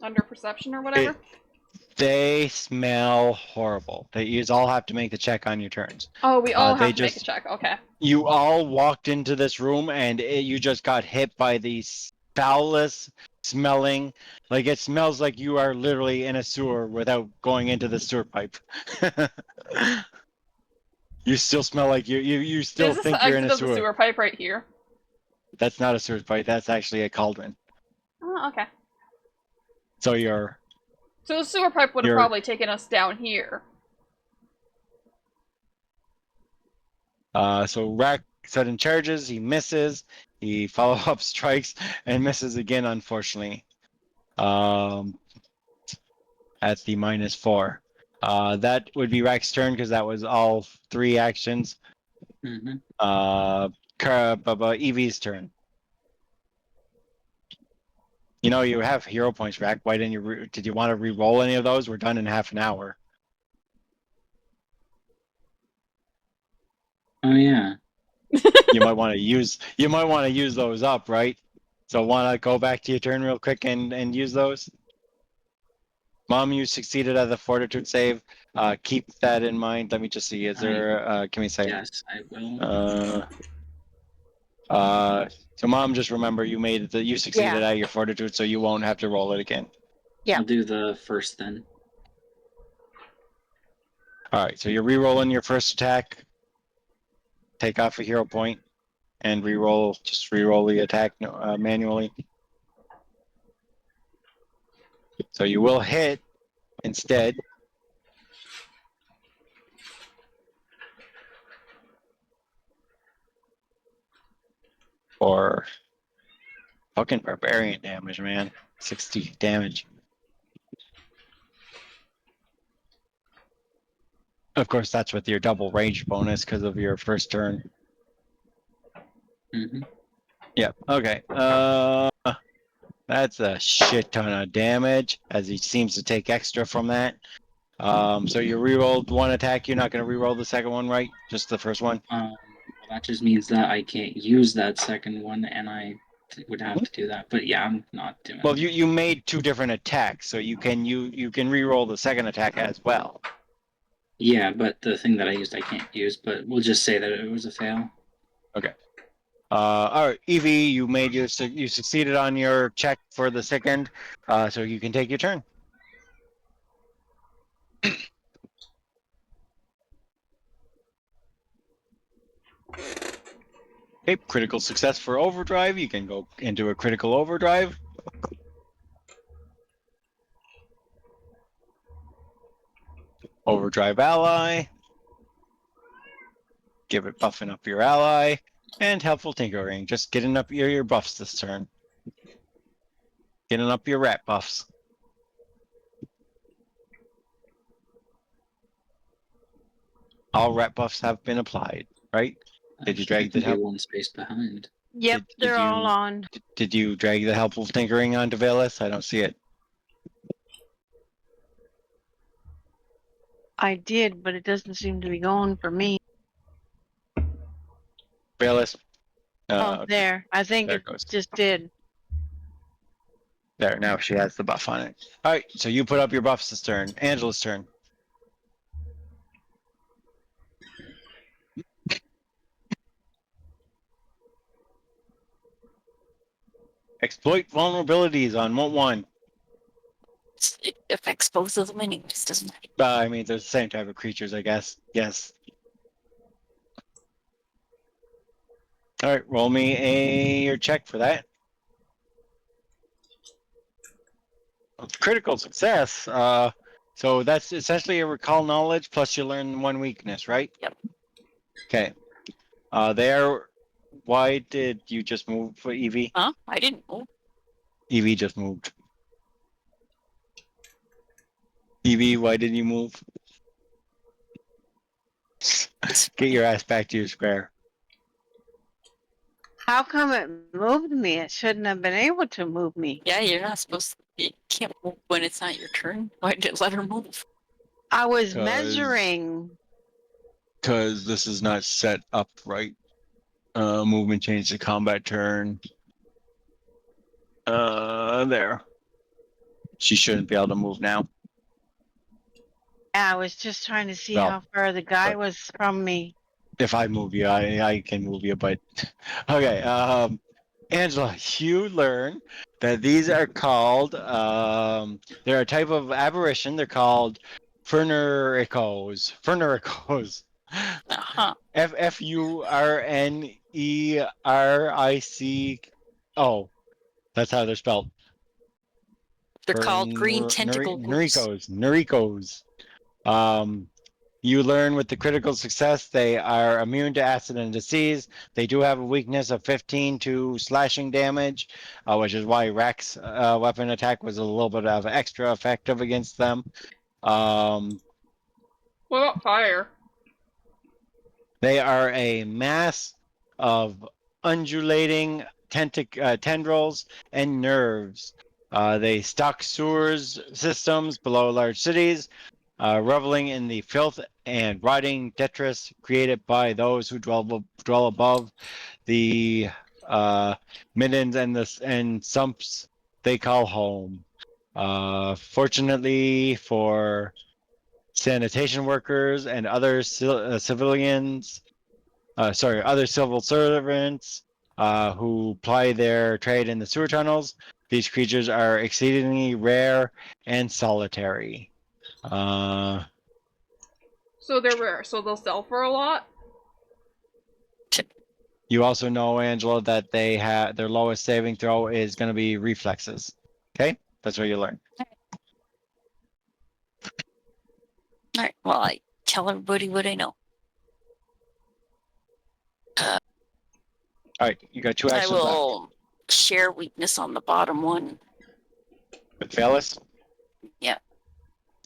Under perception or whatever? They smell horrible. You all have to make the check on your turns. Oh, we all have to make a check. Okay. You all walked into this room and you just got hit by the foulest smelling. Like it smells like you are literally in a sewer without going into the sewer pipe. You still smell like you still Is this think the you're in exit a of the sewer. sewer pipe right here? That's not a sewer pipe. That's actually a cauldron. Oh, okay. So you're. So the sewer pipe would have probably taken us down here. So Rack sudden charges. He misses. He follow-up strikes and misses again, unfortunately. At the -4. That would be Rack's turn because that was all 3 actions. Mm-hmm. Evie's turn. You know you have hero points, Rack. Why didn't you? Did you want to re-roll any of those? We're done in half an hour. Oh yeah. You might want to use those up, right? So want to go back to your turn real quick and use those. Mom, you succeeded at the fortitude save. Keep that in mind. Let me just see. Is there? Can we say? Yes, I will. So Mom, just remember you succeeded at your fortitude, so you won't have to roll it again. Yeah. I'll do the first then. All right. So you're re-rolling your first attack. Take off a hero point and re-roll. Just re-roll the attack manually. So you will hit instead. Or fucking barbarian damage, man. 60 damage. Of course, that's with your double range bonus because of your first turn. Mm-hmm. Yep. Okay. That's a shit ton of damage, as he seems to take extra from that. So you re-rolled one attack. You're not going to re-roll the second one, right? Just the first one. Well, that just means that I can't use that second one, and I would have to do that. But yeah, I'm not doing. Well, you made 2 different attacks, so you can re-roll the second attack as well. Yeah, but the thing that I used I can't use. But we'll just say that it was a fail. Okay. All right, Evie, you succeeded on your check for the second, so you can take your turn. Okay, critical success for overdrive. You can go into a critical overdrive. Overdrive ally. Give it buffing up your ally. And helpful tinkering. Just getting up your buffs this turn. Getting up your rat buffs. All rat buffs have been applied, right? Did you drag the help? One space behind. Yep, they're all on. Did you drag the helpful tinkering onto Velis? I don't see it. I did, but it doesn't seem to be going for me. Velis. Oh, there. I think there it goes. just did. There, now she has the buff on it. All right, so you put up your buffs this turn. Angela's turn. Exploit vulnerabilities on one. It affects both of them anyways, doesn't it? I mean, they're the same type of creatures, I guess. Yes. All right, roll me your check for that. Critical success. So that's essentially a recall knowledge plus you learn one weakness, right? Yep. Okay. Why did you just move for Evie? Huh? I didn't move. Evie just moved. Evie, why did you move? Get your ass back to your square. How come it moved me? It shouldn't have been able to move me. Yeah, you're not supposed to. You can't move when it's not your turn. Why did it let her move? I was measuring. Because this is not set up right. Movement change to combat turn. There. She shouldn't be able to move now. I was just trying to see Well, how far the guy was from me. If I move you, I can move you, but okay. Angela, you learn that these are called. They're a type of aberration. They're called Furnuricos. Furnuricos. Uh-huh. FurnericO. That's how they're spelled. They're called green tentacle Nuricos. Nuricos. You learn with the critical success, they are immune to acid and disease. They do have a weakness of 15 to slashing damage, which is why Rex weapon attack was a little bit of extra effective against them. What about fire? They are a mass of undulating tendrils and nerves. They stalk sewers systems below large cities, reveling in the filth and rotting detritus created by those who dwell above the middens and sumps they call home. Fortunately for sanitation workers and other civilians, other civil servants who ply their trade in the sewer tunnels, these creatures are exceedingly rare and solitary. So they're rare, so they'll sell for a lot? You also know, Angela, that they have their lowest saving throw is going to be reflexes. Okay, that's what you learn. All right. Well, I tell everybody what I know. All right, you got 2 actions left. I will share weakness on the bottom one. With Velis? Yeah.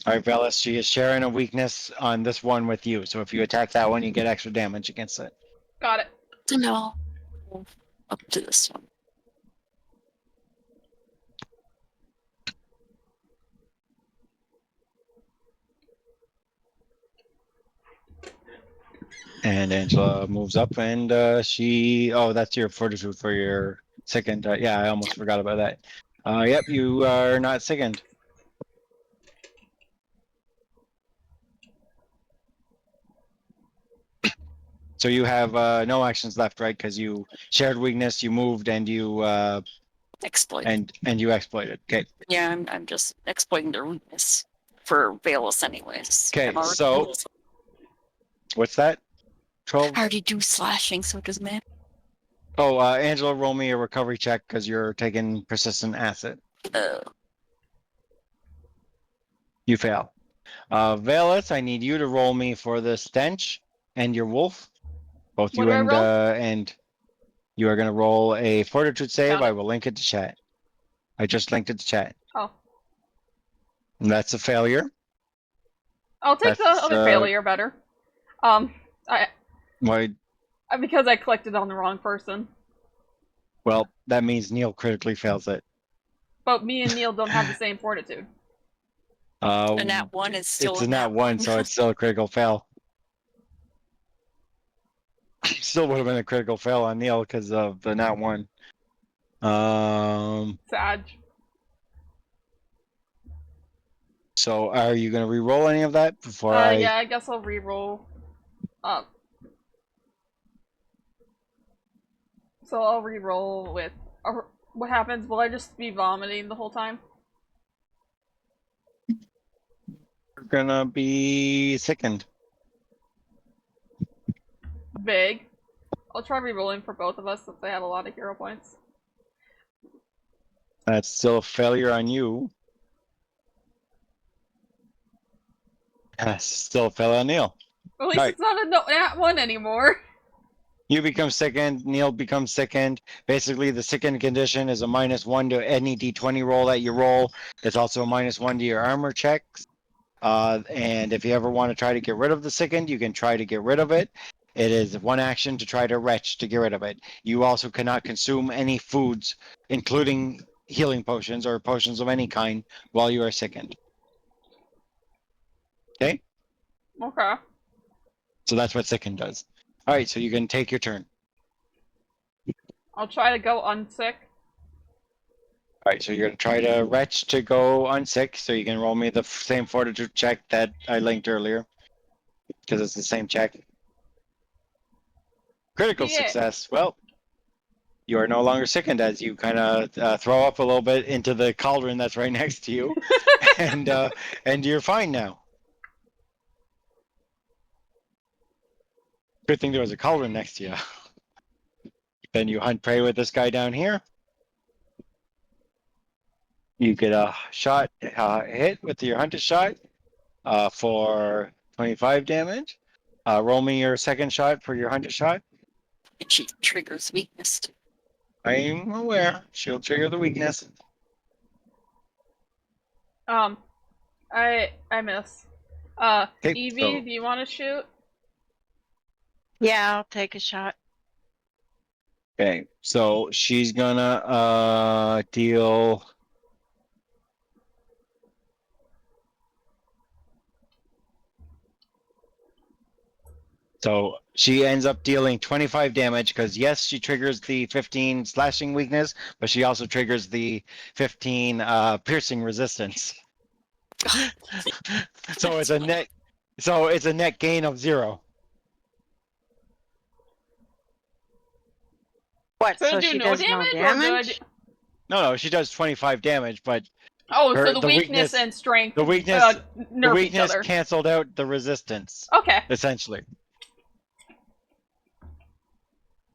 All right, Velis, she is sharing a weakness on this one with you. So if you attack that one, you get extra damage against it. Got it. No. Up to this one. And Angela moves up and that's your fortitude for your second. Yeah, I almost forgot about that. Yep, you are not second. So you have no actions left, right? Because you shared weakness, you moved, and you exploit. And you exploited. Okay. Yeah, I'm just exploiting their weakness for Velis anyways. Okay, so what's that? 12? I already do slashing, so it doesn't matter. Oh, Angela, roll me a recovery check because you're taking persistent acid. You fail. Velis, I need you to roll me for the stench and your wolf. Both What you do I roll? and you are going to roll a fortitude save. Got it. I will link it to chat. I just linked it to chat. Oh. And that's a failure. I'll take the That's, other failure better. Why? Because I collected on the wrong person. Well, that means Neil critically fails it. But me and Neil don't have the same fortitude. A nat 1 is still It's a nat 1, so it's still a critical fail. Still would have been a critical fail on Neil because of the nat 1. Sag. So are you going to re-roll any of that before Yeah, I guess I'll re-roll. So I'll re-roll with... what happens? Will I just be vomiting the whole time? You're going to be sickened. Big. I'll try re-rolling for both of us since I have a lot of hero points. That's still a failure on you. Still a failure on Neil. At least it's not a nat 1 anymore. You become sickened. Neil becomes sickened. Basically, the sickened condition is a -1 to any d20 roll that you roll. It's also a -1 to your armor checks. And if you ever want to try to get rid of the sickened, you can try to get rid of it. It is one action to try to retch to get rid of it. You also cannot consume any foods, including healing potions or potions of any kind, while you are sickened. Okay? Okay. So that's what sickened does. All right, so you can take your turn. I'll try to go unsick. All right, so you're going to try to retch to go unsick, so you can roll me the same fortitude check that I linked earlier, because it's the same check. Critical success. Well, you are no longer sickened as you kind of throw up a little bit into the cauldron that's right next to you, and you're fine now. Good thing there was a cauldron next to you. Then you hunt prey with this guy down here. You get a shot hit with your hunted shot for 25 damage. Roll me your second shot for your hunted shot. And she triggers weakness. I'm aware. She'll trigger the weakness. I miss. Okay, Evie, do you want to shoot? Yeah, I'll take a shot. Okay, so she's gonna deal. So she ends up dealing 25 damage because yes, she triggers the 15 slashing weakness, but she also triggers the 15 piercing resistance. So it's a net. So it's a net gain of 0. What? So, So do she no does no damage? damage? No, she does 25 damage, but so the weakness and strength the weakness nerf each other. canceled out the resistance. Okay. Essentially.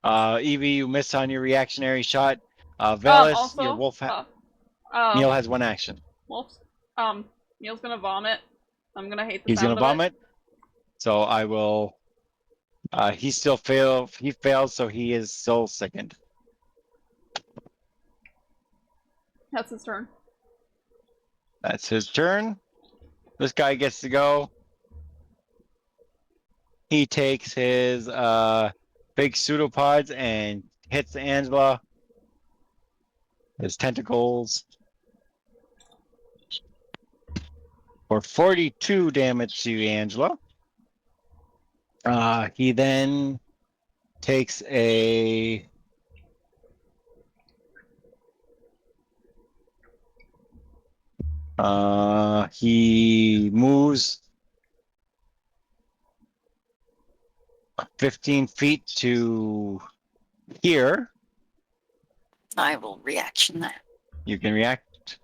Evie, you missed on your reactionary shot. Velis, also, your wolf. Neil has one action. Wolf's, Neil's gonna vomit. I'm gonna hate the He's sound gonna of vomit. So I will. He still fails. He fails, so he is still sickened. That's his turn. That's his turn. This guy gets to go. He takes his big pseudopods and hits Angela. His tentacles for 42 damage to Angela. He then takes a he moves 15 feet to here. I will reaction that. You can react.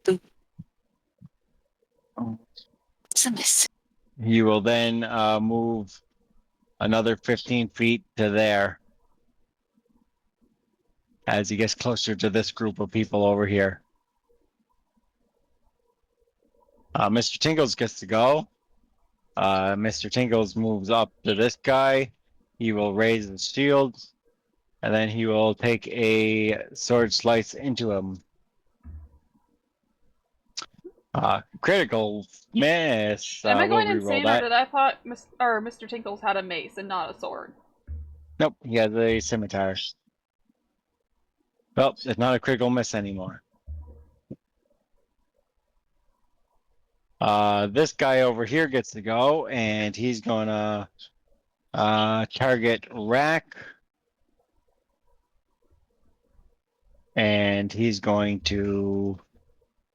Boop. It's a miss. He will then move another 15 feet to there as he gets closer to this group of people over here. Mr. Tingles gets to go. Mr. Tingles moves up to this guy. He will raise his shield, and then he will take a sword slice into him. Critical miss. Am I We'll going re-roll insane, or that. did I thought Mr. Tinkles had a mace and not a sword? Nope, he has a scimitar. Well, it's not a critical miss anymore. This guy over here gets to go, and he's gonna target Rack, and he's going to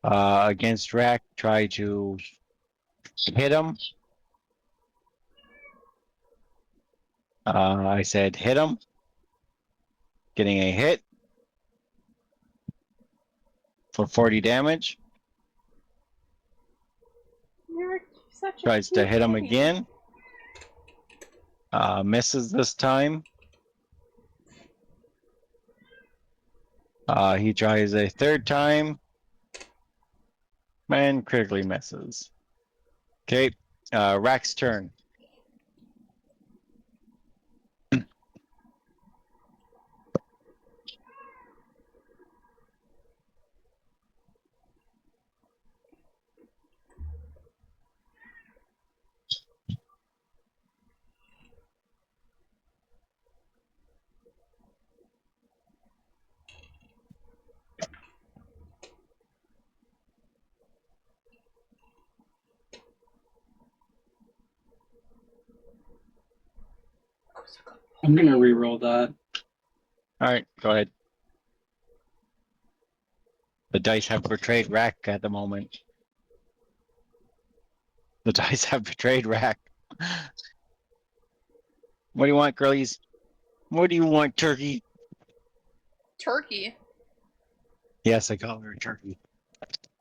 against Rack try to hit him. I said hit him, getting a hit for 40 damage. You're such a Tries to cute hit him baby. again. Misses this time. He tries a third time and critically misses. Okay, Rack's turn. I'm gonna re-roll that. All right, go ahead. The dice have betrayed Rack at the moment. The dice have betrayed Rack. What do you want, girlies? What do you want, Turkey? Turkey? Yes, I call her Turkey.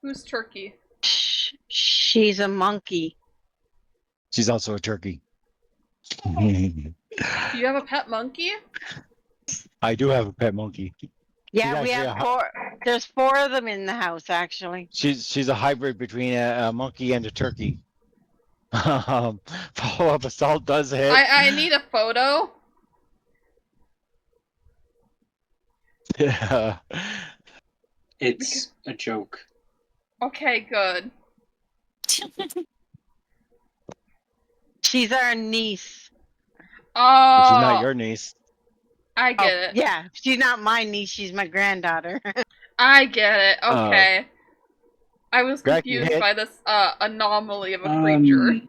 Who's Turkey? She's a monkey. She's also a turkey. Do you have a pet monkey? I do have a pet monkey. Yeah, we have four. There's four of them in the house, actually. She's a hybrid between a monkey and a turkey. Follow-up assault does hit. I need a photo. Yeah. It's a joke. Okay, good. She's our niece. Oh. She's not your niece. I get it. Yeah, she's not my niece. She's my granddaughter. I get it. Okay. I was Greg, you confused hit. by this anomaly of a creature.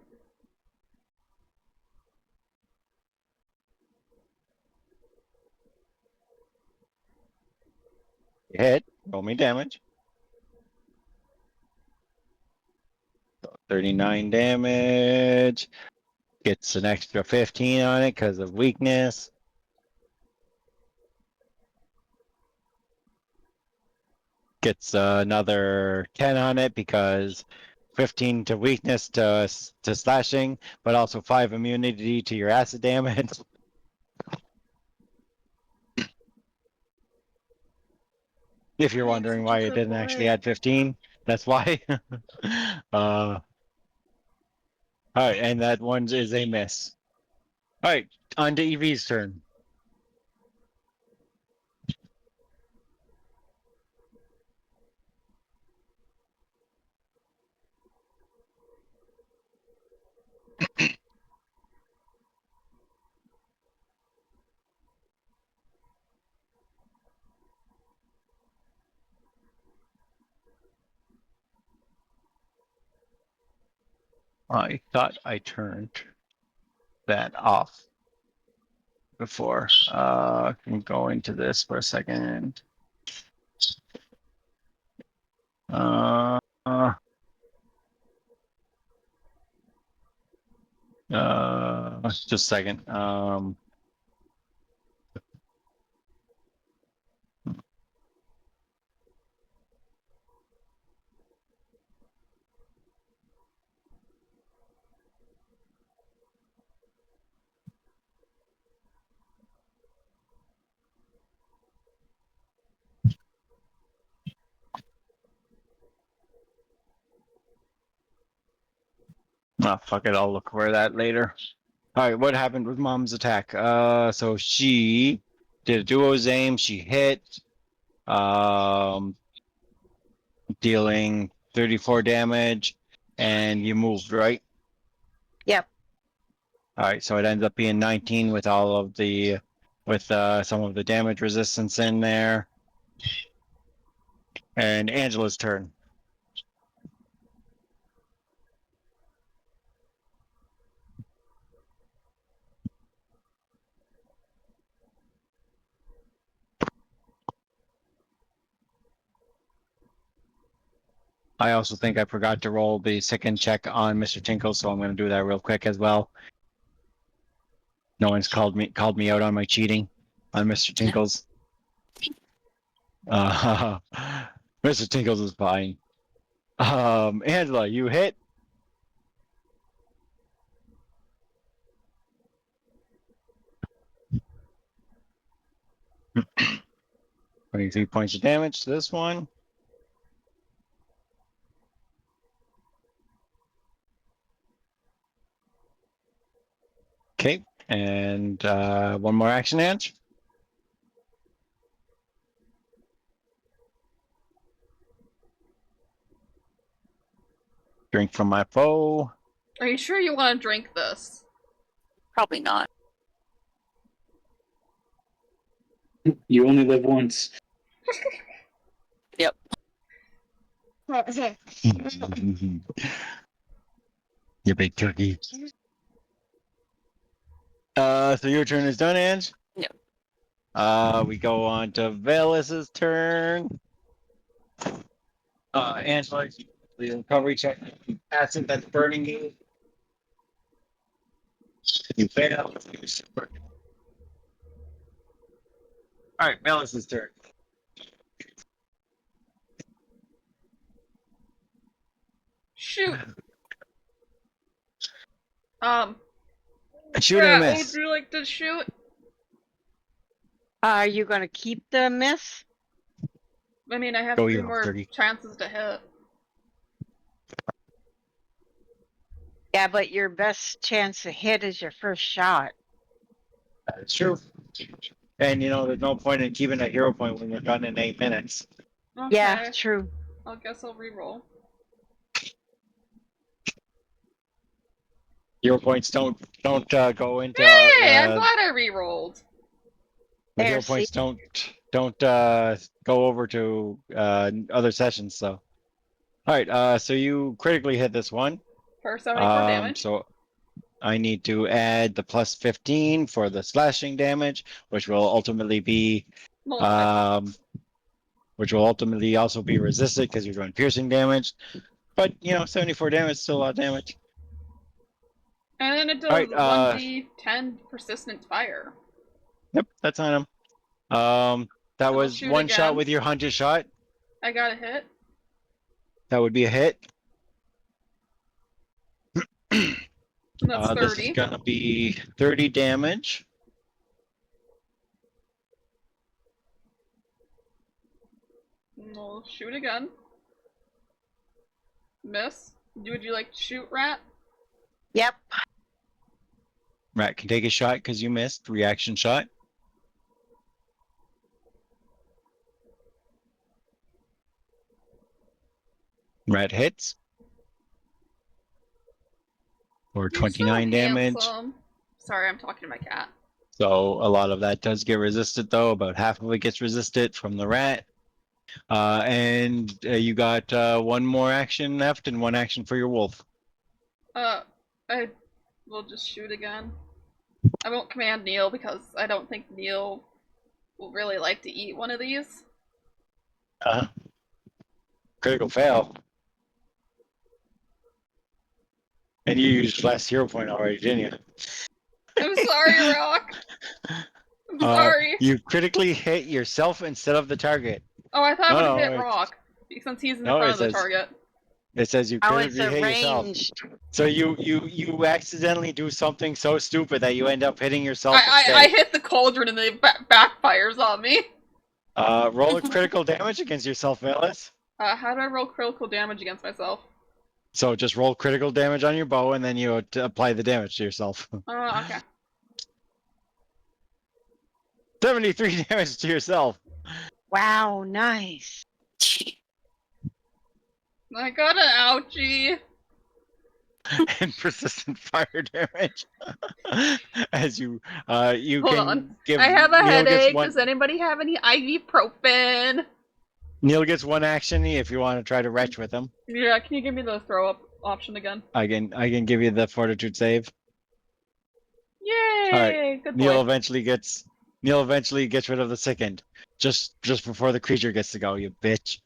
Hit. Roll me damage. 39 damage. Gets an extra 15 on it because of weakness. Gets another 10 on it because 15 to weakness to slashing, but also 5 immunity to your acid damage. If you're wondering why it didn't actually add 15, that's why. All right, and that one is a miss. All right, on to Evie's turn. I thought I turned that off before. I can go into this for a second. Just a second. Oh, fuck it. I'll look for that later. All right, what happened with Mom's attack? So she did a duo's aim. She hit, dealing 34 damage, and you moved, right? Yep. All right, so it ends up being 19 with all of the, with some of the damage resistance in there. And Angela's turn. I also think I forgot to roll the second check on Mr. Tinkle, so I'm going to do that real quick as well. No one's called me out on my cheating on Mr. Tinkles. Mr. Tinkles is fine. Angela, you hit. 23 points of damage to this one. Okay, and one more action, Ange. Drink from my foe. Are you sure you want to drink this? Probably not. You only live once. Yep. You big turkey. So your turn is done, Ange? Yep. We go on to Velis's turn. Angela, the recovery check. Acid that's burning you. You fail. All right, Velis's turn. Shoot. Shoot and a Rat, miss. would you like to shoot? Are you going to keep the miss? I mean, I have Go 3 you, more 30. chances to hit. Yeah, but your best chance to hit is your first shot. That's true. And you know, there's no point in keeping a hero point when you're done in 8 minutes. Okay. Yeah, true. I guess I'll reroll. Hero points don't go into. Hey, I'm glad I rerolled. The hero There, see? points don't go over to other sessions. So, all right. So you critically hit this one. For 74 damage. So I need to add the plus 15 for the slashing damage, which will ultimately be which will ultimately also be resisted because you're doing piercing damage. But you know, 74 damage is still a lot of damage. And then it does All right, 1d10 persistent fire. Yep, that's on him. That So was shoot one again. shot with your hunter shot. I got a hit. That would be a hit. And that's 30. This is gonna be 30 damage. And we'll shoot again. Miss. Would you like to shoot, Rat? Yep. Rat can take a shot because you missed. Reaction shot. Rat hits. For You're 29 so damage. handsome. Sorry, I'm talking to my cat. So a lot of that does get resisted though. About half of it gets resisted from the rat. And you got one more action left and one action for your wolf. I will just shoot again. I won't command Neil because I don't think Neil will really like to eat one of these. Critical fail. And you used last hero point already, didn't you? I'm sorry, Rock. I'm sorry. You critically hit yourself instead of the target. Oh, I thought I would hit Rock since he's in the front of the target. It says you critically hit yourself. So you accidentally do something so stupid that you end up hitting yourself. I hit the cauldron and it backfires on me. Roll a critical damage against yourself, Velis. How do I roll critical damage against myself? So just roll critical damage on your bow, and then you apply the damage to yourself. Okay. 73 damage to yourself. Wow, nice. I got an ouchie. And persistent fire damage. As you you Hold can on. give I have a Neil gets headache. one. Does anybody have any ibuprofen? Neil gets one action if you want to try to retch with him. Yeah, can you give me the throw up option again? I can give you the fortitude save. Yay! All right. Good Neil boy. eventually gets rid of the sickened. Just before the creature gets to go, you bitch.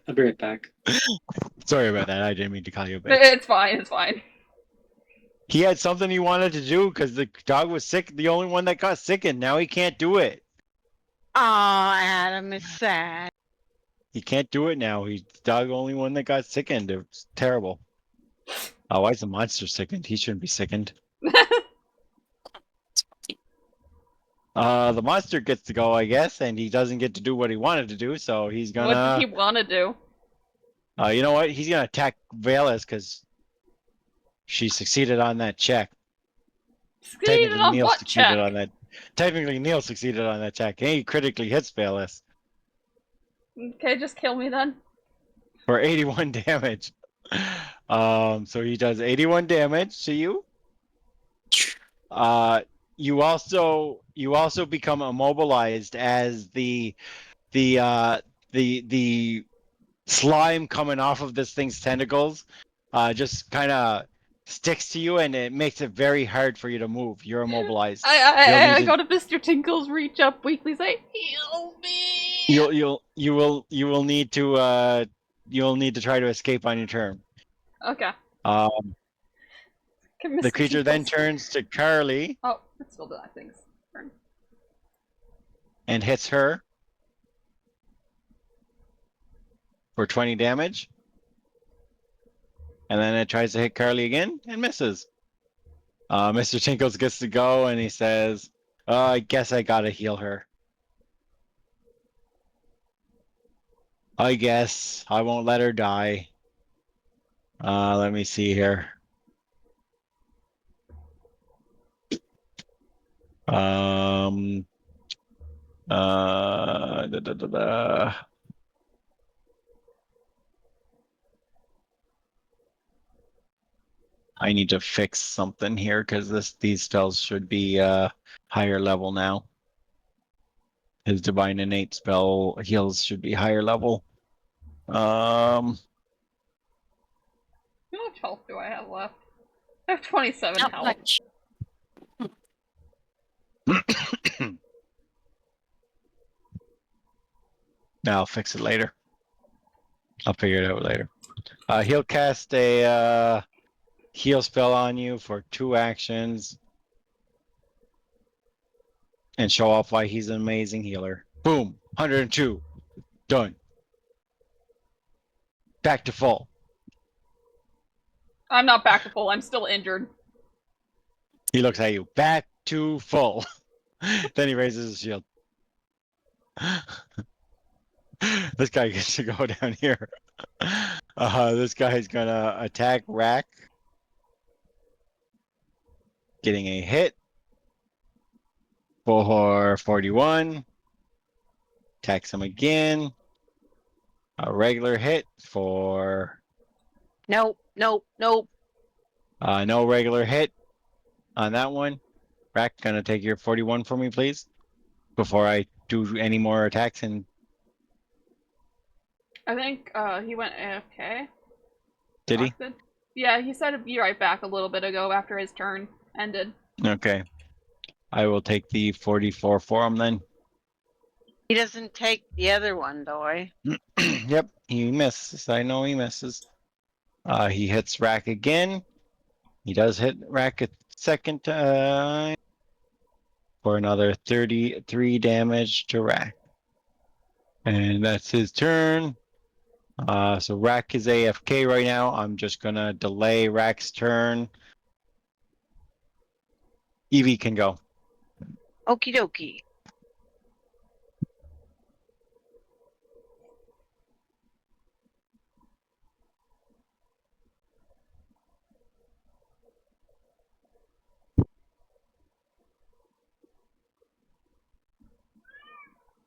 I'll be right back. Sorry about that. I didn't mean to call you a bitch. It's fine. It's fine. He had something he wanted to do because the dog was sick. The only one that got sickened. Now he can't do it. Oh, Adam is sad. He can't do it now. He's the dog only one that got sickened. It was terrible. Oh, why is the monster sickened? He shouldn't be sickened. The monster gets to go, I guess, and he doesn't get to do what he wanted to do, so he's What did gonna. he want to do? You know what? He's gonna attack Velas because she succeeded on that check. Succeeded on Neil what succeeded check? on that. Technically, Neil succeeded on that check. He critically hits Velas Okay, just kill me then. for 81 damage. So he does 81 damage to you. You also become immobilized as the slime coming off of this thing's tentacles just kind of sticks to you, and it makes it very hard for you to move. You're immobilized. I go to Mr. Tinkle's reach up weekly, say, heal me. You will need to try to escape on your turn. Okay. The creature then turns to Carly. Oh, it's still doing things. Turn. And hits her for 20 damage. And then it tries to hit Carly again and misses. Mr. Tinkles gets to go, and he says, I guess I gotta heal her. I guess I won't let her die. Let me see here. Da, da, da, da. I need to fix something here because these spells should be higher level now. His divine innate spell heals should be higher level. How much health do I have left? I have 27 Not health. much. Now I'll fix it later. I'll figure it out later. He'll cast a heal spell on you for 2 actions and show off why he's an amazing healer. Boom, 102. Done. Back to full. I'm not back to full. I'm still injured. He looks at you. Back to full. Then he raises his shield. This guy gets to go down here. This guy's gonna attack Rack. Getting a hit for 41. Attacks him again. A regular hit for... Nope. no regular hit on that one. Rack, gonna take your 41 for me, please, before I do any more attacks. And I think he went AFK. did he? Yeah, he said it'd be right back a little bit ago after his turn ended. Okay. I will take the 44 for him then. He doesn't take the other one, though, eh? Yep, he misses. I know he misses. He hits Rack again. He does hit Rack a second time for another 33 damage to Rack. And that's his turn. So Rack is AFK right now. I'm just gonna delay Rack's turn. Evie can go. Okie dokie.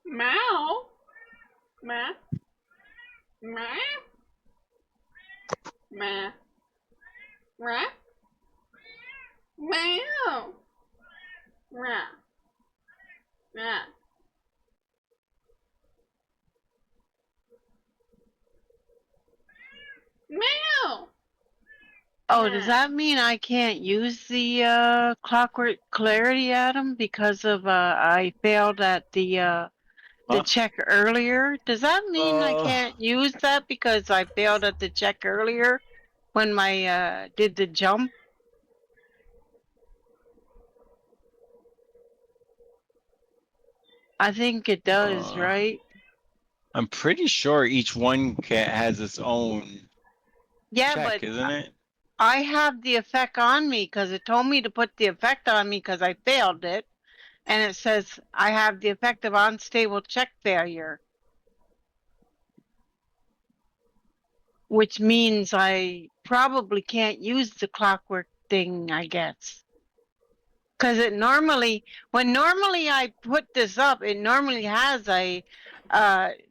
Meow. Meow. Meow. Meow. Meow. Meow. Meow. Meow. Meow. Oh, does that mean I can't use the clockwork clarity, Adam, because of I failed at the Huh? check earlier? Does that mean I can't use that because I failed at the check earlier when my did the jump? I think it does, right? I'm pretty sure each one has its own Yeah, check, but isn't it? I have the effect on me because it told me to put the effect on me because I failed it. And it says I have the effect of unstable check failure, which means I probably can't use the clockwork thing, I guess. Because it normally, when normally I put this up, it normally has a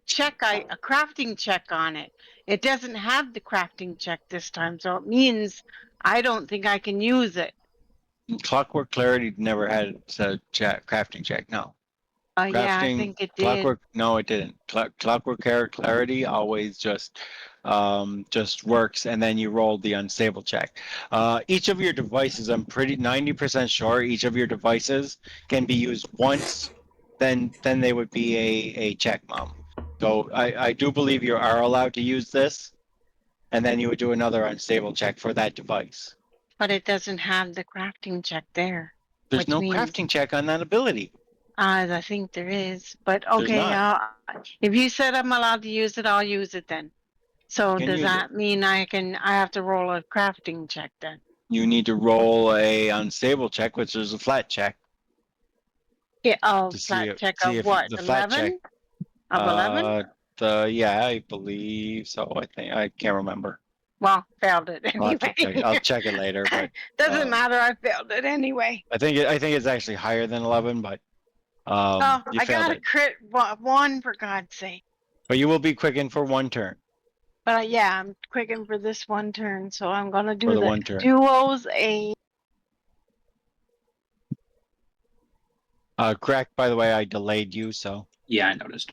check, a crafting check on it. It doesn't have the crafting check this time, so it means I don't think I can use it. Clockwork Clarity never had a crafting check. No. Yeah, I Crafting think it did. Clockwork. No, it didn't. Clockwork Clarity always just works, and then you roll the unstable check. Each of your devices, I'm pretty 90% sure, each of your devices can be used once. Then they would be a check, Mom. So I do believe you are allowed to use this, and then you would do another unstable check for that device. But it doesn't have the crafting check there. There's no crafting check on that ability. I think there is, but okay. If you said I'm allowed to use it, I'll use it then. So does that mean I have to roll a crafting check then? You need to roll a unstable check, which is a flat check. Yeah, flat check of what? 11? Of 11? Yeah, I believe so. I can't remember. Well, failed it anyway. I'll check it later, but doesn't matter. I failed it anyway. I think it's actually higher than 11, but you I failed got a crit one for God's sake. But you will be quickened for one turn. But yeah, I'm quickened for this one turn, so I'm gonna do the one turn. duos Correct. By the way, I delayed you, so yeah, I noticed.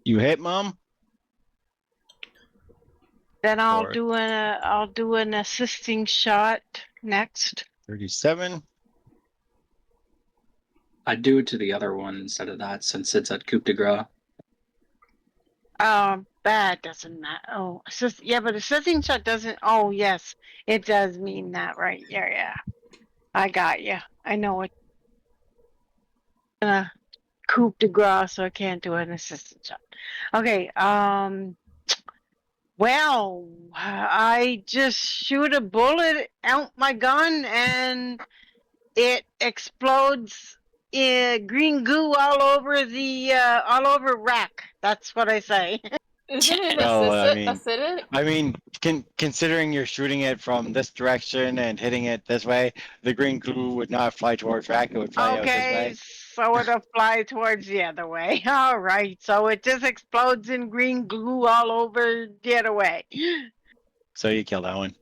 You hit, Mom? Then I'll do an assisting shot next. 37. I'd do it to the other one instead of that, since it's at coup de grace. That doesn't matter. Oh, yeah, but assisting shot doesn't. Oh, yes, it does mean that, right? Yeah. I got you. I know it. Coup de grace, so I can't do an assistant shot. Okay. Well, I just shoot a bullet out my gun and it explodes green goo all over the all over rack. That's what I say. Isn't it acidic? I mean, considering you're shooting it from this direction and hitting it this way, the green glue would not fly towards rack. It would fly out this way. So it'll fly towards the other way. All right. So it just explodes in green glue all over the other way. So you kill that one.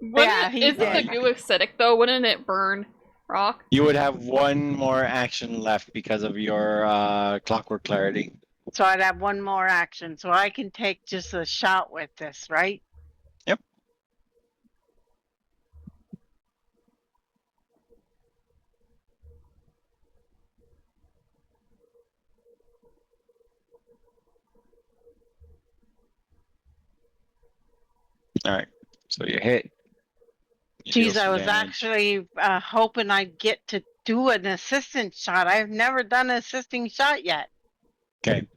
Isn't the goo acidic though? Wouldn't it burn rock? You would have one more action left because of your clockwork clarity. So I'd have one more action. So I can take just a shot with this, right? Yep. All right. So you hit. Geez, I was actually hoping I'd get to do an assistant shot. I've never done an assisting shot yet. Okay.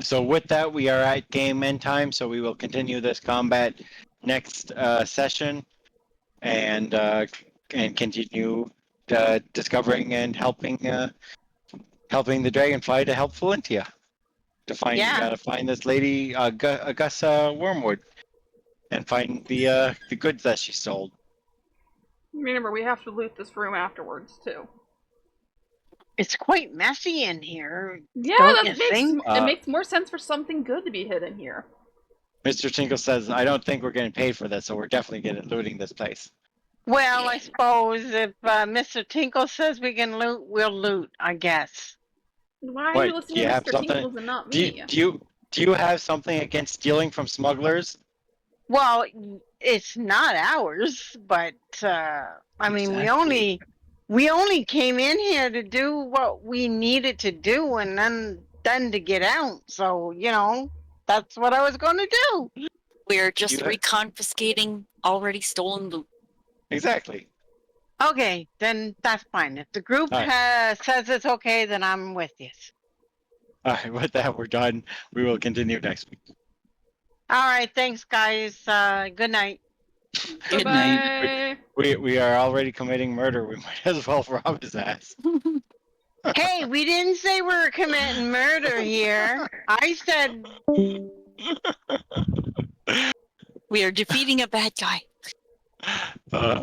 So with that, we are at game end time. So we will continue this combat next session, and continue discovering and helping the dragonfly to help Fallenta to find. You gotta find this lady, Gus Wormwood, and find the goods that she sold. Remember, we have to loot this room afterwards too. It's quite messy in here. Yeah, don't that you makes think? it makes more sense for something good to be hidden here. Mr. Tinkle says, I don't think we're getting paid for this, so we're definitely getting looting this place. Well, Yeah. I suppose if Mr. Tinkle says we can loot, we'll loot, I guess. Why are What, you listening to Mr. Tinkles and not me? Do you have something against stealing from smugglers? Well, it's not ours, but I mean, Exactly. we only came in here to do what we needed to do, and then to get out. So that's what I was going to do. We're just reconfiscating already stolen loot. Exactly. Okay, then that's fine. If the group says it's okay, then I'm with you. All right, with that, we're done. We will continue next week. All right, thanks, guys. Good night. Good night. We are already committing murder. We might as well rob his ass. Hey, we didn't say we were committing murder here. I said we are defeating a bad guy. I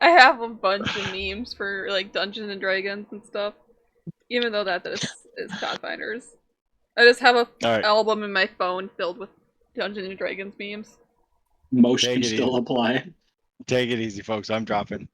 have a bunch of memes for like Dungeons and Dragons and stuff. Even though that is Pathfinders. I just have a album in my phone filled with Dungeons and Dragons memes. Most can still apply. Take it easy, folks. I'm dropping.